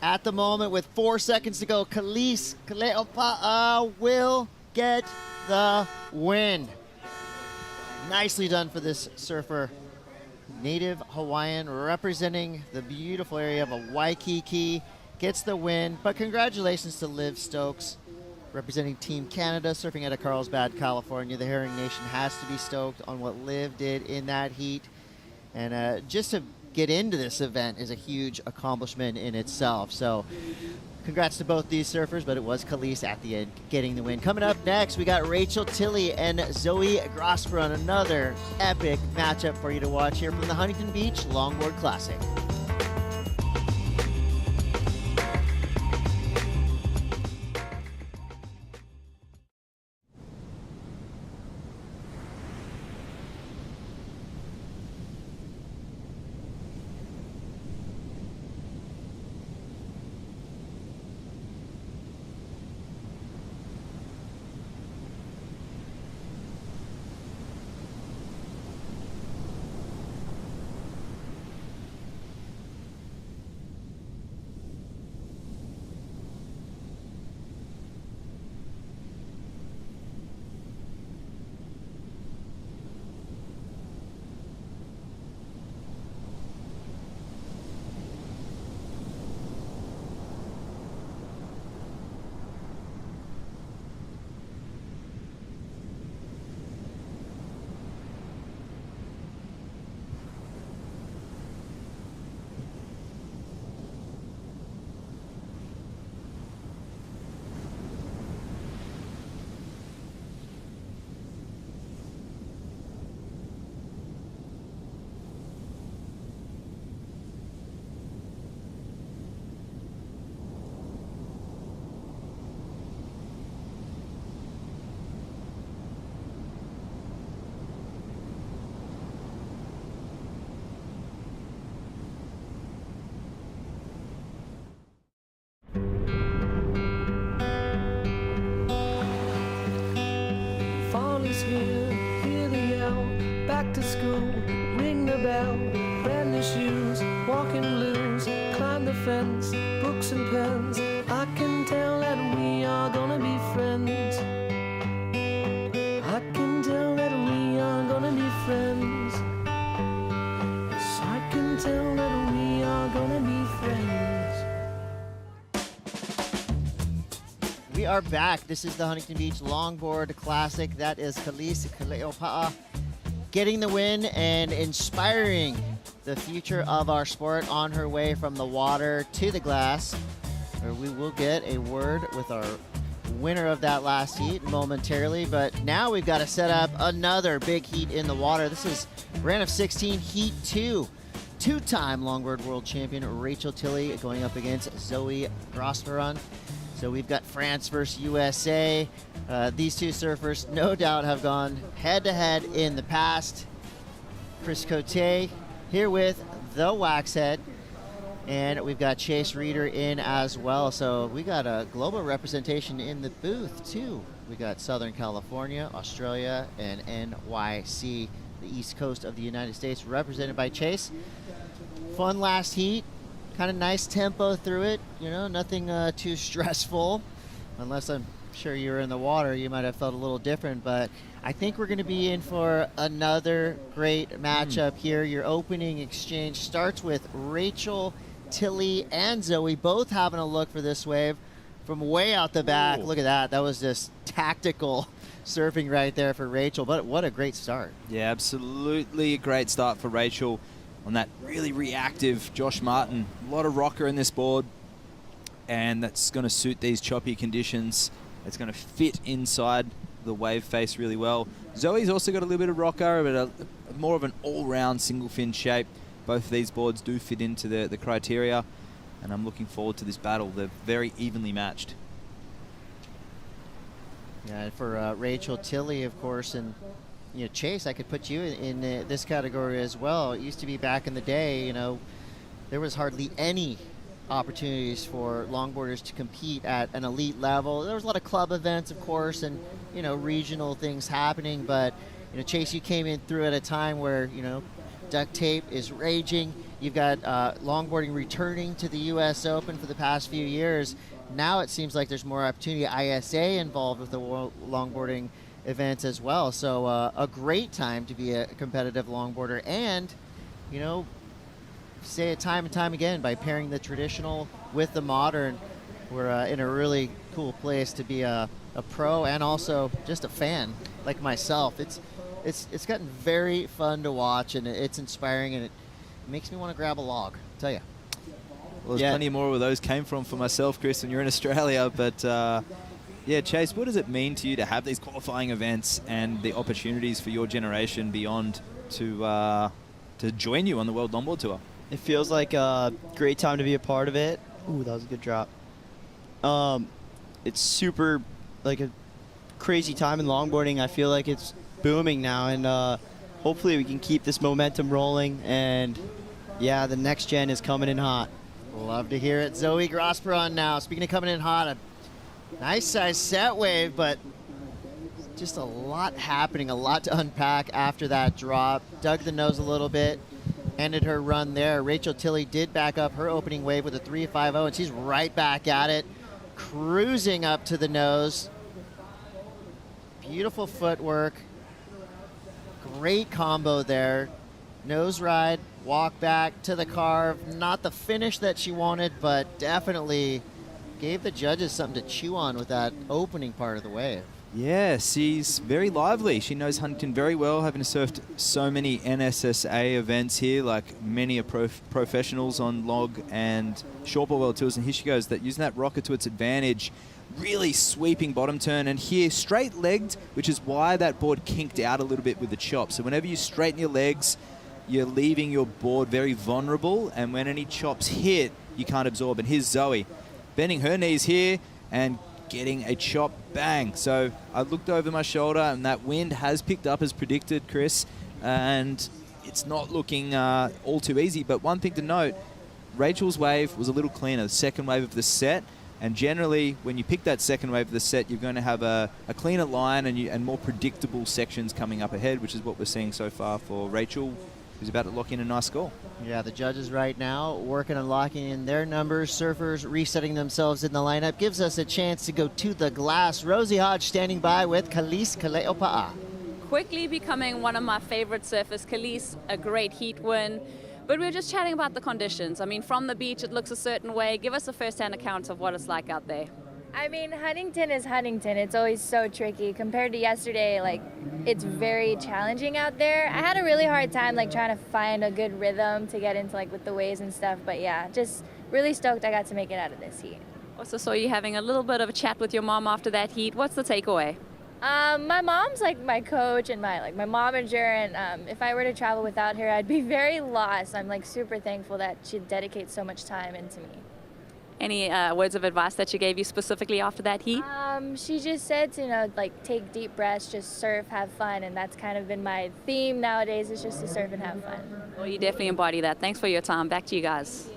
At the moment, with 4 seconds to go, Khalees Kaleopa'a will get the win. Nicely done for this surfer. Native Hawaiian representing the beautiful area of Waikiki gets the win. But congratulations to Liv Stokes, representing Team Canada, surfing out of Carlsbad, California. The Herring Nation has to be stoked on what Liv did in that heat. And just to get into this event is a huge accomplishment in itself. So congrats to both these surfers, but it was Khalees at the end getting the win. Coming up next, we got Rachel Tilley and Zoe Grosper on another epic matchup for you to watch here from the Huntington Beach Longboard Classic. here, hear the yell, back to school, ring the bell, brand new shoes, walking blues, climb the fence, books and pens, I can tell that we are gonna be friends. I can tell that we are gonna be friends. Yes, I can tell that we are gonna be friends. We are back. This is the Huntington Beach Longboard Classic. That is Khalees Kaleopa'a getting the win and inspiring the future of our sport on her way from the water to the glass, where we will get a word with our winner of that last heat momentarily. But now we've got to set up another big heat in the water. This is round of 16, heat 2. Two-time longboard world champion Rachel Tilley going up against Zoe Grosperon. So we've got France versus USA. These two surfers no doubt have gone head-to-head in the past. Chris Cote here with the Waxhead. And we've got Chase Reeder in as well. So we got a global representation in the booth too. We got Southern California, Australia, and NYC, the East Coast of the United States, represented by Chase. Fun last heat. Kind of nice tempo through it, you know, nothing too stressful. Unless I'm sure you were in the water, you might have felt a little different, but I think we're going to be in for another great matchup here. Your opening exchange starts with Rachel, Tilley, and Zoe both having a look for this wave from way out the back. Look at that. That was just tactical surfing right there for Rachel, but what a great start. Yeah, absolutely a great start for Rachel on that really reactive Josh Martin. A lot of rocker in this board, and that's going to suit these choppy conditions. It's going to fit inside the wave face really well. Zoe's also got a little bit of rocker, but more of an all-round single fin shape. Both of these boards do fit into the criteria, and I'm looking forward to this battle. They're very evenly matched. Yeah, for Rachel Tilley, of course, and you know, Chase, I could put you in this category as well. It used to be back in the day, you know, there was hardly any opportunities for longboarders to compete at an elite level. There was a lot of club events, of course, and, you know, regional things happening, but, you know, Chase, you came in through at a time where, you know, duct tape is raging. You've got longboarding returning to the U.S. Open for the past few years. Now it seems like there's more opportunity. ISA involved with the world longboarding events as well. So a great time to be a competitive longboarder, and, you know, say it time and time again, by pairing the traditional with the modern, we're in a really cool place to be a pro and also just a fan like myself. It's gotten very fun to watch, and it's inspiring, and it makes me want to grab a log, I'll tell you. Well, there's plenty more where those came from for myself, Chris, when you're in Australia, but yeah, Chase, what does it mean to you to have these qualifying events and the opportunities for your generation beyond to join you on the World Longboard Tour? It feels like a great time to be a part of it. Ooh, that was a good drop. It's super, like, a crazy time in longboarding. I feel like it's booming now, and hopefully we can keep this momentum rolling, and yeah, the next gen is coming in hot. Love to hear it. Zoe Grosperon now. Speaking of coming in hot, a nice size set wave, but just a lot happening, a lot to unpack after that drop. Dug the nose a little bit, ended her run there. Rachel Tilley did back up her opening wave with a 3.50, and she's right back at it, cruising up to the nose. Beautiful footwork. Great combo there. Nose ride, walk back to the carve. Not the finish that she wanted, but definitely gave the judges something to chew on with that opening part of the wave. Yeah, she's very lively. She knows Huntington very well, having surfed so many NSSA events here, like many are professionals on log and shortboard world tours, and here she goes, using that rocker to its advantage. Really sweeping bottom turn, and here straight-legged, which is why that board kinked out a little bit with the chop. So whenever you straighten your legs, you're leaving your board very vulnerable, and when any chops hit, you can't absorb. And here's Zoe, bending her knees here and getting a chop, bang. So I looked over my shoulder, and that wind has picked up as predicted, Chris, and it's not looking all too easy. But one thing to note, Rachel's wave was a little cleaner, the second wave of the set, And generally, when you pick that second wave of the set, you're going to have a cleaner line and more predictable sections coming up ahead, which is what we're seeing so far for Rachel, who's about to lock in a nice score. Yeah, the judges right now working on locking in their numbers. Surfers resetting themselves in the lineup. Gives us a chance to go to the glass. Rosie Hodge standing by with Khalees Kaleopa'a. Quickly becoming one of my favorite surfers. Khalees, a great heat win. But we were just chatting about the conditions. I mean, from the beach, it looks a certain way. Give us a first-hand account of what it's like out there. I mean, Huntington is Huntington. It's always so tricky. Compared to yesterday, like, it's very challenging out there. I had a really hard time, like, trying to find a good rhythm to get into, like, with the waves and stuff. But, yeah, just really stoked I got to make it out of this heat. Also saw you having a little bit of a chat with your mom after that heat. What's the takeaway? My mom's like my coach and my momager, and if I were to travel without her, I'd be very lost. I'm like super thankful that she dedicates so much time into me. Any words of advice that she gave you specifically after that heat? She just said to, like, take deep breaths, just surf, have fun, and that's kind of been my theme nowadays, is just to surf and have fun. Well, you definitely embody that. Thanks for your time. Back to you guys.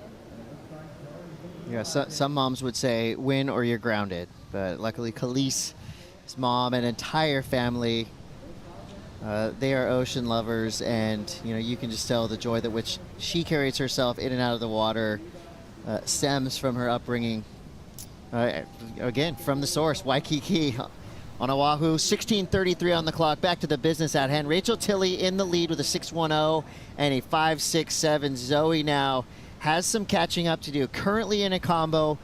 Yeah, some moms would say win or you're grounded, but luckily Khalees' mom and entire family, they are ocean lovers, and you can just tell the joy that which she carries herself in and out of the water stems from her upbringing. Again, from the source, Waikiki on Oahu. 16:33 on the clock. Back to the business at hand. Rachel Tilley in the lead with a 6.10 and a 5.67. Zoe now has some catching up to do. Currently in a combo,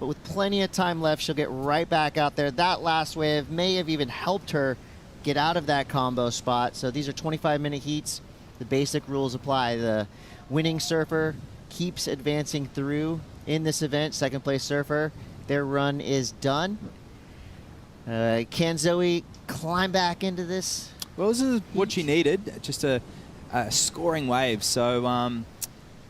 but with plenty of time left, she'll get right back out there. That last wave may have even helped her get out of that combo spot. So these are 25-minute heats. The basic rules apply. The winning surfer keeps advancing through in this event. Second place surfer, their run is done. Can Zoe climb back into this? Well, this is what she needed, just a scoring wave. So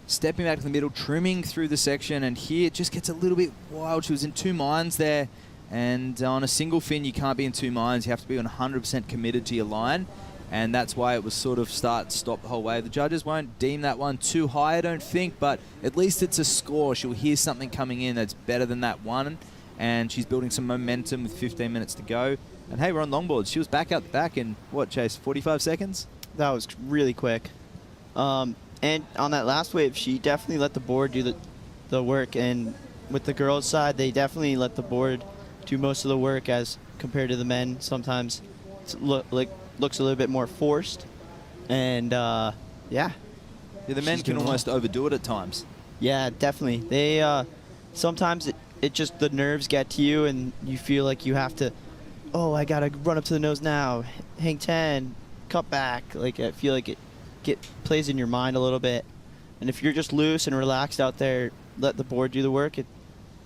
stepping back to the middle, trimming through the section, and here it just gets a little bit wild. She was in two minds there, and on a single fin you can't be in two minds. You have to be 100% committed to your line, and that's why it was sort of start-stop the whole way. The judges won't deem that one too high, I don't think, but at least it's a score. She'll hear something coming in that's better than that one, and she's building some momentum with 15 minutes to go. And hey, we're on longboards. She was back out the back in, what, Chase, 45 seconds? That was really quick. And on that last wave, she definitely let the board do the work. And with the girls' side, they definitely let the board do most of the work as compared to the men. Sometimes it looks a little bit more forced. And, yeah, the men can almost overdo it at times. Yeah, definitely. They sometimes it just, the nerves get to you, and you feel like you have to, I got to run up to the nose now, hang 10, cut back. Like, I feel like it plays in your mind a little bit. And if you're just loose and relaxed out there, let the board do the work, it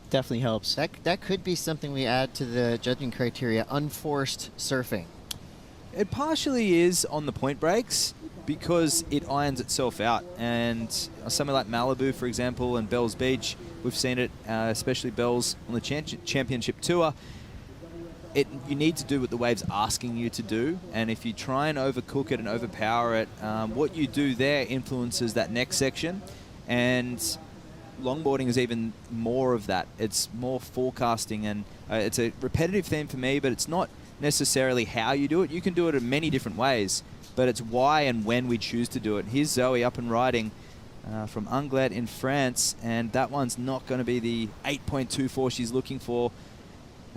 definitely helps. That could be something we add to the judging criteria, unforced surfing. It partially is on the point breaks because it irons itself out. And somewhere like Malibu, for example, and Bells Beach, we've seen it, especially Bells on the championship tour. You need to do what the wave's asking you to do, and if you try and overcook it and overpower it, what you do there influences that next section, and longboarding is even more of that. It's more forecasting, and it's a repetitive theme for me, but it's not necessarily how you do it. You can do it in many different ways, but it's why and when we choose to do it. Here's Zoe up and riding from Anglet in France, and that one's not going to be the 8.24 she's looking for.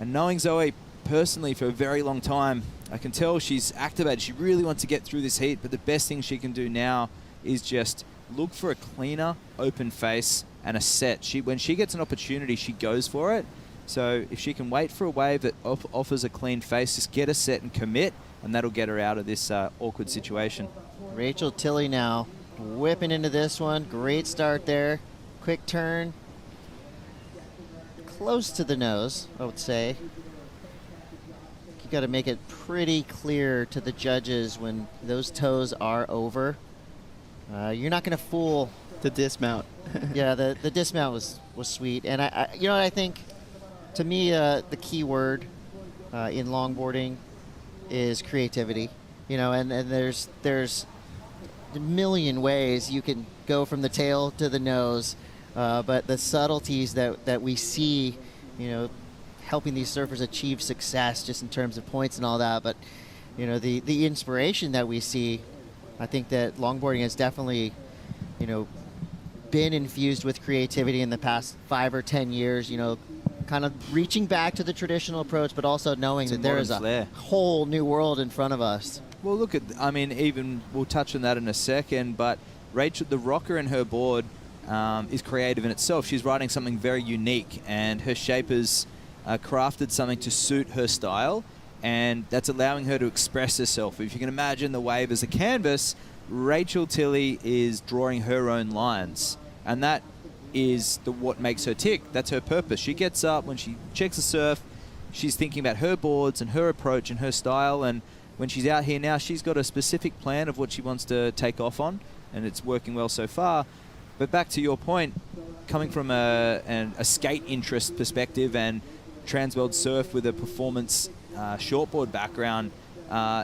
And knowing Zoe personally for a very long time, I can tell she's activated. She really wants to get through this heat, but the best thing she can do now is just look for a cleaner, open face and a set. When she gets an opportunity, she goes for it. So if she can wait for a wave that offers a clean face, just get a set and commit, and that'll get her out of this awkward situation. Rachel Tilley now whipping into this one. Great start there. Quick turn. Close to the nose, I would say. Got to make it pretty clear to the judges when those toes are over. You're not going to fool the dismount. Yeah, the dismount was sweet, and I think to me the key word in longboarding is creativity. And there's a million ways you can go from the tail to the nose, but the subtleties that we see you know, helping these surfers achieve success just in terms of points and all that. But, you know, the inspiration that we see, I think that longboarding has definitely, you know, been infused with creativity in the past 5 or 10 years, you know, kind of reaching back to the traditional approach, but also knowing that there is a whole new world in front of us. Well, look at, I mean, even we'll touch on that in a second, but Rachel, the rocker in her board is creative in itself. She's riding something very unique, and her shapers crafted something to suit her style, and that's allowing her to express herself. If you can imagine the wave as a canvas, Rachel Tilley is drawing her own lines, and that is what makes her tick. That's her purpose. She gets up when she checks the surf, she's thinking about her boards and her approach and her style, and when she's out here now, she's got a specific plan of what she wants to take off on, and it's working well so far. But back to your point, coming from a skate interest perspective and Transworld Surf with a performance shortboard background,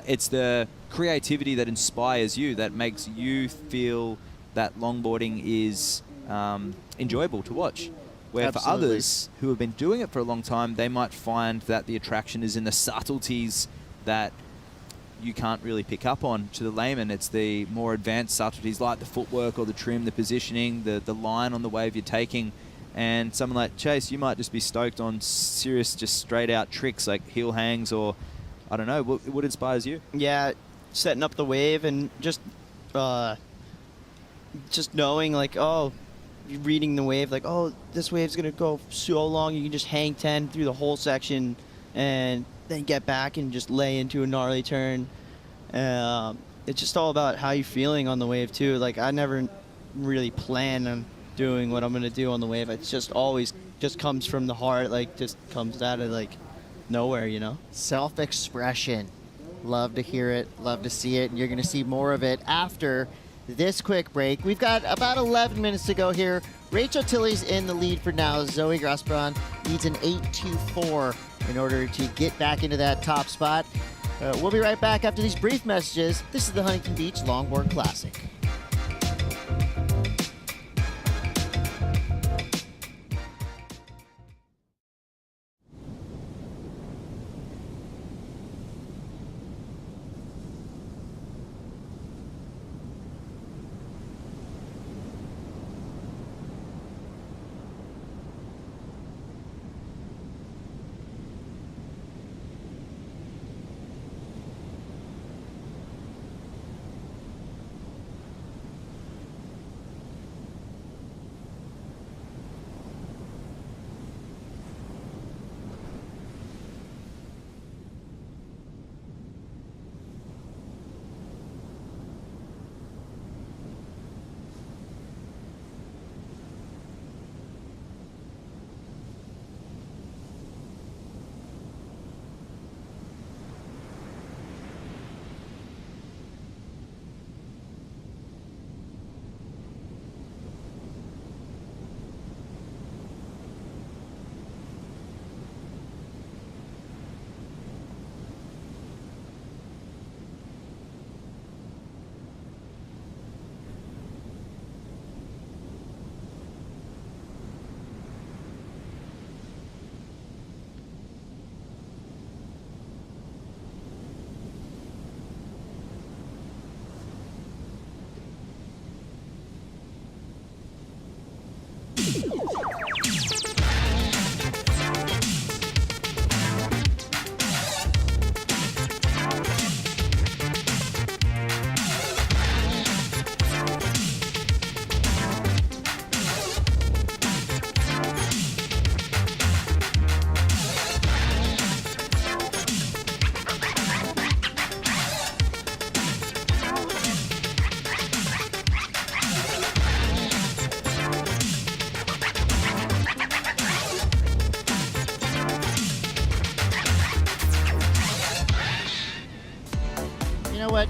it's the creativity that inspires you, that makes you feel that longboarding is enjoyable to watch. Where Absolutely. for others who have been doing it for a long time, they might find that the attraction is in the subtleties that you can't really pick up on. To the layman, it's the more advanced subtleties like the footwork or the trim, the positioning, the line on the wave you're taking. And someone like Chase, you might just be stoked on serious, just straight out tricks like heel hangs, or I don't know. What inspires you? Yeah, setting up the wave and just knowing, like, oh, you're reading the wave, like, oh, this wave's gonna go so long, you can just hang 10 through the whole section and then get back and just lay into a gnarly turn. It's just all about how you're feeling on the wave too. Like, I never really plan on doing what I'm gonna do on the wave. It's just always just comes from the heart, like just comes out of like nowhere, you know? Self-expression. Love to hear it, love to see it, and you're gonna see more of it after this quick break. We've got about 11 minutes to go here. Rachel Tilley's in the lead for now. Zoe Grosbron needs an 8.24 in order to get back into that top spot. We'll be right back after these brief messages. This is the Huntington Beach Longboard Classic.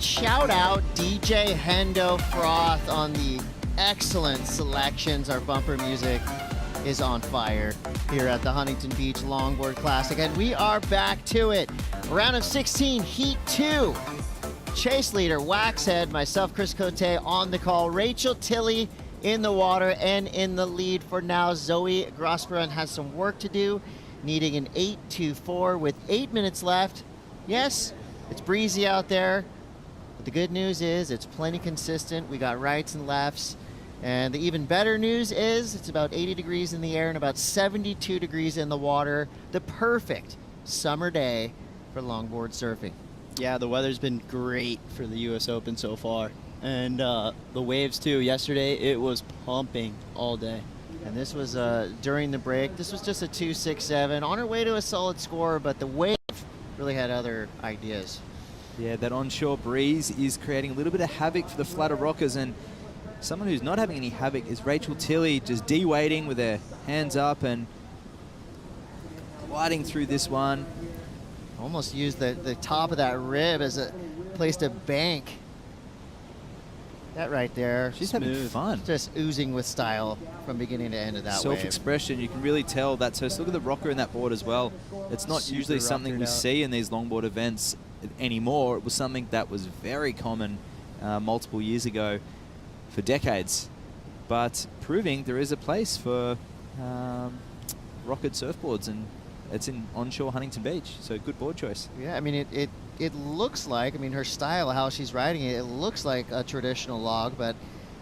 Shout out DJ Hendo Froth on the excellent selections. Our bumper music is on fire here at the Huntington Beach Longboard Classic, and we are back to it. Round of 16, Heat 2. Chase leader, Waxhead, myself, Chris Cote on the call. Rachel Tilley in the water and in the lead for now. Zoe Grosbron has some work to do. needing an 8.24 with 8 minutes left. Yes, it's breezy out there, but the good news is it's plenty consistent. We got rights and lefts. And the even better news is it's about 80 degrees in the air and about 72 degrees in the water. The perfect summer day for longboard surfing. Yeah, the weather's been great for the U.S. Open so far. And the waves, too. Yesterday, it was pumping all day. And this was during the break. This was just a 2.67. On her way to a solid score, but the wave really had other ideas. Yeah, that onshore breeze is creating a little bit of havoc for the flatter rockers, and someone who's not having any havoc is Rachel Tilley, just de-weighting with her hands up and gliding through this one. Almost used the top of that rib as a place to bank. That right there. She's having fun. Just oozing with style from beginning to end of that wave. Self-expression, you can really tell that's her. So look at the rocker in that board as well. It's not Super usually something we rockered out. see in these longboard events anymore. It was something that was very common multiple years ago for decades. But proving there is a place for rockered surfboards, and it's in onshore Huntington Beach. So good board choice. Yeah, I mean, it looks like, I mean, her style, how she's riding it, it looks like a traditional log, but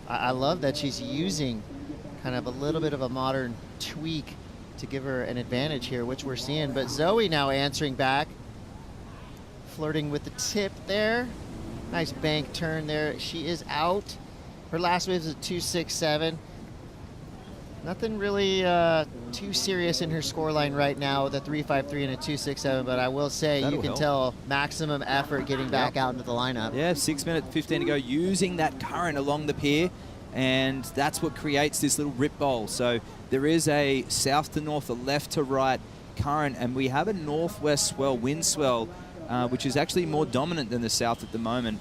I love that she's using kind of a little bit of a modern tweak to give her an advantage here, which we're seeing. But Zoe now answering back, flirting with the tip there. Nice bank turn there. She is out. Her last wave is a 2.67. Nothing really too serious in her scoreline right now with a 3.53 and a 2.67, but I will say That'll you can help. tell maximum effort getting back out into the lineup. Yeah, 6 minutes 15 to go, using that current along the pier, and that's what creates this little rip bowl. So there is a south to north, a left to right current, and we have a northwest swell, wind swell, which is actually more dominant than the south at the moment,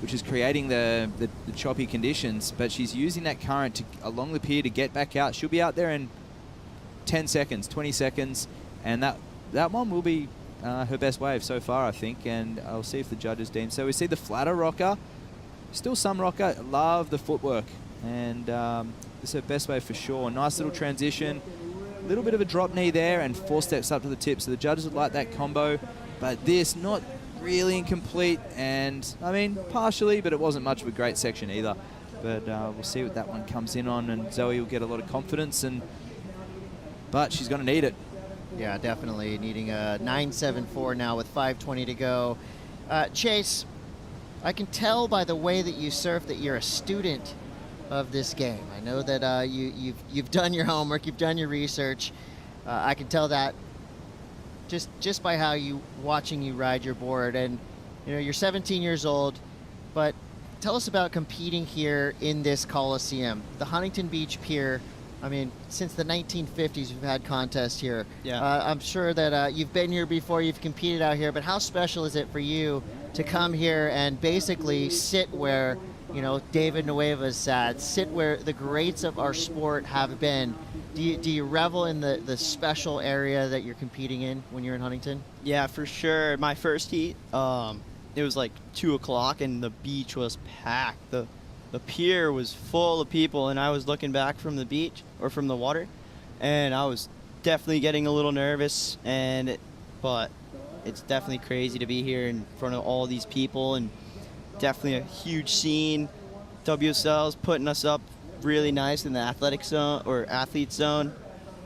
which is creating the choppy conditions. But she's using that current along the pier to get back out. She'll be out there in 10 seconds, 20 seconds, and that one will be her best wave so far, I think, and I'll see if the judges deem. So we see the flatter rocker, still some rocker, love the footwork, and this is her best wave for sure. Nice little transition, a little bit of a drop knee there, and 4 steps up to the tip, so the judges would like that combo, but this not really incomplete, and I mean partially, but it wasn't much of a great section either. But we'll see what that one comes in on, and Zoe will get a lot of confidence, but she's going to need it. Yeah, definitely needing a 9.74 now with 5:20 to go. Chase, I can tell by the way that you surf that you're a student of this game. I know that you've done your homework, you've done your research. I can tell that just by how watching you ride your board. And you know, you're 17 years old, but tell us about competing here in this Coliseum, the Huntington Beach Pier. I mean, since the 1950s, we've had contests here. Yeah. I'm sure that you've been here before, you've competed out here, but how special is it for you to come here and basically sit where, you know, David Nueva's sat, sit where the greats of our sport have been? Do you revel in the special area that you're competing in when you're in Huntington? Yeah, for sure. My first heat, it was like 2 o'clock and the beach was packed. The pier was full of people, and I was looking back from the beach or from the water, and I was definitely getting a little nervous. But it's definitely crazy to be here in front of all these people, and definitely a huge scene. WSL's putting us up really nice in the athletic zone or athlete zone,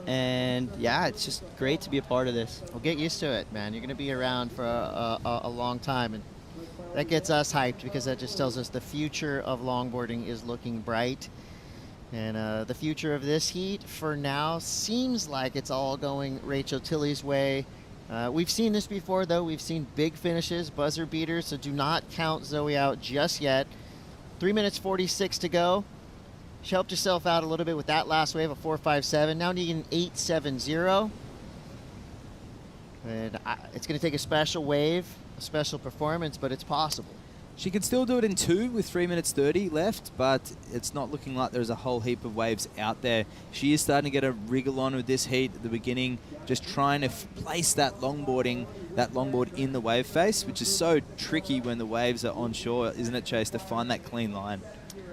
and yeah, it's just great to be a part of this. Well, get used to it, man. You're going to be around for a long time, and that gets us hyped because that just tells us the future of longboarding is looking bright. And the future of this heat, for now, seems like it's all going Rachel Tilley's way. We've seen this before, though. We've seen big finishes, buzzer beaters, so do not count Zoe out just yet. 3 minutes 46 to go. She helped herself out a little bit with that last wave, a 4.57. Now needing an 8.70. And it's going to take a special wave, a special performance, but it's possible. She could still do it in 2 with 3 minutes 30 left, but it's not looking like there's a whole heap of waves out there. She is starting to get a wriggle on with this heat at the beginning, just trying to place that longboard in the wave face, which is so tricky when the waves are onshore, isn't it, Chase, to find that clean line?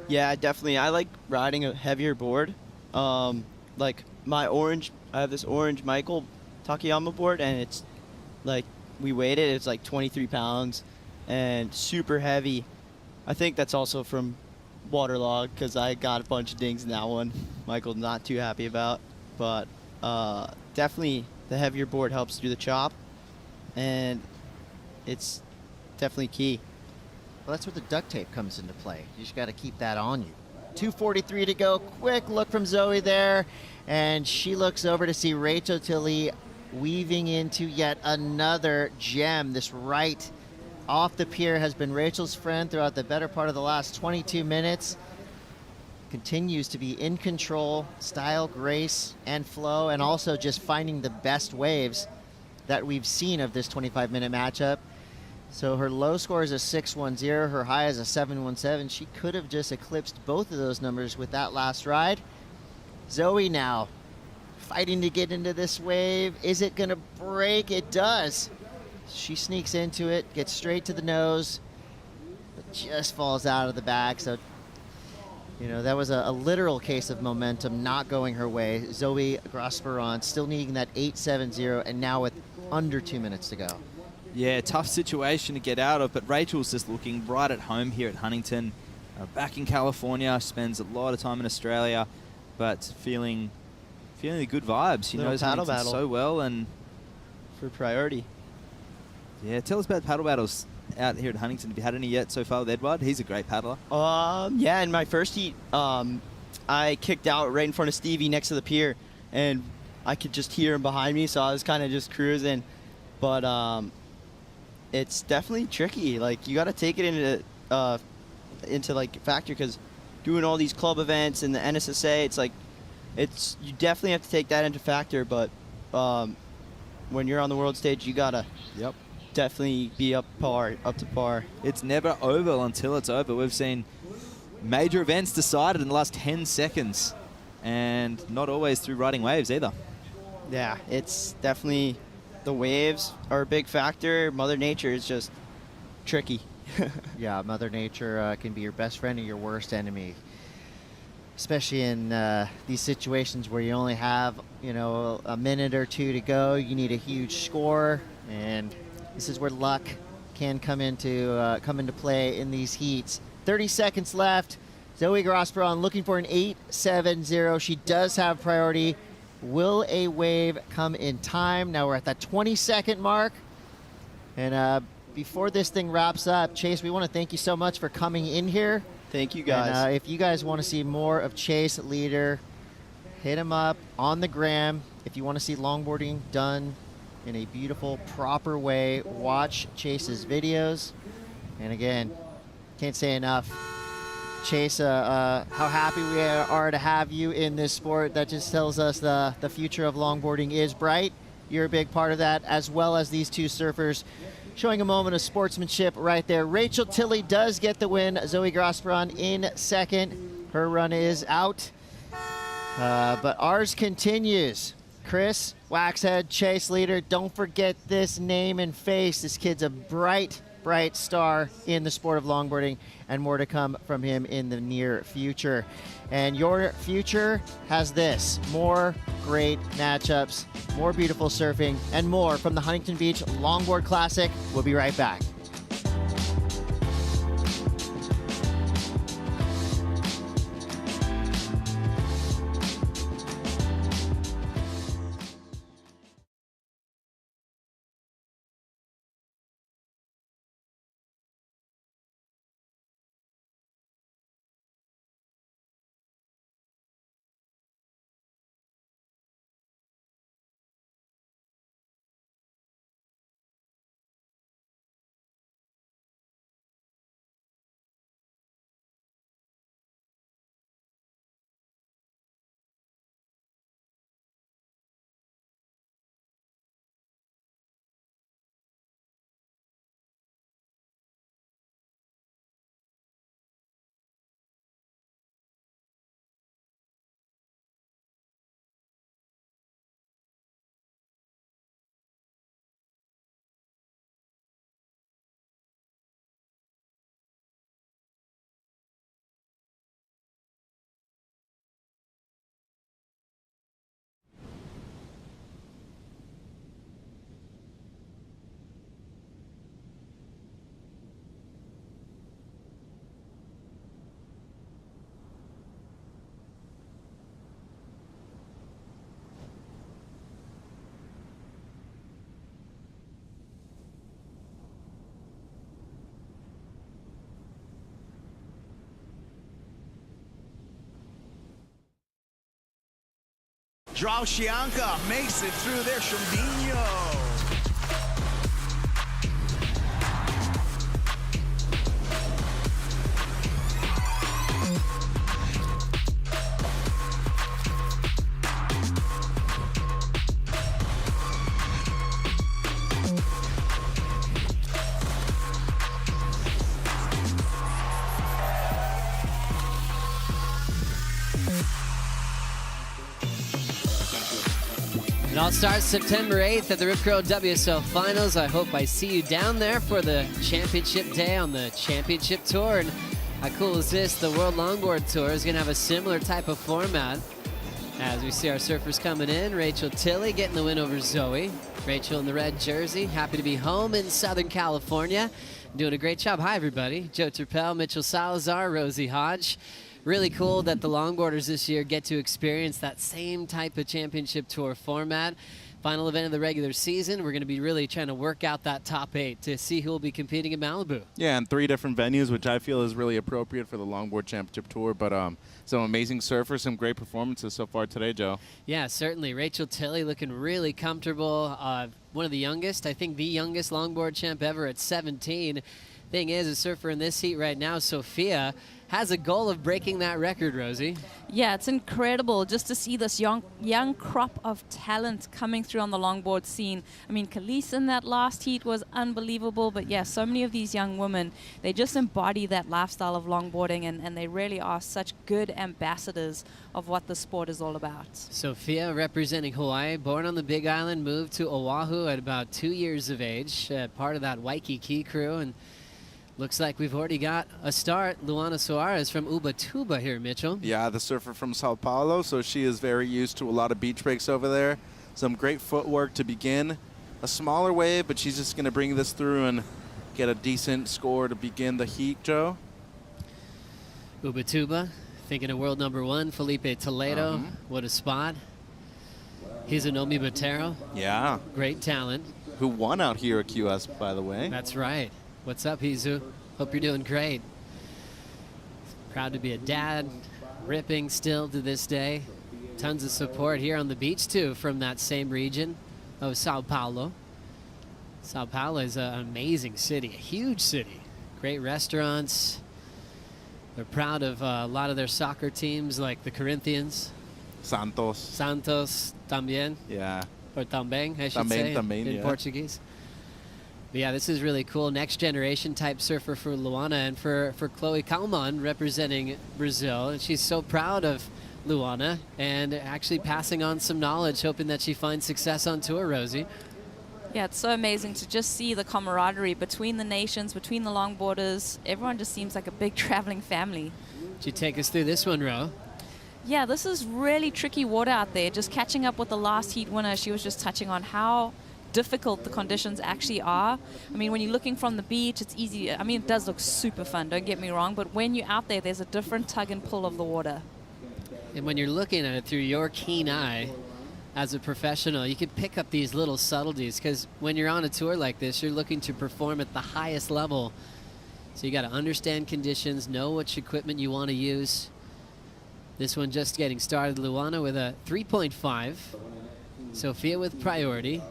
Yeah, definitely. I like riding a heavier board. Like my orange, I have this orange Michael Takayama board, and it's like we weighed it. It's like 23 pounds and super heavy. I think that's also from waterlog because I got a bunch of dings in that one. Michael's not too happy about, but definitely the heavier board helps do the chop, and it's definitely key. Well, that's where the duct tape comes into play. You just got to keep that on you. 2:43 to go. Quick look from Zoe there, and she looks over to see Rachel Tilley weaving into yet another gem. This right off the pier has been Rachel's friend throughout the better part of the last 22 minutes. Continues to be in control, style, grace, and flow, and also just finding the best waves that we've seen of this 25-minute matchup. So her low score is a 6.10, her high is a 7.17. She could have just eclipsed both of those numbers with that last ride. Zoe now fighting to get into this wave. Is it gonna break? It does. She sneaks into it, gets straight to the nose, but just falls out of the back. So, you know, that was a literal case of momentum not going her way. Zoe Grosperon still needing that 8.70, and now with under 2 minutes to go. Yeah, tough situation to get out of, but Rachel's just looking right at home here at Huntington. Back in California, spends a lot of time in Australia, but feeling the good vibes. She knows Huntington so well, and for priority. Yeah, tell us about paddle battles out here at Huntington. Have you had any yet so far with Edward? He's a great paddler. Yeah, in my first heat, I kicked out right in front of Stevie next to the pier, and I could just hear him behind me, so I was kind of just cruising. But it's definitely tricky. Like, you got to take it into like factor, because doing all these club events and the NSSA, it's like you definitely have to take that into factor. But when you're on the world stage, you gotta definitely be up to par. It's never over until it's over. We've seen major events decided in the last 10 seconds, and not always through riding waves either. Yeah, it's definitely, the waves are a big factor. Mother Nature is just tricky. Yeah, Mother Nature can be your best friend or your worst enemy, especially in these situations where you only have, you know, a minute or two to go. You need a huge score, and this is where luck can come into play in these heats. 30 seconds left. Zoe Grosperon looking for an 8.70. She does have priority. Will a wave come in time? Now we're at that 20-second mark. And before this thing wraps up, Chase, we want to thank you so much for coming in here. Thank you, guys. And, if you guys want to see more of Chase Leader, hit him up on the gram. If you want to see longboarding done in a beautiful, proper way, watch Chase's videos. And again, can't say enough. Chase, how happy we are to have you in this sport. That just tells us the future of longboarding is bright. You're a big part of that, as well as these two surfers showing a moment of sportsmanship right there. Rachel Tilley does get the win. Zoe Grosperon in second. Her run is out. But ours continues. Chris, Waxhead, Chase Leader, don't forget this name and face. This kid's a bright star in the sport of longboarding, and more to come from him in the near future. And your future has this: more great matchups, more beautiful surfing, and more from the Huntington Beach Longboard Classic. We'll be right back. Draushianka makes it through there. Shumbinho. It all starts September 8th at the Rip Curl WSL Finals. I hope I see you down there for the championship day on the championship tour. And how cool is this? The World Longboard Tour is going to have a similar type of format. As we see our surfers coming in, Rachel Tilley getting the win over Zoe. Rachel in the red jersey, happy to be home in Southern California. Doing a great job. Hi, everybody. Joe Turpel, Mitchell Salazar, Rosie Hodge. Really cool that the longboarders this year get to experience that same type of championship tour format. Final event of the regular season. We're going to be really trying to work out that top 8 to see who will be competing in Malibu. Yeah, and 3 different venues, which I feel is really appropriate for the Longboard Championship Tour. But some amazing surfers, some great performances so far today, Joe. Yeah, certainly. Rachel Tilley looking really comfortable. One of the youngest, I think the youngest longboard champ ever at 17. Thing is, a surfer in this heat right now, Sophia, has a goal of breaking that record, Rosie. Yeah, it's incredible just to see this young crop of talent coming through on the longboard scene. I mean, Khalees in that last heat was unbelievable, but yeah, so many of these young women, they just embody that lifestyle of longboarding, and they really are such good ambassadors of what the sport is all about. Sophia representing Hawaii, born on the Big Island, moved to Oahu at about 2 years of age, part of that Waikiki crew, and looks like we've already got a start. Luana Suarez from Ubatuba here, Mitchell. Yeah, the surfer from Sao Paulo, so she is very used to a lot of beach breaks over there. Some great footwork to begin. A smaller wave, but she's just going to bring this through and get a decent score to begin the heat, Joe. Ubatuba, thinking of world number 1, Felipe Toledo. What a spot. Hizunomi Botero. Yeah. Great talent. Who won out here at QS, by the way. That's right. What's up, Hizu? Hope you're doing great. Proud to be a dad, ripping still to this day. Tons of support here on the beach, too, from that same region of Sao Paulo. Sao Paulo is an amazing city, a huge city. Great restaurants. They're proud of a lot of their soccer teams, like the Corinthians. Santos también. Yeah. Or também, I should say, in Portuguese. But yeah, this is really cool. Next generation type surfer for Luana and for Chloe Kalman representing Brazil. And she's so proud of Luana and actually passing on some knowledge, hoping that she finds success on tour, Rosie. Yeah, it's so amazing to just see the camaraderie between the nations, between the longboarders. Everyone just seems like a big traveling family. Could you take us through this one, Ro? Yeah, this is really tricky water out there. Just catching up with the last heat winner, she was just touching on how difficult the conditions actually are. I mean, when you're looking from the beach, it's easy. I mean, it does look super fun, don't get me wrong, but when you're out there, there's a different tug and pull of the water. And when you're looking at it through your keen eye as a professional, you can pick up these little subtleties, because when you're on a tour like this, you're looking to perform at the highest level. So you got to understand conditions, know which equipment you want to use. This one just getting started. Luana with a 3.5. Sophia with priority.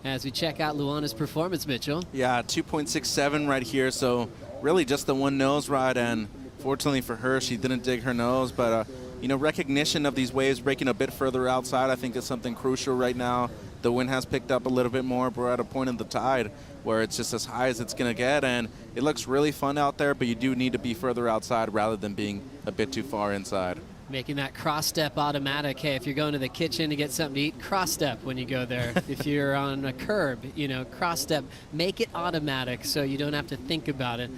As we check out Luana's performance, Mitchell. Yeah, 2.67 right here, so really just the one nose ride, and fortunately for her, she didn't dig her nose, but you know, recognition of these waves breaking a bit further outside I think is something crucial right now. The wind has picked up a little bit more, but we're at a point in the tide where it's just as high as it's going to get, and it looks really fun out there, but you do need to be further outside rather than being a bit too far inside. Making that cross step automatic. Hey, if you're going to the kitchen to get something to eat, cross step when you go there. If you're on a curb, you know, cross step. Make it automatic so you don't have to think about it.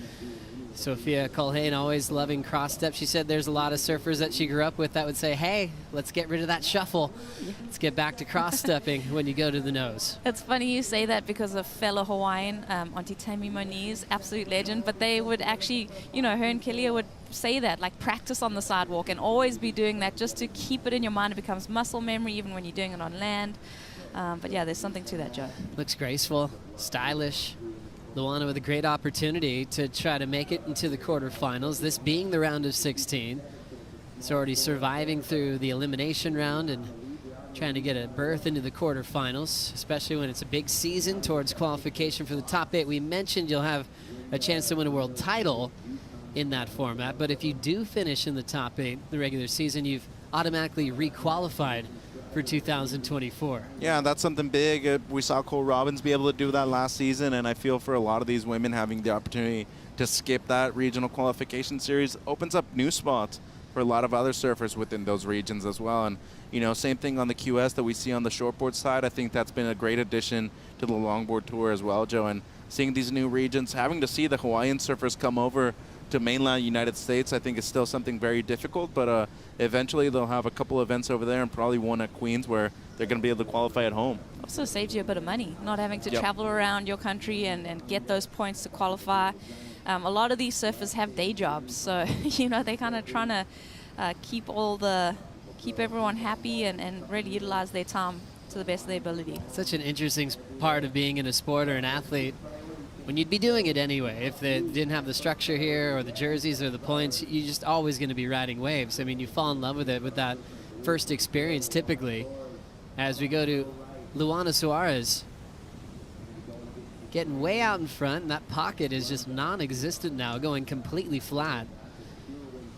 Sophia Colhane always loving cross step. She said there's a lot of surfers that she grew up with that would say, hey, let's get rid of that shuffle. Let's get back to cross stepping when you go to the nose. It's funny you say that because of fellow Hawaiian, Auntie Tammy Moniz, absolute legend, but they would actually, you know, her and Kelia would say that, like practice on the sidewalk and always be doing that just to keep it in your mind. It becomes muscle memory even when you're doing it on land. But yeah, there's something to that, Joe. Looks graceful, stylish. Luana with a great opportunity to try to make it into the quarterfinals, this being the round of 16. It's already surviving through the elimination round and trying to get a berth into the quarterfinals, especially when it's a big season towards qualification for the top 8. We mentioned you'll have a chance to win a world title in that format, but if you do finish in the top 8 the regular season, you've automatically re-qualified for 2024. Yeah, that's something big. We saw Cole Robbins be able to do that last season, and I feel for a lot of these women having the opportunity to skip that regional qualification series opens up new spots for a lot of other surfers within those regions as well. And, you know, same thing on the QS that we see on the shortboard side. I think that's been a great addition to the longboard tour as well, Joe. And seeing these new regions, having to see the Hawaiian surfers come over to mainland United States, I think is still something very difficult, but eventually they'll have a couple events over there and probably one at Queens where they're going to be able to qualify at home. Also saves you a bit of money, not having to travel around your country and get those points to qualify. A lot of these surfers have day jobs, so you know they're kind of trying to keep everyone happy and really utilize their time to the best of their ability. Such an interesting part of being in a sport or an athlete, when you'd be doing it anyway. If they didn't have the structure here or the jerseys or the points, you're just always going to be riding waves. I mean, you fall in love with it with that first experience typically. As we go to Luana Suarez, getting way out in front, and that pocket is just non-existent now, going completely flat.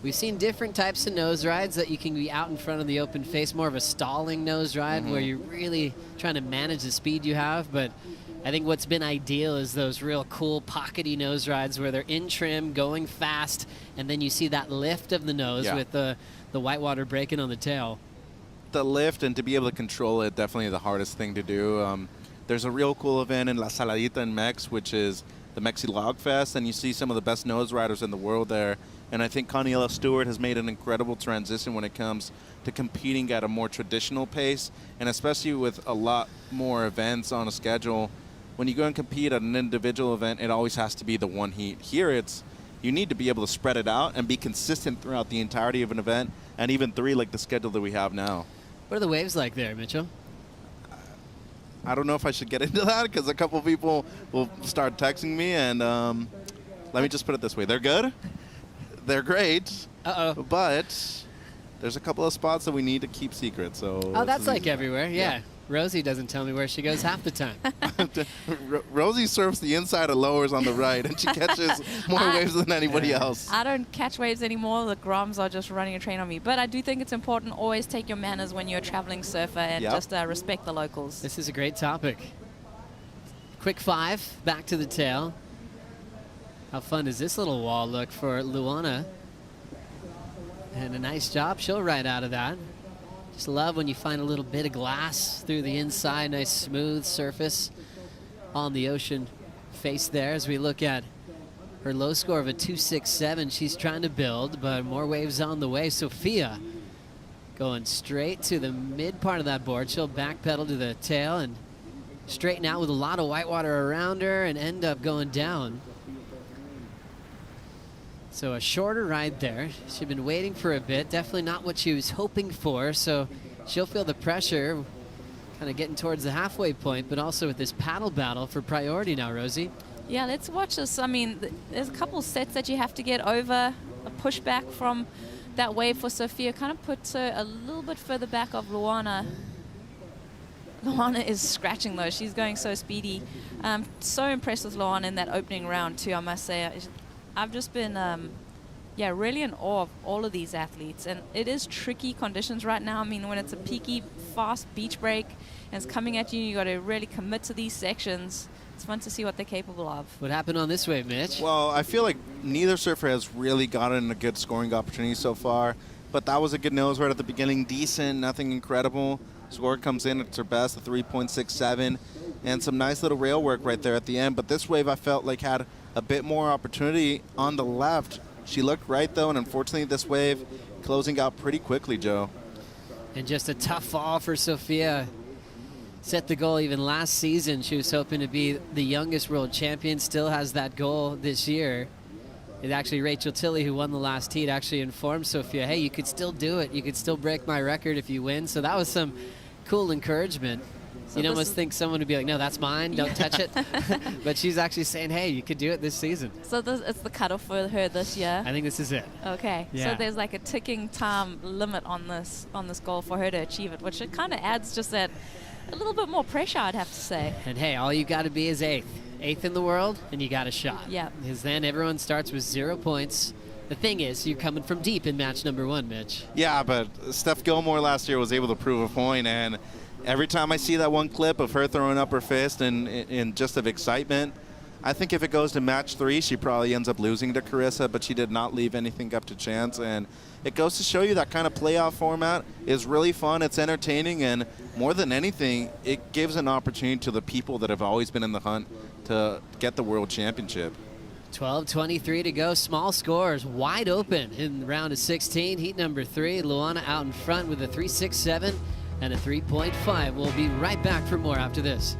We've seen different types of nose rides that you can be out in front of the open face, more of a stalling nose ride where you're really trying to manage the speed you have, but I think what's been ideal is those real cool pockety nose rides where they're in trim, going fast, and then you see that lift of the nose with the whitewater breaking on the tail. The lift and to be able to control it, definitely the hardest thing to do. There's a real cool event in La Saladita in Mex, which is the Mexi Log Fest, and you see some of the best nose riders in the world there. And I think Conniella Stewart has made an incredible transition when it comes to competing at a more traditional pace, and especially with a lot more events on a schedule. When you go and compete at an individual event, it always has to be the one heat. Here, you need to be able to spread it out and be consistent throughout the entirety of an event, and even 3 like the schedule that we have now. What are the waves like there, Mitchell? I don't know if I should get into that because a couple people will start texting me, and let me just put it this way. They're good. They're great. But there's a couple of spots that we need to keep secret. So that's like everywhere, yeah. Rosie doesn't tell me where she goes half the time. Rosie surfs the inside of lowers on the right, and she catches more waves than anybody else. I don't catch waves anymore. The Groms are just running a train on me. But I do think it's important always take your manners when you're a traveling surfer and just respect the locals. This is a great topic. Quick 5, back to the tail. How fun does this little wall look for Luana? And a nice job. She'll ride out of that. Just love when you find a little bit of glass through the inside, nice smooth surface on the ocean face there. As we look at her low score of a 267, she's trying to build, but more waves on the way. Sophia going straight to the mid part of that board. She'll backpedal to the tail and straighten out with a lot of whitewater around her and end up going down. So a shorter ride there. She'd been waiting for a bit. Definitely not what she was hoping for. So she'll feel the pressure kind of getting towards the halfway point, but also with this paddle battle for priority now, Rosie. Yeah, let's watch this. I mean, there's a couple sets that you have to get over. A pushback from that wave for Sophia kind of puts her a little bit further back of Luana. Luana is scratching though. She's going so speedy. So impressed with Luana in that opening round too, I must say. I've just been, really in awe of all of these athletes. And it is tricky conditions right now. I mean, when it's a peaky, fast beach break and it's coming at you, you got to really commit to these sections. It's fun to see what they're capable of. What happened on this wave, Mitch? Well, I feel like neither surfer has really gotten a good scoring opportunity so far. But that was a good nose right at the beginning. Decent, nothing incredible. Score comes in at her best, a 3.67. And some nice little rail work right there at the end. But this wave I felt like had a bit more opportunity on the left. She looked right, though, and unfortunately this wave closing out pretty quickly, Joe. And just a tough fall for Sophia. Set the goal even last season. She was hoping to be the youngest world champion, still has that goal this year. And actually Rachel Tilley, who won the last heat, actually informed Sophia, hey, you could still do it. You could still break my record if you win. So that was some cool encouragement. So You'd this almost is- think someone would be like, no, that's mine, don't touch it. But she's actually saying, hey, you could do it this season. So it's the cutoff for her this year. I think this is it. Okay, Yeah. so there's like a ticking time limit on this goal for her to achieve it, which it kind of adds just that a little bit more pressure, I'd have to say. And hey, all you got to be is eighth. Eighth in the world, and you got a shot. Yeah. Because then everyone starts with 0 points. The thing is, you're coming from deep in match number 1, Mitch. Yeah, but Steph Gilmore last year was able to prove a point, and every time I see that one clip of her throwing up her fist in just of excitement, I think if it goes to match 3, she probably ends up losing to Carissa, but she did not leave anything up to chance. And it goes to show you that kind of playoff format is really fun. It's entertaining, and more than anything, it gives an opportunity to the people that have always been in the hunt to get the world championship. 12:23 to go. Small scores wide open in the round of 16. Heat number 3. Luana out in front with a 3.67 and a 3.5. We'll be right back for more after this.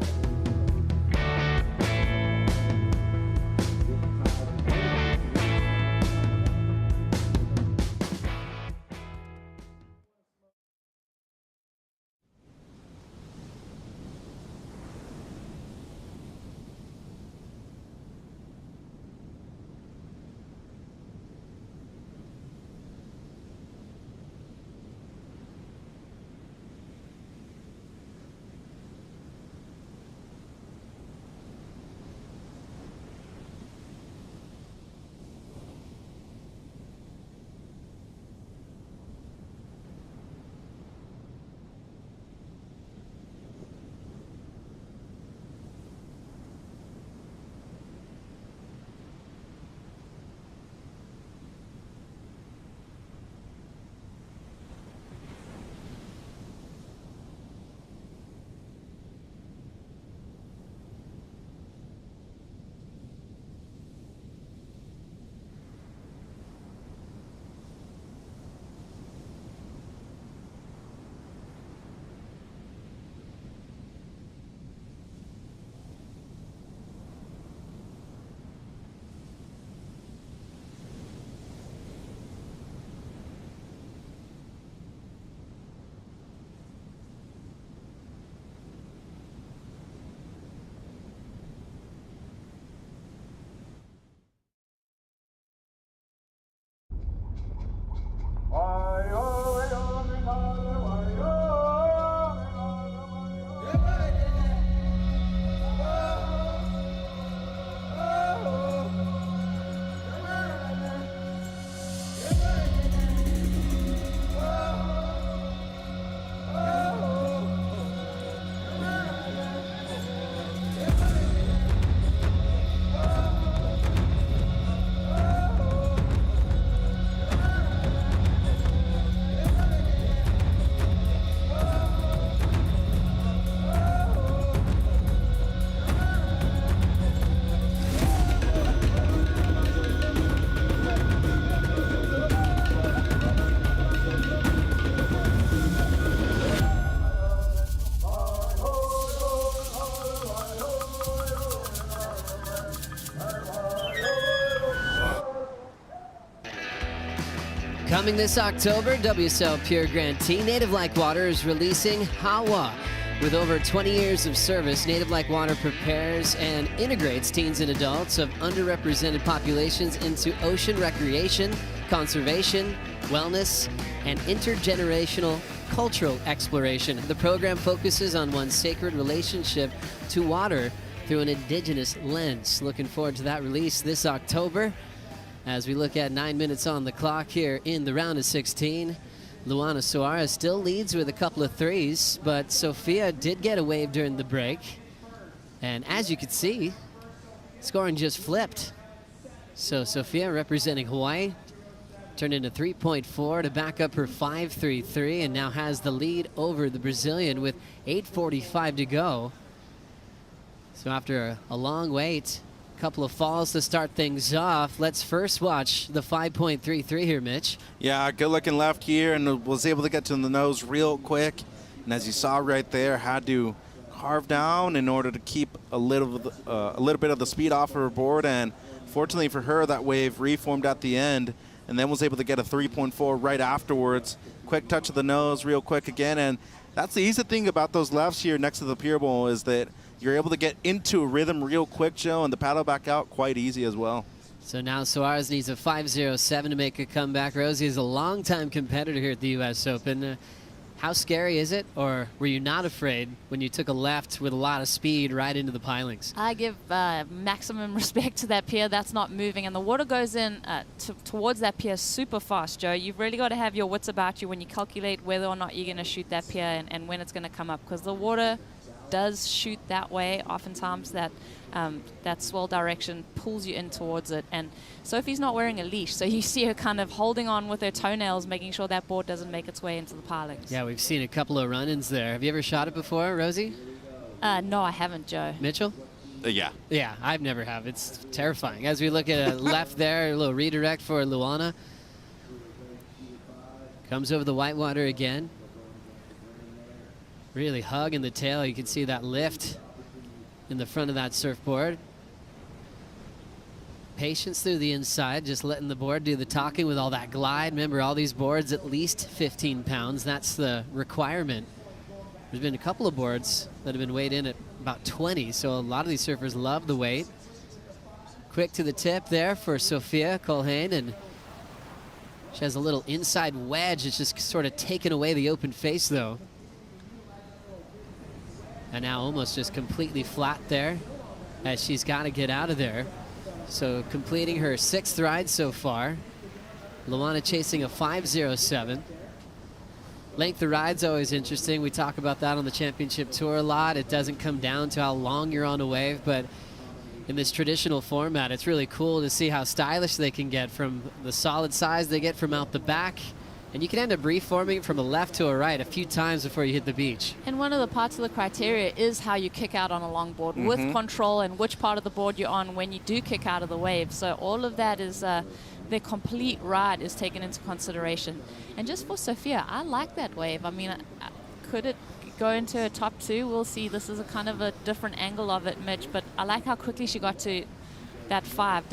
Coming this October, WSL Pure Grantee, Native Like Water is releasing Hawa. With over 20 years of service, Native Like Water prepares and integrates teens and adults of underrepresented populations into ocean recreation, conservation, wellness, and intergenerational cultural exploration. The program focuses on one's sacred relationship to water through an indigenous lens. Looking forward to that release this October. As we look at 9 minutes on the clock here in the round of 16, Luana Suarez still leads with a couple of threes, but Sophia did get a wave during the break. And as you can see, scoring just flipped. So Sophia, representing Hawaii, turned into 3.4 to back up her 5.33 and now has the lead over the Brazilian with 8:45 to go. So after a long wait, couple of falls to start things off. Let's first watch the 5.33 here, Mitch. Yeah, good looking left here and was able to get to the nose real quick. And as you saw right there, had to carve down in order to keep a little bit of the speed off of her board. And fortunately for her, that wave reformed at the end and then was able to get a 3.4 right afterwards. Quick touch of the nose real quick again. And That's the easy thing about those lefts here next to the pier bowl is that you're able to get into a rhythm real quick, Joe, and the paddle back out quite easy as well. So now Suarez needs a 5.07 to make a comeback. Rosie is a longtime competitor here at the U.S. Open. How scary is it, or were you not afraid when you took a left with a lot of speed right into the pilings? I give maximum respect to that pier. That's not moving, and the water goes in towards that pier super fast, Joe. You've really got to have your wits about you when you calculate whether or not you're going to shoot that pier and when it's going to come up, because the water does shoot that way. Oftentimes that swell direction pulls you in towards it, and Sophie's not wearing a leash, so you see her kind of holding on with her toenails, making sure that board doesn't make its way into the pilings. Yeah, we've seen a couple of run-ins there. Have you ever shot it before, Rosie? No, I haven't, Joe. Mitchell? Yeah. Yeah, I've never have. It's terrifying. As we look at a left there, a little redirect for Luana. Comes over the whitewater again. Really hugging the tail. You can see that lift in the front of that surfboard. Patience through the inside, just letting the board do the talking with all that glide. Remember, all these boards at least 15 pounds. That's the requirement. There's been a couple of boards that have been weighed in at about 20, so a lot of these surfers love the weight. Quick to the tip there for Sophia Colhane, and she has a little inside wedge. It's just sort of taken away the open face, though. And now almost just completely flat there as she's got to get out of there. So completing her 6th ride so far. Luana chasing a 5.07. Length of ride's always interesting. We talk about that on the championship tour a lot. It doesn't come down to how long you're on a wave, but in this traditional format, it's really cool to see how stylish they can get from the solid size they get from out the back. And you can end up reforming from a left to a right a few times before you hit the beach. And one of the parts of the criteria is how you kick out on a longboard with control and which part of the board you're on when you do kick out of the wave. So all of that is, the complete ride is taken into consideration. And just for Sophia, I like that wave. I mean, could it go into a top 2? We'll see. This is a kind of a different angle of it, Mitch, but I like how quickly she got to that 5.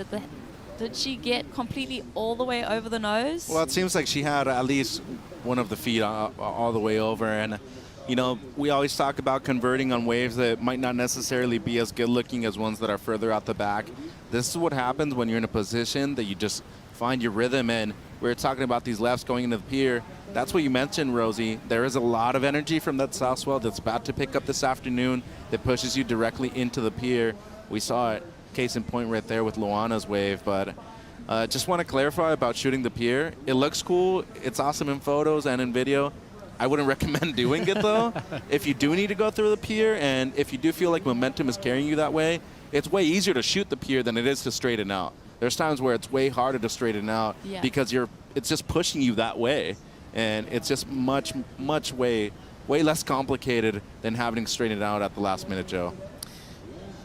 Did she get completely all the way over the nose? Well, it seems like she had at least one of the feet all the way over. And, you know, we always talk about converting on waves that might not necessarily be as good looking as ones that are further out the back. This is what happens when you're in a position that you just find your rhythm. And we were talking about these lefts going into the pier. That's what you mentioned, Rosie. There is a lot of energy from that south swell that's about to pick up this afternoon that pushes you directly into the pier. We saw it. Case in point right there with Luana's wave, but just want to clarify about shooting the pier. It looks cool. It's awesome in photos and in video. I wouldn't recommend doing it, though. If you do need to go through the pier and if you do feel like momentum is carrying you that way, it's way easier to shoot the pier than it is to straighten out. There's times where it's way harder to straighten out because it's just pushing you that way, and it's just much way less complicated than having to straighten it out at the last minute, Joe.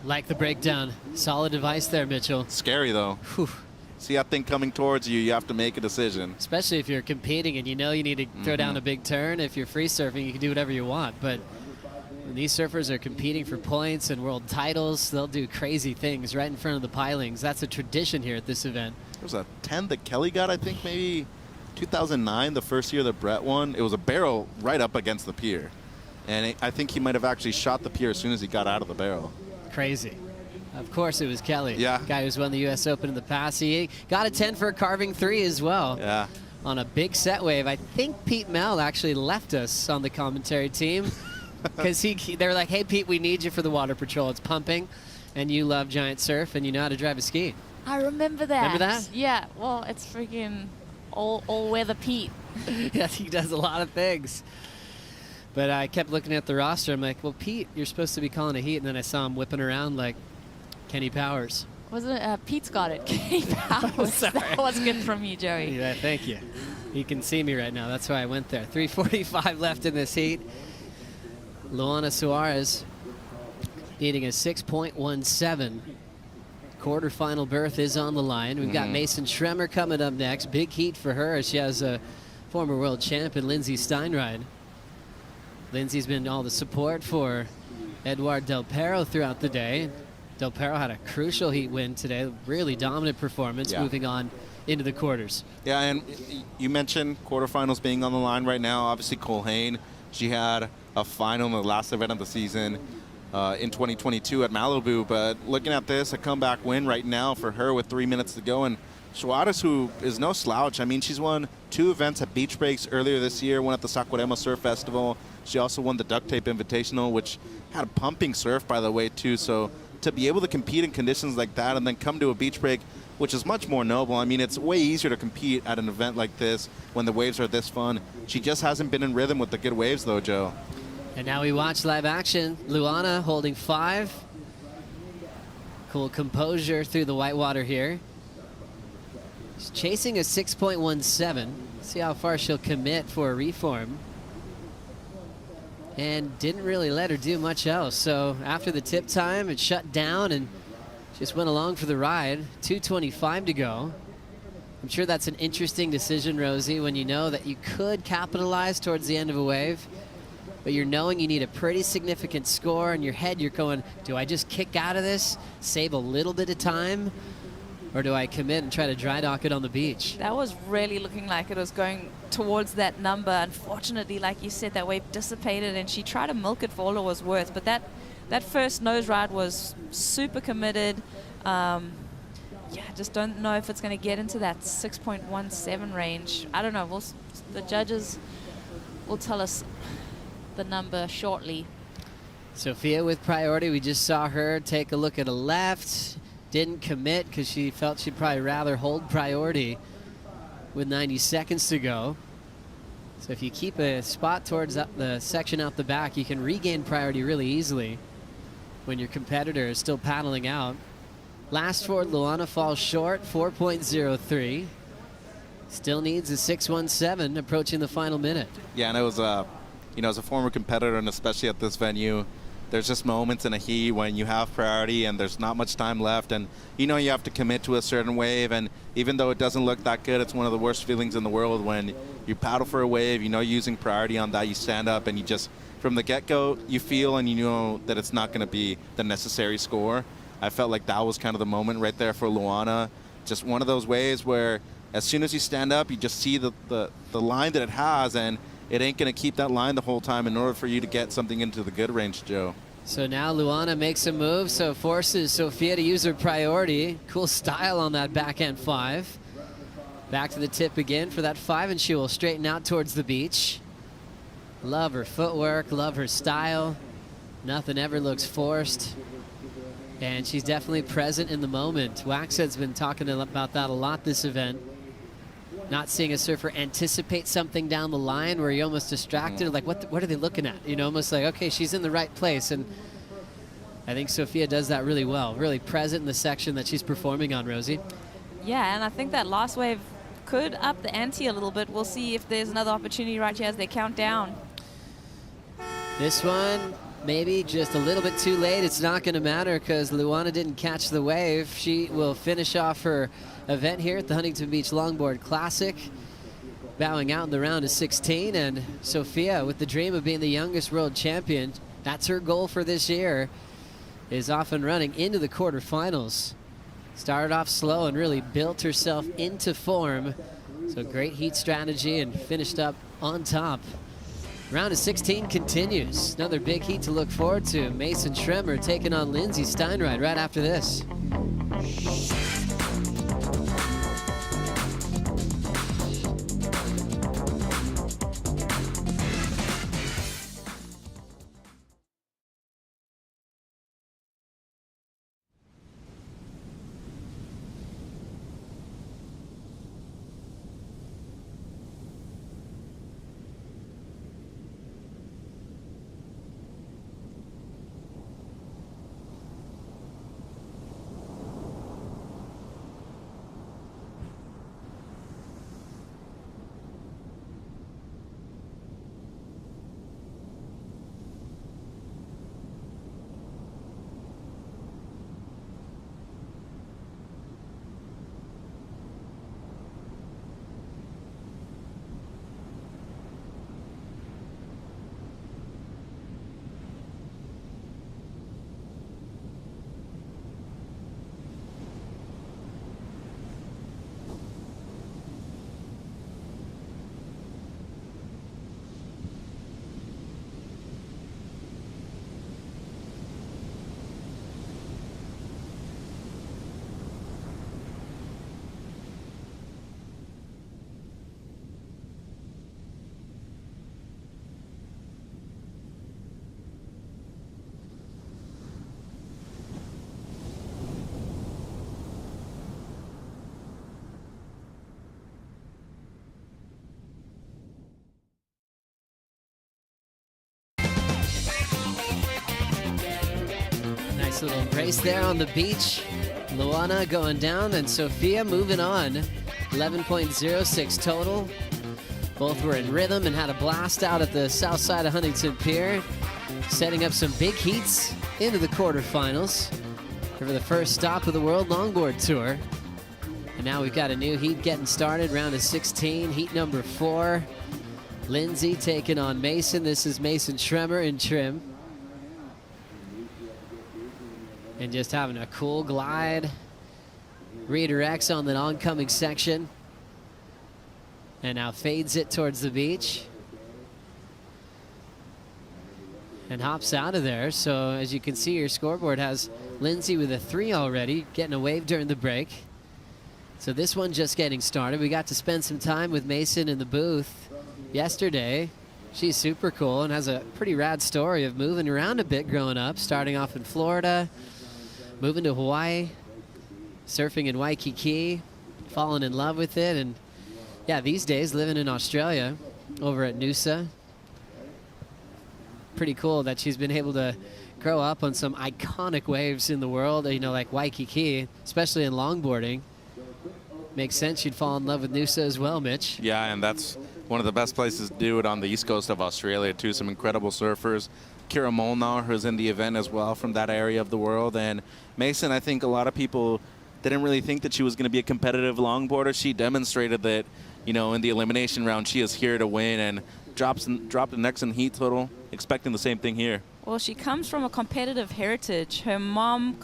Like the breakdown. Solid device there, Mitchell. Scary, though. Whew. See that thing coming towards you, you have to make a decision. Especially if you're competing and you know you need to throw down a big turn. If you're free surfing, you can do whatever you want. But when these surfers are competing for points and world titles, they'll do crazy things right in front of the pilings. That's a tradition here at this event. There was a 10 that Kelly got, I think, maybe 2009, the first year that Brett won. It was a barrel right up against the pier. And I think he might have actually shot the pier as soon as he got out of the barrel. Crazy. Of course it was Kelly. Yeah. Guy who's won the U.S. Open in the past. He got a 10 for a carving 3 as well. Yeah. On a big set wave. I think Pete Mel actually left us on the commentary team because they were like, hey, Pete, we need you for the water patrol. It's pumping, and you love giant surf, and you know how to drive a ski. I remember that. Remember that? Yeah. Well, it's freaking all-weather Pete. Yes, he does a lot of things. But I kept looking at the roster. I'm like, well, Pete, you're supposed to be calling a heat. And then I saw him whipping around like Kenny Powers. Wasn't it? Pete's got it. Kenny Powers. That was good from you, Joey. Yeah, thank you. He can see me right now. That's why I went there. 3:45 left in this heat. Luana Suarez needing a 6.17. Quarterfinal berth is on the line. We've got Mason Schremer coming up next. Big heat for her as she has a former world champion, Lindsay Steinride. Lindsay's been all the support for Eduard Del Perro throughout the day. Del Perro had a crucial heat win today. Really dominant performance, moving on into the quarters. Yeah, and you mentioned quarterfinals being on the line right now. Obviously, Colhane, she had a final in the last event of the season in 2022 at Malibu. But looking at this, a comeback win right now for her with 3 minutes to go. And Suarez, who is no slouch. I mean, she's won 2 events at beach breaks earlier this year, one at the Saquarema Surf Festival. She also won the Duct Tape Invitational, which had a pumping surf, by the way, too. So to be able to compete in conditions like that and then come to a beach break, which is much more noble. I mean, it's way easier to compete at an event like this when the waves are this fun. She just hasn't been in rhythm with the good waves, though, Joe. And now we watch live action. Luana holding 5. Cool composure through the whitewater here. She's chasing a 6.17. See how far she'll commit for a reform. And didn't really let her do much else. So after the tip time, it shut down and just went along for the ride. 2:25 to go. I'm sure that's an interesting decision, Rosie, when you know that you could capitalize towards the end of a wave, but you're knowing you need a pretty significant score. In your head, you're going, do I just kick out of this, save a little bit of time, or do I commit and try to dry dock it on the beach? That was really looking like it was going towards that number. Unfortunately, like you said, that wave dissipated and she tried to milk it for all it was worth. But that first nose ride was super committed. Yeah, I just don't know if it's going to get into that 6.17 range. I don't know. The judges will tell us the number shortly. Sophia with priority. We just saw her take a look at a left. Didn't commit because she felt she'd probably rather hold priority with 90 seconds to go. So if you keep a spot towards the section out the back, you can regain priority really easily when your competitor is still paddling out. Last forward, Luana falls short, 4.03. Still needs a 6.17 approaching the final minute. Yeah, and it was, as a former competitor, and especially at this venue, there's just moments in a heat when you have priority and there's not much time left, and you have to commit to a certain wave, and even though it doesn't look that good, it's one of the worst feelings in the world when you paddle for a wave, using priority on that, you stand up and you just, from the get-go, you feel and you know that it's not going to be the necessary score. I felt like that was kind of the moment right there for Luana. Just one of those waves where as soon as you stand up, you just see the line that it has, and it ain't going to keep that line the whole time in order for you to get something into the good range, Joe. So now Luana makes a move, so forces Sophia to use her priority. Cool style on that backhand 5. Back to the tip again for that 5, and she will straighten out towards the beach. Love her footwork, love her style. Nothing ever looks forced. And she's definitely present in the moment. Waxhead's been talking about that a lot this event. Not seeing a surfer anticipate something down the line where you're almost distracted, like what are they looking at? Almost like, okay, she's in the right place. And I think Sophia does that really well, really present in the section that she's performing on, Rosie. Yeah, and I think that last wave could up the ante a little bit. We'll see if there's another opportunity right here as they count down. This one, maybe just a little bit too late. It's not going to matter because Luana didn't catch the wave. She will finish off her event here at the Huntington Beach Longboard Classic, bowing out in the round of 16. And Sophia, with the dream of being the youngest world champion, that's her goal for this year, is off and running into the quarterfinals. Started off slow and really built herself into form. So great heat strategy and finished up on top. Round of 16 continues. Another big heat to look forward to. Mason Schremer taking on Lindsay Steinride right after this. Race there on the beach. Luana going down and Sophia moving on. 11.06 total. Both were in rhythm and had a blast out at the south side of Huntington Pier, setting up some big heats into the quarterfinals for the first stop of the World Longboard Tour. And now we've got a new heat getting started, round of 16, heat number 4. Lindsay taking on Mason. This is Mason Schremer in trim. And just having a cool glide. Redirects on the oncoming section. And now fades it towards the beach. And hops out of there. So as you can see, your scoreboard has Lindsay with a 3 already, getting a wave during the break. So this one just getting started. We got to spend some time with Mason in the booth yesterday. She's super cool and has a pretty rad story of moving around a bit growing up, starting off in Florida, moving to Hawaii, surfing in Waikiki, falling in love with it, and yeah, these days living in Australia over at Noosa. Pretty cool that she's been able to grow up on some iconic waves in the world, you know, like Waikiki, especially in longboarding. Makes sense you'd fall in love with Noosa as well, Mitch. Yeah, and that's one of the best places to do it on the east coast of Australia, too. Some incredible surfers. Kira Molnar, who's in the event as well from that area of the world. And Mason, I think a lot of people didn't really think that she was going to be a competitive longboarder. She demonstrated that, you know, in the elimination round, she is here to win and dropped the next in heat total, expecting the same thing here. Well, she comes from a competitive heritage. Her mom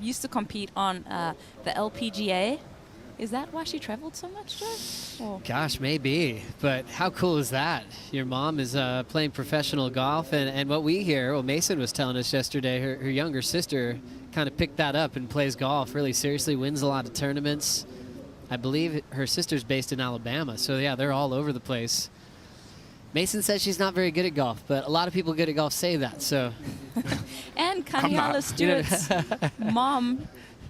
used to compete on the LPGA. Is that why she traveled so much, Joe? Gosh, maybe. But how cool is that? Your mom is playing professional golf, and what we hear, well, Mason was telling us yesterday, her younger sister kind of picked that up and plays golf really seriously, wins a lot of tournaments. I believe her sister's based in Alabama, so yeah, they're all over the place. Mason says she's not very good at golf, but a lot of people good at golf say that, so. And Kaniala Stewart's mom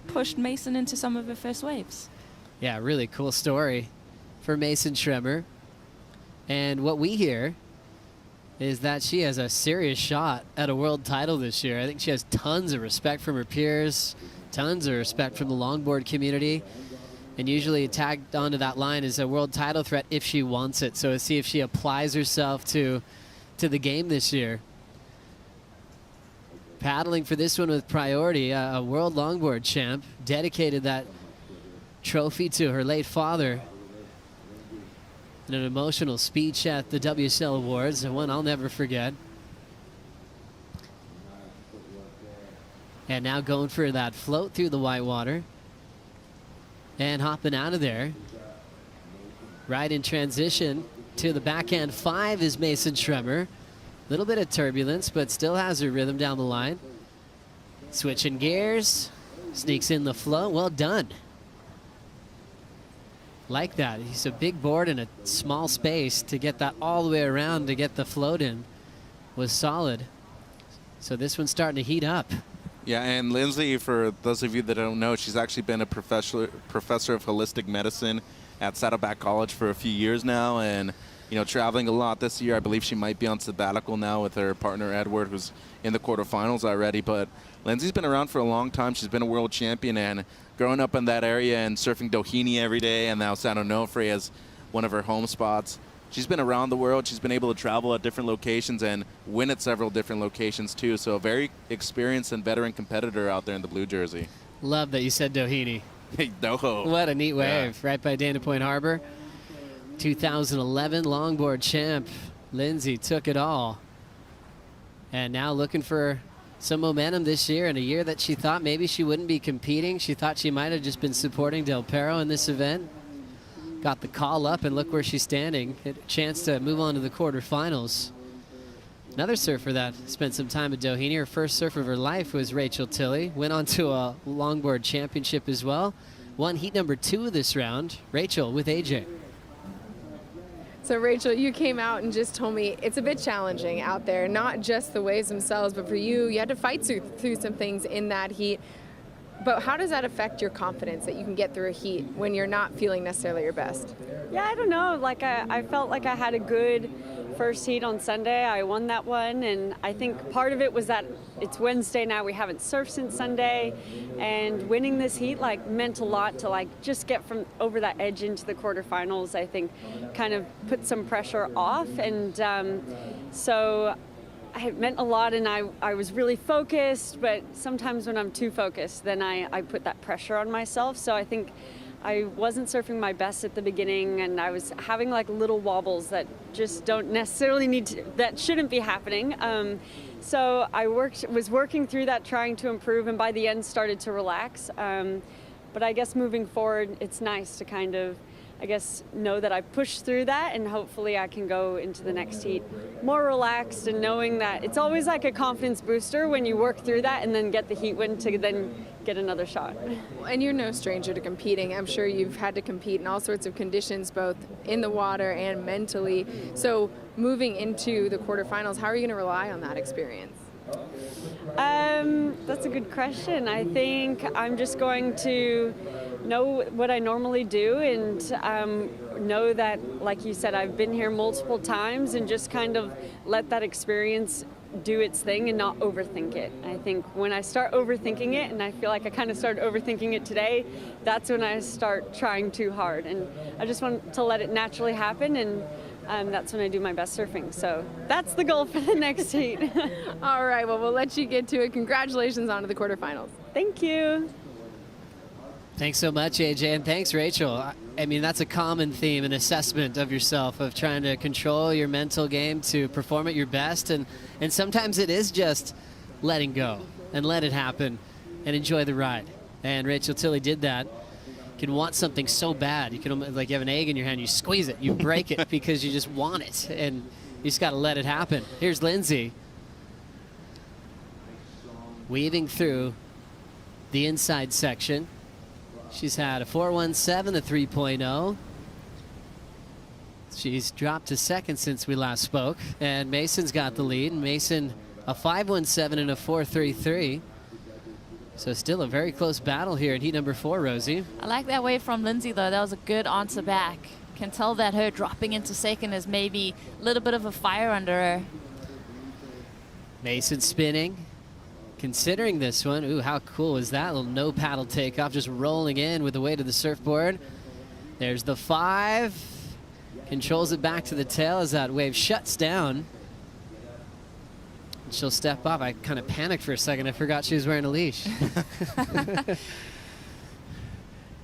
pushed Mason into some of her first waves. Yeah, really cool story for Mason Schremer. And what we hear is that she has a serious shot at a world title this year. I think she has tons of respect from her peers, tons of respect from the longboard community. And usually tagged onto that line is a world title threat if she wants it. So let's see if she applies herself to the game this year. Paddling for this one with priority, a world longboard champ, dedicated that trophy to her late father in an emotional speech at the WSL Awards, and one I'll never forget. And now going for that float through the white water and hopping out of there. Right in transition to the backhand 5 is Mason Schremer. Little bit of turbulence, but still has her rhythm down the line. Switching gears, sneaks in the float. Well done. Like that. He's a big board in a small space. To get that all the way around to get the float in was solid. So this one's starting to heat up. Yeah, and Lindsay, for those of you that don't know, she's actually been a professor of holistic medicine at Saddleback College for a few years now, and you know, traveling a lot this year. I believe she might be on sabbatical now with her partner Edward, who's in the quarterfinals already. But Lindsay's been around for a long time. She's been a world champion, and growing up in that area and surfing Doheny every day, and now San Onofre as one of her home spots. She's been around the world. She's been able to travel at different locations and win at several different locations too. So a very experienced and veteran competitor out there in the blue jersey. Love that you said Doheny. No. What a neat wave, right by Dana Point Harbor. 2011 longboard champ Lindsay took it all. And now looking for some momentum this year, in a year that she thought maybe she wouldn't be competing. She thought she might have just been supporting Del Perro in this event. Got the call up, and look where she's standing. A chance to move on to the quarterfinals. Another surfer that spent some time at Doheny. Her first surf of her life was Rachel Tilley. Went on to a longboard championship as well. Won heat number 2 of this round. Rachel with AJ. So Rachel, you came out and just told me it's a bit challenging out there, not just the waves themselves, but for you, you had to fight through some things in that heat. But how does that affect your confidence that you can get through a heat when you're not feeling necessarily your best? Yeah, I don't know. Like I felt like I had a good first heat on Sunday. I won that one, and I think part of it was that it's Wednesday now. We haven't surfed since Sunday, and winning this heat like meant a lot to like just get from over that edge into the quarterfinals. I think kind of put some pressure off, and so it meant a lot, and I was really focused, but sometimes when I'm too focused, then I put that pressure on myself. So I think I wasn't surfing my best at the beginning, and I was having like little wobbles that just don't necessarily need to, that shouldn't be happening. So I was working through that, trying to improve, and by the end started to relax. But I guess moving forward, it's nice to kind of, I guess, know that I pushed through that, and hopefully I can go into the next heat more relaxed and knowing that it's always like a confidence booster when you work through that and then get the heat win to then get another shot. And you're no stranger to competing. I'm sure you've had to compete in all sorts of conditions, both in the water and mentally. So moving into the quarterfinals, how are you going to rely on that experience? That's a good question. I think I'm just going to know what I normally do and know that, like you said, I've been here multiple times, and just kind of let that experience do its thing and not overthink it. I think when I start overthinking it, and I feel like I kind of started overthinking it today, that's when I start trying too hard. And I just want to let it naturally happen, and that's when I do my best surfing. So that's the goal for the next heat. All right, well, we'll let you get to it. Congratulations on to the quarterfinals. Thank you. Thanks so much, AJ, and thanks, Rachel. I mean, that's a common theme, an assessment of yourself, of trying to control your mental game to perform at your best, and sometimes it is just letting go and let it happen and enjoy the ride. And Rachel Tilley did that. You can want something so bad. You can, like, you have an egg in your hand, you squeeze it, you break it because you just want it, and you just got to let it happen. Here's Lindsay weaving through the inside section. She's had a 4.17, a 3.0. She's dropped to second since we last spoke, and Mason's got the lead. Mason a 5.17 and a 4.33. So still a very close battle here in heat number 4, Rosie. I like that wave from Lindsay, though. That was a good answer back. Can tell that her dropping into second is maybe a little bit of a fire under her. Mason spinning, considering this one. Ooh, how cool is that? A little no paddle takeoff, just rolling in with the weight of the surfboard. There's the 5. Controls it back to the tail as that wave shuts down. She'll step off. I kind of panicked for a second. I forgot she was wearing a leash.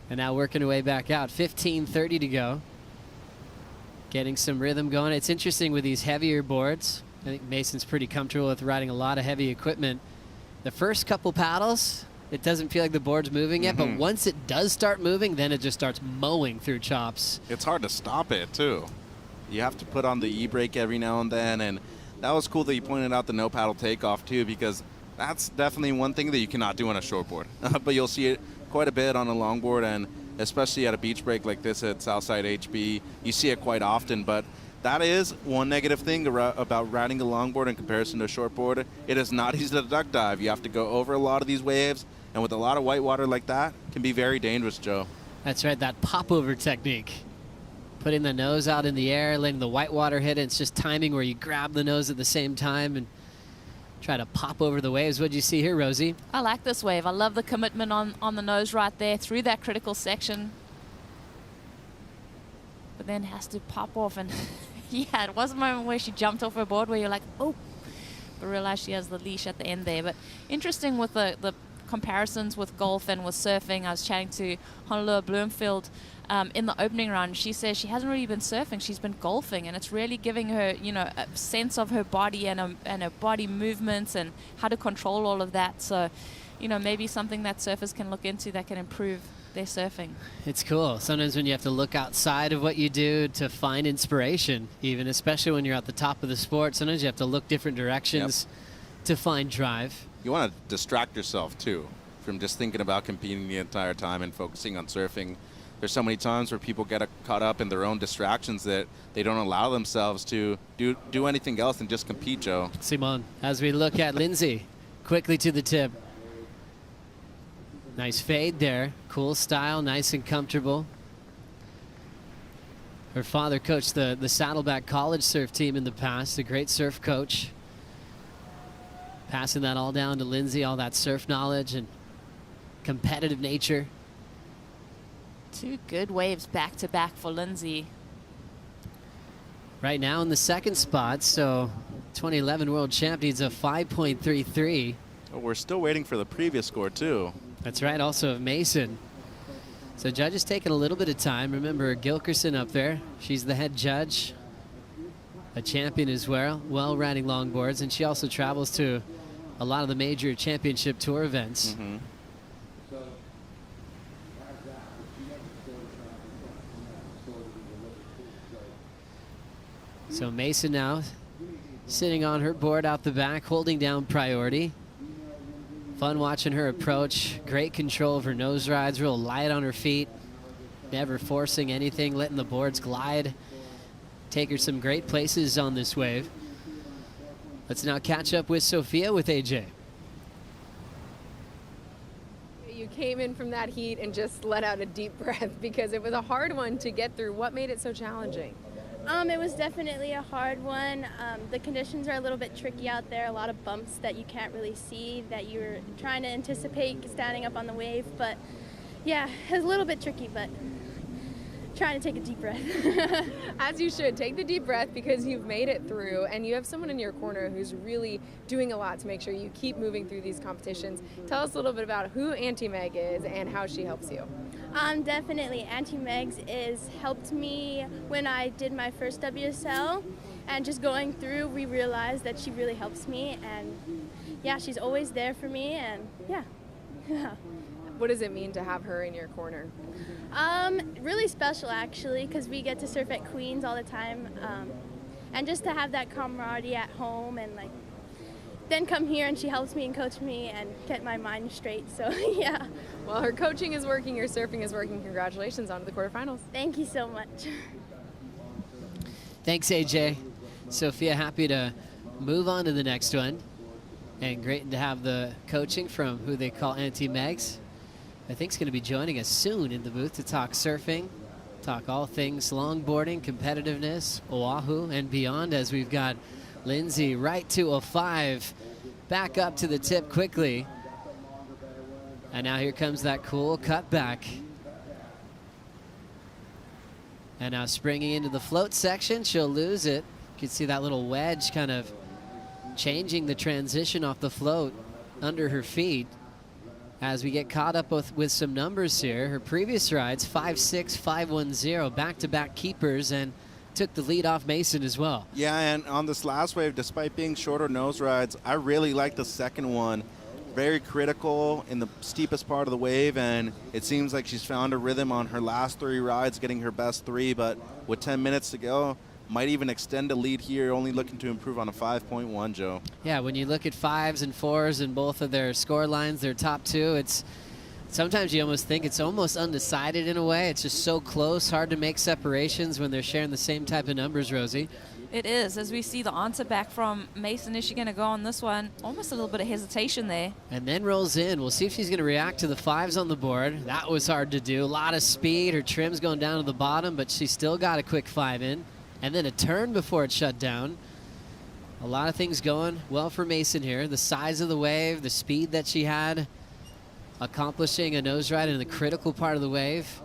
And now working her way back out. 15:30 to go. Getting some rhythm going. It's interesting with these heavier boards. I think Mason's pretty comfortable with riding a lot of heavy equipment. The first couple paddles, it doesn't feel like the board's moving yet, but once it does start moving, then it just starts mowing through chops. It's hard to stop it, too. You have to put on the e-brake every now and then, and that was cool that you pointed out the no paddle takeoff too, because that's definitely one thing that you cannot do on a shortboard. But you'll see it quite a bit on a longboard, and especially at a beach break like this at Southside HB, you see it quite often. But that is one negative thing about riding a longboard in comparison to a shortboard. It is not easy to duck dive. You have to go over a lot of these waves, and with a lot of white water like that, it can be very dangerous, Joe. That's right, that pop-over technique. Putting the nose out in the air, letting the white water hit it. It's just timing where you grab the nose at the same time and try to pop over the waves. What did you see here, Rosie? I like this wave. I love the commitment on the nose right there through that critical section. But then has to pop off. And yeah, it was a moment where she jumped off her board where you're like, oh, but realize she has the leash at the end there. But interesting with the comparisons with golf and with surfing. I was chatting to Honolulu Bloomfield in the opening round. She says she hasn't really been surfing, she's been golfing, and it's really giving her, you know, a sense of her body and her body movements and how to control all of that. So, you know, maybe something that surfers can look into that can improve their surfing. It's cool. Sometimes when you have to look outside of what you do to find inspiration, even especially when you're at the top of the sport, sometimes you have to look different directions to find drive. You want to distract yourself too from just thinking about competing the entire time and focusing on surfing. There's so many times where people get caught up in their own distractions that they don't allow themselves to do anything else than just compete, Joe. Simone, as we look at Lindsay, quickly to the tip. Nice fade there. Cool style, nice and comfortable. Her father coached the Saddleback College surf team in the past, a great surf coach. Passing that all down to Lindsay, all that surf knowledge and competitive nature. 2 good waves back to back for Lindsay. Right now in the second spot, so 2011 world champ needs a 5.33. Oh, we're still waiting for the previous score too. That's right, also of Mason. So judges taking a little bit of time. Remember Gilkerson up there. She's the head judge, a champion as well riding longboards, and she also travels to a lot of the major championship tour events. So Mason now sitting on her board out the back, holding down priority. Fun watching her approach. Great control of her nose rides, real light on her feet. Never forcing anything, letting the boards glide. Take her some great places on this wave. Let's now catch up with Sophia with AJ. You came in from that heat and just let out a deep breath because it was a hard one to get through. What made it so challenging? It was definitely a hard one. The conditions are a little bit tricky out there, a lot of bumps that you can't really see that you're trying to anticipate standing up on the wave. But yeah, it's a little bit tricky, but trying to take a deep breath. As you should. Take the deep breath because you've made it through and you have someone in your corner who's really doing a lot to make sure you keep moving through these competitions. Tell us a little bit about who Auntie Meg is and how she helps you. Definitely. Auntie Meg's helped me when I did my first WSL, and just going through, we realized that she really helps me, and yeah, she's always there for me, and yeah. What does it mean to have her in your corner? Really special actually, because we get to surf at Queens all the time, and just to have that camaraderie at home, and like then come here and she helps me and coach me and get my mind straight. So yeah. Well, her coaching is working, your surfing is working. Congratulations on to the quarterfinals. Thank you so much. Thanks, AJ. Sophia, happy to move on to the next one. And great to have the coaching from who they call Auntie Megs. I think is going to be joining us soon in the booth to talk surfing, talk all things longboarding, competitiveness, Oahu, and beyond, as we've got Lindsay right to a 5, back up to the tip quickly. And now here comes that cool cutback. And now springing into the float section, she'll lose it. You can see that little wedge kind of changing the transition off the float under her feet. As we get caught up with some numbers here, her previous rides, 5.6, 5.10, back-to-back keepers, and took the lead off Mason as well. Yeah, and on this last wave, despite being shorter nose rides, I really like the second one. Very critical in the steepest part of the wave, and it seems like she's found a rhythm on her last 3 rides, getting her best 3, but with 10 minutes to go, might even extend a lead here, only looking to improve on a 5.1, Joe. Yeah, when you look at 5s and 4s in both of their score lines, their top 2, it's sometimes you almost think it's almost undecided in a way. It's just so close, hard to make separations when they're sharing the same type of numbers, Rosie. It is. As we see the answer back from Mason, is she going to go on this one? Almost a little bit of hesitation there. And then rolls in. We'll see if she's going to react to the 5s on the board. That was hard to do. A lot of speed. Her trim's going down to the bottom, but she still got a quick 5 in. And then a turn before it shut down. A lot of things going well for Mason here. The size of the wave, the speed that she had, accomplishing a nose ride in the critical part of the wave.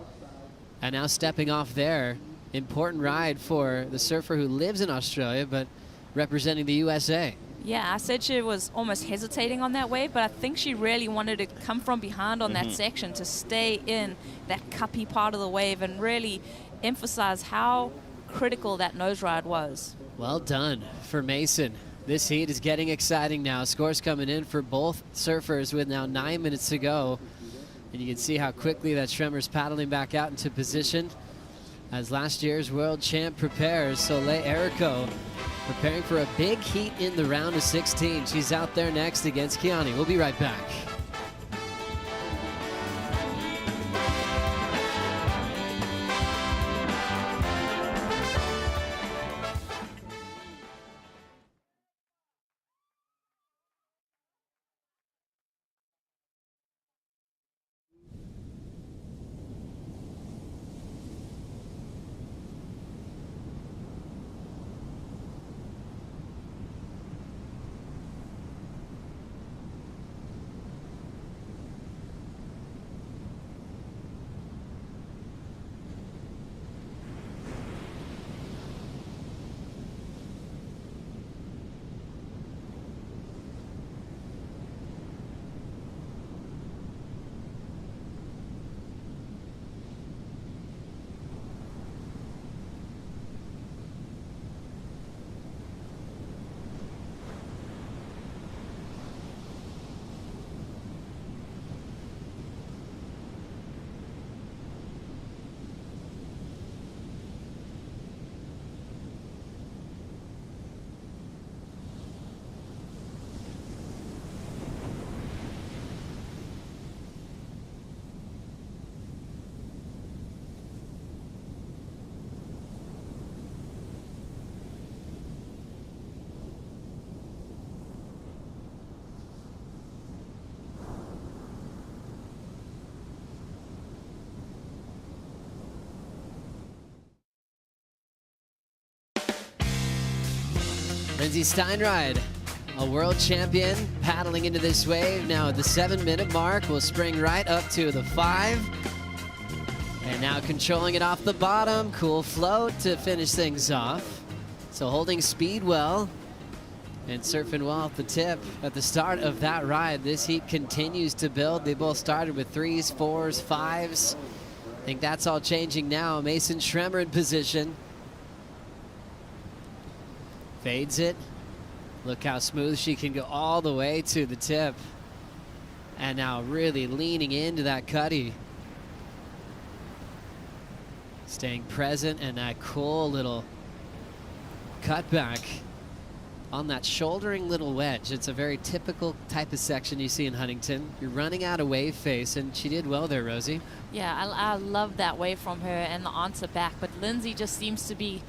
And now stepping off there. Important ride for the surfer who lives in Australia, but representing the USA. Yeah, I said she was almost hesitating on that wave, but I think she really wanted to come from behind on that section to stay in that cuppy part of the wave and really emphasize how critical that nose ride was. Well done for Mason. This heat is getting exciting now. Scores coming in for both surfers with now 9 minutes to go. And you can see how quickly that Tremor's paddling back out into position as last year's world champ prepares. Soleil Erico preparing for a big heat in the round of 16. She's out there next against Kiani. We'll be right back. Lindsey Steinride, a world champion, paddling into this wave. Now at the 7-minute mark, will spring right up to the 5. And now controlling it off the bottom. Cool float to finish things off. So holding speed well and surfing well off the tip. At the start of that ride, this heat continues to build. They both started with 3s, 4s, 5s. I think that's all changing now. Mason Schremer in position. Fades it. Look how smooth she can go all the way to the tip. And now really leaning into that cutty. Staying present, and that cool little cutback on that shouldering little wedge. It's a very typical type of section you see in Huntington. You're running out of wave face, and she did well there, Rosie. Yeah, I love that wave from her and the answer back, but Lindsey just seems to be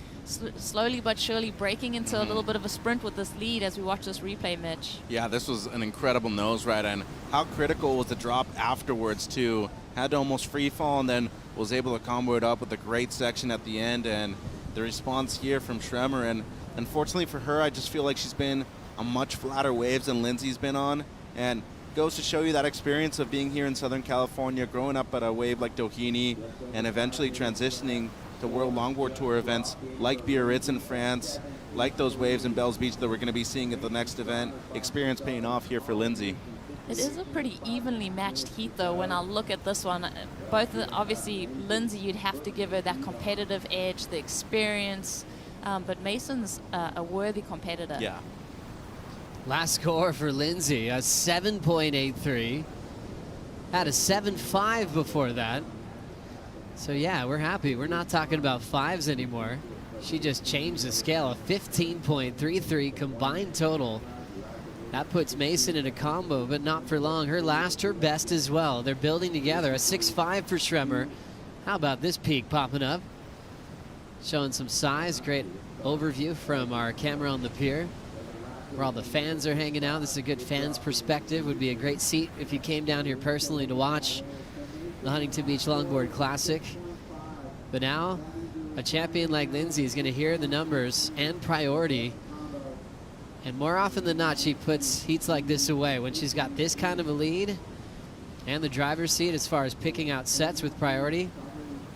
slowly but surely breaking into a little bit of a sprint with this lead as we watch this replay, Mitch. Yeah, this was an incredible nose ride, and how critical was the drop afterwards too. Had to almost free fall and then was able to combo it up with a great section at the end, and the response here from Schremer. And unfortunately for her, I just feel like she's been on much flatter waves than Lindsey's been on, and goes to show you that experience of being here in Southern California, growing up at a wave like Doheny, and eventually transitioning to World Longboard Tour events like Biarritz in France, like those waves in Bells Beach that we're going to be seeing at the next event. Experience paying off here for Lindsey. It is a pretty evenly matched heat, though, when I look at this one. Both, obviously, Lindsey, you'd have to give her that competitive edge, the experience, but Mason's a worthy competitor. Yeah. Last score for Lindsey, a 7.83. Had a 7.5 before that. So yeah, we're happy. We're not talking about 5s anymore. She just changed the scale, a 15.33 combined total. That puts Mason in a combo, but not for long. Her last, her best as well. They're building together. A 6.5 for Schremer. How about this peak popping up? Showing some size. Great overview from our camera on the pier, where all the fans are hanging out. This is a good fans perspective. Would be a great seat if you came down here personally to watch the Huntington Beach Longboard Classic. But now, a champion like Lindsey is going to hear the numbers and priority. And more often than not, she puts heats like this away. When she's got this kind of a lead and the driver's seat as far as picking out sets with priority,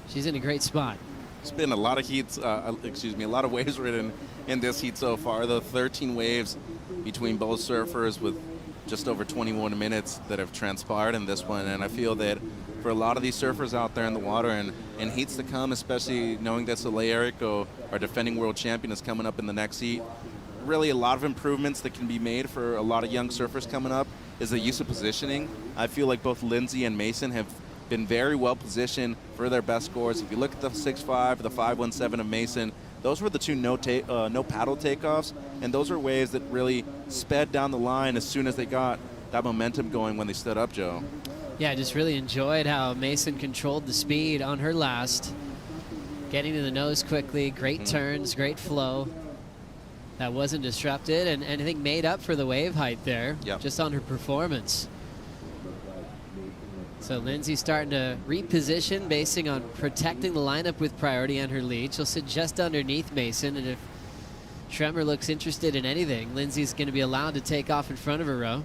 she's in a great spot. It's been a lot of heats, a lot of waves ridden in this heat so far. The 13 waves between both surfers with just over 21 minutes that have transpired in this one. And I feel that for a lot of these surfers out there in the water and heats to come, especially knowing that Soleil Erico, our defending world champion, is coming up in the next heat, really a lot of improvements that can be made for a lot of young surfers coming up is the use of positioning. I feel like both Lindsey and Mason have been very well positioned for their best scores. If you look at the 6.5, the 5.17 of Mason, those were the two no paddle takeoffs, and those are waves that really sped down the line as soon as they got that momentum going when they stood up, Joe. Yeah, I just really enjoyed how Mason controlled the speed on her last, getting to the nose quickly, great turns, great flow. That wasn't disrupted, and I think made up for the wave height there, just on her performance. So Lindsey's starting to reposition, basing on protecting the lineup with priority and her lead. She'll sit just underneath Mason, and if Schremer looks interested in anything, Lindsey's going to be allowed to take off in front of her row.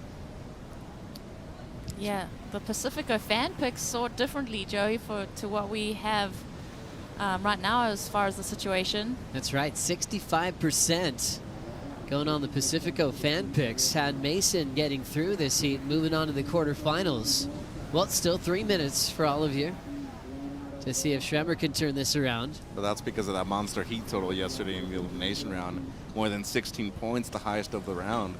Yeah, the Pacifico fan picks saw it differently, Joey, to what we have right now as far as the situation. That's right, 65% going on the Pacifico fan picks. Had Mason getting through this heat, moving on to the quarterfinals. Well, it's still 3 minutes for all of you to see if Schremer can turn this around. But that's because of that monster heat total yesterday in the elimination round. More than 16 points, the highest of the round.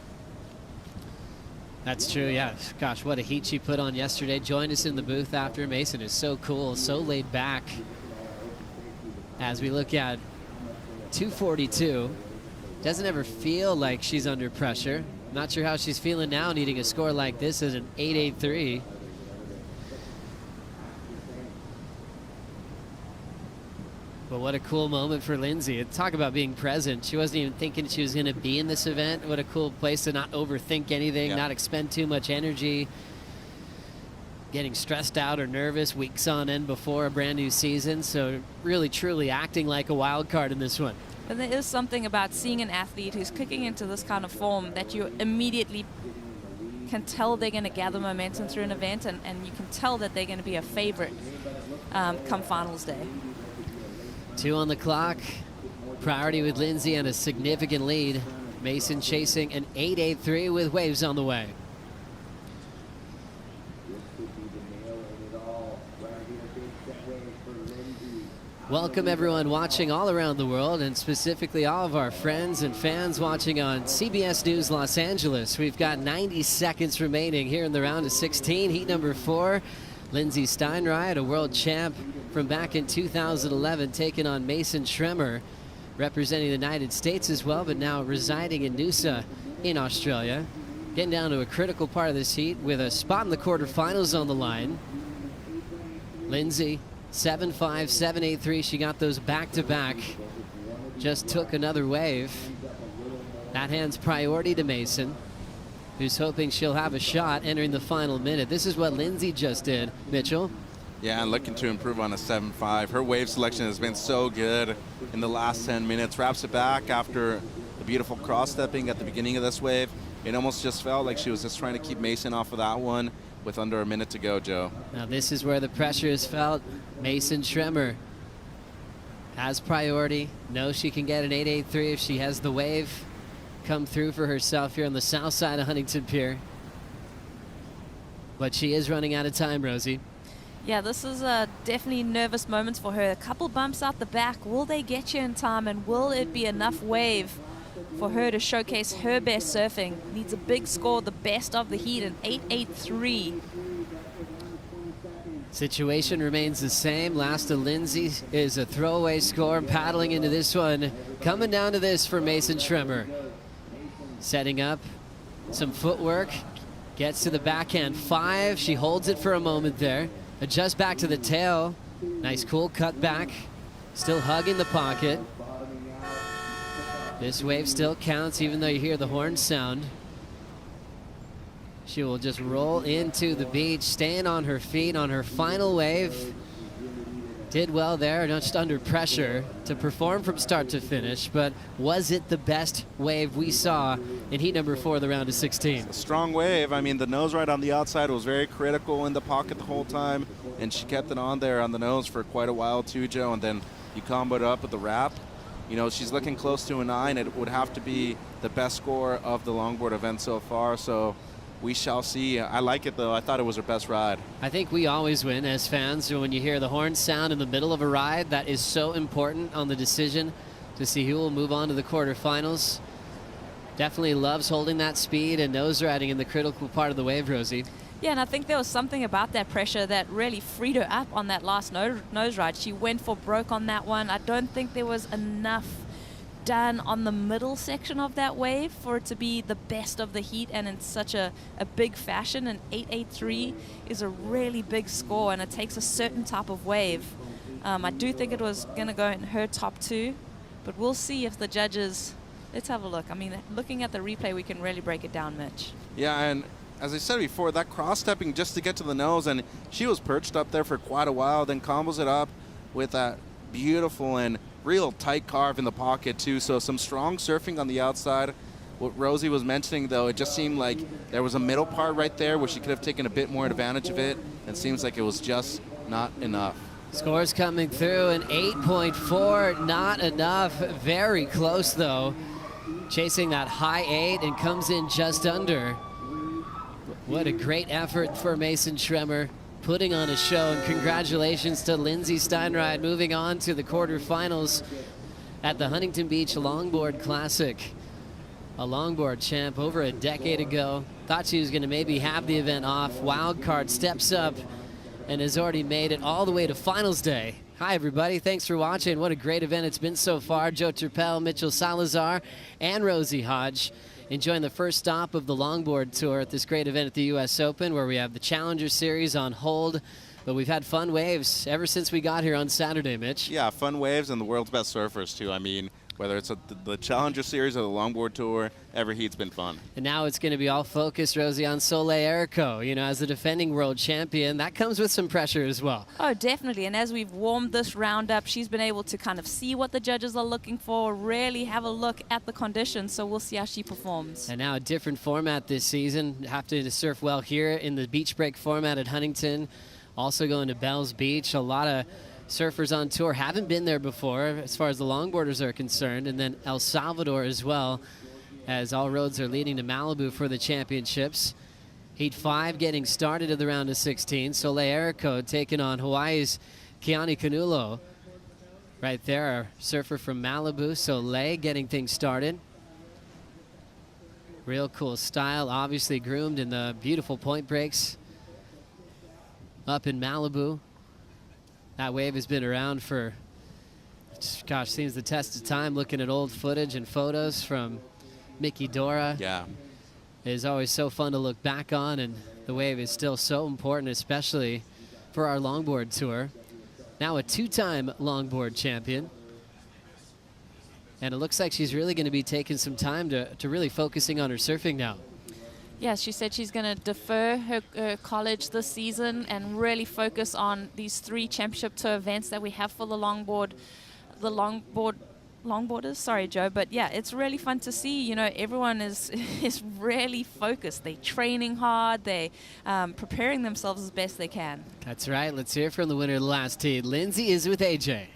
That's true, yeah. Gosh, what a heat she put on yesterday. Joined us in the booth after. Mason is so cool, so laid back. As we look at 242, doesn't ever feel like she's under pressure. Not sure how she's feeling now, needing a score like this as an 8.83. But what a cool moment for Lindsey. Talk about being present. She wasn't even thinking she was going to be in this event. What a cool place to not overthink anything, not expend too much energy, getting stressed out or nervous weeks on end before a brand new season. So really, truly acting like a wild card in this one. But there is something about seeing an athlete who's kicking into this kind of form that you immediately can tell they're going to gather momentum through an event, and you can tell that they're going to be a favorite come finals day. 2 on the clock. Priority with Lindsay and a significant lead. Mason chasing an 8.83 with waves on the way. Welcome everyone watching all around the world, and specifically all of our friends and fans watching on CBS News Los Angeles. We've got 90 seconds remaining here in the round of 16, heat number 4. Lindsay Steinreit, a world champ from back in 2011, taking on Mason Schremer, representing the United States as well, but now residing in Noosa in Australia. Getting down to a critical part of this heat with a spot in the quarterfinals on the line. Lindsay, 7.5, 7.83. She got those back-to-back. Just took another wave. That hands priority to Mason, who's hoping she'll have a shot entering the final minute. This is what Lindsay just did, Mitchell. Yeah, and looking to improve on a 7.5. Her wave selection has been so good in the last 10 minutes. Wraps it back after the beautiful cross-stepping at the beginning of this wave. It almost just felt like she was just trying to keep Mason off of that one with under a minute to go, Joe. Now this is where the pressure is felt. Mason Schremer has priority. Knows she can get an 8.83 if she has the wave come through for herself here on the south side of Huntington Pier. But she is running out of time, Rosie. Yeah, this is definitely nervous moments for her. A couple bumps out the back. Will they get you in time, and will it be enough wave for her to showcase her best surfing? Needs a big score, the best of the heat, an 8.83. Situation remains the same. Last to Lindsay is a throwaway score. Paddling into this one. Coming down to this for Mason Schremer. Setting up some footwork. Gets to the backhand 5. She holds it for a moment there. Adjusts back to the tail. Nice cool cut back. Still hugging the pocket. This wave still counts even though you hear the horn sound. She will just roll into the beach, staying on her feet on her final wave. Did well there, just under pressure to perform from start to finish, but was it the best wave we saw in heat number 4 of the round of 16? A strong wave. I mean, the nose right on the outside was very critical in the pocket the whole time, and she kept it on there on the nose for quite a while too, Joe, and then you comboed up with the wrap. You know, she's looking close to a 9. It would have to be the best score of the longboard event so far, so we shall see. I like it, though. I thought it was her best ride. I think we always win as fans. When you hear the horn sound in the middle of a ride, that is so important on the decision to see who will move on to the quarterfinals. Definitely loves holding that speed and nose riding in the critical part of the wave, Rosie. Yeah, and I think there was something about that pressure that really freed her up on that last nose ride. She went for broke on that one. I don't think there was enough done on the middle section of that wave for it to be the best of the heat and in such a big fashion. An 8.83 is a really big score, and it takes a certain type of wave. I do think it was going to go in her top 2, but we'll see if the judges... Let's have a look. I mean, looking at the replay, we can really break it down, Mitch. Yeah, and as I said before, that cross-stepping just to get to the nose, and she was perched up there for quite a while, then combos it up with that beautiful and real tight carve in the pocket too, so some strong surfing on the outside. What Rosie was mentioning, though, it just seemed like there was a middle part right there where she could have taken a bit more advantage of it. It seems like it was just not enough. Scores coming through, an 8.4, not enough. Very close, though. Chasing that high 8 and comes in just under. What a great effort for Mason Schremer, putting on a show, and congratulations to Lindsay Steinreit moving on to the quarterfinals at the Huntington Beach Longboard Classic. A longboard champ over a decade ago. Thought she was going to maybe have the event off. Wild card steps up and has already made it all the way to finals day. Hi, everybody. Thanks for watching. What a great event it's been so far. Joe Turpel, Mitchell Salazar, and Rosie Hodge enjoying the first stop of the Longboard Tour at this great event at the U.S. Open, where we have the Challenger Series on hold. But we've had fun waves ever since we got here on Saturday, Mitch. Yeah, fun waves and the world's best surfers, too. I mean, Whether it's the Challenger Series or the Longboard Tour, every heat's been fun. And now it's going to be all focused, Rosie, on Soleil Erico. You know, as the defending world champion, that comes with some pressure as well. Oh, definitely. And as we've warmed this round up, she's been able to kind of see what the judges are looking for, really have a look at the conditions. So we'll see how she performs. And now a different format this season. Have to surf well here in the beach break format at Huntington. Also going to Bells Beach. A lot of surfers on tour haven't been there before as far as the longboarders are concerned. And then El Salvador as well, as all roads are leading to Malibu for the championships. Heat 5 getting started of the round of 16. Soleil Erico taking on Hawaii's Keani Canulo. Right there, our surfer from Malibu, Soleil, getting things started. Real cool style, obviously groomed in the beautiful point breaks up in Malibu. That wave has been around for, gosh, seems the test of time. Looking at old footage and photos from Mickey Dora. Yeah. It is always so fun to look back on, and the wave is still so important, especially for our longboard tour. Now a two-time longboard champion. And it looks like she's really going to be taking some time to really focusing on her surfing now. Yeah, she said she's going to defer her college this season and really focus on these 3 championship tour events that we have for the longboarders. Sorry, Joe, but yeah, it's really fun to see. You know, everyone is really focused. They're training hard. They're preparing themselves as best they can. That's right. Let's hear from the winner of the last heat. Lindsay is with AJ.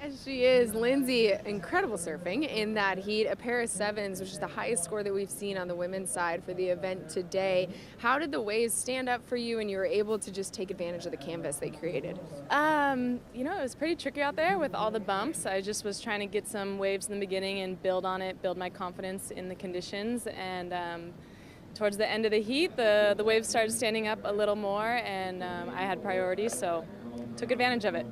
As she is, Lindsay, incredible surfing in that heat, a pair of 7s, which is the highest score that we've seen on the women's side for the event today. How did the waves stand up for you and you were able to just take advantage of the canvas they created? You know, it was pretty tricky out there with all the bumps. I just was trying to get some waves in the beginning and build on it, build my confidence in the conditions. And towards the end of the heat, the waves started standing up a little more, and I had priority, so took advantage of it.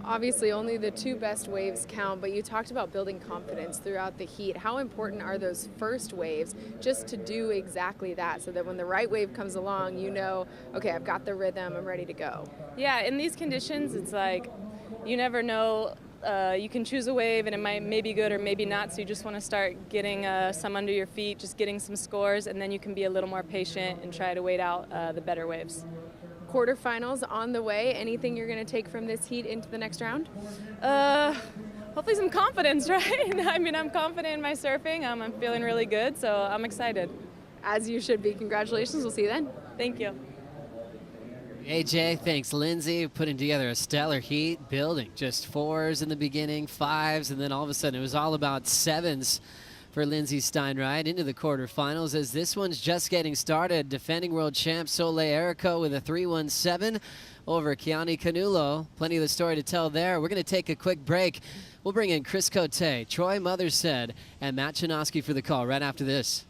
Obviously, only the 2 best waves count, but you talked about building confidence throughout the heat. How important are those first waves just to do exactly that, so that when the right wave comes along, you know, okay, I've got the rhythm, I'm ready to go? Yeah, in these conditions, it's like you never know. You can choose a wave, and it may be good or maybe not, so you just want to start getting some under your feet, just getting some scores, and then you can be a little more patient and try to wait out the better waves. Quarterfinals on the way. Anything you're going to take from this heat into the next round? Hopefully some confidence, right? I mean, I'm confident in my surfing. I'm feeling really good, so I'm excited. As you should be. Congratulations. We'll see you then. Thank you. AJ, thanks Lindsay, putting together a stellar heat, building just 4s in the beginning, 5s, and then all of a sudden it was all about 7s for Lindsay Steinreit into the quarterfinals, as this one's just getting started. Defending world champ Soleil Erico with a 3-1-7 over Keani Canulo. Plenty of the story to tell there. We're going to take a quick break. We'll bring in Chris Cote, Troy Mothershead, and Matt Chinoski for the call right after this.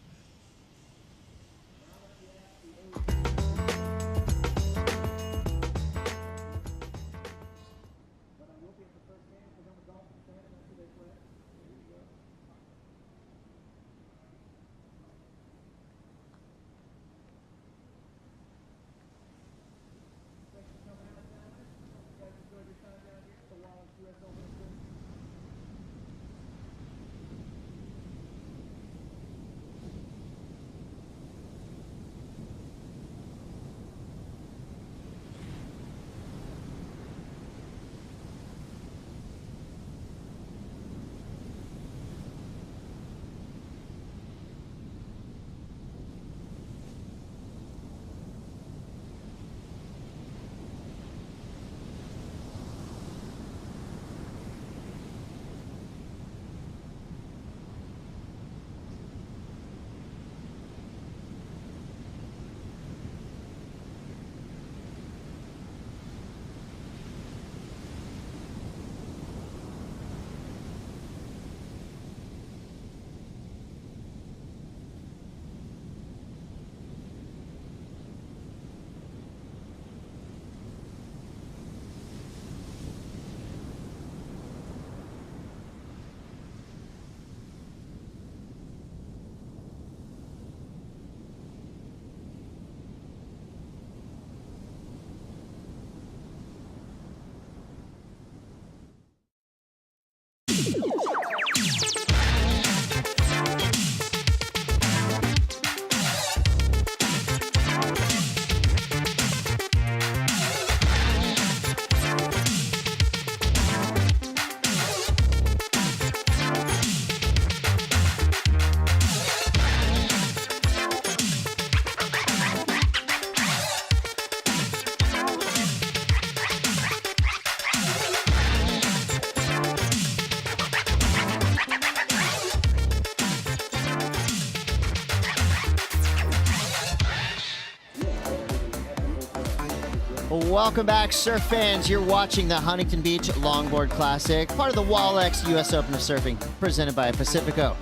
Welcome back, surf fans. You're watching the Huntington Beach Longboard Classic, part of the Wallex U.S. Open of Surfing, presented by Pacifico.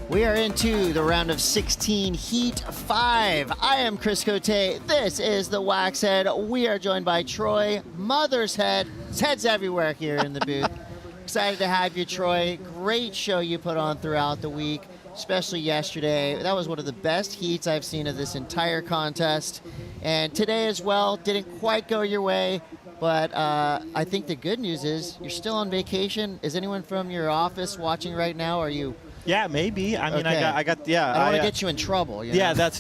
We are into the round of 16, Heat 5. I am Chris Cote. This is the Wax Head. We are joined by Troy Mothershead. His head's everywhere here in the booth. Excited to have you, Troy. Great show you put on throughout the week, especially yesterday. That was one of the best heats I've seen of this entire contest. And today as well, didn't quite go your way, but I think the good news is you're still on vacation. Is anyone from your office watching right now? Are you? Yeah, maybe. I mean, Okay. I got, yeah. I don't want to get you in trouble. You Yeah, know? that's,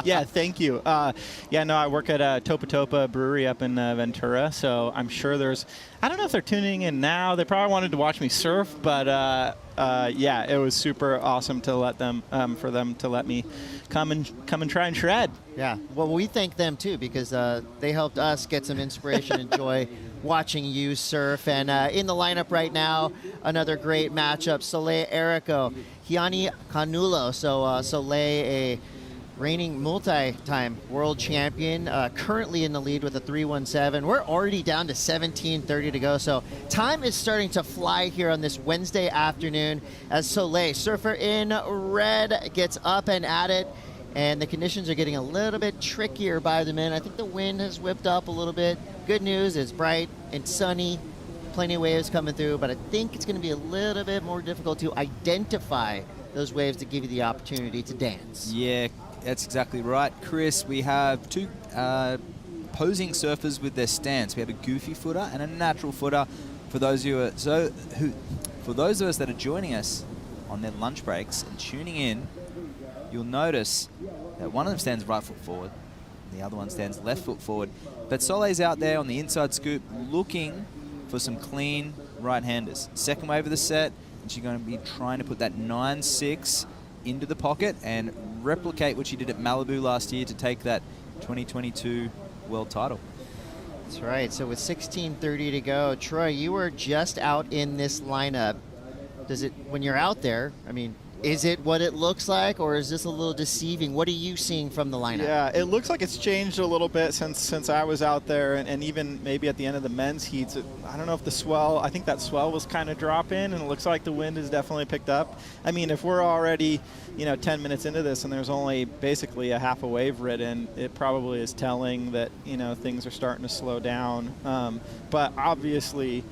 yeah, thank you. Yeah, no, I work at Topa Topa Brewery up in Ventura, so I'm sure there's, I don't know if they're tuning in now. They probably wanted to watch me surf, but yeah, it was super awesome to let them, for them to let me come and try and shred. Yeah, well, we thank them too because they helped us get some inspiration and joy watching you surf. And in the lineup right now, another great matchup, Soleil Erico, Hiani Canulo. So Soleil, a reigning multi-time world champion, currently in the lead with a 3:17. We're already down to 17:30 to go, so time is starting to fly here on this Wednesday afternoon as Soleil, surfer in red, gets up and at it. And the conditions are getting a little bit trickier by the minute. I think the wind has whipped up a little bit. Good news, it's bright and sunny, plenty of waves coming through, but I think it's going to be a little bit more difficult to identify those waves to give you the opportunity to dance. Yeah, that's exactly right, Chris. We have two posing surfers with their stance. We have a goofy footer and a natural footer. For those for those of us that are joining us on their lunch breaks and tuning in, you'll notice that one of them stands right foot forward, the other one stands left foot forward. But Soleil's out there on the inside scoop looking for some clean right-handers. Second wave of the set, and she's going to be trying to put that 9.6 into the pocket and replicate what she did at Malibu last year to take that 2022 world title. That's right, so with 16:30 to go, Troy, you were just out in this lineup. Does it, when you're out there, I mean, is it what it looks like, or is this a little deceiving? What are you seeing from the lineup? Yeah, it looks like it's changed a little bit since I was out there, and even maybe at the end of the men's heats. I don't know if the swell, I think that swell was kind of dropping, and it looks like the wind has definitely picked up. I mean, if we're already, 10 minutes into this and there's only basically a half a wave ridden, it probably is telling that, things are starting to slow down. But obviously,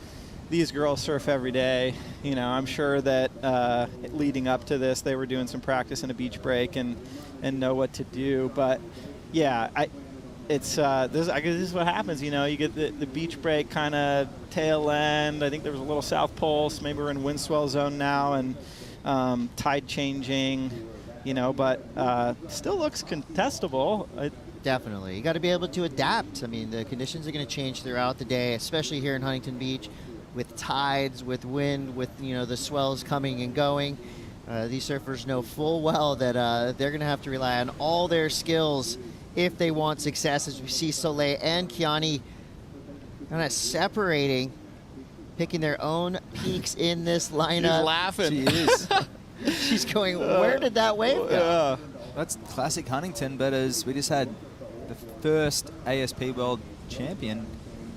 these girls surf every day. I'm sure that leading up to this, they were doing some practice in a beach break and know what to do. But yeah, this is what happens. You get the beach break kind of tail end. I think there was a little south pulse. Maybe we're in wind swell zone now and tide changing. But still looks contestable. Definitely. You got to be able to adapt. I mean, the conditions are going to change throughout the day, especially here in Huntington Beach, with tides, with wind, with the swells coming and going. These surfers know full well that they're going to have to rely on all their skills if they want success, as we see Soleil and Kiani kind of separating, picking their own peaks in this lineup. She's laughing. She is. She's going, where did that wave go? That's classic Huntington, but as we just had the first ASP World Champion,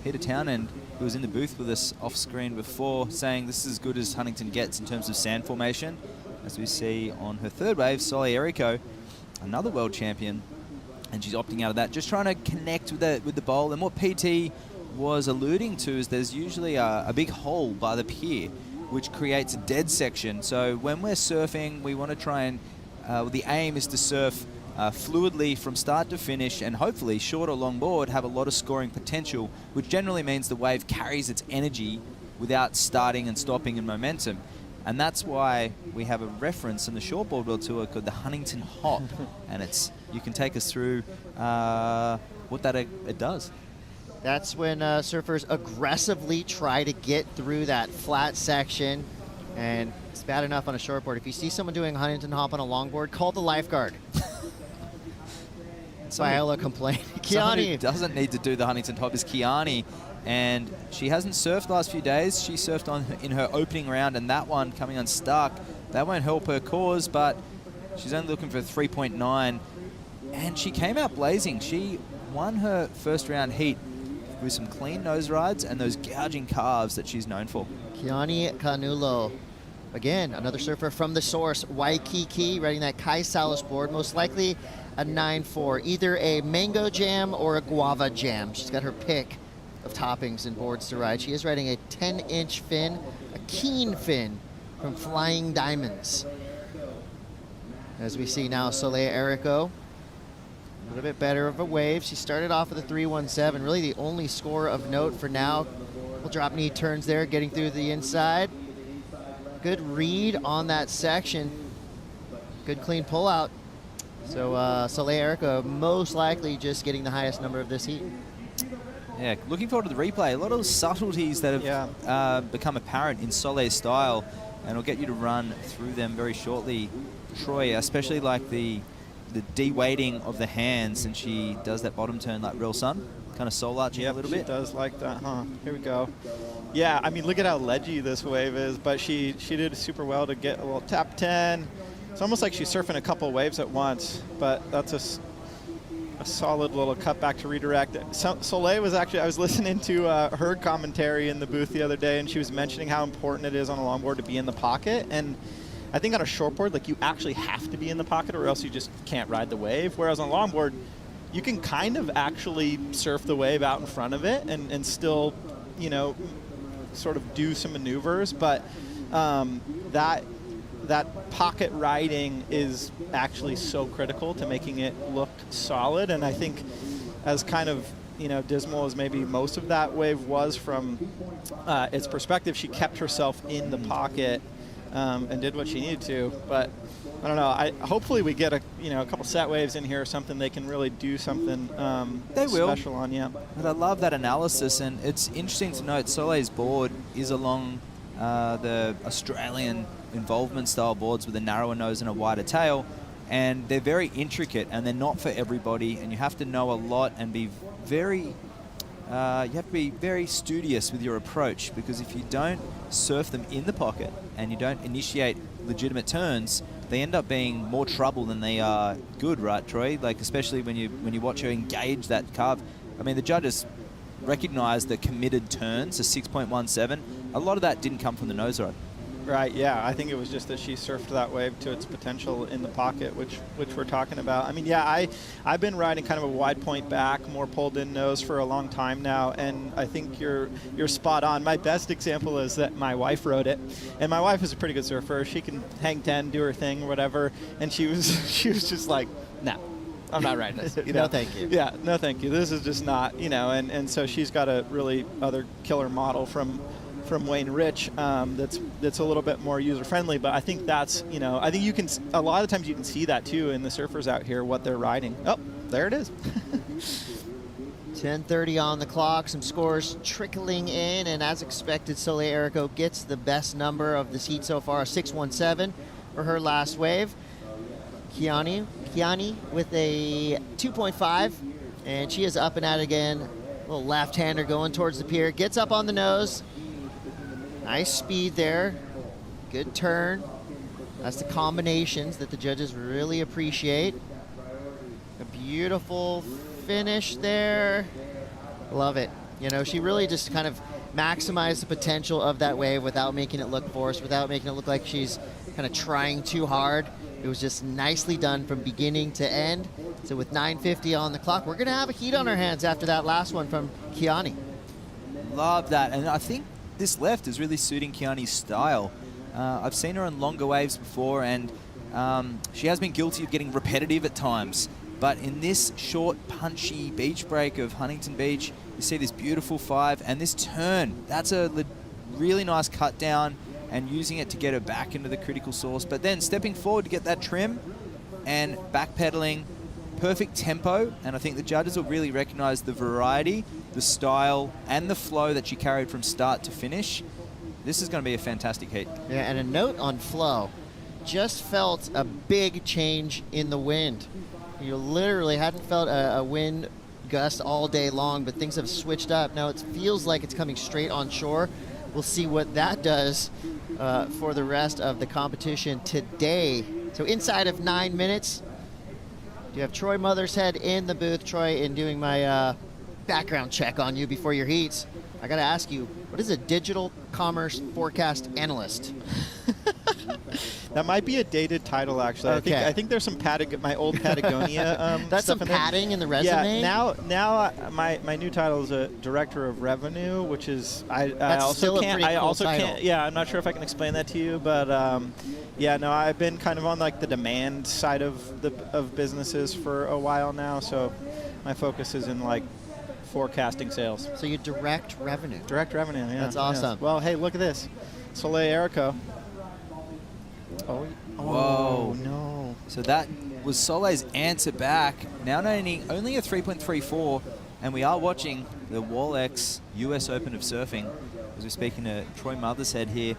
Peter Townend, who was in the booth with us off screen before, saying this is as good as Huntington gets in terms of sand formation. As we see on her third wave, Soleil Erico, another world champion, and she's opting out of that, just trying to connect with the bowl. And what PT was alluding to is there's usually a big hole by the pier, which creates a dead section. So when we're surfing, we want to try and, the aim is to surf fluidly from start to finish, and hopefully short or long board have a lot of scoring potential, which generally means the wave carries its energy without starting and stopping in momentum. And that's why we have a reference in the Shortboard World Tour called the Huntington Hop. And you can take us through what it does. That's when surfers aggressively try to get through that flat section, and it's bad enough on a shortboard. If you see someone doing a Huntington Hop on a longboard, call the lifeguard. Viola complained. Someone who Kiani doesn't need to do the Huntington Hop is Kiani, and she hasn't surfed the last few days. She surfed in her opening round, and that one coming unstuck. That won't help her cause, but she's only looking for 3.9, and she came out blazing. She won her first round heat with some clean nose rides and those gouging calves that she's known for. Keani Canulo, again, another surfer from the source, Waikiki, riding that Kai Salas board, most likely a 9-4, either a mango jam or a guava jam. She's got her pick of toppings and boards to ride. She is riding a 10-inch fin, a keen fin from Flying Diamonds. As we see now, Soleil Erico, a little bit better of a wave. She started off with a 3.17, really the only score of note for now. We'll drop knee turns there, getting through the inside. Good read on that section. Good clean pullout. So Soleil Erico most likely just getting the highest number of this heat. Yeah, looking forward to the replay. A lot of subtleties that have become apparent in Soleil's style, and I'll get you to run through them very shortly. Troy, especially like the de-weighting of the hands, and she does that bottom turn like real sun, kind of soul arching a little bit. She does like that, huh? Here we go. Yeah, I mean, look at how ledgy this wave is, but she did super well to get a little tap 10. It's almost like she's surfing a couple waves at once, but that's a solid little cutback to redirect. Soleil was actually, I was listening to her commentary in the booth the other day, and she was mentioning how important it is on a longboard to be in the pocket. And I think on a shortboard, like, you actually have to be in the pocket or else you just can't ride the wave. Whereas on a longboard, you can kind of actually surf the wave out in front of it and still, you know, sort of do some maneuvers. But that pocket riding is actually so critical to making it look solid. And I think as kind of, you know, dismal as maybe most of that wave was from its perspective, she kept herself in the pocket and did what she needed to. But I don't know. Hopefully we get a couple set waves in here or something. They can really do something special on. Yeah. But I love that analysis, and it's interesting to note Soleil's board is along the Australian involvement style boards with a narrower nose and a wider tail, and they're very intricate and they're not for everybody, and you have to know a lot and be very you have to be very studious with your approach, because if you don't surf them in the pocket and you don't initiate legitimate turns, they end up being more trouble than they are good, right, Troy? Like, especially when you watch her engage that carve. I mean, the judges recognize the committed turns, the 6.17. A lot of that didn't come from the nose ride. Right, yeah. I think it was just that she surfed that wave to its potential in the pocket, which we're talking about. I mean, yeah, I've been riding kind of a wide point back, more pulled in nose for a long time now, and I think you're spot on. My best example is that my wife rode it, and my wife is a pretty good surfer. She can hang 10, do her thing, whatever, and she was just like, no. I'm not riding this. You know? No, thank you. Yeah, no, thank you. This is just not, you know, and so she's got a really other killer model from Wayne Rich that's a little bit more user-friendly, but I think that's, you know, I think you can, a lot of times you can see that too in the surfers out here, what they're riding. Oh, there it is. 10:30 on the clock, some scores trickling in, and as expected, Soleil Erico gets the best number of this heat so far, 6.17 for her last wave. Keani with a 2.5, and she is up and at it again. Little left-hander going towards the pier, gets up on the nose. Nice speed there, good turn. That's the combinations that the judges really appreciate. A beautiful finish there. Love it. You know, she really just kind of maximized the potential of that wave without making it look forced, without making it look like she's kind of trying too hard. It was just nicely done from beginning to end. So with 9:50 on the clock, we're going to have a heat on our hands after that last one from Keani. Love that, and I think this left is really suiting Keani's style. I've seen her on longer waves before, and she has been guilty of getting repetitive at times. But in this short, punchy beach break of Huntington Beach, you see this beautiful 5, and this turn, that's a really nice cut down, and using it to get her back into the critical source. But then stepping forward to get that trim and backpedaling, perfect tempo, and I think the judges will really recognize the variety, the style, and the flow that she carried from start to finish. This is going to be a fantastic heat. Yeah, and a note on flow. Just felt a big change in the wind. You literally hadn't felt a wind gust all day long, but things have switched up. Now it feels like it's coming straight on shore. We'll see what that does for the rest of the competition today. So inside of 9 minutes, You have Troy Mothershead in the booth. Troy, in doing my background check on you before your heats, I got to ask you, what is a digital commerce forecast analyst? That might be a dated title, actually. Okay. I think there's some my old Patagonia That's stuff some padding in the resume? Yeah, now my new title is a director of revenue, which is I also still a can't pretty cool can't. Yeah, I'm not sure if I can explain that to you, but yeah, no, I've been kind of on like the demand side of businesses for a while now, so my focus is in like forecasting sales. So you direct revenue. Direct revenue, yeah. That's awesome. Yeah. Well, hey, look at this. Soleil Erico. Whoa. Oh, no. So that was Soleil's answer back. Now only a 3.34, and we are watching the Wallex US Open of Surfing as we're speaking to Troy Mothershead here.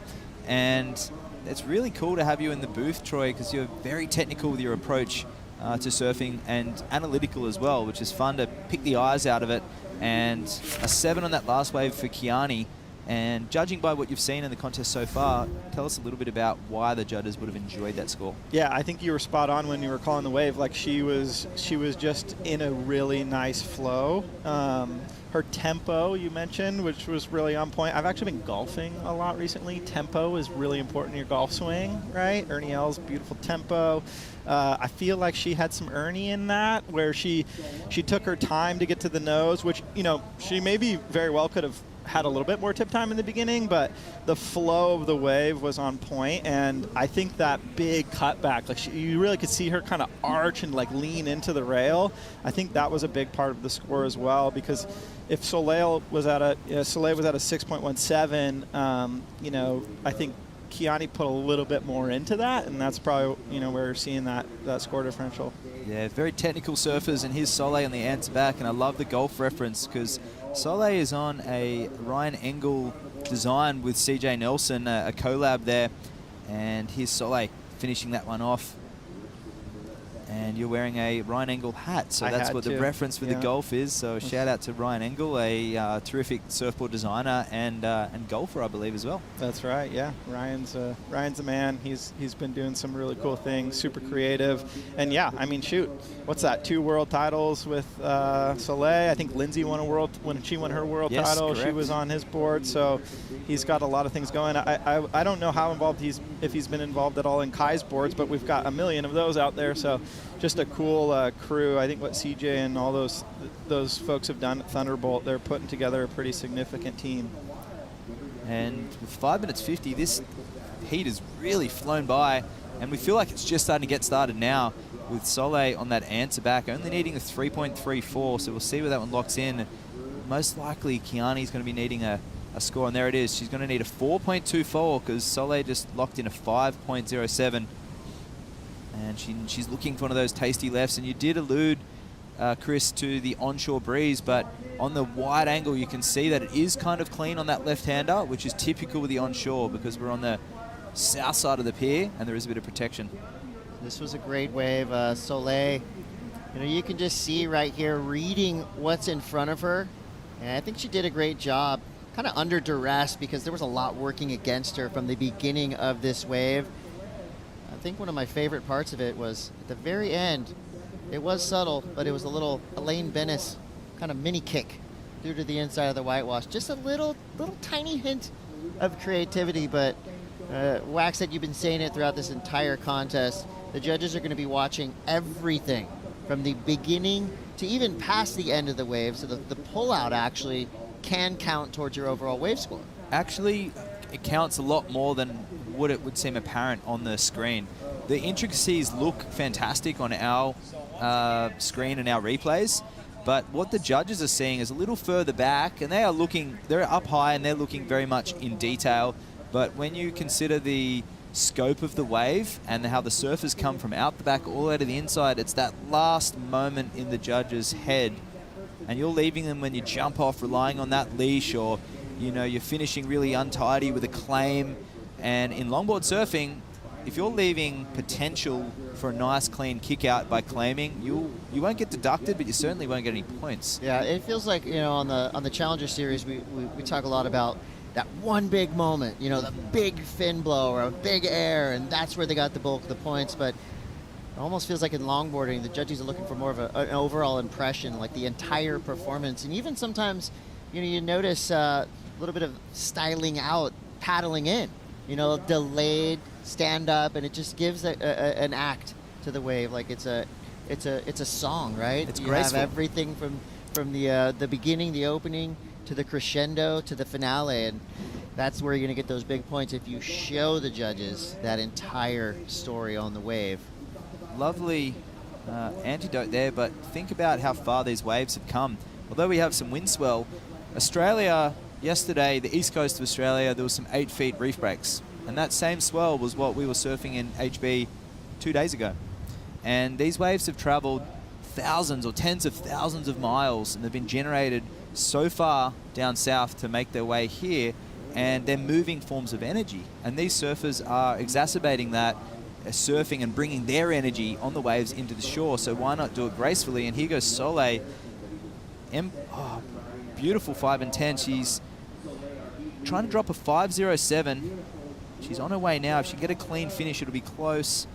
And it's really cool to have you in the booth, Troy, because you're very technical with your approach to surfing and analytical as well, which is fun to pick the eyes out of it. And a 7 on that last wave for Kiani. And judging by what you've seen in the contest so far, tell us a little bit about why the judges would have enjoyed that score. Yeah, I think you were spot on when you were calling the wave. Like she was just in a really nice flow. Her tempo you mentioned, which was really on point. I've actually been golfing a lot recently. Tempo is really important in your golf swing, right? Ernie L's beautiful tempo. I feel like she had some Ernie in that, where she took her time to get to the nose, which, you know, she maybe very well could have had a little bit more tip time in the beginning, but the flow of the wave was on point, and I think that big cutback, like you really could see her kind of arch and like lean into the rail. I think that was a big part of the score as well, because if Soleil was at a 6.17, you know, I think Kiani put a little bit more into that, and that's probably, you know, where you're seeing that score differential. Yeah, very technical surfers, and here's Soleil on the answer back, and I love the golf reference because Soleil is on a Ryan Engel design with CJ Nelson, a collab there, and here's Soleil finishing that one off. And you're wearing a Ryan Engel hat, so that's what the reference for the golf is. So shout out to Ryan Engel, a terrific surfboard designer and golfer, I believe, as well. That's right. Yeah, Ryan's a man. He's been doing some really cool things, super creative, and yeah, I mean, shoot, what's that? 2 world titles with Soleil. I think Lindsay won a world when she won her world title. Correct. She was on his board, so he's got a lot of things going. I don't know how involved if he's been involved at all in Kai's boards, but we've got a million of those out there, so. Just a cool crew. I think what CJ and all those folks have done at Thunderbolt, they're putting together a pretty significant team. And with 5 minutes 50, this heat has really flown by, and we feel like it's just starting to get started now with Soleil on that answer back, only needing a 3.34, so we'll see where that one locks in. Most likely Kiani's going to be needing a score, and there it is. She's going to need a 4.24 because Soleil just locked in a 5.07. And she's looking for one of those tasty lefts. And you did allude, Chris, to the onshore breeze, but on the wide angle you can see that it is kind of clean on that left-hander, which is typical with the onshore because we're on the south side of the pier and there is a bit of protection. This was a great wave. Soleil, you know, you can just see right here reading what's in front of her. And I think she did a great job, kind of under duress because there was a lot working against her from the beginning of this wave. I think one of my favorite parts of it was at the very end. It was subtle, but it was a little Elaine Bennis kind of mini kick through to the inside of the whitewash. Just a little tiny hint of creativity, but Wax said you've been saying it throughout this entire contest. The judges are going to be watching everything from the beginning to even past the end of the wave, so the pullout actually can count towards your overall wave score. Actually, it counts a lot more than what it would seem apparent on the screen. The intricacies look fantastic on our screen and our replays, but what the judges are seeing is a little further back, and they're up high and they're looking very much in detail. But when you consider the scope of the wave and how the surfers come from out the back all the way to the inside, it's that last moment in the judge's head, and you're leaving them when you jump off relying on that leash, or you know, you're finishing really untidy with a claim. And in longboard surfing, if you're leaving potential for a nice clean kick out by claiming, you won't get deducted, but you certainly won't get any points. Yeah, it feels like, you know, on the Challenger Series, we talk a lot about that one big moment, you know, the big fin blow or a big air, and that's where they got the bulk of the points. But almost feels like in longboarding, the judges are looking for more of an overall impression, like the entire performance. And even sometimes, you notice a little bit of styling out, paddling in, delayed stand up, and it just gives an act to the wave. Like it's a song, right? It's graceful. graceful. Have everything from the beginning, the opening, to the crescendo, to the finale, and that's where you're going to get those big points if you show the judges that entire story on the wave. Lovely antidote there, but think about how far these waves have come. Although we have some wind swell, Australia, yesterday, the east coast of Australia, there was some 8 feet reef breaks. And that same swell was what we were surfing in HB 2 days ago. And these waves have traveled thousands or tens of thousands of miles, and they've been generated so far down south to make their way here, and they're moving forms of energy. And these surfers are exacerbating that, surfing and bringing their energy on the waves into the shore. So why not do it gracefully? And here goes Soleil. Beautiful 5 and 10. She's trying to drop a 5.07. She's on her way now. If she can get a clean finish, it'll be close.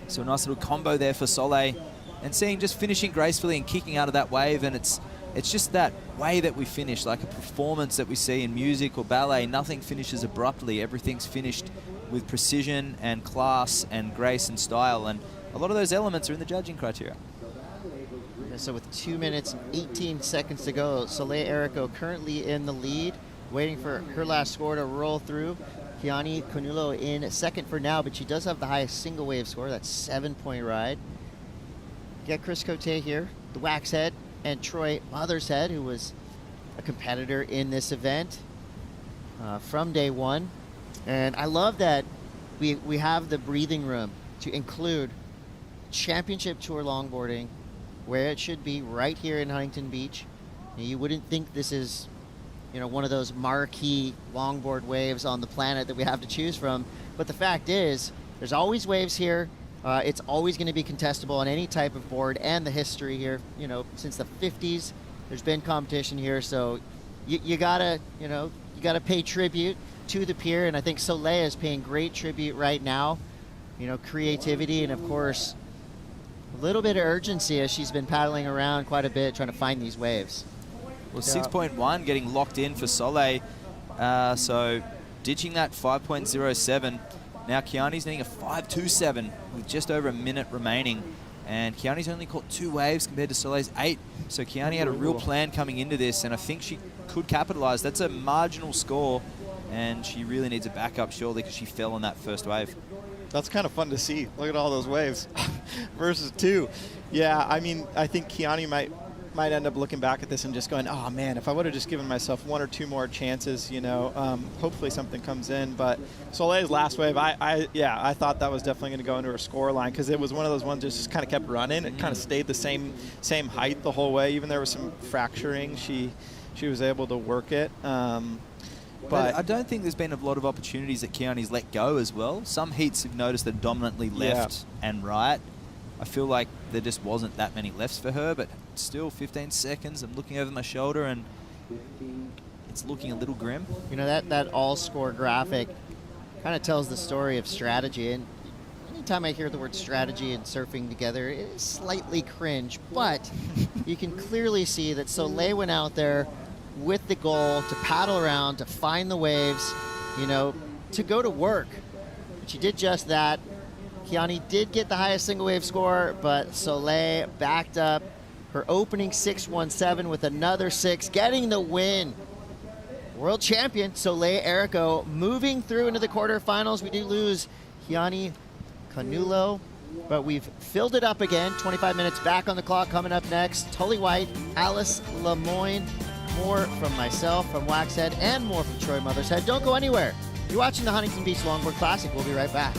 So a nice little combo there for Soleil. And seeing just finishing gracefully and kicking out of that wave, and it's just that way that we finish, like a performance that we see in music or ballet. Nothing finishes abruptly. Everything's finished with precision and class and grace and style, and a lot of those elements are in the judging criteria. So with 2 minutes, 18 seconds to go, Soleil Erico currently in the lead, waiting for her last score to roll through. Kiani Canulo in second for now, but she does have the highest single wave score. That's 7-point ride. Get Chris Cote here, the Wax Head, and Troy Mothershead, who was a competitor in this event from day one. And I love that we have the breathing room to include championship tour longboarding where it should be, right here in Huntington Beach. You wouldn't think this is, one of those marquee longboard waves on the planet that we have to choose from. But the fact is, there's always waves here. It's always going to be contestable on any type of board, and the history here, since the 50s, there's been competition here. So you gotta pay tribute to the pier, and I think Soleil is paying great tribute right now. Creativity, and of course, a little bit of urgency as she's been paddling around quite a bit trying to find these waves. Well, 6.1 getting locked in for Soleil. So ditching that 5.07. Now Kiani's needing a 5.27 with just over a minute remaining. And Kiani's only caught 2 waves compared to Soleil's 8. So Kiani had a real plan coming into this, and I think she could capitalize. That's a marginal score, and she really needs a backup surely because she fell on that first wave. That's kind of fun to see. Look at all those waves versus 2. Yeah, I mean, I think Kiani might end up looking back at this and just going, oh man, if I would have just given myself 1 or 2 more chances, hopefully something comes in. But Soleil's last wave, I thought that was definitely going to go into her score line, because it was one of those ones that just kind of kept running. It kind of stayed the same height the whole way. Even there was some fracturing, she was able to work it. But I don't think there's been a lot of opportunities that Kiani's let go as well. Some heats have noticed that dominantly left and right. I feel like there just wasn't that many lefts for her, but still 15 seconds. I'm looking over my shoulder and it's looking a little grim. That all-score graphic kind of tells the story of strategy. And anytime I hear the word strategy and surfing together, it is slightly cringe. But you can clearly see that Soleil went out there with the goal to paddle around, to find the waves, to go to work. She did just that. Kiani did get the highest single wave score, but Soleil backed up her opening 6.17 with another 6, getting the win. World champion Soleil Erico moving through into the quarterfinals. We do lose Kiani Canulo, but we've filled it up again. 25 minutes back on the clock. Coming up next, Tully White, Alice Lemoyne. More from myself, from Waxhead, and more from Troy Mothershead. Don't go anywhere. You're watching the Huntington Beach Longboard Classic. We'll be right back.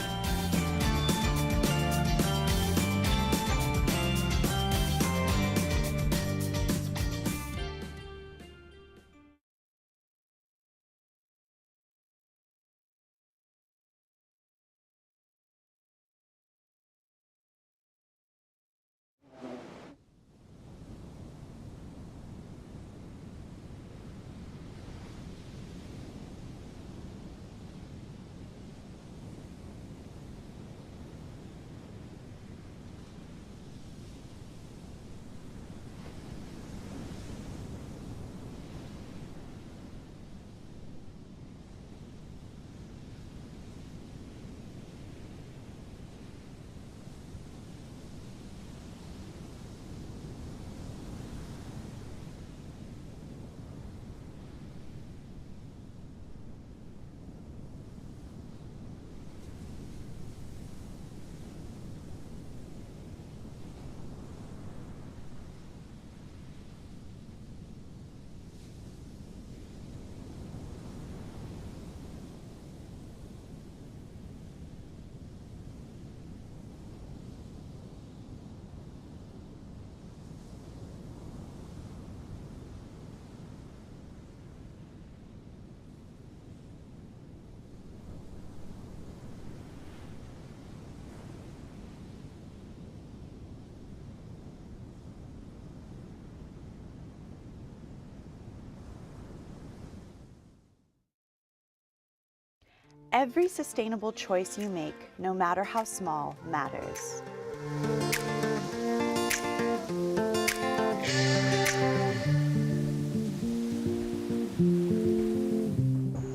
Every sustainable choice you make, no matter how small, matters.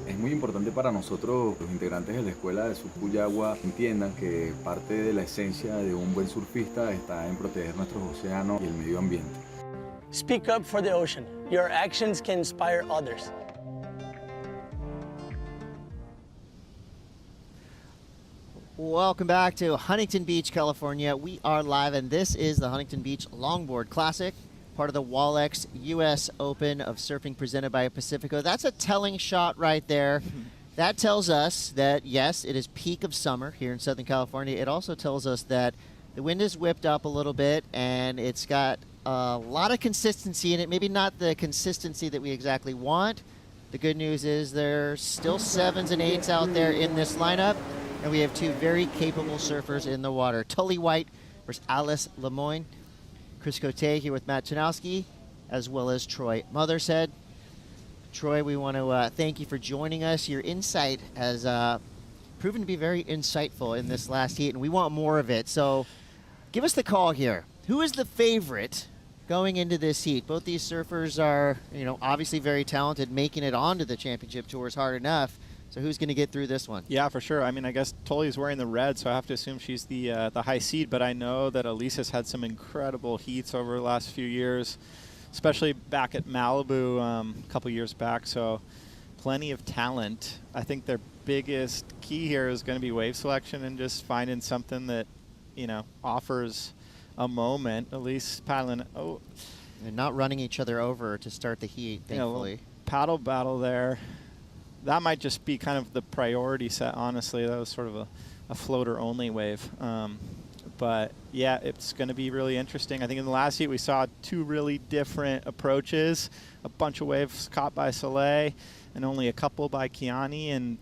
Es muy importante para nosotros, los integrantes de la escuela de surf Cuyagua, entiendan que parte de la esencia de un buen surfista está en proteger nuestros océanos y el medio ambiente. Speak up for the ocean. Your actions can inspire others. Welcome back to Huntington Beach, California. We are live, and this is the Huntington Beach Longboard Classic, part of the Wallex US Open of Surfing presented by Pacifico. That's a telling shot right there. That tells us that, yes, it is peak of summer here in Southern California. It also tells us that the wind is whipped up a little bit, and it's got a lot of consistency in it. Maybe not the consistency that we exactly want. The good news is there's still 7s and 8s out there in this lineup. And we have two very capable surfers in the water. Tully White versus Alice Lemoyne. Chris Cote here with Matt Chanowski, as well as Troy Mothershead. Troy, we want to thank you for joining us. Your insight has proven to be very insightful in this last heat, and we want more of it. So give us the call here. Who is the favorite going into this heat? Both these surfers are, obviously very talented. Making it onto the championship tour is hard enough. So who's going to get through this one? Yeah, for sure. I mean, I guess Tully's wearing the red, so I have to assume she's the high seed. But I know that Elisa's had some incredible heats over the last few years, especially back at Malibu a couple years back. So plenty of talent. I think their biggest key here is going to be wave selection and just finding something that, offers a moment. Elise paddling. Oh, and not running each other over to start the heat, thankfully. Paddle battle there. That might just be kind of the priority set, honestly. That was sort of a floater-only wave. But, yeah, it's going to be really interesting. I think in the last heat we saw two really different approaches, a bunch of waves caught by Soleil and only a couple by Kiani. And,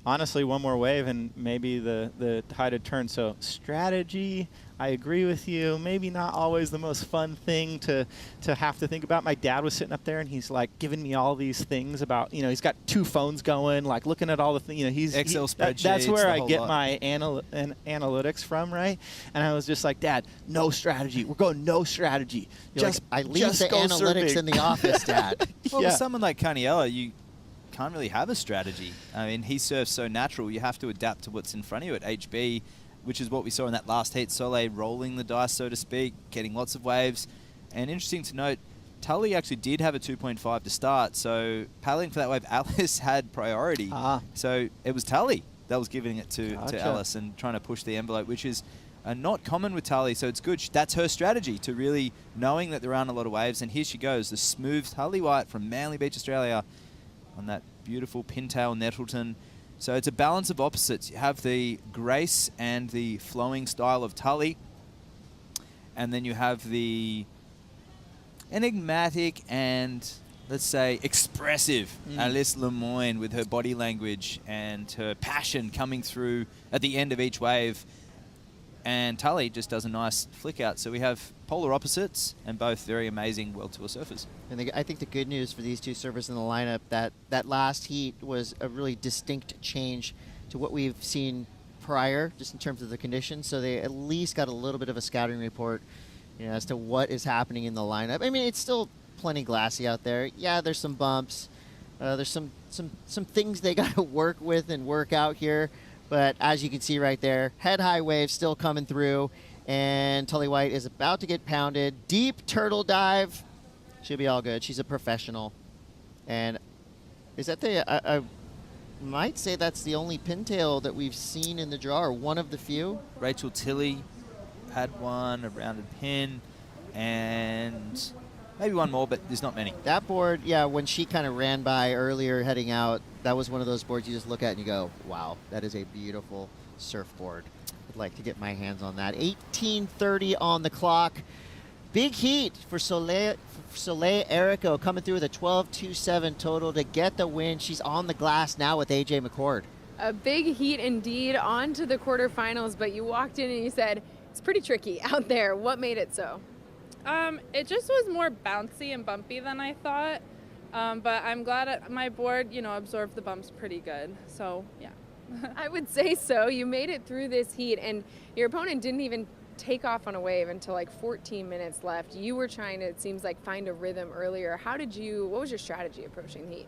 honestly, one more wave and maybe the tide had turned. So strategy, I agree with you. Maybe not always the most fun thing to have to think about. My dad was sitting up there and he's like giving me all these things about, he's got two phones going, like looking at all the things, he's Excel spreadsheets. That's where I get lot. my analytics from, right? And I was just like, Dad, no strategy. We're going no strategy. I leave the analytics in the office, Dad. Well, with someone like Caniella, you can't really have a strategy. I mean, he surfs so natural. You have to adapt to what's in front of you at HB, which is what we saw in that last heat. Soleil rolling the dice, so to speak, getting lots of waves. And interesting to note, Tully actually did have a 2.5 to start, so paddling for that wave, Alice had priority. So it was Tully that was giving it to Alice and trying to push the envelope, which is not common with Tully, so it's good. That's her strategy, to really knowing that there aren't a lot of waves. And here she goes, the smooth Tully White from Manly Beach, Australia, on that beautiful pintail Nettleton. So it's a balance of opposites. You have the grace and the flowing style of Tully, and then you have the enigmatic and, let's say, expressive Alice Lemoyne with her body language and her passion coming through at the end of each wave. And Tully just does a nice flick out. So we have polar opposites and both very amazing World Tour surfers. And I think the good news for these two surfers in the lineup, that last heat was a really distinct change to what we've seen prior, just in terms of the conditions. So they at least got a little bit of a scouting report, as to what is happening in the lineup. I mean, it's still plenty glassy out there. Yeah, there's some bumps. There's some things they got to work with and work out here. But as you can see right there, head-high waves still coming through, and Tully White is about to get pounded. Deep turtle dive. She'll be all good. She's a professional. And is that I might say that's the only pintail that we've seen in the draw, or one of the few. Rachel Tilley had one, a rounded pin, and maybe one more, but there's not many. That board, yeah, when she kind of ran by earlier heading out, that was one of those boards you just look at and you go, wow, that is a beautiful surfboard. I'd like to get my hands on that. 18:30 on the clock. Big heat for Soleil Erico coming through with a 12.27 total to get the win. She's on the glass now with AJ McCord. A big heat indeed, on to the quarterfinals, but you walked in and you said, it's pretty tricky out there. What made it so? It just was more bouncy and bumpy than I thought, but I'm glad my board, absorbed the bumps pretty good. So, yeah. I would say so. You made it through this heat, and your opponent didn't even take off on a wave until like 14 minutes left. You were trying to, it seems like, find a rhythm earlier. What was your strategy approaching the heat?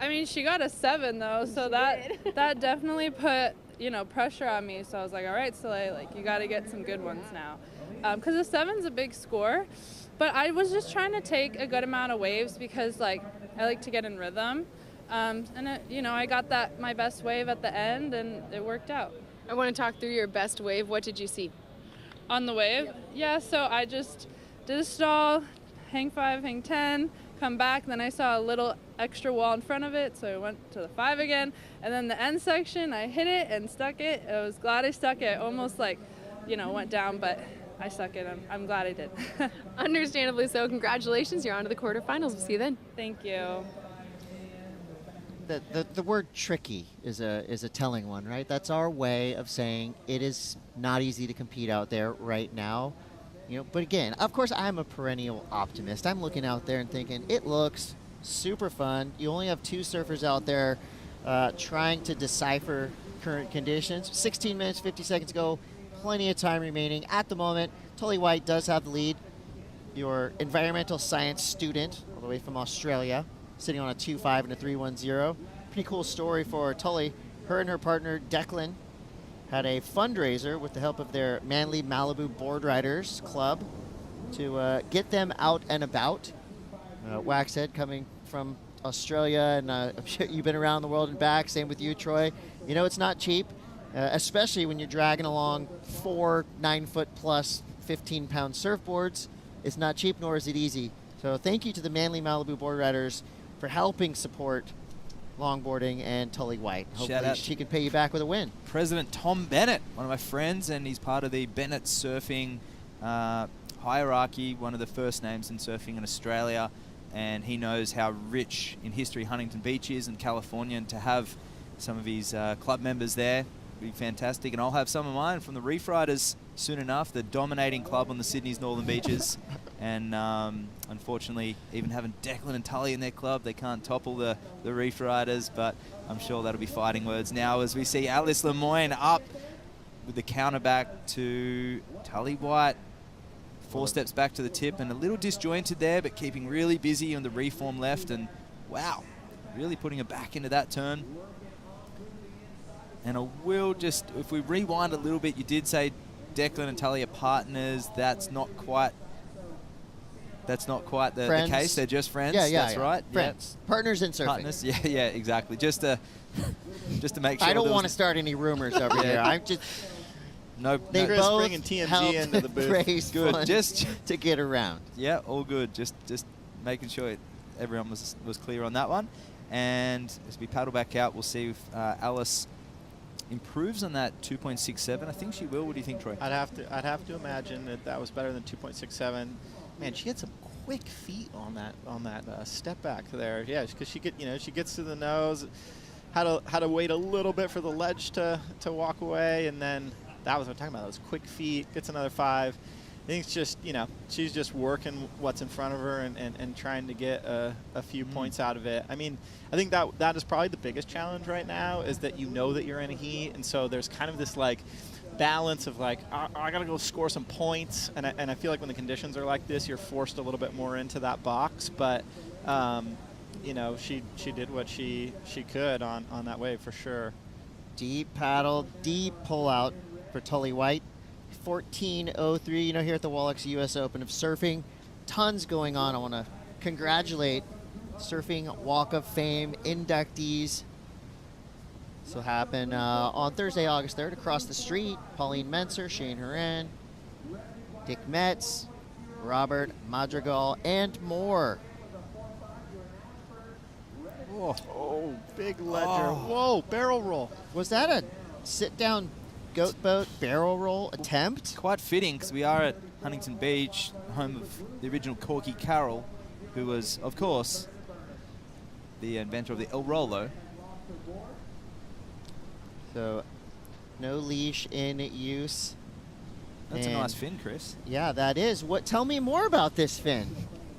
I mean, she got a 7 though, so that definitely put, pressure on me. So I was like, all right, Soleil, like you got to get some good ones now, because a 7's a big score. But I was just trying to take a good amount of waves because I like to get in rhythm, and I got my best wave at the end, and it worked out. I want to talk through your best wave. What did you see on the wave? Yeah, so I just did a stall, hang 5, hang 10. Come back, then I saw a little extra wall in front of it, so I went to the 5 again, and then the end section, I hit it and stuck it. I was glad I stuck it. Almost went down, but I stuck it. I'm glad I did. Understandably so. Congratulations, you're on to the quarterfinals. We'll see you then. Thank you. The word tricky is a telling one, right? That's our way of saying it is not easy to compete out there right now. But again, of course, I'm a perennial optimist. I'm looking out there and thinking it looks super fun. You only have 2 surfers out there trying to decipher current conditions. 16 minutes, 50 seconds ago, plenty of time remaining. At the moment, Tully White does have the lead. Your environmental science student, all the way from Australia, sitting on a 2.5 and a 3.10. Pretty cool story for Tully. Her and her partner, Declan, had a fundraiser with the help of their Manly Malibu Board Riders Club to get them out and about. Waxhead coming from Australia, and I'm sure you've been around the world and back. Same with you, Troy. It's not cheap, especially when you're dragging along 4 9-foot plus 15-pound surfboards. It's not cheap, nor is it easy. So thank you to the Manly Malibu Board Riders for helping support longboarding and Tully White. Hopefully she can pay you back with a win. President Tom Bennett, one of my friends, and he's part of the Bennett surfing hierarchy, one of the first names in surfing in Australia, and he knows how rich in history Huntington Beach is in California, and to have some of his club members there would be fantastic. And I'll have some of mine from the Reef Riders soon enough, the dominating club on the Sydney's northern beaches. And unfortunately, even having Declan and Tully in their club, they can't topple the Reef Riders, but I'm sure that'll be fighting words now as we see Alice Lemoyne up with the counter back to Tully White. 4 steps back to the tip and a little disjointed there, but keeping really busy on the reform left, and wow, really putting her back into that turn. And I will just, if we rewind a little bit, you did say Declan and Tully are partners. That's not quite the case. They're just friends. That's right. Friends. Yeah. Partners in surfing. Partners. Yeah, exactly. Just to make sure. I don't want to start any rumors over here. I'm just. They Chris both bringing TMZ into the booth. Raise good. Just to get around. Yeah, all good. Just making sure everyone was clear on that one. And as we paddle back out, we'll see if Alice improves on that 2.67. I think she will. What do you think, Troy? I'd have to imagine that was better than 2.67. Man, she had some quick feet on that step back there. Yeah, because she gets to the nose, had to wait a little bit for the ledge to walk away, and then that was what I'm talking about. Those quick feet, gets another 5. I think it's just, she's just working what's in front of her and trying to get a few points out of it. I mean, I think that is probably the biggest challenge right now, is that that you're in a heat, and so there's kind of this balance of I gotta go score some points, and I feel like when the conditions are like this, you're forced a little bit more into that box. But she did what she could on that wave for sure. Deep paddle, deep pull out for Tully White. 14.03. Here at the Wallex U.S. Open of Surfing, tons going on. I want to congratulate Surfing Walk of Fame inductees. This will happen on Thursday, August 3rd, across the street. Pauline Menser, Shane Horan, Dick Metz, Robert Madrigal, and more. Oh, big ledger. Whoa, barrel roll. Was that a sit-down goat boat barrel roll attempt? Quite fitting, because we are at Huntington Beach, home of the original Corky Carroll, who was, of course, the inventor of the El Rolo. So, no leash in use. That's a nice fin, Chris. Yeah, that is. Tell me more about this fin.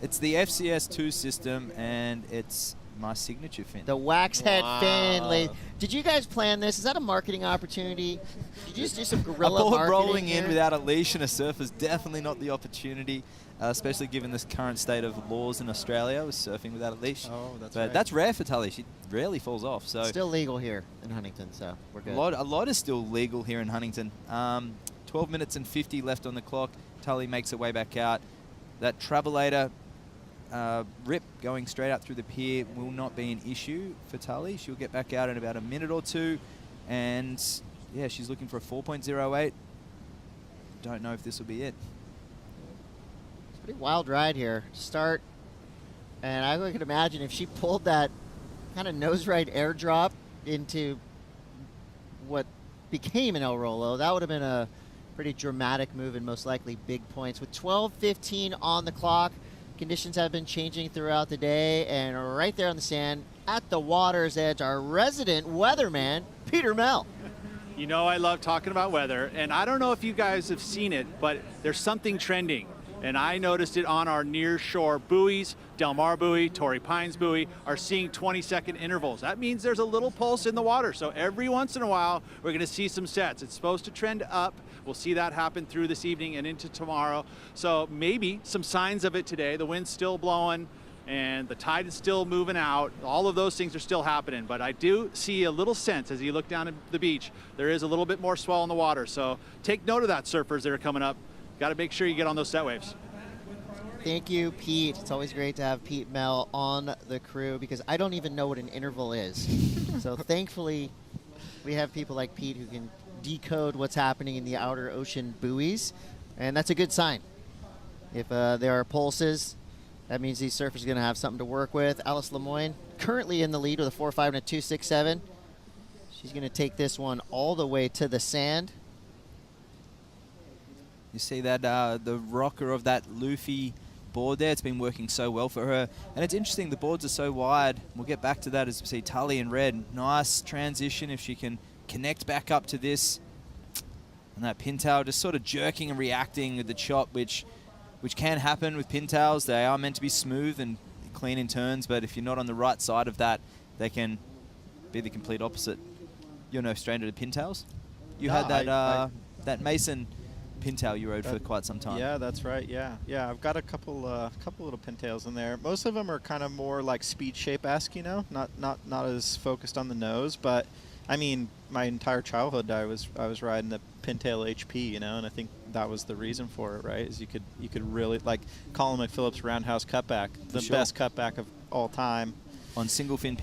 It's the FCS2 system, and it's my signature fin. The wax head fin. Did you guys plan this? Is that a marketing opportunity? Did you just do some guerrilla A board marketing rolling here? in without a leash and a surf is definitely not the opportunity, especially given this current state of laws in Australia with surfing without a leach. Oh, that's but right. that's rare for Tully. She rarely falls off. So Still legal here in Huntington, so we're good. a lot is still legal here in Huntington. 12 minutes and 50 left on the clock. Tully makes her way back out. That travelator rip going straight up through the pier will not be an issue for Tully. She'll get back out in about a minute or two. And yeah, she's looking for a 4.08. Don't know if this will be it. It's a pretty wild ride here to start. And I could imagine if she pulled that kind of nose right airdrop into what became an El Rolo, that would have been a pretty dramatic move and most likely big points. With 12:15 on the clock, conditions have been changing throughout the day, and right there on the sand at the water's edge, our resident weatherman, Peter Mell. You know I love talking about weather, and I don't know if you guys have seen it, but there's something trending. And I noticed it on our near shore buoys. Del Mar buoy, Torrey Pines buoy are seeing 20-second intervals. That means there's a little pulse in the water. So every once in a while, we're going to see some sets. It's supposed to trend up. We'll see that happen through this evening and into tomorrow. So maybe some signs of it today. The wind's still blowing and the tide is still moving out. All of those things are still happening. But I do see a little sense as you look down at the beach, there is a little bit more swell in the water. So take note of that, surfers that are coming up. Got to make sure you get on those set waves. Thank you, Pete. It's always great to have Pete Mell on the crew because I don't even know what an interval is. So thankfully, we have people like Pete who can decode what's happening in the outer ocean buoys, and that's a good sign. If there are pulses, that means these surfers are going to have something to work with. Alice Lemoyne currently in the lead with a 4.5 and a 2.67. She's going to take this one all the way to the sand. You see that the rocker of that Luffy board there, it's been working so well for her. And it's interesting, the boards are so wide. We'll get back to that as we see Tully in red. Nice transition if she can connect back up to this. And that pintail just sort of jerking and reacting with the chop, which can happen with pintails. They are meant to be smooth and clean in turns, but if you're not on the right side of that, they can be the complete opposite. You're no stranger to pintails. You had that that Mason pintail you rode for quite some time. Yeah, that's right. Yeah, I've got a couple little pintails in there. Most of them are kind of more like speed shape-esque, you know, not as focused on the nose. But I mean, my entire childhood I was riding the pintail HP, you know, and I think that was the reason for it, right? Is you could really like Colin McPhillips roundhouse cutback, the best cutback of all time. On single fin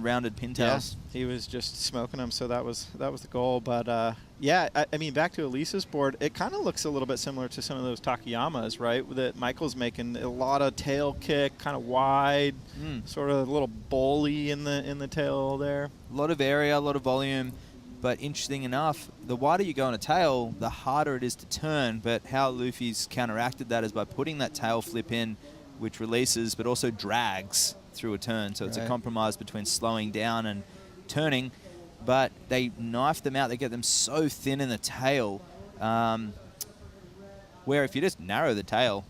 rounded pintails. Yeah, he was just smoking them, so that was the goal. But yeah, I mean, back to Elisa's board, it kind of looks a little bit similar to some of those Takeyamas, right? That Michael's making a lot of tail kick, kind of wide, sort of a little bowly in the tail there. A lot of area, a lot of volume, but interesting enough, the wider you go on a tail, the harder it is to turn. But how Luffy's counteracted that is by putting that tail flip in, which releases but also drags through a turn. So it's a compromise between slowing down and turning, but they knife them out. They get them so thin in the tail, where if you just narrow the tail,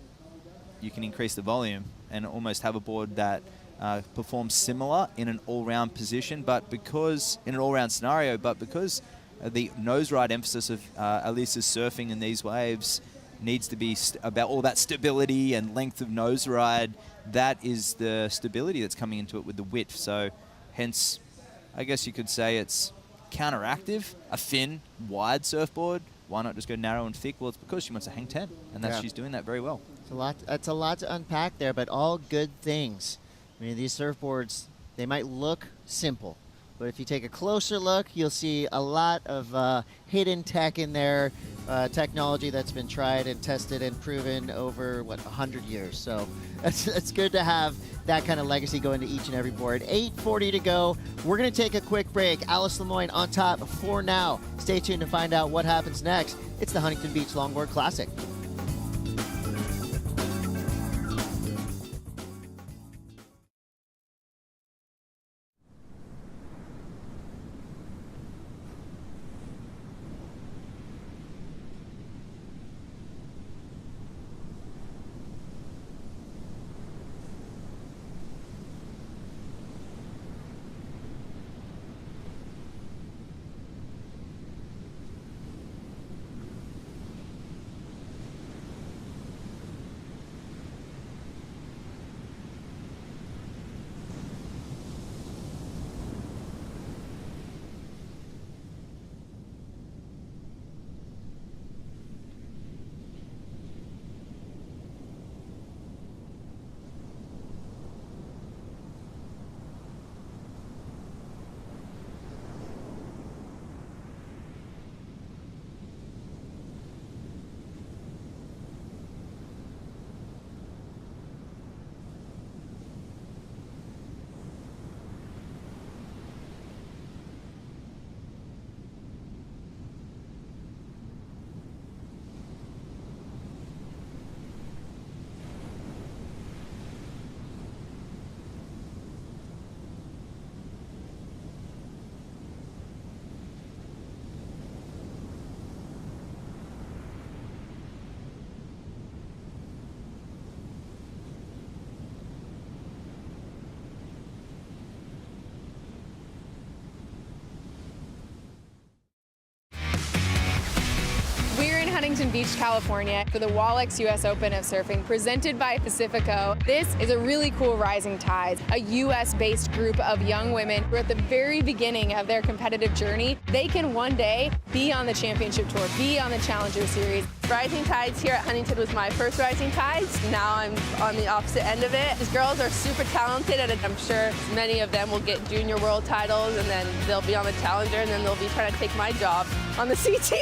you can increase the volume and almost have a board that performs similar in an all-round position, but because in an all-round scenario, but because the nose ride emphasis of Elisa's surfing in these waves needs to be about all that stability and length of nose ride. That is the stability that's coming into it with the width. So hence, I guess you could say it's counteractive. A thin, wide surfboard. Why not just go narrow and thick? Well, it's because she wants to hang 10, and she's doing that very well. It's a lot to unpack there, but all good things. I mean, these surfboards, they might look simple, but if you take a closer look, you'll see a lot of hidden tech in there, technology that's been tried and tested and proven over, 100 years. So it's good to have that kind of legacy going to each and every board. 8:40 to go. We're going to take a quick break. Alice Lemoyne on top for now. Stay tuned to find out what happens next. It's the Huntington Beach Longboard Classic. Huntington Beach, California for the Wallex US Open of Surfing presented by Pacifico. This is a really cool rising tide, a US-based group of young women who are at the very beginning of their competitive journey. They can one day be on the championship tour, be on the Challenger Series. Rising Tides here at Huntington was my first Rising Tides. Now I'm on the opposite end of it. These girls are super talented, and I'm sure many of them will get junior world titles, and then they'll be on the Challenger, and then they'll be trying to take my job on the CT.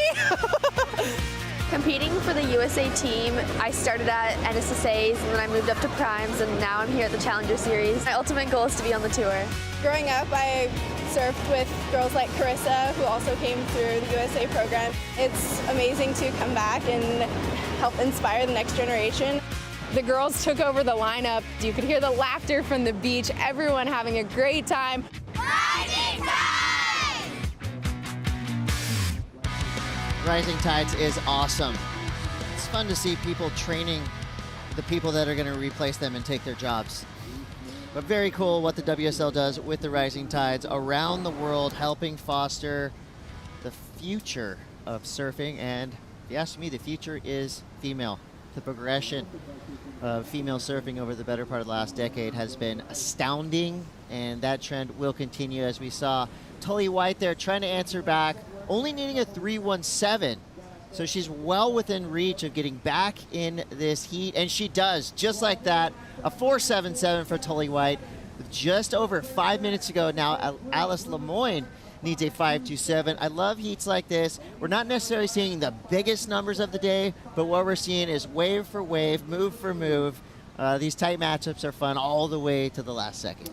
Competing for the USA team, I started at NSSAs, and then I moved up to Primes, and now I'm here at the Challenger Series. My ultimate goal is to be on the tour. Growing up, I surfed with girls like Carissa, who also came through the USA program. It's amazing to come back and help inspire the next generation. The girls took over the lineup. You could hear the laughter from the beach, everyone having a great time. Rising Tides! Rising Tides is awesome. It's fun to see people training the people that are going to replace them and take their jobs. But very cool what the WSL does with the Rising Tides around the world, helping foster the future of surfing. And if you ask me, the future is female. The progression of female surfing over the better part of the last decade has been astounding, and that trend will continue, as we saw Tully White there trying to answer back, only needing a 317. So she's well within reach of getting back in this heat, and she does, just like that. A 477 for Tully White. Just over 5 minutes ago now, Alice Lemoyne needs a 527. I love heats like this. We're not necessarily seeing the biggest numbers of the day, but what we're seeing is wave for wave, move for move. These tight matchups are fun all the way to the last second.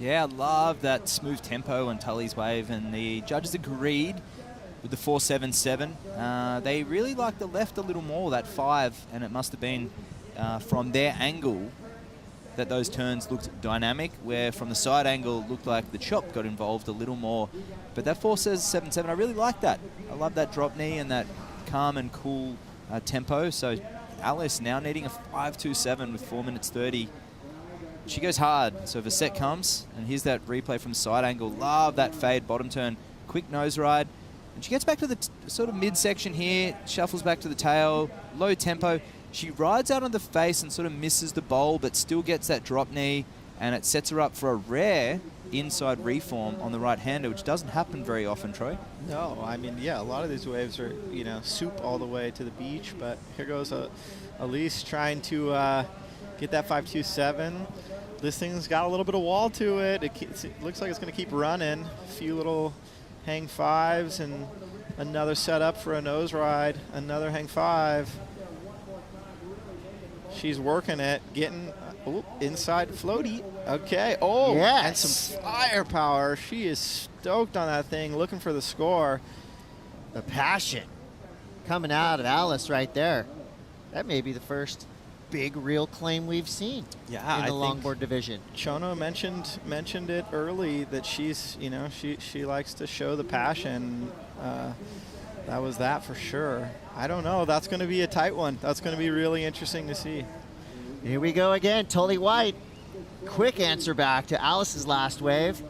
Yeah, I love that smooth tempo on Tully's wave, and the judges agreed with the 477. They really liked the left a little more, that 5, and it must have been from their angle that those turns looked dynamic, where from the side angle it looked like the chop got involved a little more. But that 477, I really like that. I love that drop knee and that calm and cool tempo. So Alice now needing a 527 with 4 minutes 30. She goes hard. So if a set comes, and here's that replay from side angle, love that fade bottom turn, quick nose ride. And she gets back to the sort of midsection here, shuffles back to the tail, low tempo. She rides out on the face and sort of misses the bowl, but still gets that drop knee, and it sets her up for a rare inside reform on the right-hander, which doesn't happen very often, Troy. No, I mean, yeah, a lot of these waves are, you know, soup all the way to the beach, but here goes Elise trying to get that 527. This thing's got a little bit of wall to it. It looks like it's going to keep running. A few little hang 5s and another setup for a nose ride, another hang 5. She's working it, getting inside floaty. Okay. Oh, yes. And some firepower. She is stoked on that thing, looking for the score. The passion coming out of Alice right there. That may be the first big real claim we've seen in the longboard division. Chono mentioned it early that she's, you know, she likes to show the passion. That was that for sure. I don't know. That's going to be a tight one. That's going to be really interesting to see. Here we go again. Tully White. Quick answer back to Alice's last wave.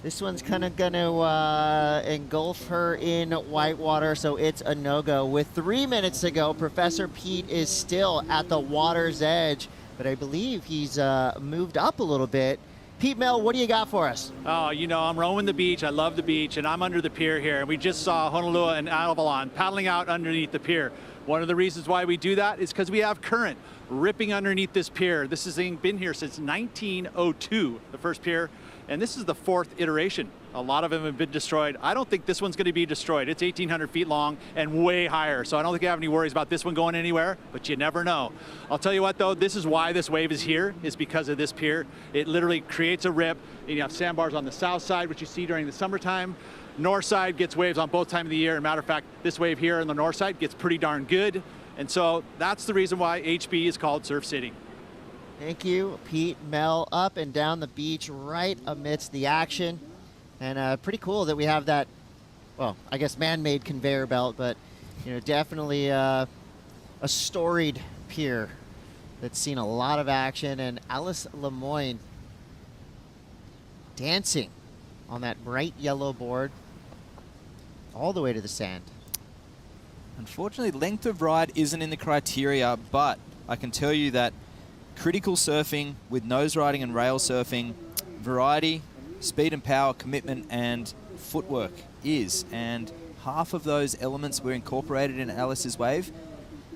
This one's kind of going to engulf her in white water, so it's a no-go. With 3 minutes to go, Professor Pete is still at the water's edge, but I believe he's moved up a little bit. Pete Mel, what do you got for us? Oh, you know, I'm roaming the beach. I love the beach, and I'm under the pier here. And we just saw Honolulu and Avalon paddling out underneath the pier. One of the reasons why we do that is because we have current ripping underneath this pier. This has been here since 1902, the first pier, and this is the 4th iteration. A lot of them have been destroyed. I don't think this one's going to be destroyed. It's 1,800 feet long and way higher, so I don't think I have any worries about this one going anywhere, but you never know. I'll tell you what, though, this is why this wave is here, is because of this pier. It literally creates a rip, and you have sandbars on the south side, which you see during the summertime. North side gets waves on both times of the year. As a matter of fact, this wave here on the north side gets pretty darn good, and so that's the reason why HB is called Surf City. Thank you, Pete Mel, up and down the beach right amidst the action. And pretty cool that we have that, well, I guess man-made conveyor belt, but, you know, definitely a storied pier that's seen a lot of action. And Alice Lemoyne dancing on that bright yellow board all the way to the sand. Unfortunately, length of ride isn't in the criteria, but I can tell you that critical surfing with nose riding and rail surfing, variety, speed and power, commitment, and footwork is. And half of those elements were incorporated in Alice's wave,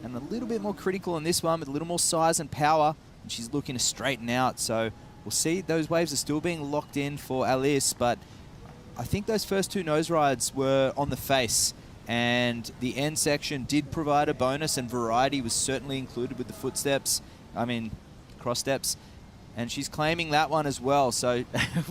and a little bit more critical in this one with a little more size and power, and she's looking to straighten out. So we'll see. Those waves are still being locked in for Alice, but I think those first two nose rides were on the face, and the end section did provide a bonus, and variety was certainly included with the footsteps, cross steps, and she's claiming that one as well. So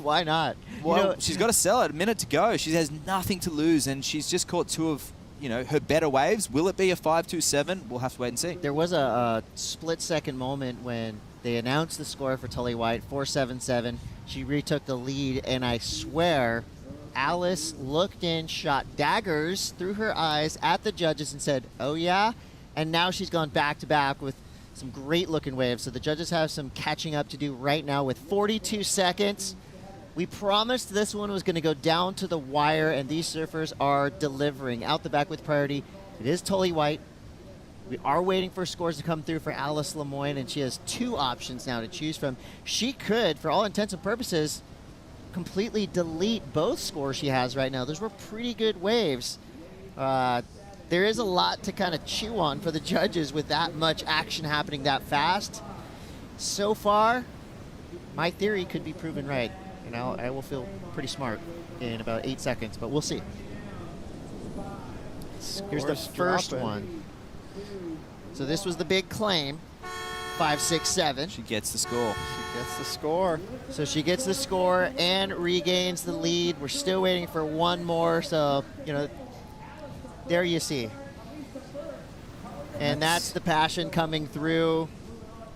why not? Well, she's got to sell it. A minute to go. She has nothing to lose, and she's just caught two of her better waves. Will it be a 5.27? We'll have to wait and see. There was a split-second moment when they announced the score for Tully White, 4.77. She retook the lead, and I swear Alice looked in, shot daggers through her eyes at the judges and said, "Oh yeah?" And now she's gone back-to-back with some great-looking waves. So the judges have some catching up to do right now with 42 seconds. We promised this one was going to go down to the wire, and these surfers are delivering. Out the back with priority, it is Tully White. We are waiting for scores to come through for Alice Lemoyne, and she has two options now to choose from. She could, for all intents and purposes, completely delete both scores she has right now. Those were pretty good waves. There is a lot to kind of chew on for the judges with that much action happening that fast. So far, my theory could be proven right. I will feel pretty smart in about 8 seconds, but we'll see. Here's the first one. So this was the big claim, 5.67. She gets the score. She gets the score. So she gets the score and regains the lead. We're still waiting for one more, so, there you see. And that's the passion coming through.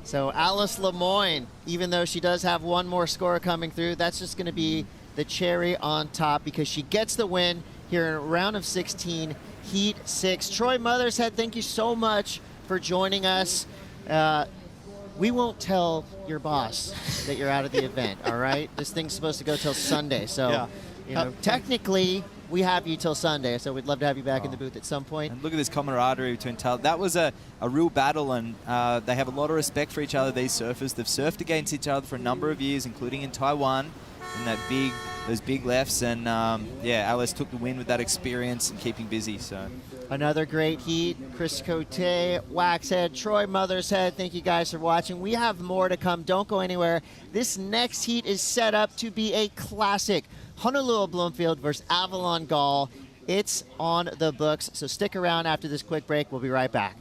So Alice Lemoyne, even though she does have one more score coming through, that's just going to be the cherry on top because she gets the win here in round of 16, Heat 6. Troy Mothershead, thank you so much for joining us. We won't tell your boss that you're out of the event, all right? This thing's supposed to go till Sunday, so technically we have you till Sunday, so we'd love to have you back in the booth at some point. And look at this camaraderie between Tyler. That was a real battle, and they have a lot of respect for each other, these surfers. They've surfed against each other for a number of years, including in Taiwan, in those big lefts. And Alice took the win with that experience and keeping busy. So another great heat. Chris Cote, Waxhead, Troy Mothershead, thank you guys for watching. We have more to come. Don't go anywhere. This next heat is set up to be a classic. Honolulu Bloomfield versus Avalon Gall. It's on the books, so stick around after this quick break. We'll be right back.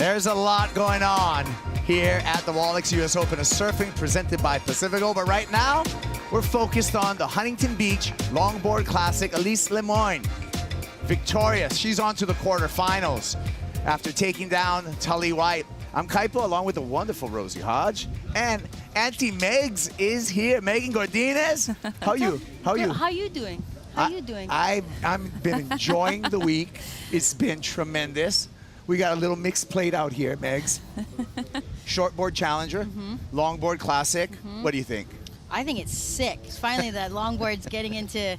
There's a lot going on here at the Wallex US Open of Surfing presented by Pacifico, but right now we're focused on the Huntington Beach Longboard Classic. Elise Lemoyne, victorious. She's on to the quarterfinals after taking down Tully White. I'm Kaipo along with the wonderful Rosie Hodge, and Auntie Megs is here. Megan Gordinez, how you? How you doing? How you doing? I've been enjoying the week. It's been tremendous. We got a little mixed plate out here, Megs. Shortboard Challenger, Longboard Classic. What do you think? I think it's sick. Finally, that longboard's getting into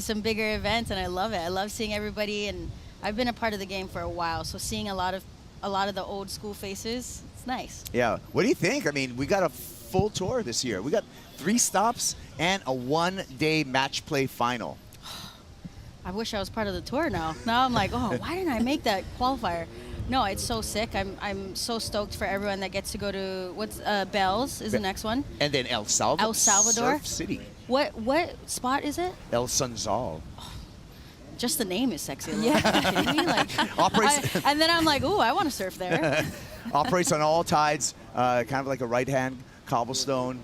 some bigger events, and I love it. I love seeing everybody, and I've been a part of the game for a while, so seeing a lot of the old school faces, it's nice. Yeah. What do you think? I mean, we got a full tour this year. We got 3 stops and a 1-day match play final. I wish I was part of the tour now. Now I'm like, oh, why didn't I make that qualifier? No, it's so sick. I'm so stoked for everyone that gets to go to Bells is the next one. And then El Salvador. El Salvador. Surf City. What spot is it? El Sunzal. Just the name is sexy. Yeah. Are you kidding me? Like, and then I'm like, ooh, I want to surf there. Operates on all tides, kind of like a right-hand cobblestone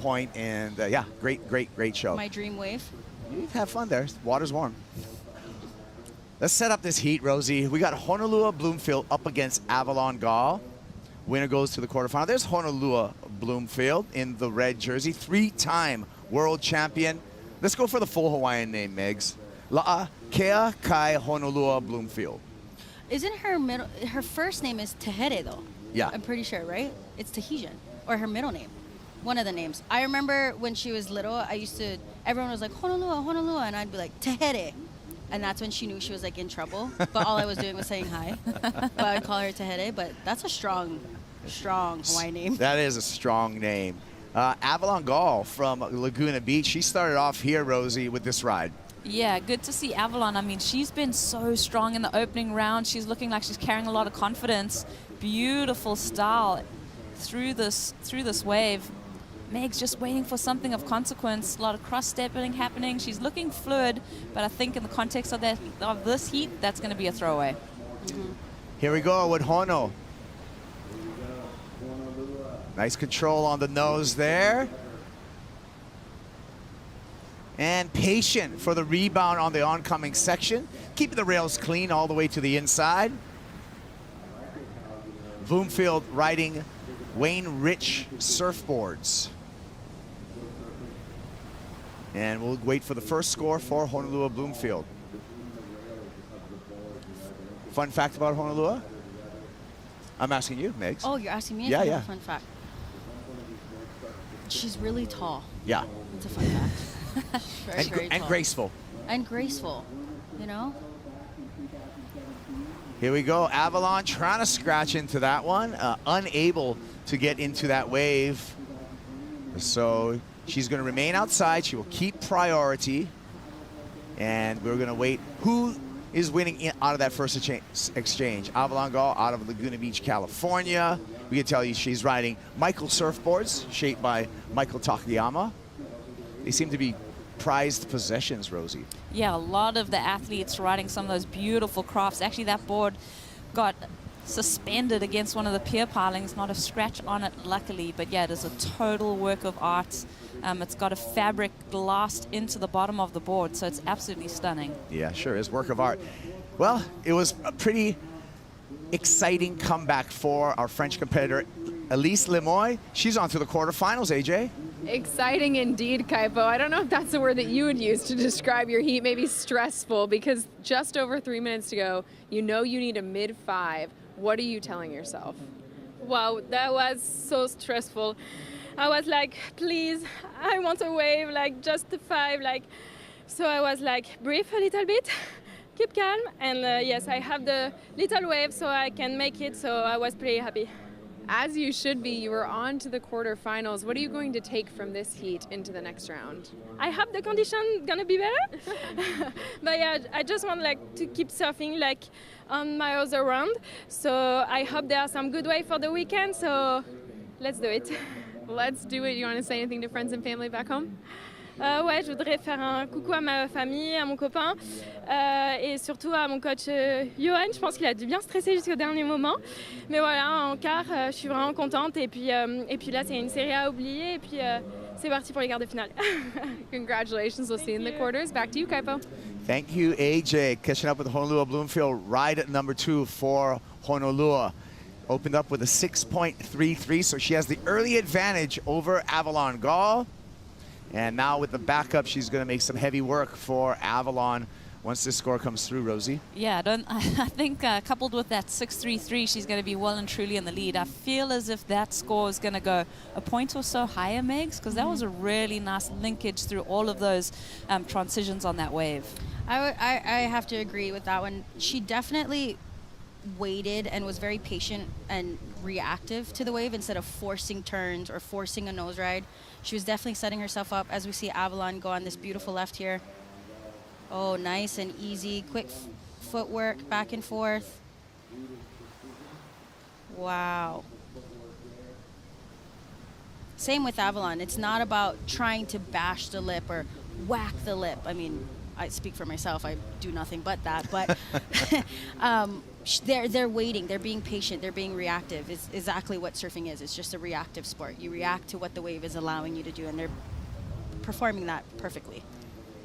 point, and yeah, great show. My dream wave. You have fun there. Water's warm. Let's set up this heat, Rosie. We got Honolua Bloomfield up against Avalon Gall. Winner goes to the quarterfinal. There's Honolua Bloomfield in the red jersey, 3-time world champion. Let's go for the full Hawaiian name, Megs. La'akea Kai Honolua Bloomfield. Isn't her first name is Tehere though? Yeah. I'm pretty sure, right? It's Tahitian, or her middle name. One of the names. I remember when she was little, everyone was like, Honolua, Honolua, and I'd be like, Tehere. And that's when she knew she was like in trouble. But all I was doing was saying hi. But I'd call her Tehere, but that's a strong Hawaiian name. That is a strong name. Avalon Gall from Laguna Beach. She started off here, Rosie, with this ride. Yeah, good to see Avalon. I mean, she's been so strong in the opening round. She's looking like she's carrying a lot of confidence. Beautiful style through this wave. Meg's just waiting for something of consequence. A lot of cross-stepping happening. She's looking fluid, but I think in the context of this heat, that's going to be a throwaway. Here we go with Hono. Nice control on the nose there. And patient for the rebound on the oncoming section. Keeping the rails clean all the way to the inside. Bloomfield riding Wayne Rich surfboards. And we'll wait for the first score for Honolua Bloomfield. Fun fact about Honolua? I'm asking you, Megs. Oh, you're asking me? Yeah. A fun fact. She's really tall. Yeah. It's a fun fact. very tall. And graceful. And graceful, you know? Here we go. Avalon trying to scratch into that one. Unable to get into that wave. So she's going to remain outside. She will keep priority. And we're going to wait. Who is winning out of that first exchange? Avalon Gall out of Laguna Beach, California. We can tell you she's riding Michael surfboards, shaped by Michael Takayama. They seem to be prized possessions, Rosie. Yeah, a lot of the athletes riding some of those beautiful crafts. Actually, that board got suspended against one of the pier pilings, not a scratch on it, luckily. But yeah, it is a total work of art. It's got a fabric glassed into the bottom of the board, so it's absolutely stunning. Yeah, sure is. Work of art. Well, it was a pretty exciting comeback for our French competitor, Elise Lemoyne. She's on to the quarterfinals, AJ. Exciting indeed, Kaipo. I don't know if that's the word that you would use to describe your heat. Maybe stressful, because just over 3 minutes to go, you know you need a mid-5. What are you telling yourself? Wow, that was so stressful. I was like, please, I want a wave, like just the 5, like. So I was like, breathe a little bit, keep calm, and yes, I have the little wave so I can make it, so I was pretty happy. As you should be. You were on to the quarterfinals. What are you going to take from this heat into the next round? I hope the condition gonna be better. But yeah, I just want like to keep surfing like on my other round. So I hope there are some good wave for the weekend. So let's do it. Let's do it. You want to say anything to friends and family back home? Ouais, je voudrais faire un coucou à ma famille, à mon copain et surtout à mon coach Johan. Je pense qu'il a dû bien stresser jusqu'au dernier moment. Mais voilà, en quart, je suis vraiment contente. Et puis là, c'est une série à oublier. Et puis c'est parti pour les quarts de finale. Congratulations. We'll see you in the quarters. Back to you, Kaipo. Thank you, AJ. Catching up with Honolulu Bloomfield, ride number 2 for Honolulu. Opened up with a 6.33, so she has the early advantage over Avalon Gall. And now with the backup, she's going to make some heavy work for Avalon once this score comes through, Rosie. Yeah, I think coupled with that 6.33, she's going to be well and truly in the lead. I feel as if that score is going to go a point or so higher, Megs, because that was a really nice linkage through all of those transitions on that wave. I have to agree with that one. She definitely waited and was very patient and reactive to the wave instead of forcing turns or forcing a nose ride. She was definitely setting herself up as we see Avalon go on this beautiful left here. Oh, nice and easy, quick footwork back and forth. Wow. Same with Avalon. It's not about trying to bash the lip or whack the lip. I mean, I speak for myself. I do nothing but that. But they're waiting. They're being patient. They're being reactive. It's exactly what surfing is. It's just a reactive sport. You react to what the wave is allowing you to do, and they're performing that perfectly.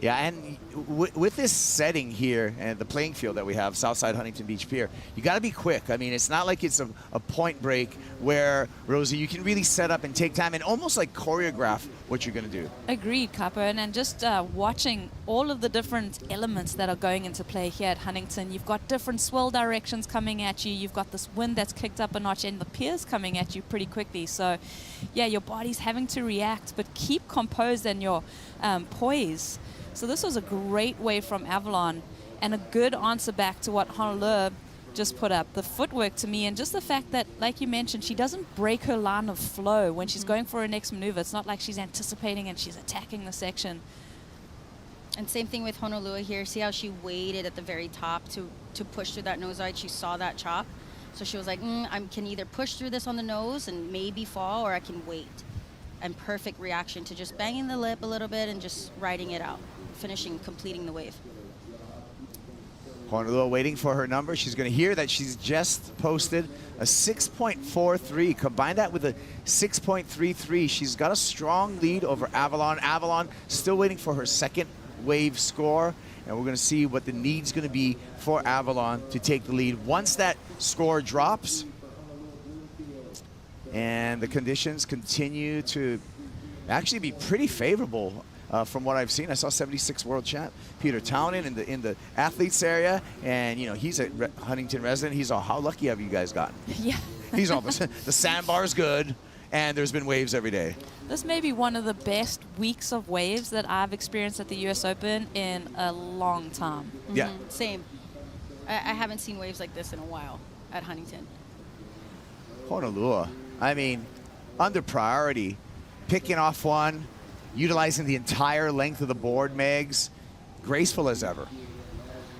Yeah, and with this setting here and the playing field that we have, Southside Huntington Beach Pier, you got to be quick. I mean, it's not like it's a point break where, Rosie, you can really set up and take time and almost like choreograph what you're going to do. Agreed, Capo. And just watching all of the different elements that are going into play here at Huntington. You've got different swell directions coming at you. You've got this wind that's kicked up a notch and the pier's coming at you pretty quickly. So, yeah, your body's having to react, but keep composed and your poise. So this was a great wave from Avalon and a good answer back to what Honolulu just put up. The footwork to me and just the fact that, like you mentioned, she doesn't break her line of flow when she's going for her next maneuver. It's not like she's anticipating and she's attacking the section. And same thing with Honolulu here. See how she waited at the very top to push through that nose ride? She saw that chop. So she was like, I can either push through this on the nose and maybe fall, or I can wait. And perfect reaction to just banging the lip a little bit and just riding it out. Completing the wave. Honolulu waiting for her number. She's going to hear that she's just posted a 6.43. Combine that with a 6.33. She's got a strong lead over Avalon. Avalon still waiting for her second wave score. And we're going to see what the need's going to be for Avalon to take the lead. Once that score drops, and the conditions continue to actually be pretty favorable. From what I've seen, I saw 76 world champ Peter Townend in the athletes area, and you know he's a Huntington resident. He's all, how lucky have you guys gotten? Yeah. He's all, the sandbar's good, and there's been waves every day. This may be one of the best weeks of waves that I've experienced at the US Open in a long time. Yeah. Same. I haven't seen waves like this in a while at Huntington. Honolulu, I mean, under priority, picking off one, utilizing the entire length of the board, Megs, graceful as ever.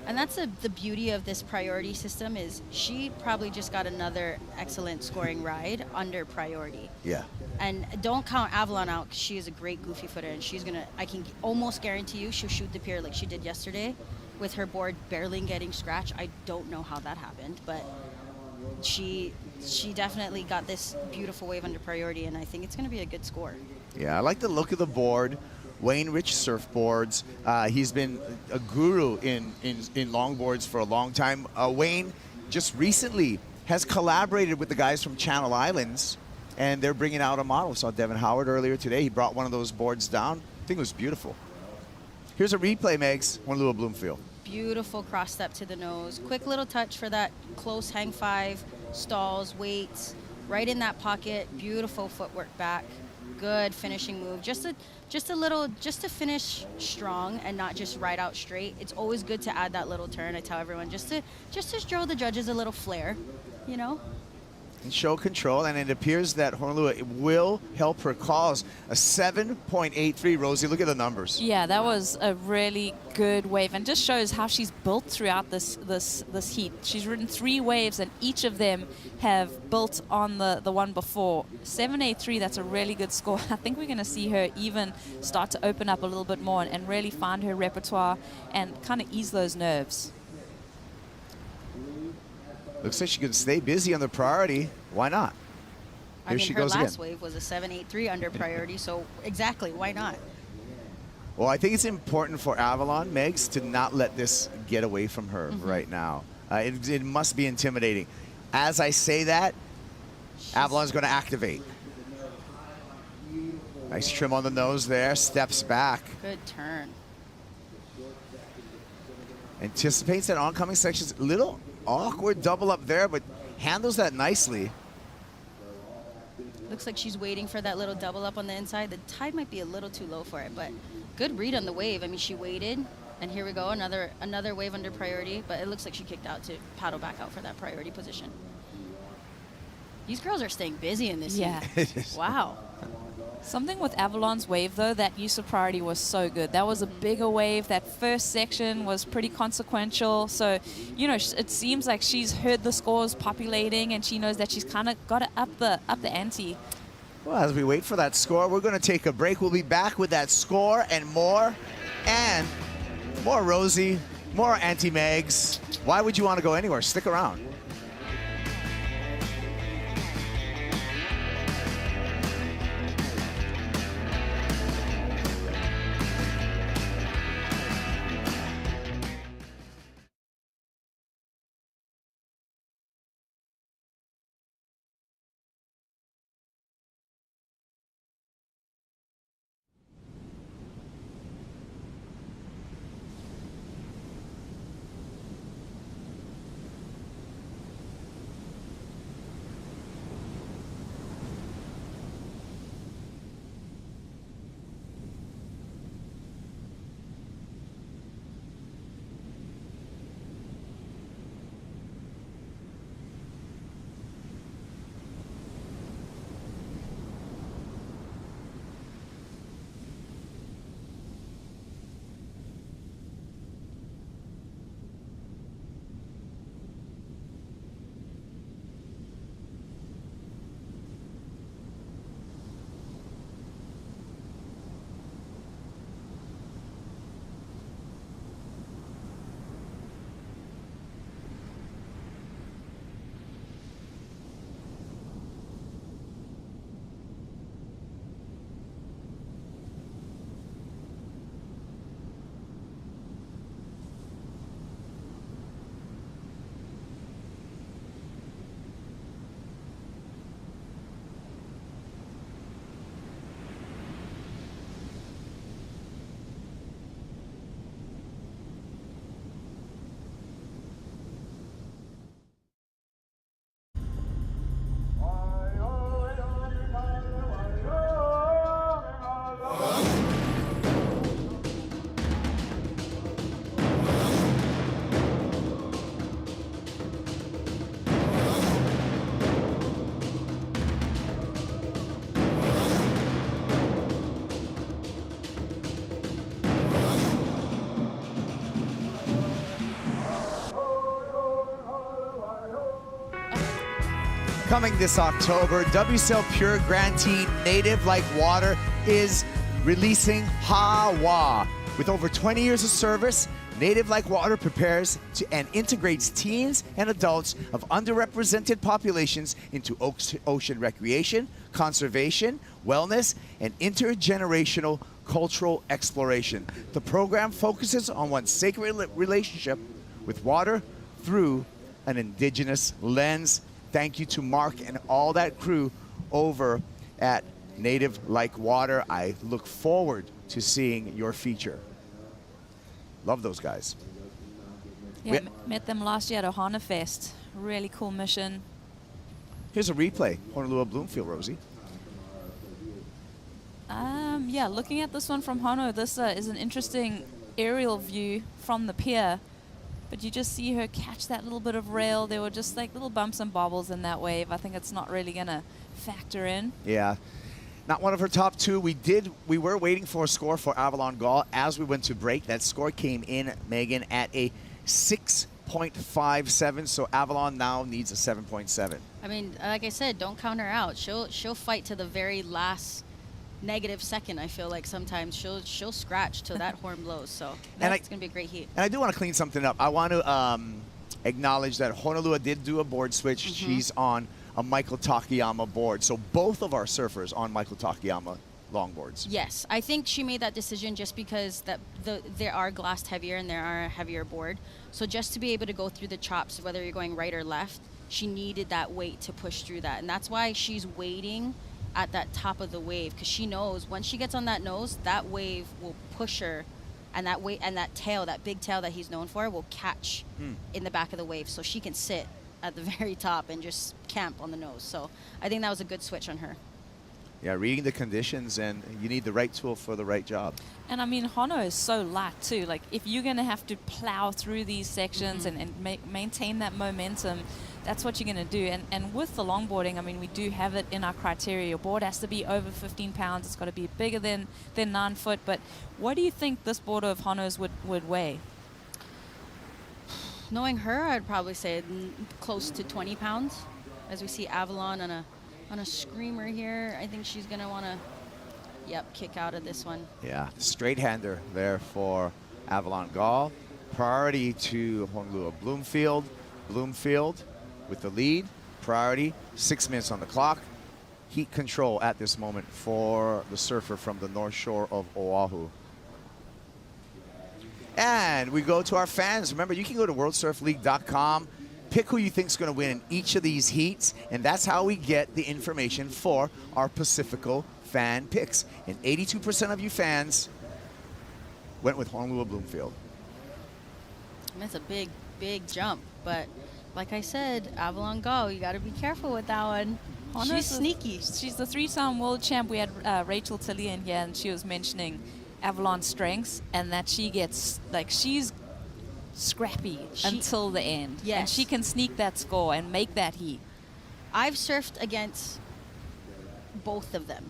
And that's the beauty of this priority system is she probably just got another excellent scoring ride under priority. Yeah. And don't count Avalon out because she is a great goofy footer, and she's gonna, I can almost guarantee you she'll shoot the pier like she did yesterday with her board barely getting scratched. I don't know how that happened, but she definitely got this beautiful wave under priority, and I think it's gonna be a good score. Yeah, I like the look of the board. Wayne Rich Surfboards. He's been a guru in longboards for a long time. Wayne just recently has collaborated with the guys from Channel Islands, and they're bringing out a model. Saw Devin Howard earlier today. He brought one of those boards down. I think it was beautiful. Here's a replay, Megs, Honolulu Bloomfield. Beautiful cross step to the nose. Quick little touch for that close hang five, stalls, weights, right in that pocket. Beautiful footwork back. Good finishing move. Just to finish strong and not just ride out straight. It's always good to add that little turn. I tell everyone just to show the judges a little flair, you know. and show control, and it appears that Honolulu will help her cause a 7.83. Rosie, look at the numbers. Yeah, that was a really good wave, and just shows how she's built throughout this heat. She's ridden 3 waves, and each of them have built on the one before. 7.83, that's a really good score. I think we're going to see her even start to open up a little bit more and really find her repertoire and kind of ease those nerves. Looks like she could stay busy on the priority. Why not? Here she goes her again. last wave was a 7.83 under priority, so exactly, why not? Well, I think it's important for Avalon, Megs, to not let this get away from her right now. It must be intimidating. As I say that, Avalon's going to activate. Nice trim on the nose there, steps back. Good turn. Anticipates that oncoming section's a little awkward double up there, but handles that nicely. Looks like she's waiting for that little double up on the inside. The tide might be a little too low for it, but good read on the wave. I mean, she waited, and here we go, another wave under priority, but it looks like she kicked out to paddle back out for that priority position. These girls are staying busy in this heat. Wow. Something with Avalon's wave, though, that use of priority was so good. That was a bigger wave. That first section was pretty consequential. So, you know, it seems like she's heard the scores populating, and she knows that she's kind of got to up the ante. Well, as we wait for that score, we're going to take a break. We'll be back with that score and more Rosie, more Auntie Megs. Why would you want to go anywhere? Stick around. Coming this October, WSL Pure Grantee Native Like Water is releasing Hawa. With over 20 years of service, Native Like Water prepares to and integrates teens and adults of underrepresented populations into ocean recreation, conservation, wellness, and intergenerational cultural exploration. The program focuses on one's sacred relationship with water through an indigenous lens. Thank you to Mark and all that crew over at Native Like Water. I look forward to seeing your feature. Love those guys. Yeah, met them last year at Ohana Fest. Really cool mission. Here's a replay. Honolulu Bloomfield, Rosie. Yeah, looking at this one from Hono, this is an interesting aerial view from the pier. but you just see her catch that little bit of rail. There were just like little bumps and bobbles in that wave. I think it's not really going to factor in. Yeah. Not one of her top two. We were waiting for a score for Avalon Gall as we went to break. That score came in, Megan, at a 6.57. So Avalon now needs a 7.7. I mean, like I said, don't count her out. She'll fight to the very last negative second. I feel like sometimes she'll scratch till that horn blows. So that's gonna be a great heat. And I do want to clean something up. I want to acknowledge that Honolulu did do a board switch. She's on a Michael Takayama board. So both of our surfers on Michael Takayama longboards. Yes, I think she made that decision just because there are glassed heavier and there are a heavier board. So just to be able to go through the chops, whether you're going right or left, she needed that weight to push through that. And that's why she's waiting at that top of the wave, because she knows once she gets on that nose, that wave will push her, and that weight and that tail, that big tail that he's known for, will catch in the back of the wave, so she can sit at the very top and just camp on the nose. So I think that was a good switch on her. Yeah, reading the conditions, and you need the right tool for the right job. And I mean, Hono is so light too. Like, if you're going to have to plow through these sections and maintain that momentum, that's what you're going to do. And with the longboarding, I mean, we do have it in our criteria. Your board has to be over 15 pounds. It's got to be bigger than 9 foot. But what do you think this board of Hono's would weigh? Knowing her, I'd probably say close to 20 pounds. As we see Avalon on a screamer here, I think she's going to want to, kick out of this one. Yeah, straight hander there for Avalon Gall. Priority to Honolulu Bloomfield. Bloomfield with the lead. Priority, 6 minutes on the clock. Heat control at this moment for the surfer from the North Shore of Oahu. And we go to our fans. Remember, you can go to worldsurfleague.com, pick who you think is going to win in each of these heats, and that's how we get the information for our Pacifico fan picks. And 82% of you fans went with Honolulu Bloomfield. That's a big, big jump. But like I said, Avalon Gall, you got to be careful with that one. She's sneaky. She's the 3-time world champ. We had Rachel Tilly in here, and she was mentioning Avalon's strengths and that she gets, like, she's scrappy until the end. Yes. And she can sneak that score and make that heat. I've surfed against both of them,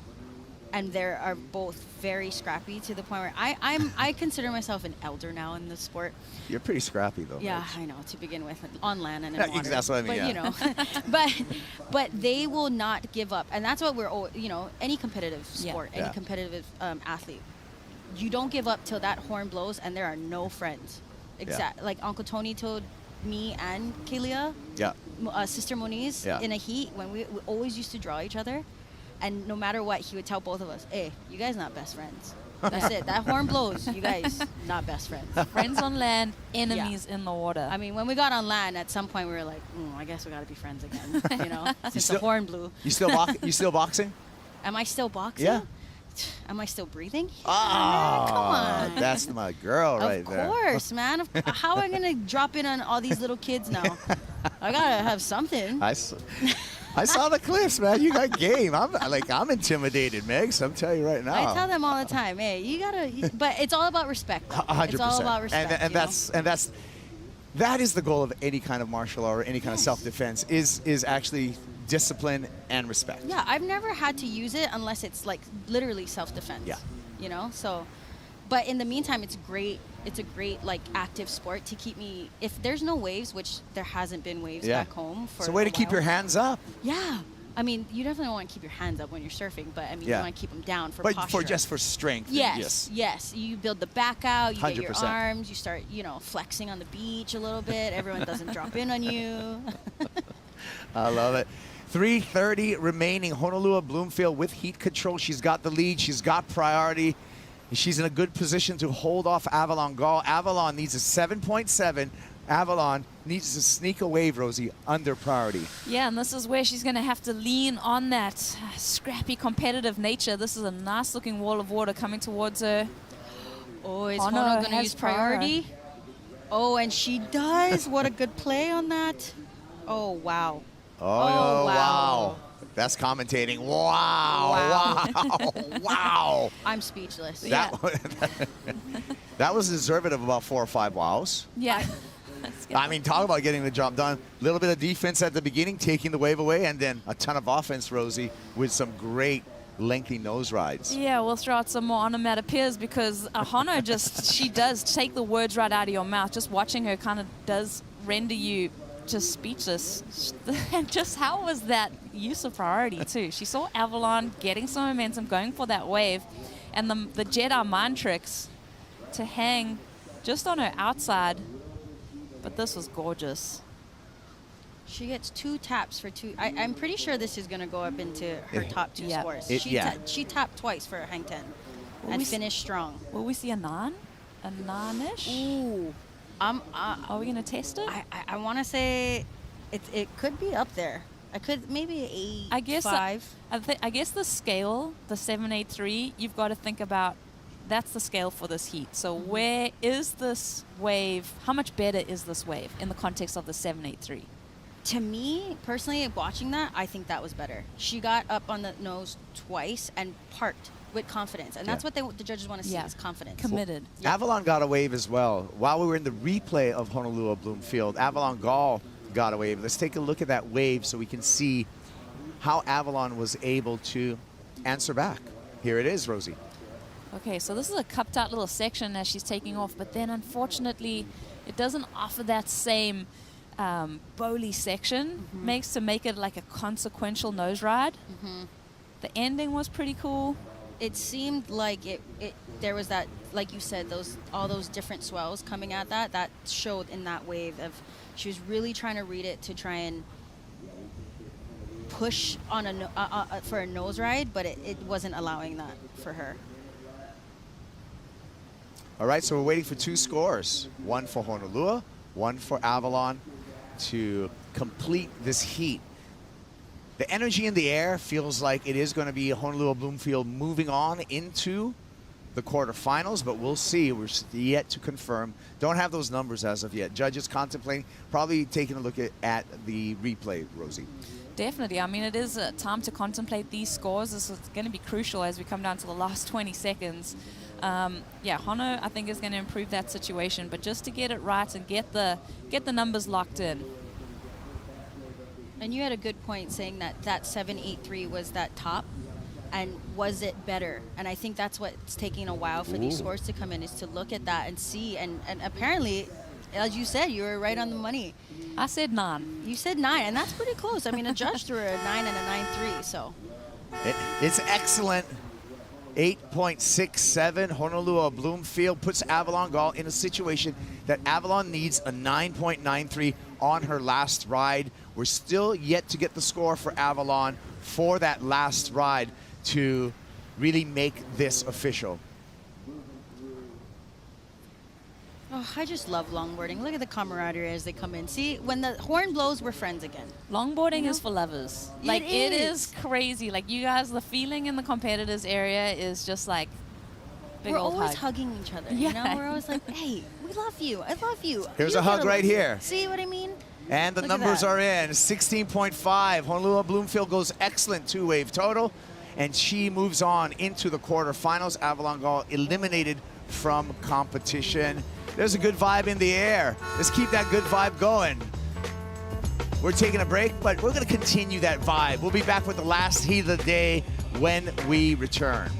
and they are both very scrappy to the point where I consider myself an elder now in the sport. You're pretty scrappy, though. Yeah, Rach. I know, to begin with, on land and in water. That's what I mean, but, you know, but they will not give up. And that's what we're, any competitive sport, any competitive athlete, you don't give up till that horn blows and there are no friends. Like Uncle Tony told me and Kalia, Sister Moniz, in a heat, when we always used to draw each other. And no matter what, he would tell both of us, hey, you guys not best friends. That's it. That horn blows. You guys not best friends. Friends on land, enemies in the water. I mean, when we got on land, at some point we were like, I guess we got to be friends again, since the horn blew. You still boxing? Am I still boxing? Yeah. Am I still breathing? Oh, come on. That's my girl right there. Of course, man. How am I going to drop in on all these little kids now? I got to have something. I saw the clips, man. You got game. I'm intimidated, Megs. I'm telling you right now. I tell them all the time, hey, you gotta. But it's all about respect. 100%. It's all about respect. That is the goal of any kind of martial art or any kind of self-defense is actually discipline and respect. Yeah, I've never had to use it unless it's like literally self-defense. Yeah. So, but in the meantime, it's great. It's a great like active sport to keep me. If there's no waves, which there hasn't been waves back home for. It's a way to keep your hands up. Yeah. I mean, you definitely want to keep your hands up when you're surfing, but I mean, you want to keep them down for posture. But for strength. Yes. You build the back out, you 100%. Get your arms, you start, flexing on the beach a little bit. Everyone doesn't drop in on you. I love it. 3:30 remaining. Honolulu Bloomfield with heat control. She's got the lead. She's got priority. She's in a good position to hold off Avalon Gall. Avalon needs a 7.7. Avalon needs to sneak a wave, Rosie, under priority. Yeah, and this is where she's going to have to lean on that scrappy competitive nature. This is a nice-looking wall of water coming towards her. Oh, is Hono going to use priority? Oh, and she does. What a good play on that. Oh, wow. Oh, wow. That's commentating. Wow. Wow. I'm speechless. That was deserving of about 4 or 5 wows. Yeah. I mean, talk about getting the job done. A little bit of defense at the beginning, taking the wave away, and then a ton of offense, Rosie, with some great lengthy nose rides. Yeah, we'll throw out some more onomatopoeias because Hono just, she does take the words right out of your mouth. Just watching her kind of does render you just speechless. And just how was that use of priority too? She saw Avalon getting some momentum, going for that wave, and the Jedi mind tricks to hang just on her outside. But this was gorgeous. She gets 2 taps for 2. I'm pretty sure this is going to go up into her top 2 scores. She tapped twice for a hang 10 and finished strong. Will we see a 9? A 9-ish? Ooh. Are we going to test it? I want to say it could be up there. I could maybe 8, 5. I guess the scale, the 783, you've got to think about that's the scale for this heat. So where is this wave? How much better is this wave in the context of the 783? To me, personally, watching that, I think that was better. She got up on the nose twice and parked with confidence. And that's what the judges want to see is confidence. Committed. Well, Avalon got a wave as well. While we were in the replay of Honolulu Bloomfield, Avalon Gall got a wave. Let's take a look at that wave so we can see how Avalon was able to answer back. Here it is, Rosie. Okay, so this is a cupped out little section as she's taking off, but then unfortunately it doesn't offer that same bowly section. Makes to make it like a consequential nose ride. The ending was pretty cool. It seemed like there was that, like you said, all those different swells coming at that showed in that wave of she was really trying to read it to try and push on for a nose ride, but it wasn't allowing that for her. All right, so we're waiting for 2 scores. One for Honolulu, one for Avalon to complete this heat. The energy in the air feels like it is going to be Honolulu Bloomfield moving on into the quarterfinals, but we'll see. We're yet to confirm. Don't have those numbers as of yet. Judges contemplating, probably taking a look at the replay, Rosie. Definitely. I mean, it is time to contemplate these scores. This is going to be crucial as we come down to the last 20 seconds. Yeah, Hono, I think, is going to improve that situation, but just to get it right and get the numbers locked in. And you had a good point saying that 783 was that top, and was it better? And I think that's what's taking a while for these scores to come in, is to look at that and see. And apparently, as you said, you were right on the money. I said 9. You said 9, and that's pretty close. I mean, a judge threw a 9 and a 9.3, so. It's excellent. 8.67. Honolulu Bloomfield puts Avalon Gall in a situation that Avalon needs a 9.93 on her last ride. We're still yet to get the score for Avalon for that last ride to really make this official. Oh, I just love longboarding. Look at the camaraderie as they come in. See, when the horn blows, we're friends again. Longboarding is for lovers. Like, it is crazy. Like, you guys, the feeling in the competitors area is just like big we're old always hug. hugging each other. You know, we're always like, hey, we love you. I love you. Here's You a hug get right here. See what I mean? And the Look at numbers that. are in. 16.5. Honolulu Bloomfield goes excellent 2-wave total, and she moves on into the quarterfinals. Avalon Gall eliminated from competition. There's a good vibe in the air. Let's keep that good vibe going. We're taking a break, but we're going to continue that vibe. We'll be back with the last heat of the day when we return.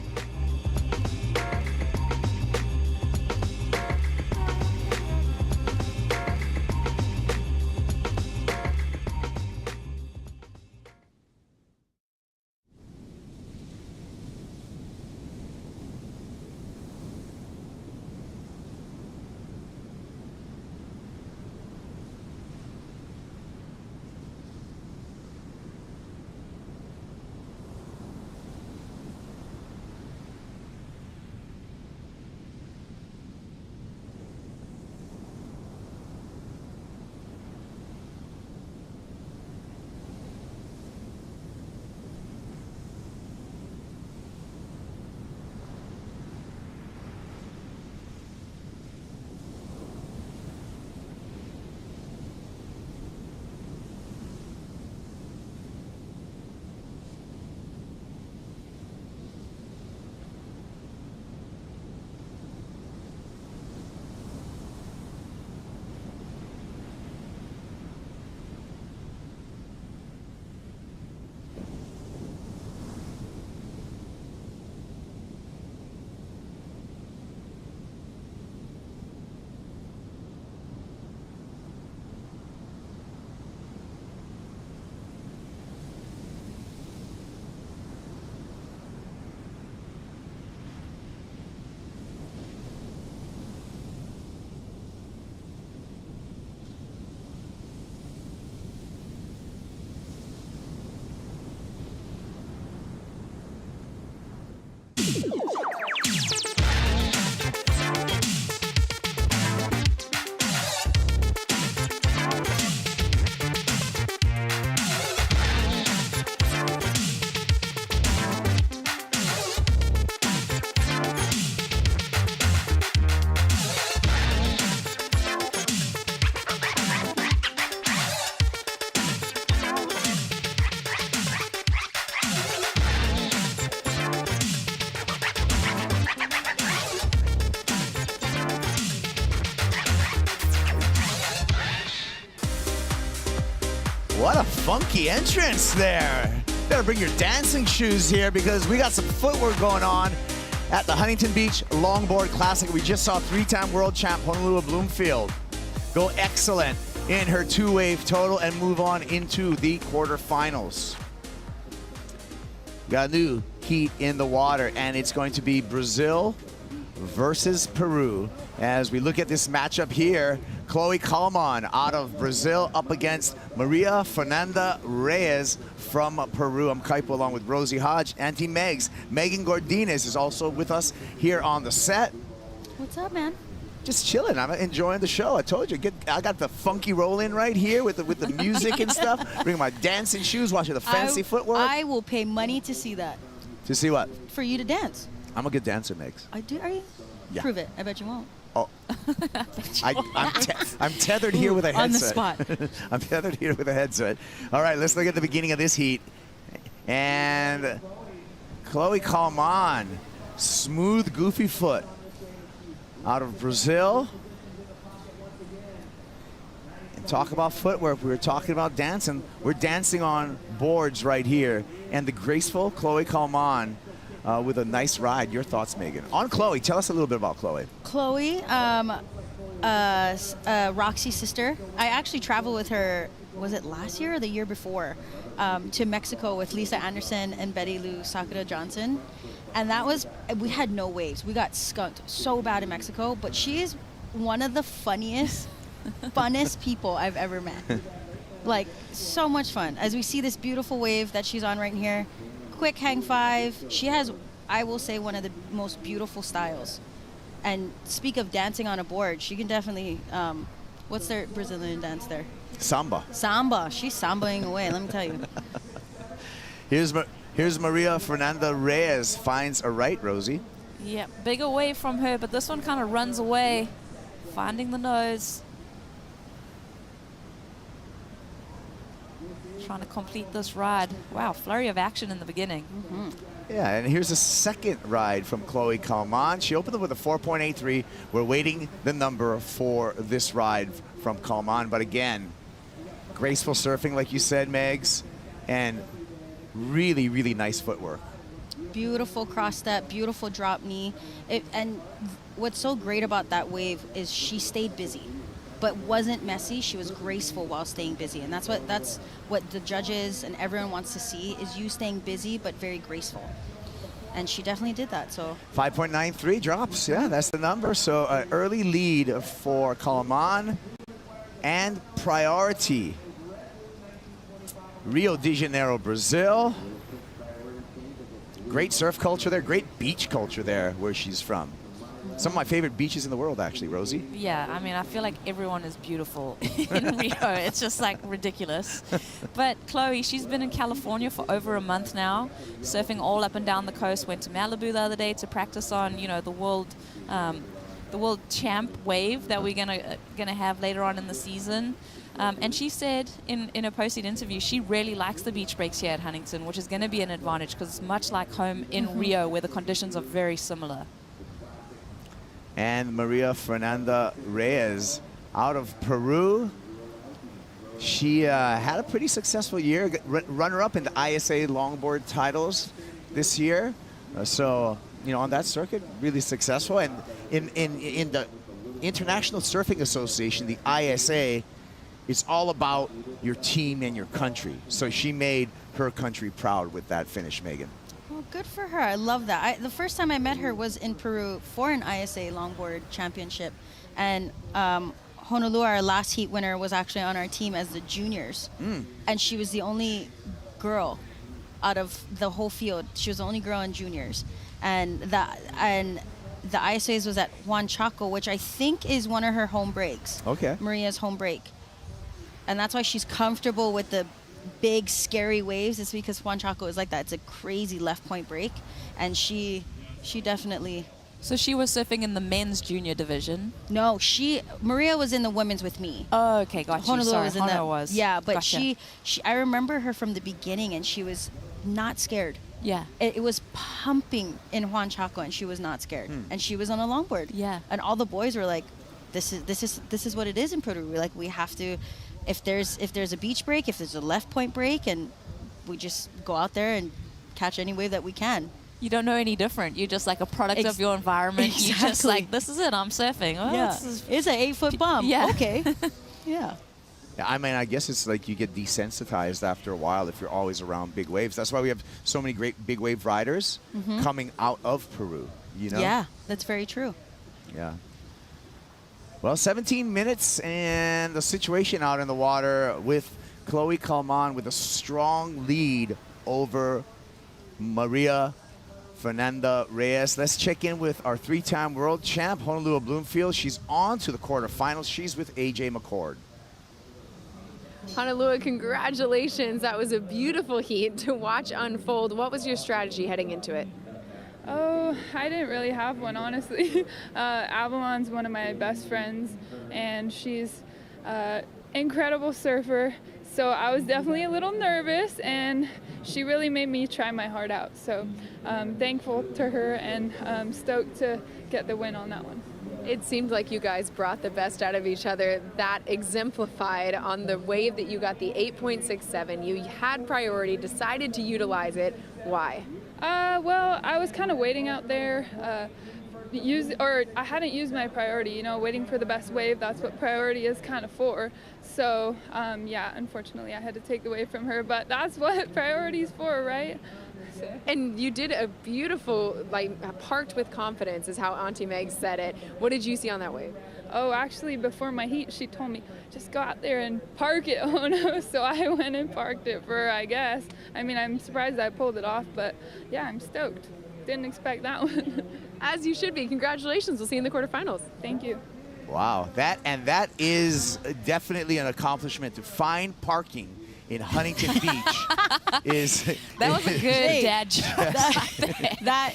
What a funky entrance there. Better bring your dancing shoes here because we got some footwork going on at the Huntington Beach Longboard Classic. We just saw three-time world champ Honolulu Bloomfield go excellent in her two-wave total and move on into the quarterfinals. Got a new heat in the water, and it's going to be Brazil versus Peru. As we look at this matchup here, Chloe Kalman out of Brazil up against Maria Fernanda Reyes from Peru. I'm Kaipo along with Rosie Hodge, Auntie Megs. Megan Gordines is also with us here on the set. What's up, man? Just chilling. I'm enjoying the show. I told you, I got the funky roll in right here with the music and stuff. Bringing my dancing shoes, watching the fancy footwork. I will pay money to see that. To see what? For you to dance. I'm a good dancer, Megs. I do. Are you? Yeah. Prove it. I bet you won't. Oh. I'm tethered here with a headset. On the spot. I'm tethered here with a headset. All right, let's look at the beginning of this heat. And Chloe Kalman, smooth, goofy foot out of Brazil. And talk about footwork. We were talking about dancing. We're dancing on boards right here. And the graceful Chloe Kalman with a nice ride. Your thoughts, Megan? On Chloe, tell us a little bit about Chloe. Chloe, Roxy's sister. I actually traveled with her, was it last year or the year before, to Mexico with Lisa Anderson and Betty Lou Sakura Johnson. And that was, we had no waves. We got skunked so bad in Mexico, but she is one of the funniest, funnest people I've ever met. Like, so much fun. As we see this beautiful wave that she's on right here, quick hang five. She has, I will say, one of the most beautiful styles. And speak of dancing on a board, she can definitely, what's their Brazilian dance there? Samba. Samba. She's sambaing away, let me tell you. Here's Maria Fernanda Reyes, finds a right, Rosie. Yeah, big away from her, but this one kind of runs away, finding the nose. Trying to complete this ride. Wow, flurry of action in the beginning. Mm-hmm. Yeah, and here's a second ride from Chloe Kalman. She opened up with a 4.83. We're waiting the number for this ride from Kalman. But again, graceful surfing, like you said, Megs, and really, really nice footwork. Beautiful cross step, beautiful drop knee. And what's so great about that wave is she stayed busy, but wasn't messy. She was graceful while staying busy. And that's what the judges and everyone wants to see, is you staying busy but very graceful. And she definitely did that. So 5.93 drops. Yeah, that's the number. So an early lead for Kalman and priority. Rio de Janeiro, Brazil. Great surf culture there, great beach culture there where she's from. Some of my favorite beaches in the world, actually, Rosie. Yeah, I mean, I feel like everyone is beautiful in Rio. It's just like ridiculous. But Chloe, she's been in California for over a month now, surfing all up and down the coast. Went to Malibu the other day to practice on, you know, the world champ wave that we're gonna have later on in the season. And she said in a posted interview, she really likes the beach breaks here at Huntington, which is going to be an advantage because it's much like home in Rio, where the conditions are very similar. And Maria Fernanda Reyes out of Peru. She had a pretty successful year, runner-up in the ISA longboard titles this year. So, you know, on that circuit, really successful. And in the International Surfing Association, the ISA, it's all about your team and your country. So she made her country proud with that finish, Megan. Well, good for her. I love that. The first time I met her was in Peru for an ISA longboard championship. And Honolulu, our last heat winner, was actually on our team as the juniors. And she was the only girl out of the whole field. She was the only girl in juniors. and the ice waves was at Juan Chaco, which I think is one of her home breaks. Okay. Maria's home break. And that's why she's comfortable with the big, scary waves. It's because Juan Chaco is like that. It's a crazy left point break. And she definitely... So she was surfing in the men's junior division? No, Maria was in the women's with me. Oh, okay, got you. Honolulu Sorry, was in Honolulu was. Yeah, but Gotcha. she I remember her from the beginning, and she was not scared. Yeah. It was pumping in Juan Chaco, and she was not scared. And she was on a longboard. Yeah. And all the boys were like, this is what it is in Puerto Rico. Like, we have to, if there's a beach break, if there's a left point break, and we just go out there and catch any wave that we can. You don't know any different. You're just like a product of your environment. Exactly. You're just like, this is it, I'm surfing. Oh, Yeah. this is It's an 8-foot bump. Yeah. Okay. Yeah. Yeah, I mean, I guess it's like you get desensitized after a while if you're always around big waves. That's why we have so many great big wave riders coming out of Peru, you know? Yeah, that's very true. Yeah. Well, 17 minutes and the situation out in the water with Chloe Calman with a strong lead over Maria Fernanda Reyes. Let's check in with our 3-time world champ, Honolulu Bloomfield. She's on to the quarterfinals. She's with AJ McCord. Honolulu, congratulations. That was a beautiful heat to watch unfold. What was your strategy heading into it? Oh, I didn't really have one, honestly. Avalon's one of my best friends, and she's an incredible surfer. So I was definitely a little nervous, and she really made me try my heart out. So thankful to her, and stoked to get the win on that one. It seemed like you guys brought the best out of each other. That exemplified on the wave that you got the 8.67. You had priority, decided to utilize it. Why? Well, I was kind of waiting out there. I hadn't used my priority, you know, waiting for the best wave. That's what priority is kind of for. So, yeah, unfortunately, I had to take the wave from her, but that's what priority is for, right? And you did a beautiful, like, parked with confidence is how Auntie Meg said it. What did you see on that wave? Oh, actually, before my heat, she told me, just go out there and park it, Ono. So I went and parked it for her, I guess. I mean, I'm surprised I pulled it off, but yeah, I'm stoked. Didn't expect that one. As you should be. Congratulations. We'll see you in the quarterfinals. Thank you. Wow, that is definitely an accomplishment. To find parking in Huntington Beach That was a good dad joke. That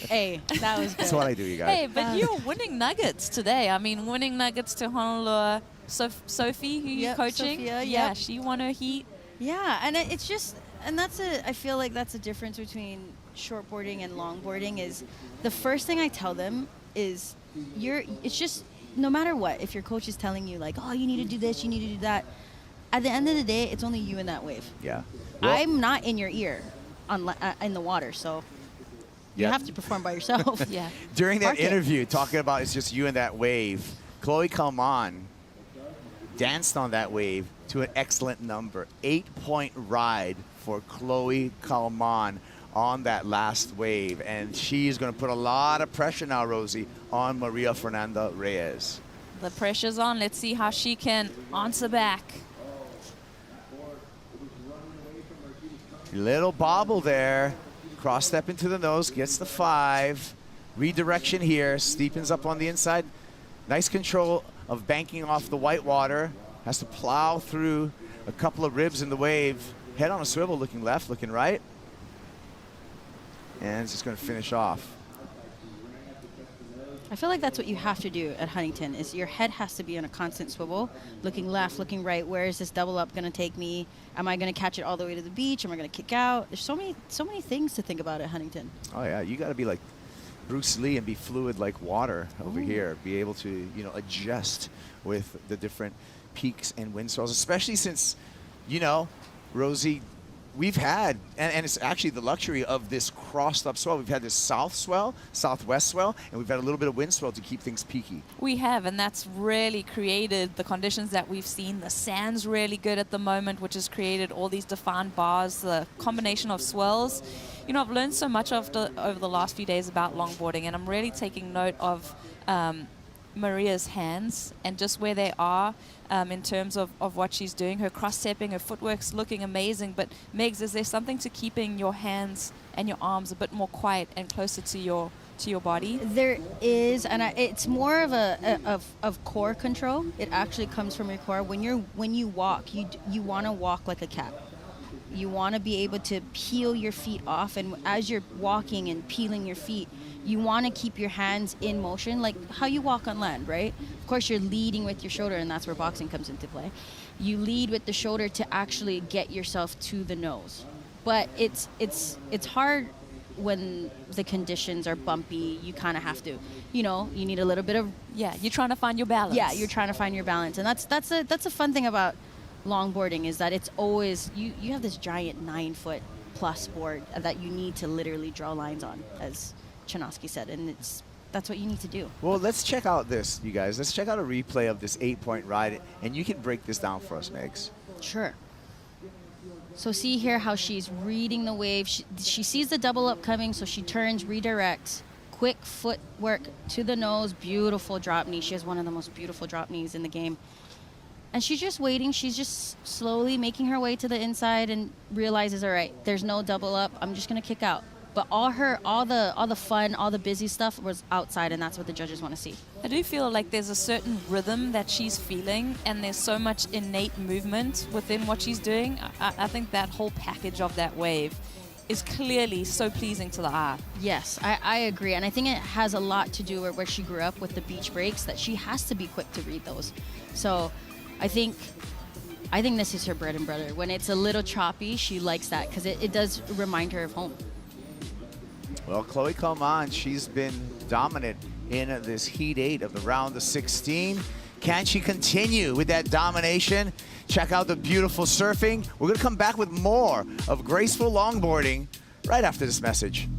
was good. That's what I do, you guys. Hey, but you're winning nuggets today. I mean, winning nuggets to Honolulu. Sophie, who you're coaching, Sophia, yeah, she won her heat. Yeah, and it's just, and I feel like that's the difference between shortboarding and longboarding. Is the first thing I tell them is it's just, no matter what, if your coach is telling you like, oh, you need to do this, you need to do that, at the end of the day, it's only you in that wave. Yeah. I'm not in your ear in the water, so you have to perform by yourself. Yeah. During that Park it. interview, talking about it's just you and that wave, Chloe Calman danced on that wave to an excellent number. 8-point ride for Chloe Calman on that last wave. And she's going to put a lot of pressure now, Rosie, on Maria Fernanda Reyes. The pressure's on. Let's see how she can answer back. Little bobble there. Cross step into the nose, gets the 5. Redirection here, steepens up on the inside. Nice control of banking off the white water. Has to plow through a couple of ribs in the wave. Head on a swivel, looking left, looking right. And it's just going to finish off. I feel like that's what you have to do at Huntington, is your head has to be on a constant swivel, looking left, looking right. Where is this double up going to take me? Am I going to catch it all the way to the beach? Am I going to kick out? There's so many things to think about at Huntington. Oh yeah, you got to be like Bruce Lee and be fluid like water over here. Be able to, adjust with the different peaks and wind swells, especially since, Rosie, we've had, and it's actually the luxury of this crossed up swell. We've had this south swell, southwest swell, and we've had a little bit of wind swell to keep things peaky. We have, and that's really created the conditions that we've seen. The sand's really good at the moment, which has created all these defined bars, the combination of swells. I've learned so much over the last few days about longboarding, and I'm really taking note of Maria's hands and just where they are in terms of what she's doing. Her cross-stepping, her footwork's looking amazing. But Megs, is there something to keeping your hands and your arms a bit more quiet and closer to your to your body? There is, and it's more of of core control. It actually comes from your core. When you walk, you want to walk like a cat. You want to be able to peel your feet off, and as you're walking and peeling your feet, you want to keep your hands in motion, like how you walk on land, right? Of course, you're leading with your shoulder, and that's where boxing comes into play. You lead with the shoulder to actually get yourself to the nose. But it's hard when the conditions are bumpy. You kind of have to, you need a little bit of... Yeah, you're trying to find your balance. Yeah, you're trying to find your balance. And that's a fun thing about longboarding, is that it's always, you have this giant 9-foot plus board that you need to literally draw lines on, as Chanosky said, and that's what you need to do. Well, let's check out this, you guys. Let's check out a replay of this 8-point ride, and you can break this down for us, Megs. Sure. So see here how she's reading the wave. She sees the double up coming, so she turns, redirects. Quick footwork to the nose, beautiful drop knee. She has one of the most beautiful drop knees in the game. And she's just waiting. She's just slowly making her way to the inside and realizes, all right, there's no double up. I'm just gonna kick out. But all the fun, all the busy stuff was outside, and that's what the judges want to see. I do feel like there's a certain rhythm that she's feeling, and there's so much innate movement within what she's doing. I think that whole package of that wave is clearly so pleasing to the eye. Yes, I agree. And I think it has a lot to do with where she grew up with the beach breaks, that she has to be quick to read those. So I think this is her bread and butter. When it's a little choppy, she likes that because it does remind her of home. Well, Chloe Coleman, she's been dominant in this Heat 8 of the round of 16. Can she continue with that domination? Check out the beautiful surfing. We're going to come back with more of graceful longboarding right after this message.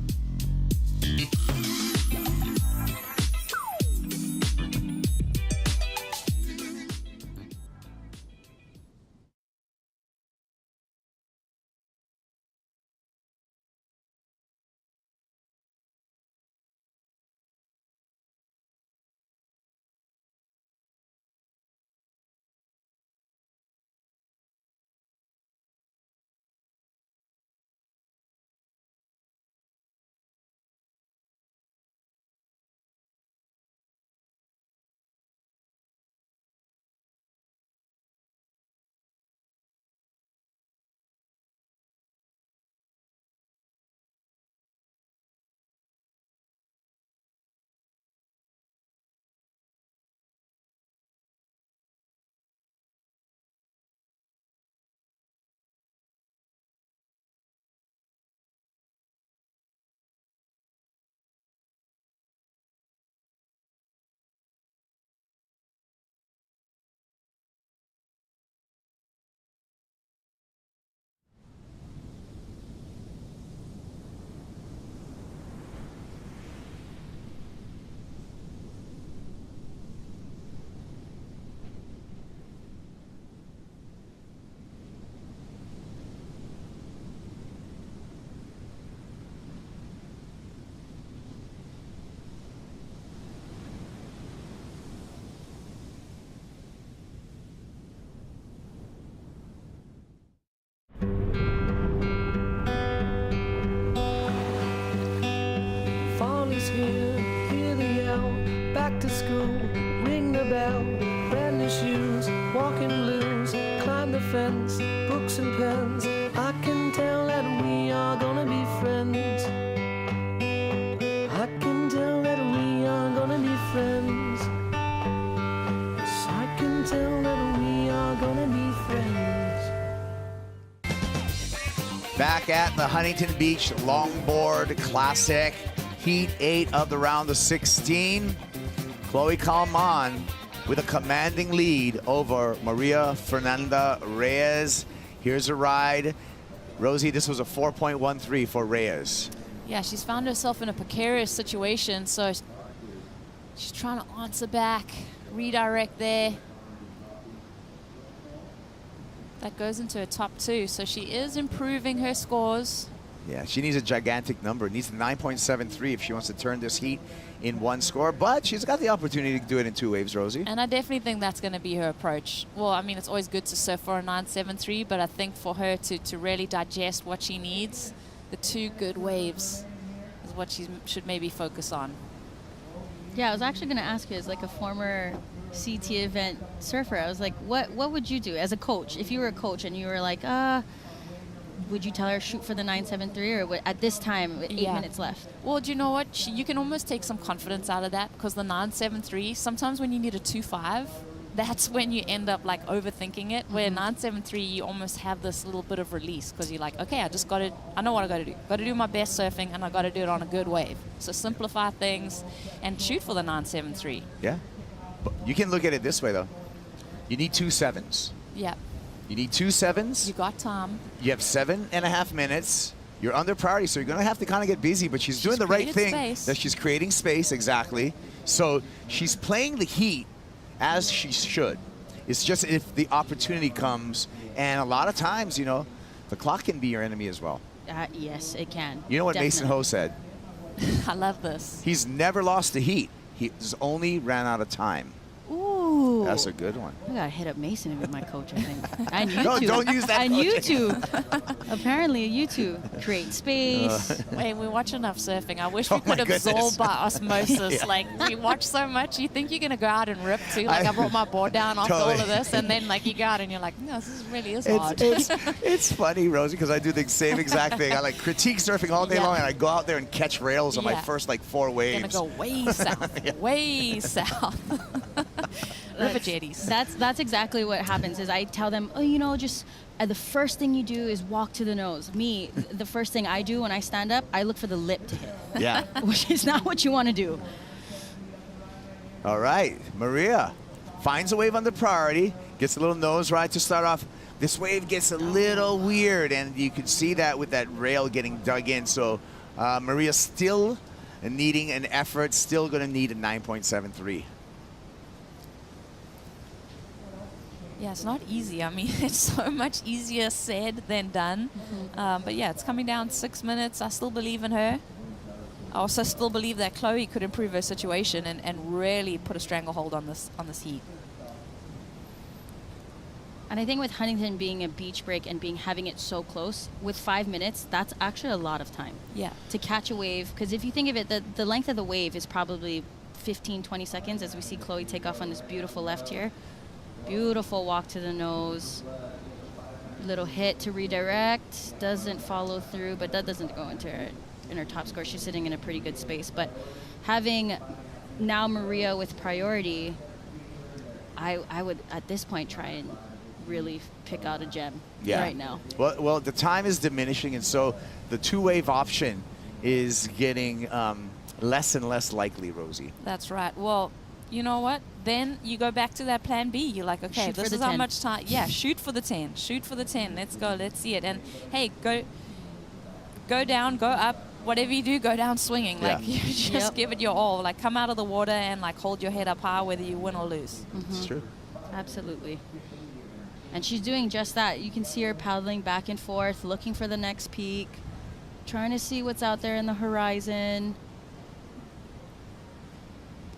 Hear the yell, back to school, ring the bell, brand new shoes, walking blues, climb the fence, books and pens. I can tell that we are gonna be friends. I can tell that we are gonna be friends. Yes, I can tell that we are gonna be friends. Back at the Huntington Beach Longboard Classic. Heat 8 of the round of 16. Chloe Coleman with a commanding lead over Maria Fernanda Reyes. Here's a ride. Rosie, this was a 4.13 for Reyes. Yeah, she's found herself in a precarious situation, so she's trying to answer back, redirect there. That goes into her top 2, so she is improving her scores. Yeah, she needs a gigantic number. Needs a 9.73 if she wants to turn this heat in one score. But she's got the opportunity to do it in 2 waves, Rosie. And I definitely think that's going to be her approach. Well, I mean, it's always good to surf for a 9.73, but I think for her to really digest what she needs, the 2 good waves is what she should maybe focus on. Yeah, I was actually going to ask you, as like a former CT event surfer, I was like, what would you do as a coach? If you were a coach and you were like, would you tell her shoot for the 973, or at this time, with 8 minutes left? Well, do you know what? You can almost take some confidence out of that, because the 973, sometimes when you need a 2.5, that's when you end up like overthinking it. Where 973, you almost have this little bit of release, because you're like, okay, I know what I got to do. Got to do my best surfing, and I got to do it on a good wave. So simplify things and shoot for the 973. Yeah. But you can look at it this way, though. You need 2 7s. Yeah. You need 2 7s. You got time. You have 7.5 minutes. You're under priority, so you're going to have to kind of get busy, but she's doing the right thing. Space. That she's creating space, exactly. So she's playing the heat as she should. It's just if the opportunity comes, and a lot of times, you know, the clock can be your enemy as well. Yes, it can. You know what Mason Ho said? I love this. He's never lost the heat. He's only ran out of time. Ooh. That's a good one. I gotta hit up Mason and be my coach, I think. And you No, two. don't use that And you coaching. two. Apparently, you two create space. Wait, we watch enough surfing. I wish we Oh could my absorb goodness. by osmosis. Yeah. Like, we watch so much, you think you're going to go out and rip too. Like, I brought my board down after all of this, and then, like, you go out and you're like, no, this really is hard. It's funny, Rosie, because I do the same exact thing. I like critique surfing all day long, and I go out there and catch rails on my first like 4 waves. Gonna go way south, way south. River jetties. That's exactly what happens. Is I tell them, oh, you know, just the first thing you do is walk to the nose. Me, the first thing I do when I stand up, I look for the lip to hit. Yeah. Which is not what you want to do. All right, Maria finds a wave under priority, gets a little nose ride to start off. This wave gets a little weird, and you can see that with that rail getting dug in. So Maria still needing an effort, still going to need a 9.73. Yeah, it's not easy. I mean, it's so much easier said than done. But yeah, it's coming down 6 minutes. I still believe in her. I also still believe that Chloe could improve her situation and really put a stranglehold on this heat. And I think with Huntington being a beach break and having it so close, with 5 minutes, that's actually a lot of time. Yeah. To catch a wave, because if you think of it, the length of the wave is probably 15, 20 seconds, as we see Chloe take off on this beautiful left here. Beautiful walk to the nose. Little hit to redirect. Doesn't follow through, but that doesn't go into her top score. She's sitting in a pretty good space. But having now Maria with priority, I would, at this point, try and really pick out a gem right now. Well, the time is diminishing, and so the 2-wave option is getting less and less likely, Rosie. That's right. Well, you know what? Then you go back to that plan B. You're like, okay, this is how much time. Yeah, shoot for the 10. Shoot for the 10. Let's go. Let's see it. And hey, go down, go up. Whatever you do, go down swinging. Yeah. Like, you just give it your all. Like, come out of the water and like hold your head up high, whether you win or lose. It's true. Absolutely. And she's doing just that. You can see her paddling back and forth, looking for the next peak, trying to see what's out there in the horizon.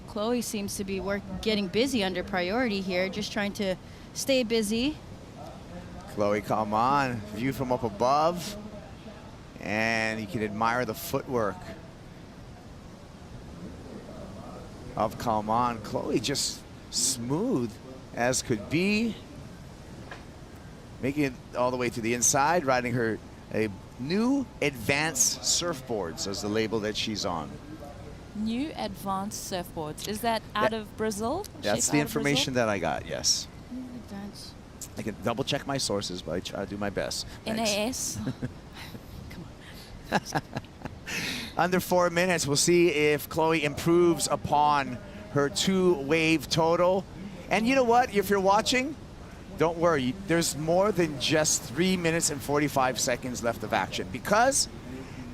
Chloe seems to be getting busy under priority here, just trying to stay busy. Chloe, come on. View from up above. And you can admire the footwork of Kalman. Chloe just smooth as could be. Making it all the way to the inside, riding a new advanced surfboards as the label that she's on. New advanced surfboards. Is that out of Brazil? That's the information that I got, yes. Advanced. I can double check my sources, but I try to do my best. Thanks. NAS. Under 4 minutes, we'll see if Chloe improves upon her 2-wave total. And you know what? If you're watching, don't worry. There's more than just 3 minutes and 45 seconds left of action, because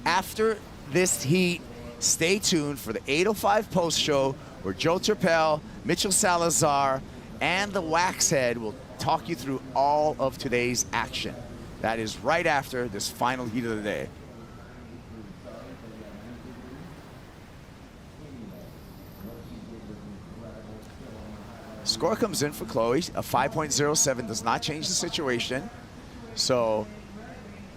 after this heat, stay tuned for the 8:05 post show where Joe Turpel, Mitchell Salazar, and the Waxhead will talk you through all of today's action. That is right after this final heat of the day. Score comes in for Chloe. A 5.07 does not change the situation. So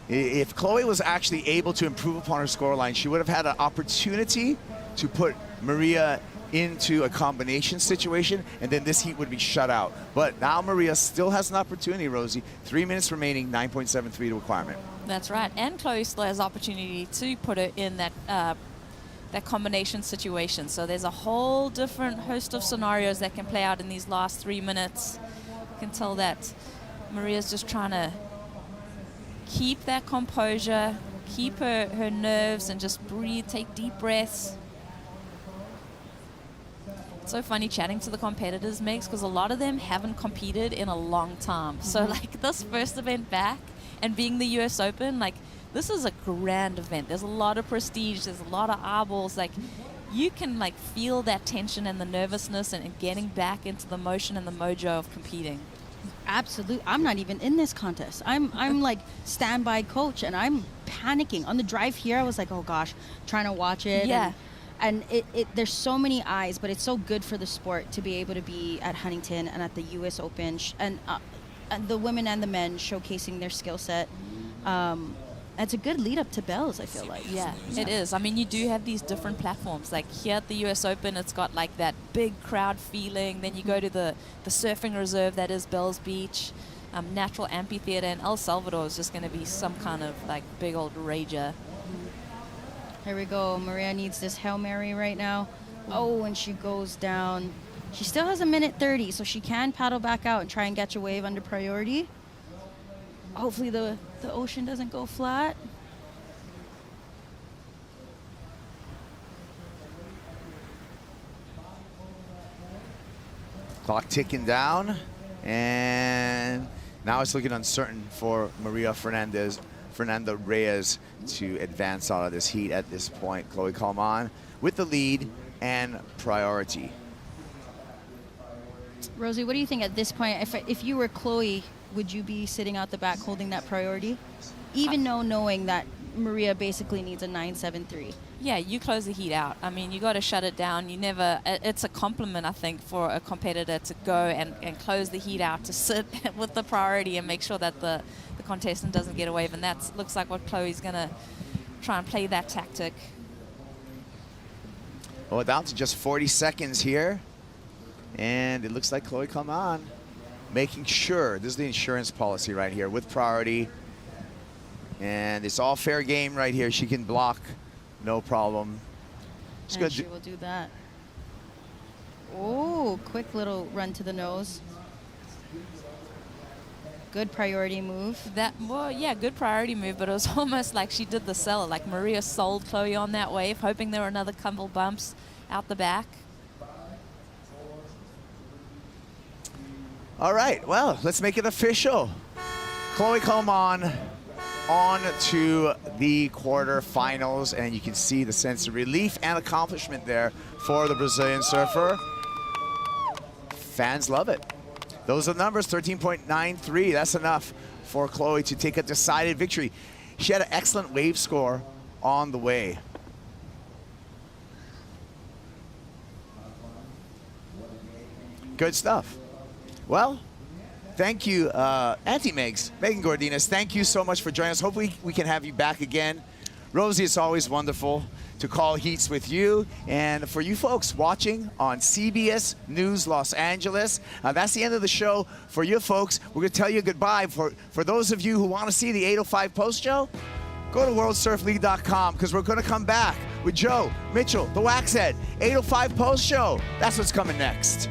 If Chloe was actually able to improve upon her scoreline, she would have had an opportunity to put Maria into a combination situation, and then this heat would be shut out. But now Maria still has an opportunity, Rosie. 3 minutes remaining, 9.73 to requirement. That's right, and Chloe still has opportunity to put her in that that combination situation. So there's a whole different host of scenarios that can play out in these last 3 minutes. You can tell that Maria's just trying to keep that composure, keep her nerves, and just breathe, take deep breaths. It's so funny chatting to the competitors, Megs, because a lot of them haven't competed in a long time. So like this first event back and being the US Open, like this is a grand event. There's a lot of prestige, there's a lot of eyeballs. Like you can like feel that tension and the nervousness and getting back into the motion and the mojo of competing. Absolutely. I'm not even in this contest. I'm like standby coach, and I'm panicking. On the drive here, I was like, oh gosh, trying to watch it. Yeah. And there's so many eyes, but it's so good for the sport to be able to be at Huntington and at the U.S. Open, and the women and the men showcasing their skill set. It's a good lead up to Bells, I feel like. Yeah, it is. I mean, you do have these different platforms. Like here at the US Open, it's got like that big crowd feeling. Then you go to the surfing reserve that is Bells Beach, natural amphitheater, and El Salvador is just going to be some kind of like big old rager. Here we go. Maria needs this Hail Mary right now. Oh, and she goes down. She still has a minute 30, so she can paddle back out and try and catch a wave under priority. Hopefully the ocean doesn't go flat. Clock ticking down, and now it's looking uncertain for Maria Fernanda Reyes to advance out of this heat at this point. Chloe Kalman with the lead and priority. Rosie, what do you think at this point? If you were Chloe, would you be sitting out the back holding that priority? Even knowing that Maria basically needs a 9.73. Yeah, you close the heat out. I mean, you got to shut it down. You never, it's a compliment, I think, for a competitor to go and close the heat out, to sit with the priority and make sure that the contestant doesn't get a wave. And that looks like what Chloe's going to try and play that tactic. Well, down to just 40 seconds here. And it looks like Chloe Kalman making sure, this is the insurance policy right here, with priority. And it's all fair game right here. She can block, no problem. And she will do that. Oh, quick little run to the nose. Good priority move. Well, yeah, good priority move, but it was almost like she did the sell. Like Maria sold Chloe on that wave, hoping there were another couple bumps out the back. All right, well, let's make it official. Chloe Kalman on to the quarterfinals, and you can see the sense of relief and accomplishment there for the Brazilian surfer. Fans love it. Those are the numbers, 13.93. That's enough for Chloe to take a decided victory. She had an excellent wave score on the way. Good stuff. Well, thank you, Auntie Megs, Megan Gordinas. Thank you so much for joining us. Hopefully we can have you back again. Rosie, it's always wonderful to call heats with you. And for you folks watching on CBS News Los Angeles, that's the end of the show. For you folks, we're going to tell you goodbye. For those of you who want to see the 8:05 post show, go to worldsurfleague.com, because we're going to come back with Joe, Mitchell, the Waxhead, 8:05 post show. That's what's coming next.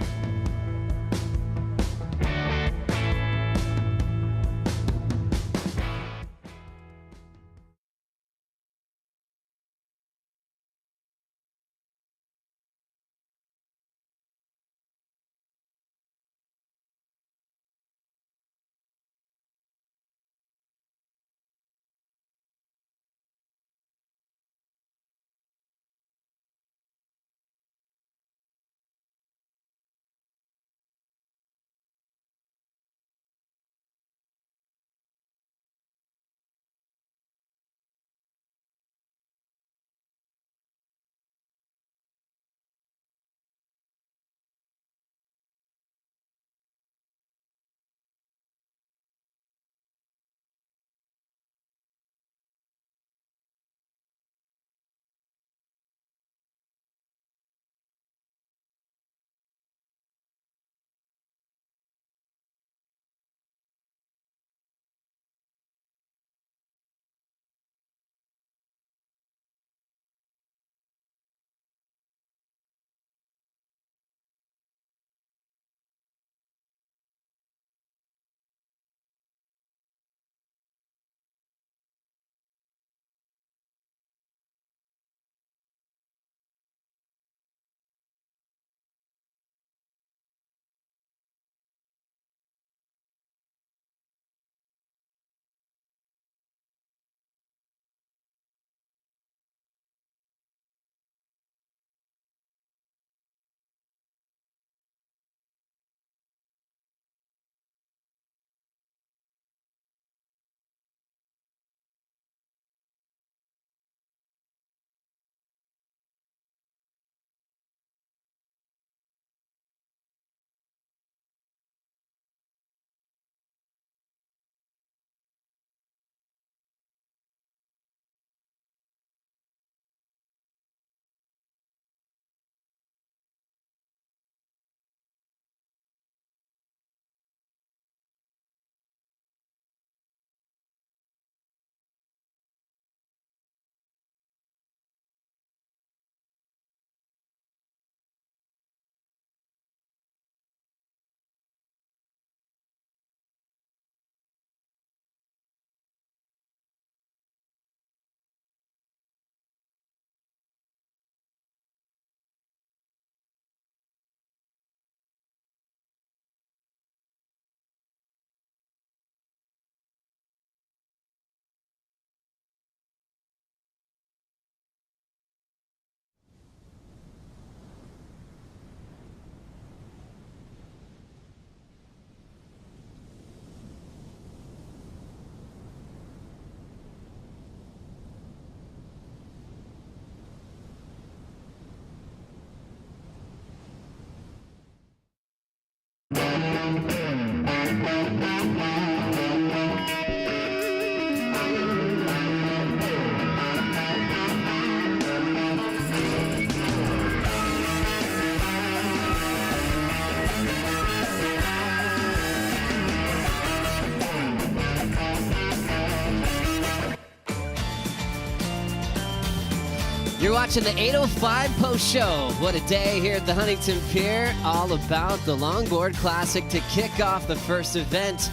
You're watching the 8:05 post show. What a day here at the Huntington Pier. All about the Longboard Classic to kick off the first event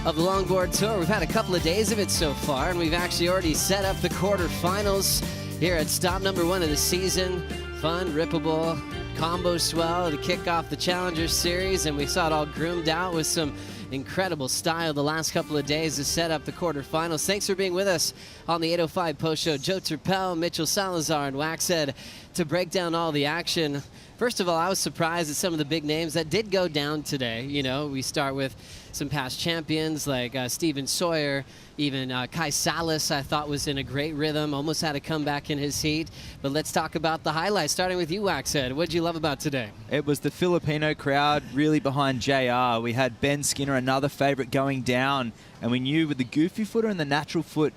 of the Longboard Tour. We've had a couple of days of it so far, and we've actually already set up the quarterfinals here at stop number 1 of the season. Fun, rippable, combo swell to kick off the Challenger Series, and we saw it all groomed out with some incredible style the last couple of days to set up the quarterfinals. Thanks for being with us on the 8:05 post show. Joe Turpel, Mitchell Salazar, and Waxhead to break down all the action. First of all, I was surprised at some of the big names that did go down today. You know, we start with some past champions like Steven Sawyer, even Kai Salas I thought was in a great rhythm, almost had a comeback in his heat. But let's talk about the highlights, starting with you, Waxhead. What did you love about today? It was the Filipino crowd really behind JR. We had Ben Skinner, another favorite, going down, and we knew with the goofy footer and the natural foot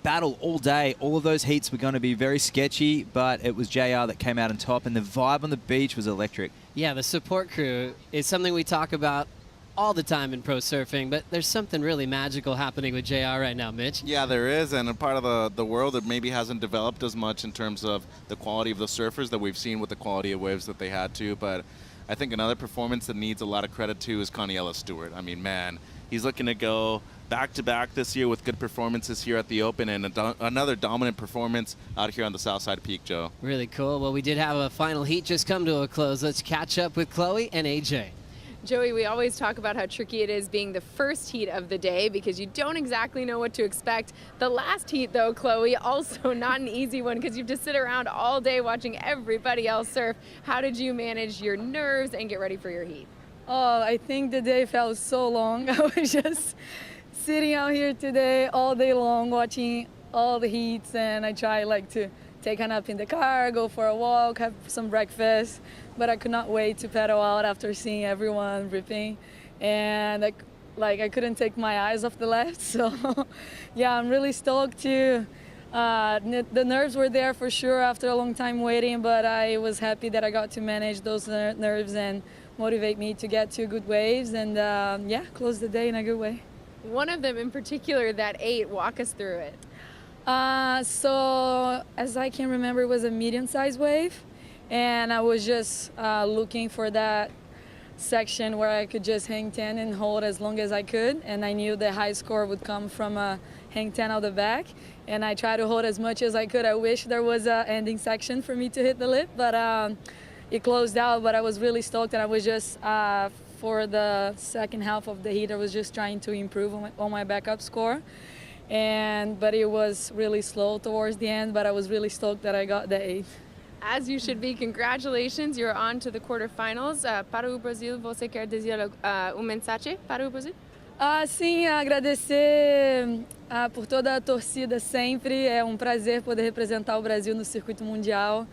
battle all day, all of those heats were going to be very sketchy, but it was JR that came out on top, and the vibe on the beach was electric. Yeah, the support crew is something we talk about all the time in pro surfing, but there's something really magical happening with JR right now, Mitch. Yeah, there is, and a part of the world that maybe hasn't developed as much in terms of the quality of the surfers that we've seen with the quality of waves that they had to. But I think another performance that needs a lot of credit to is Connie Stewart. I mean, man, he's looking to go back-to-back this year with good performances here at the Open, and another dominant performance out here on the Southside Peak, Joe. Really cool. Well, we did have a final heat just come to a close. Let's catch up with Chloe and AJ. Joey, we always talk about how tricky it is being the first heat of the day because you don't exactly know what to expect. The last heat, though, Chloe, also not an easy one because you have to sit around all day watching everybody else surf. How did you manage your nerves and get ready for your heat? Oh, I think the day felt so long. I was just sitting out here today all day long watching all the heats, and I try to take a nap in the car, go for a walk, have some breakfast, but I could not wait to pedal out after seeing everyone ripping, and I couldn't take my eyes off the left. So yeah, I'm really stoked too. The nerves were there for sure after a long time waiting, but I was happy that I got to manage those nerves and motivate me to get 2 good waves and yeah, close the day in a good way. One of them in particular, that 8, walk us through it. So as I can remember, it was a medium-sized wave, and I was just looking for that section where I could just hang 10 and hold as long as I could, and I knew the high score would come from a hang 10 out the back, and I tried to hold as much as I could. I wish there was an ending section for me to hit the lip, but it closed out. But I was really stoked, and I was just for the second half of the heat, I was just trying to improve on my backup score. But it was really slow towards the end, but I was really stoked that I got the 8. As you should be. Congratulations. You're on to the quarterfinals. Para o Brasil, você quer dizer mensagem para o Brasil? Sim, agradecer por toda a torcida sempre. É um prazer poder representar o Brasil no circuito mundial.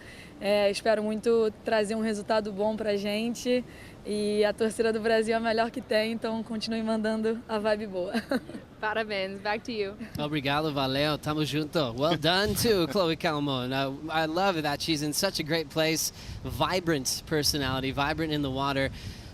Espero muito trazer um resultado bom pra gente. E a torcida do Brasil é a melhor que tem, então continue mandando a vibe boa. Parabéns. Back to you. Obrigado, valeu, tamo junto. Well done to Chloe Calmon. I love that she's in such a great place, vibrant personality, vibrant in the water.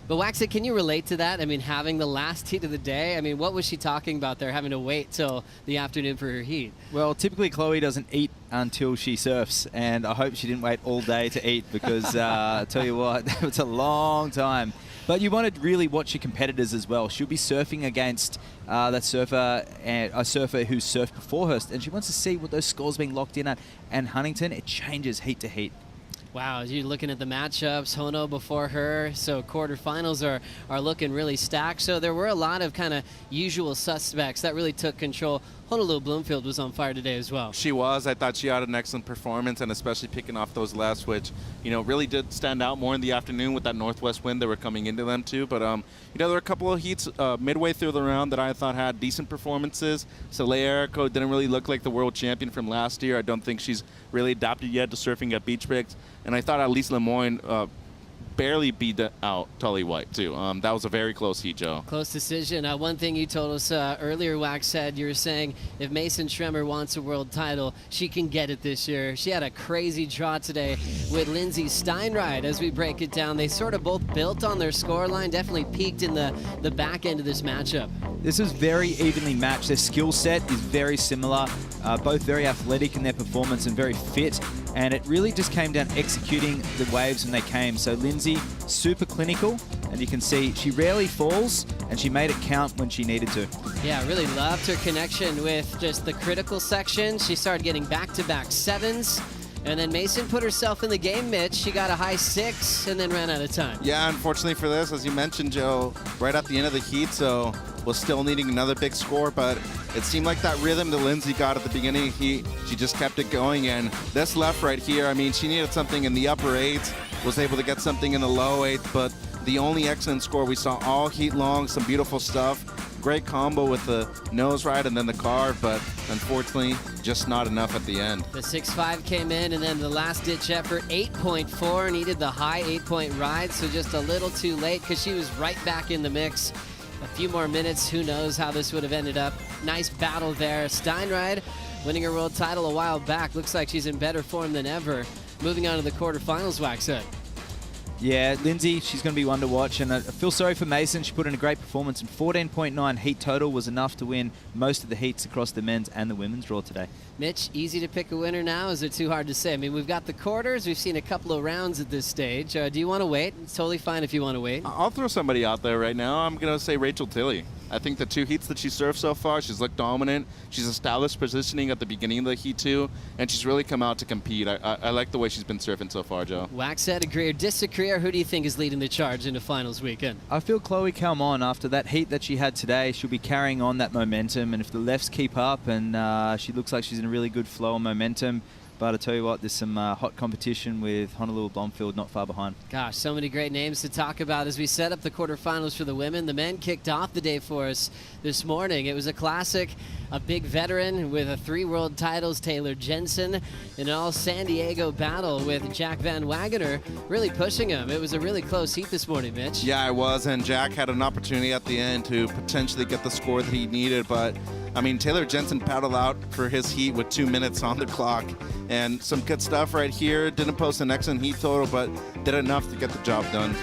But Waxy, can you relate to that? I mean, having the last heat of the day, I mean, what was she talking about there, having to wait till the afternoon for her heat? Well, typically Chloe doesn't eat until she surfs, and I hope she didn't wait all day to eat because I tell you what, it's a long time. But you want to really watch your competitors as well. She'll be surfing against that surfer, a surfer who surfed before her, and she wants to see what those scores are being locked in at. And Huntington, it changes heat to heat. Wow, you're looking at the matchups, Hono before her, so quarterfinals are looking really stacked. So there were a lot of kind of usual suspects that really took control. Honolulu Bloomfield was on fire today as well. She was. I thought she had an excellent performance, and especially picking off those lefts, which, you know, really did stand out more in the afternoon with that northwest wind that were coming into them too. But, you know, there were a couple of heats midway through the round that I thought had decent performances. Soleil Erico didn't really look like the world champion from last year. I don't think she's really adapted yet to surfing at beach breaks. And I thought Alice Lemoyne barely beat out Tully White, too. That was a very close heat, Joe. Close decision. One thing you told us earlier, Wax said, you were saying if Mason Schremer wants a world title, she can get it this year. She had a crazy draw today with Lindsay Steinride. As we break it down, they sort of both built on their scoreline, definitely peaked in the back end of this matchup. This is very evenly matched. Their skill set is very similar, both very athletic in their performance and very fit. And it really just came down executing the waves when they came. So Lindsay, super clinical, and you can see she rarely falls, and she made it count when she needed to. Yeah, I really loved her connection with just the critical section. She started getting back-to-back sevens. And then Mason put herself in the game, Mitch. She got a high 6 and then ran out of time. Yeah, unfortunately for this, as you mentioned, Joe, right at the end of the heat, so was still needing another big score, but it seemed like that rhythm that Lindsay got at the beginning of the heat, she just kept it going, and this left right here, I mean, she needed something in the upper 8s, was able to get something in the low 8s, but the only excellent score we saw all heat long, some beautiful stuff. Great combo with the nose ride and then the carve, but unfortunately, just not enough at the end. The 6.5 came in, and then the last-ditch effort, 8.4, needed the high 8-point ride, so just a little too late because she was right back in the mix. A few more minutes, who knows how this would have ended up. Nice battle there. Steinride winning her world title a while back. Looks like she's in better form than ever. Moving on to the quarterfinals, Wax said. Yeah, Lindsay, she's going to be one to watch, and I feel sorry for Mason. She put in a great performance, and 14.9 heat total was enough to win most of the heats across the men's and the women's draw today. Mitch, easy to pick a winner now? Is it too hard to say? I mean, we've got the quarters. We've seen a couple of rounds at this stage. Do you want to wait? It's totally fine if you want to wait. I'll throw somebody out there right now. I'm going to say Rachel Tilley. I think the 2 heats that she served so far, she's looked dominant. She's established positioning at the beginning of the heat too, and she's really come out to compete. I like the way she's been surfing so far, Joe. Wax said, agree or disagree, or who do you think is leading the charge into finals weekend? I feel Chloe Calmon, after that heat that she had today, she'll be carrying on that momentum, and if the lefts keep up, and she looks like she's in a really good flow and momentum. But I tell you what, there's some hot competition with Honolulu Blomfield not far behind. Gosh, so many great names to talk about as we set up the quarterfinals for the women. The men kicked off the day for us this morning. It was a classic, a big veteran with 3 world titles, Taylor Jensen, in an all San Diego battle with Jack Van Wagener, really pushing him. It was a really close heat this morning, Mitch. Yeah, it was, and Jack had an opportunity at the end to potentially get the score that he needed, but I mean, Taylor Jensen paddled out for his heat with 2 minutes on the clock, and some good stuff right here. Didn't post an excellent heat total, but did enough to get the job done.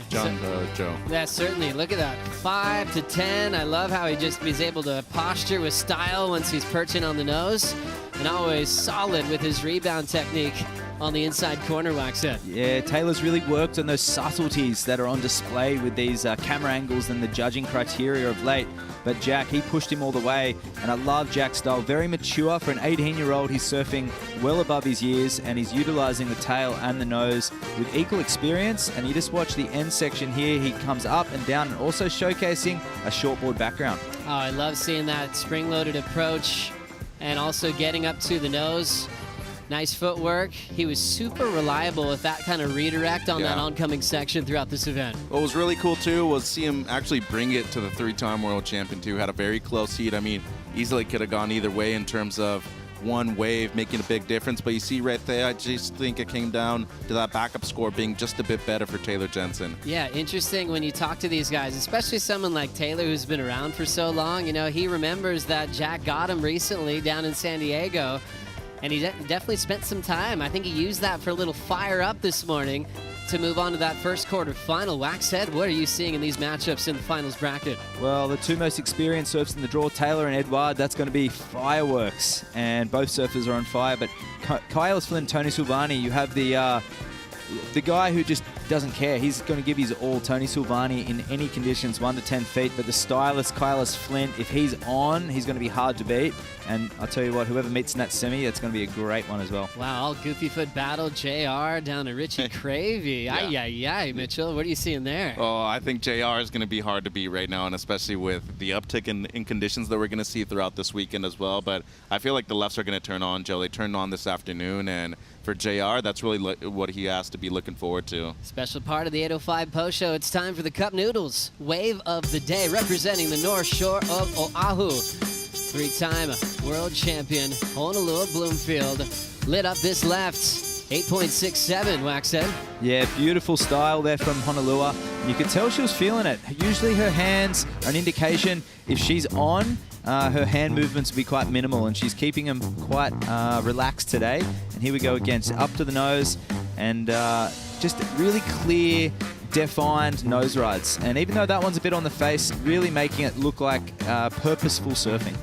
Joe. Yeah, certainly. Look at that. 5 to 10. I love how he just is able to posture with style once he's perching on the nose, and always solid with his rebound technique on the inside corner, Wax said. Yeah, Taylor's really worked on those subtleties that are on display with these camera angles and the judging criteria of late. But Jack, he pushed him all the way, and I love Jack's style. Very mature for an 18-year-old. He's surfing well above his years, and he's utilizing the tail and the nose with equal experience. And you just watch the end section here. He comes up and down, and also showcasing a shortboard background. Oh, I love seeing that spring-loaded approach and also getting up to the nose. Nice footwork. He was super reliable with that kind of redirect on that oncoming section throughout this event. What was really cool, too, was see him actually bring it to the 3-time world champion, too. Had a very close heat. I mean, easily could have gone either way in terms of one wave making a big difference. But you see right there, I just think it came down to that backup score being just a bit better for Taylor Jensen. Yeah, interesting when you talk to these guys, especially someone like Taylor who's been around for so long. You know, he remembers that Jack got him recently down in San Diego. And he definitely spent some time. I think he used that for a little fire up this morning to move on to that first quarterfinal. Wax said, what are you seeing in these matchups in the finals bracket? Well, the 2 most experienced surfers in the draw, Taylor and Edouard, that's going to be fireworks. And both surfers are on fire. But Kyle Flynn, Tony Silvani, you have the guy who just doesn't care. He's going to give his all. Tony Silvani in any conditions, 1 to 10 feet. But the stylist, Kylas Flint, if he's on, he's going to be hard to beat. And I'll tell you what, whoever meets in that semi, it's going to be a great one as well. Wow, all goofy foot battle. JR down to Richie Cravey. Ay, Mitchell. What are you seeing there? Oh, I think JR is going to be hard to beat right now, and especially with the uptick in conditions that we're going to see throughout this weekend as well. But I feel like the lefts are going to turn on, Joe. They turned on this afternoon, and for JR, that's really what he has to be looking forward to. Special part of the 805 post show. It's time for the Cup Noodles Wave of the Day, representing the North Shore of Oahu. 3-time world champion Honolulu Bloomfield lit up this left. 8.67, Waxhead. Yeah, beautiful style there from Honolua. You could tell she was feeling it. Usually her hands are an indication if she's on, her hand movements will be quite minimal, and she's keeping them quite relaxed today. And here we go again, so up to the nose, and just really clear, defined nose rides. And even though that one's a bit on the face, really making it look like purposeful surfing.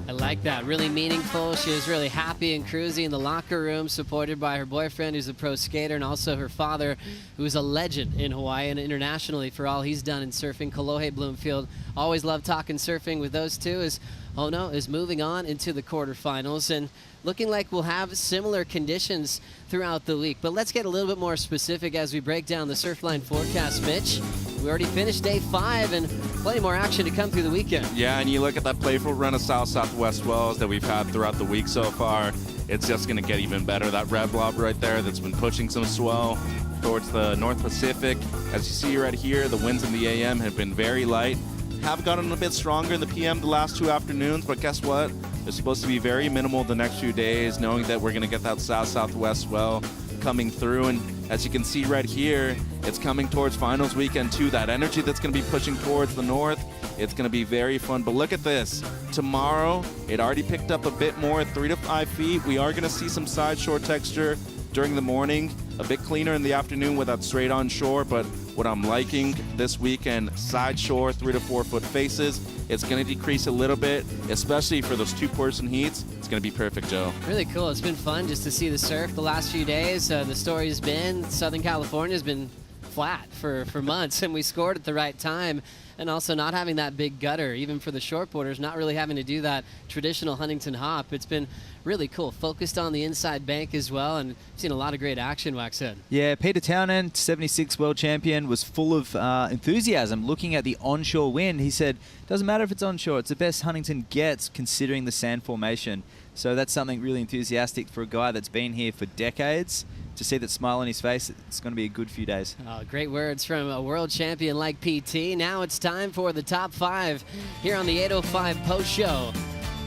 I like that. Really meaningful. She was really happy and cruisy in the locker room, supported by her boyfriend, who's a pro skater, and also her father, who's a legend in Hawaii and internationally for all he's done in surfing. Kolohe Bloomfield. Always loved talking surfing with those two, as Hono is moving on into the quarterfinals and looking like we'll have similar conditions throughout the week. But let's get a little bit more specific as we break down the Surfline forecast, Mitch. We already finished day 5 and plenty more action to come through the weekend. Yeah, and you look at that playful run of south-southwest swells that we've had throughout the week so far. It's just going to get even better. That red blob right there that's been pushing some swell towards the North Pacific. As you see right here, the winds in the AM have been very light. Have gotten a bit stronger in the PM the last 2 afternoons, but guess what? They're supposed to be very minimal the next few days, knowing that we're going to get that south-southwest swell coming through. And as you can see right here, it's coming towards finals weekend too. That energy that's going to be pushing towards the north, it's going to be very fun. But look at this. Tomorrow, it already picked up a bit more, 3 to 5 feet. We are going to see some side shore texture during the morning, a bit cleaner in the afternoon with that straight on shore. But what I'm liking this weekend, side shore, 3 to 4 foot faces. It's going to decrease a little bit, especially for those 2-person heats. It's going to be perfect, Joe. Really cool. It's been fun just to see the surf the last few days. The story has been Southern California has been flat for months, and we scored at the right time. And also not having that big gutter, even for the shortboarders, not really having to do that traditional Huntington hop. It's been really cool. Focused on the inside bank as well, and seen a lot of great action, Waxhead. Yeah, Peter Townend, 76 world champion, was full of enthusiasm looking at the onshore wind. He said, doesn't matter if it's onshore, it's the best Huntington gets considering the sand formation. So that's something really enthusiastic for a guy that's been here for decades. To see that smile on his face, it's going to be a good few days. Oh, great words from a world champion like PT. Now it's time for the top 5 here on the 805 Post Show.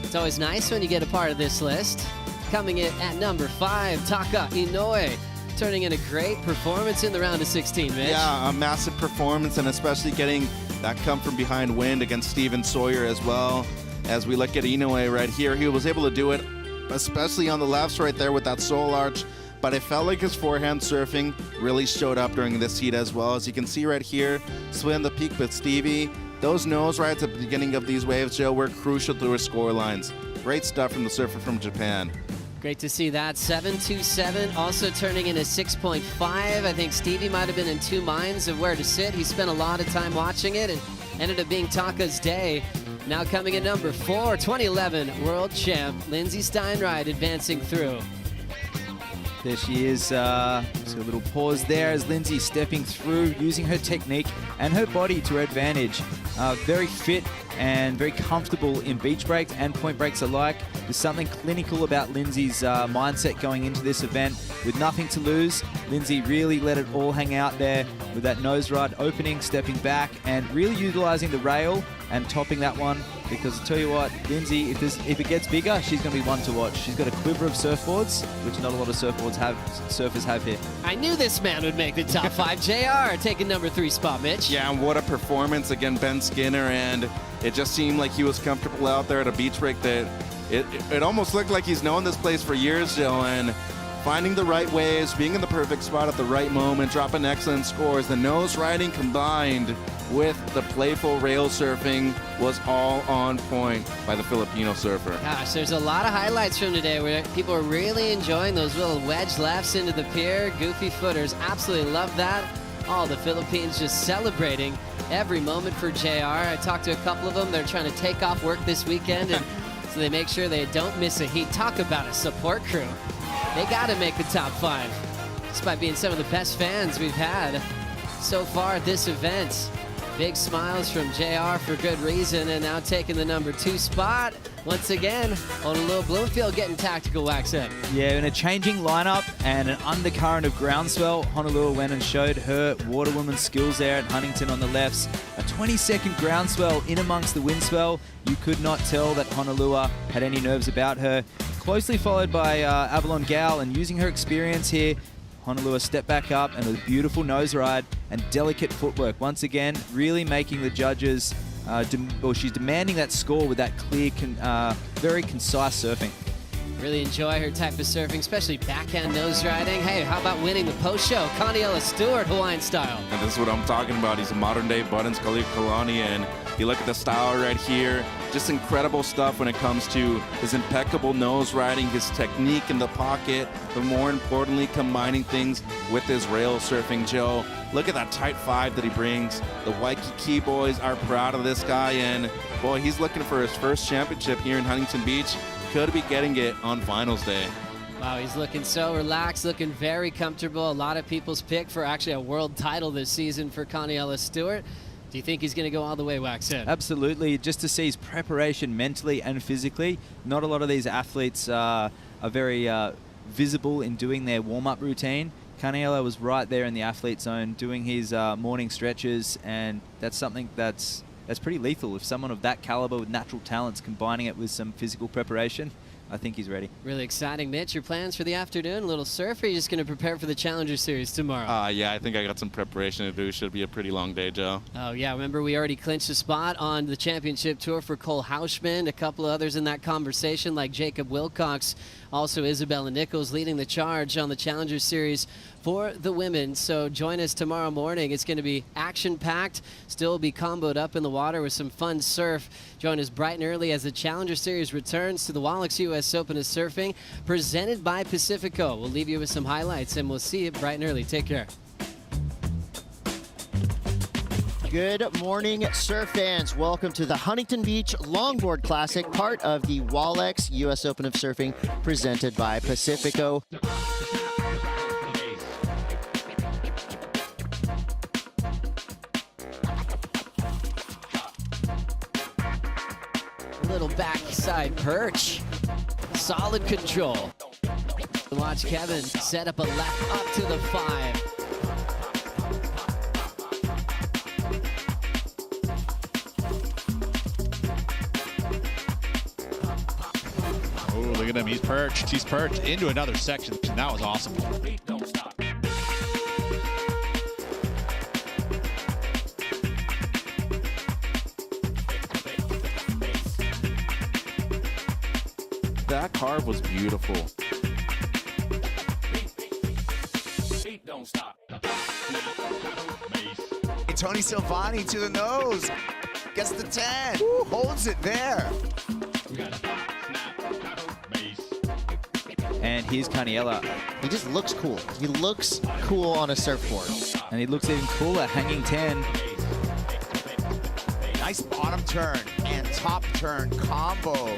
It's always nice when you get a part of this list. Coming in at number 5, Taka Inoue, turning in a great performance in the round of 16, Mitch. Yeah, a massive performance, and especially getting that come from behind wind against Steven Sawyer as well. As we look at Inoue right here, he was able to do it, especially on the lefts right there with that soul arch. But it felt like his forehand surfing really showed up during this heat as well. As you can see right here, swim the peak with Stevie. Those nose rides at the beginning of these waves, Joe, were crucial to his score lines. Great stuff from the surfer from Japan. Great to see that. 7.27, also turning in a 6.5. I think Stevie might have been in 2 minds of where to sit. He spent a lot of time watching it and ended up being Taka's day. Now coming in number 4, 2011 world champ, Lindsay Steinride advancing through. There she is. So a little pause there as Lindsay stepping through, using her technique and her body to her advantage. Very fit and very comfortable in beach breaks and point breaks alike. There's something clinical about Lindsay's mindset going into this event. With nothing to lose, Lindsay really let it all hang out there with that nose ride opening, stepping back, and really utilizing the rail and topping that one. Because I tell you what, Lindsay, if it gets bigger, she's going to be one to watch. She's got a quiver of surfboards, which not a lot of surfers have here. I knew this man would make the top 5. JR taking number 3 spot, Mitch. Yeah, and what a performance. Again, Ben Skinner, and it just seemed like he was comfortable out there at a beach break that it almost looked like he's known this place for years, Joe, and finding the right waves, being in the perfect spot at the right moment, dropping excellent scores. The nose riding combined with the playful rail surfing was all on point by the Filipino surfer. Gosh, there's a lot of highlights from today where people are really enjoying those little wedge lefts into the pier. Goofy footers, absolutely love that. All the Philippines just celebrating every moment for JR. I talked to a couple of them. They're trying to take off work this weekend, and so they make sure they don't miss a heat. Talk about a support crew. They got to make the top 5, despite being some of the best fans we've had so far at this event. Big smiles from JR for good reason, and now taking the number 2 spot. Once again, Honolulu Bloomfield getting tactical, Waxhead. Yeah, in a changing lineup and an undercurrent of groundswell, Honolulu went and showed her waterwoman skills there at Huntington on the lefts. A 20-second groundswell in amongst the windswell. You could not tell that Honolulu had any nerves about her. closely followed by Avalon Gal, and using her experience here, Honolulu stepped back up and with beautiful nose ride and delicate footwork. Once again, really making the judges, she's demanding that score with that clear, very concise surfing. Really enjoy her type of surfing, especially backhand nose riding. Hey, how about winning the post-show? Connie Stewart, Hawaiian style. And this is what I'm talking about. He's a modern-day Buttons Kalani, and you look at the style right here. Just incredible stuff when it comes to his impeccable nose riding, his technique in the pocket, but more importantly, combining things with his rail surfing, Joe. Look at that tight five that he brings. The Waikiki boys are proud of this guy, and boy, he's looking for his first championship here in Huntington Beach. Could be getting it on finals day. Wow, he's looking so relaxed, looking very comfortable. A lot of people's pick for actually a world title this season for Connie Stewart. Do you think he's going to go all the way, Waxhead? Absolutely. Just to see his preparation mentally and physically. Not a lot of these athletes are very visible in doing their warm-up routine. Kaniela was right there in the athlete zone doing his morning stretches, and that's something that's pretty lethal. If someone of that caliber with natural talents combining it with some physical preparation, I think he's ready. Really exciting. Mitch, your plans for the afternoon? A little surf, or are you just going to prepare for the Challenger Series tomorrow? Yeah, I think I got some preparation to do. Should be a pretty long day, Joe. Oh, yeah. Remember, we already clinched a spot on the championship tour for Cole Hausman. A couple of others in that conversation, like Jacob Wilcox. Also, Isabella Nichols leading the charge on the Challenger Series for the women. So join us tomorrow morning. It's going to be action-packed. Still be comboed up in the water with some fun surf. Join us bright and early as the Challenger Series returns to the Wallex U.S. Open of Surfing, presented by Pacifico. We'll leave you with some highlights, and we'll see you bright and early. Take care. Good morning, surf fans. Welcome to the Huntington Beach Longboard Classic, part of the Wallex U.S. Open of Surfing, presented by Pacifico. Little backside perch. Solid control. Watch Kevin set up a left up to the 5. Oh, look at him. He's perched. He's perched into another section. That was awesome. That carve was beautiful. Tony Silvani to the nose. Gets the 10. Woo, holds it there. And here's Kaniela. He just looks cool. He looks cool on a surfboard. And he looks even cooler, hanging 10. Nice bottom turn and top turn combo.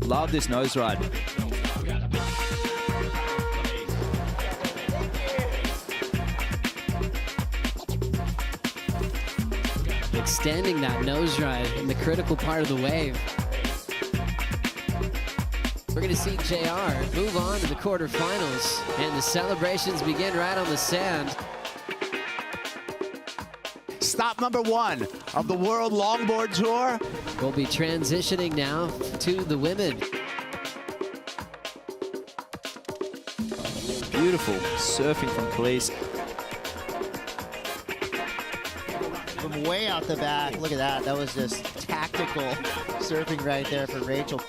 Love this nose ride. Extending that nose ride in the critical part of the wave. We're going to see JR move on to the quarterfinals, and the celebrations begin right on the sand. Stop number 1 of the World Longboard Tour. We'll be transitioning now to the women. Beautiful surfing from Police. From way out the back, look at that. That was just tactical surfing right there for Rachel.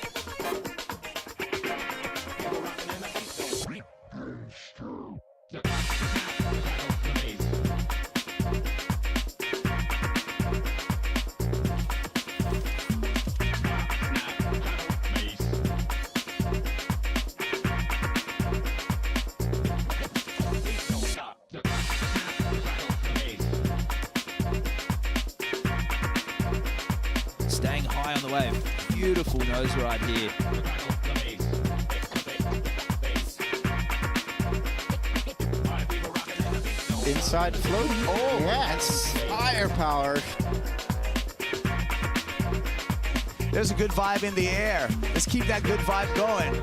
Staying high on the wave. Beautiful nose ride here. Inside floating. Oh, yes. Firepower. There's a good vibe in the air. Let's keep that good vibe going.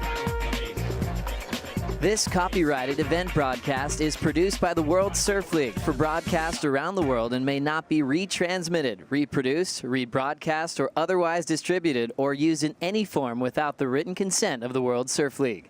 This copyrighted event broadcast is produced by the World Surf League for broadcast around the world and may not be retransmitted, reproduced, rebroadcast, or otherwise distributed or used in any form without the written consent of the World Surf League.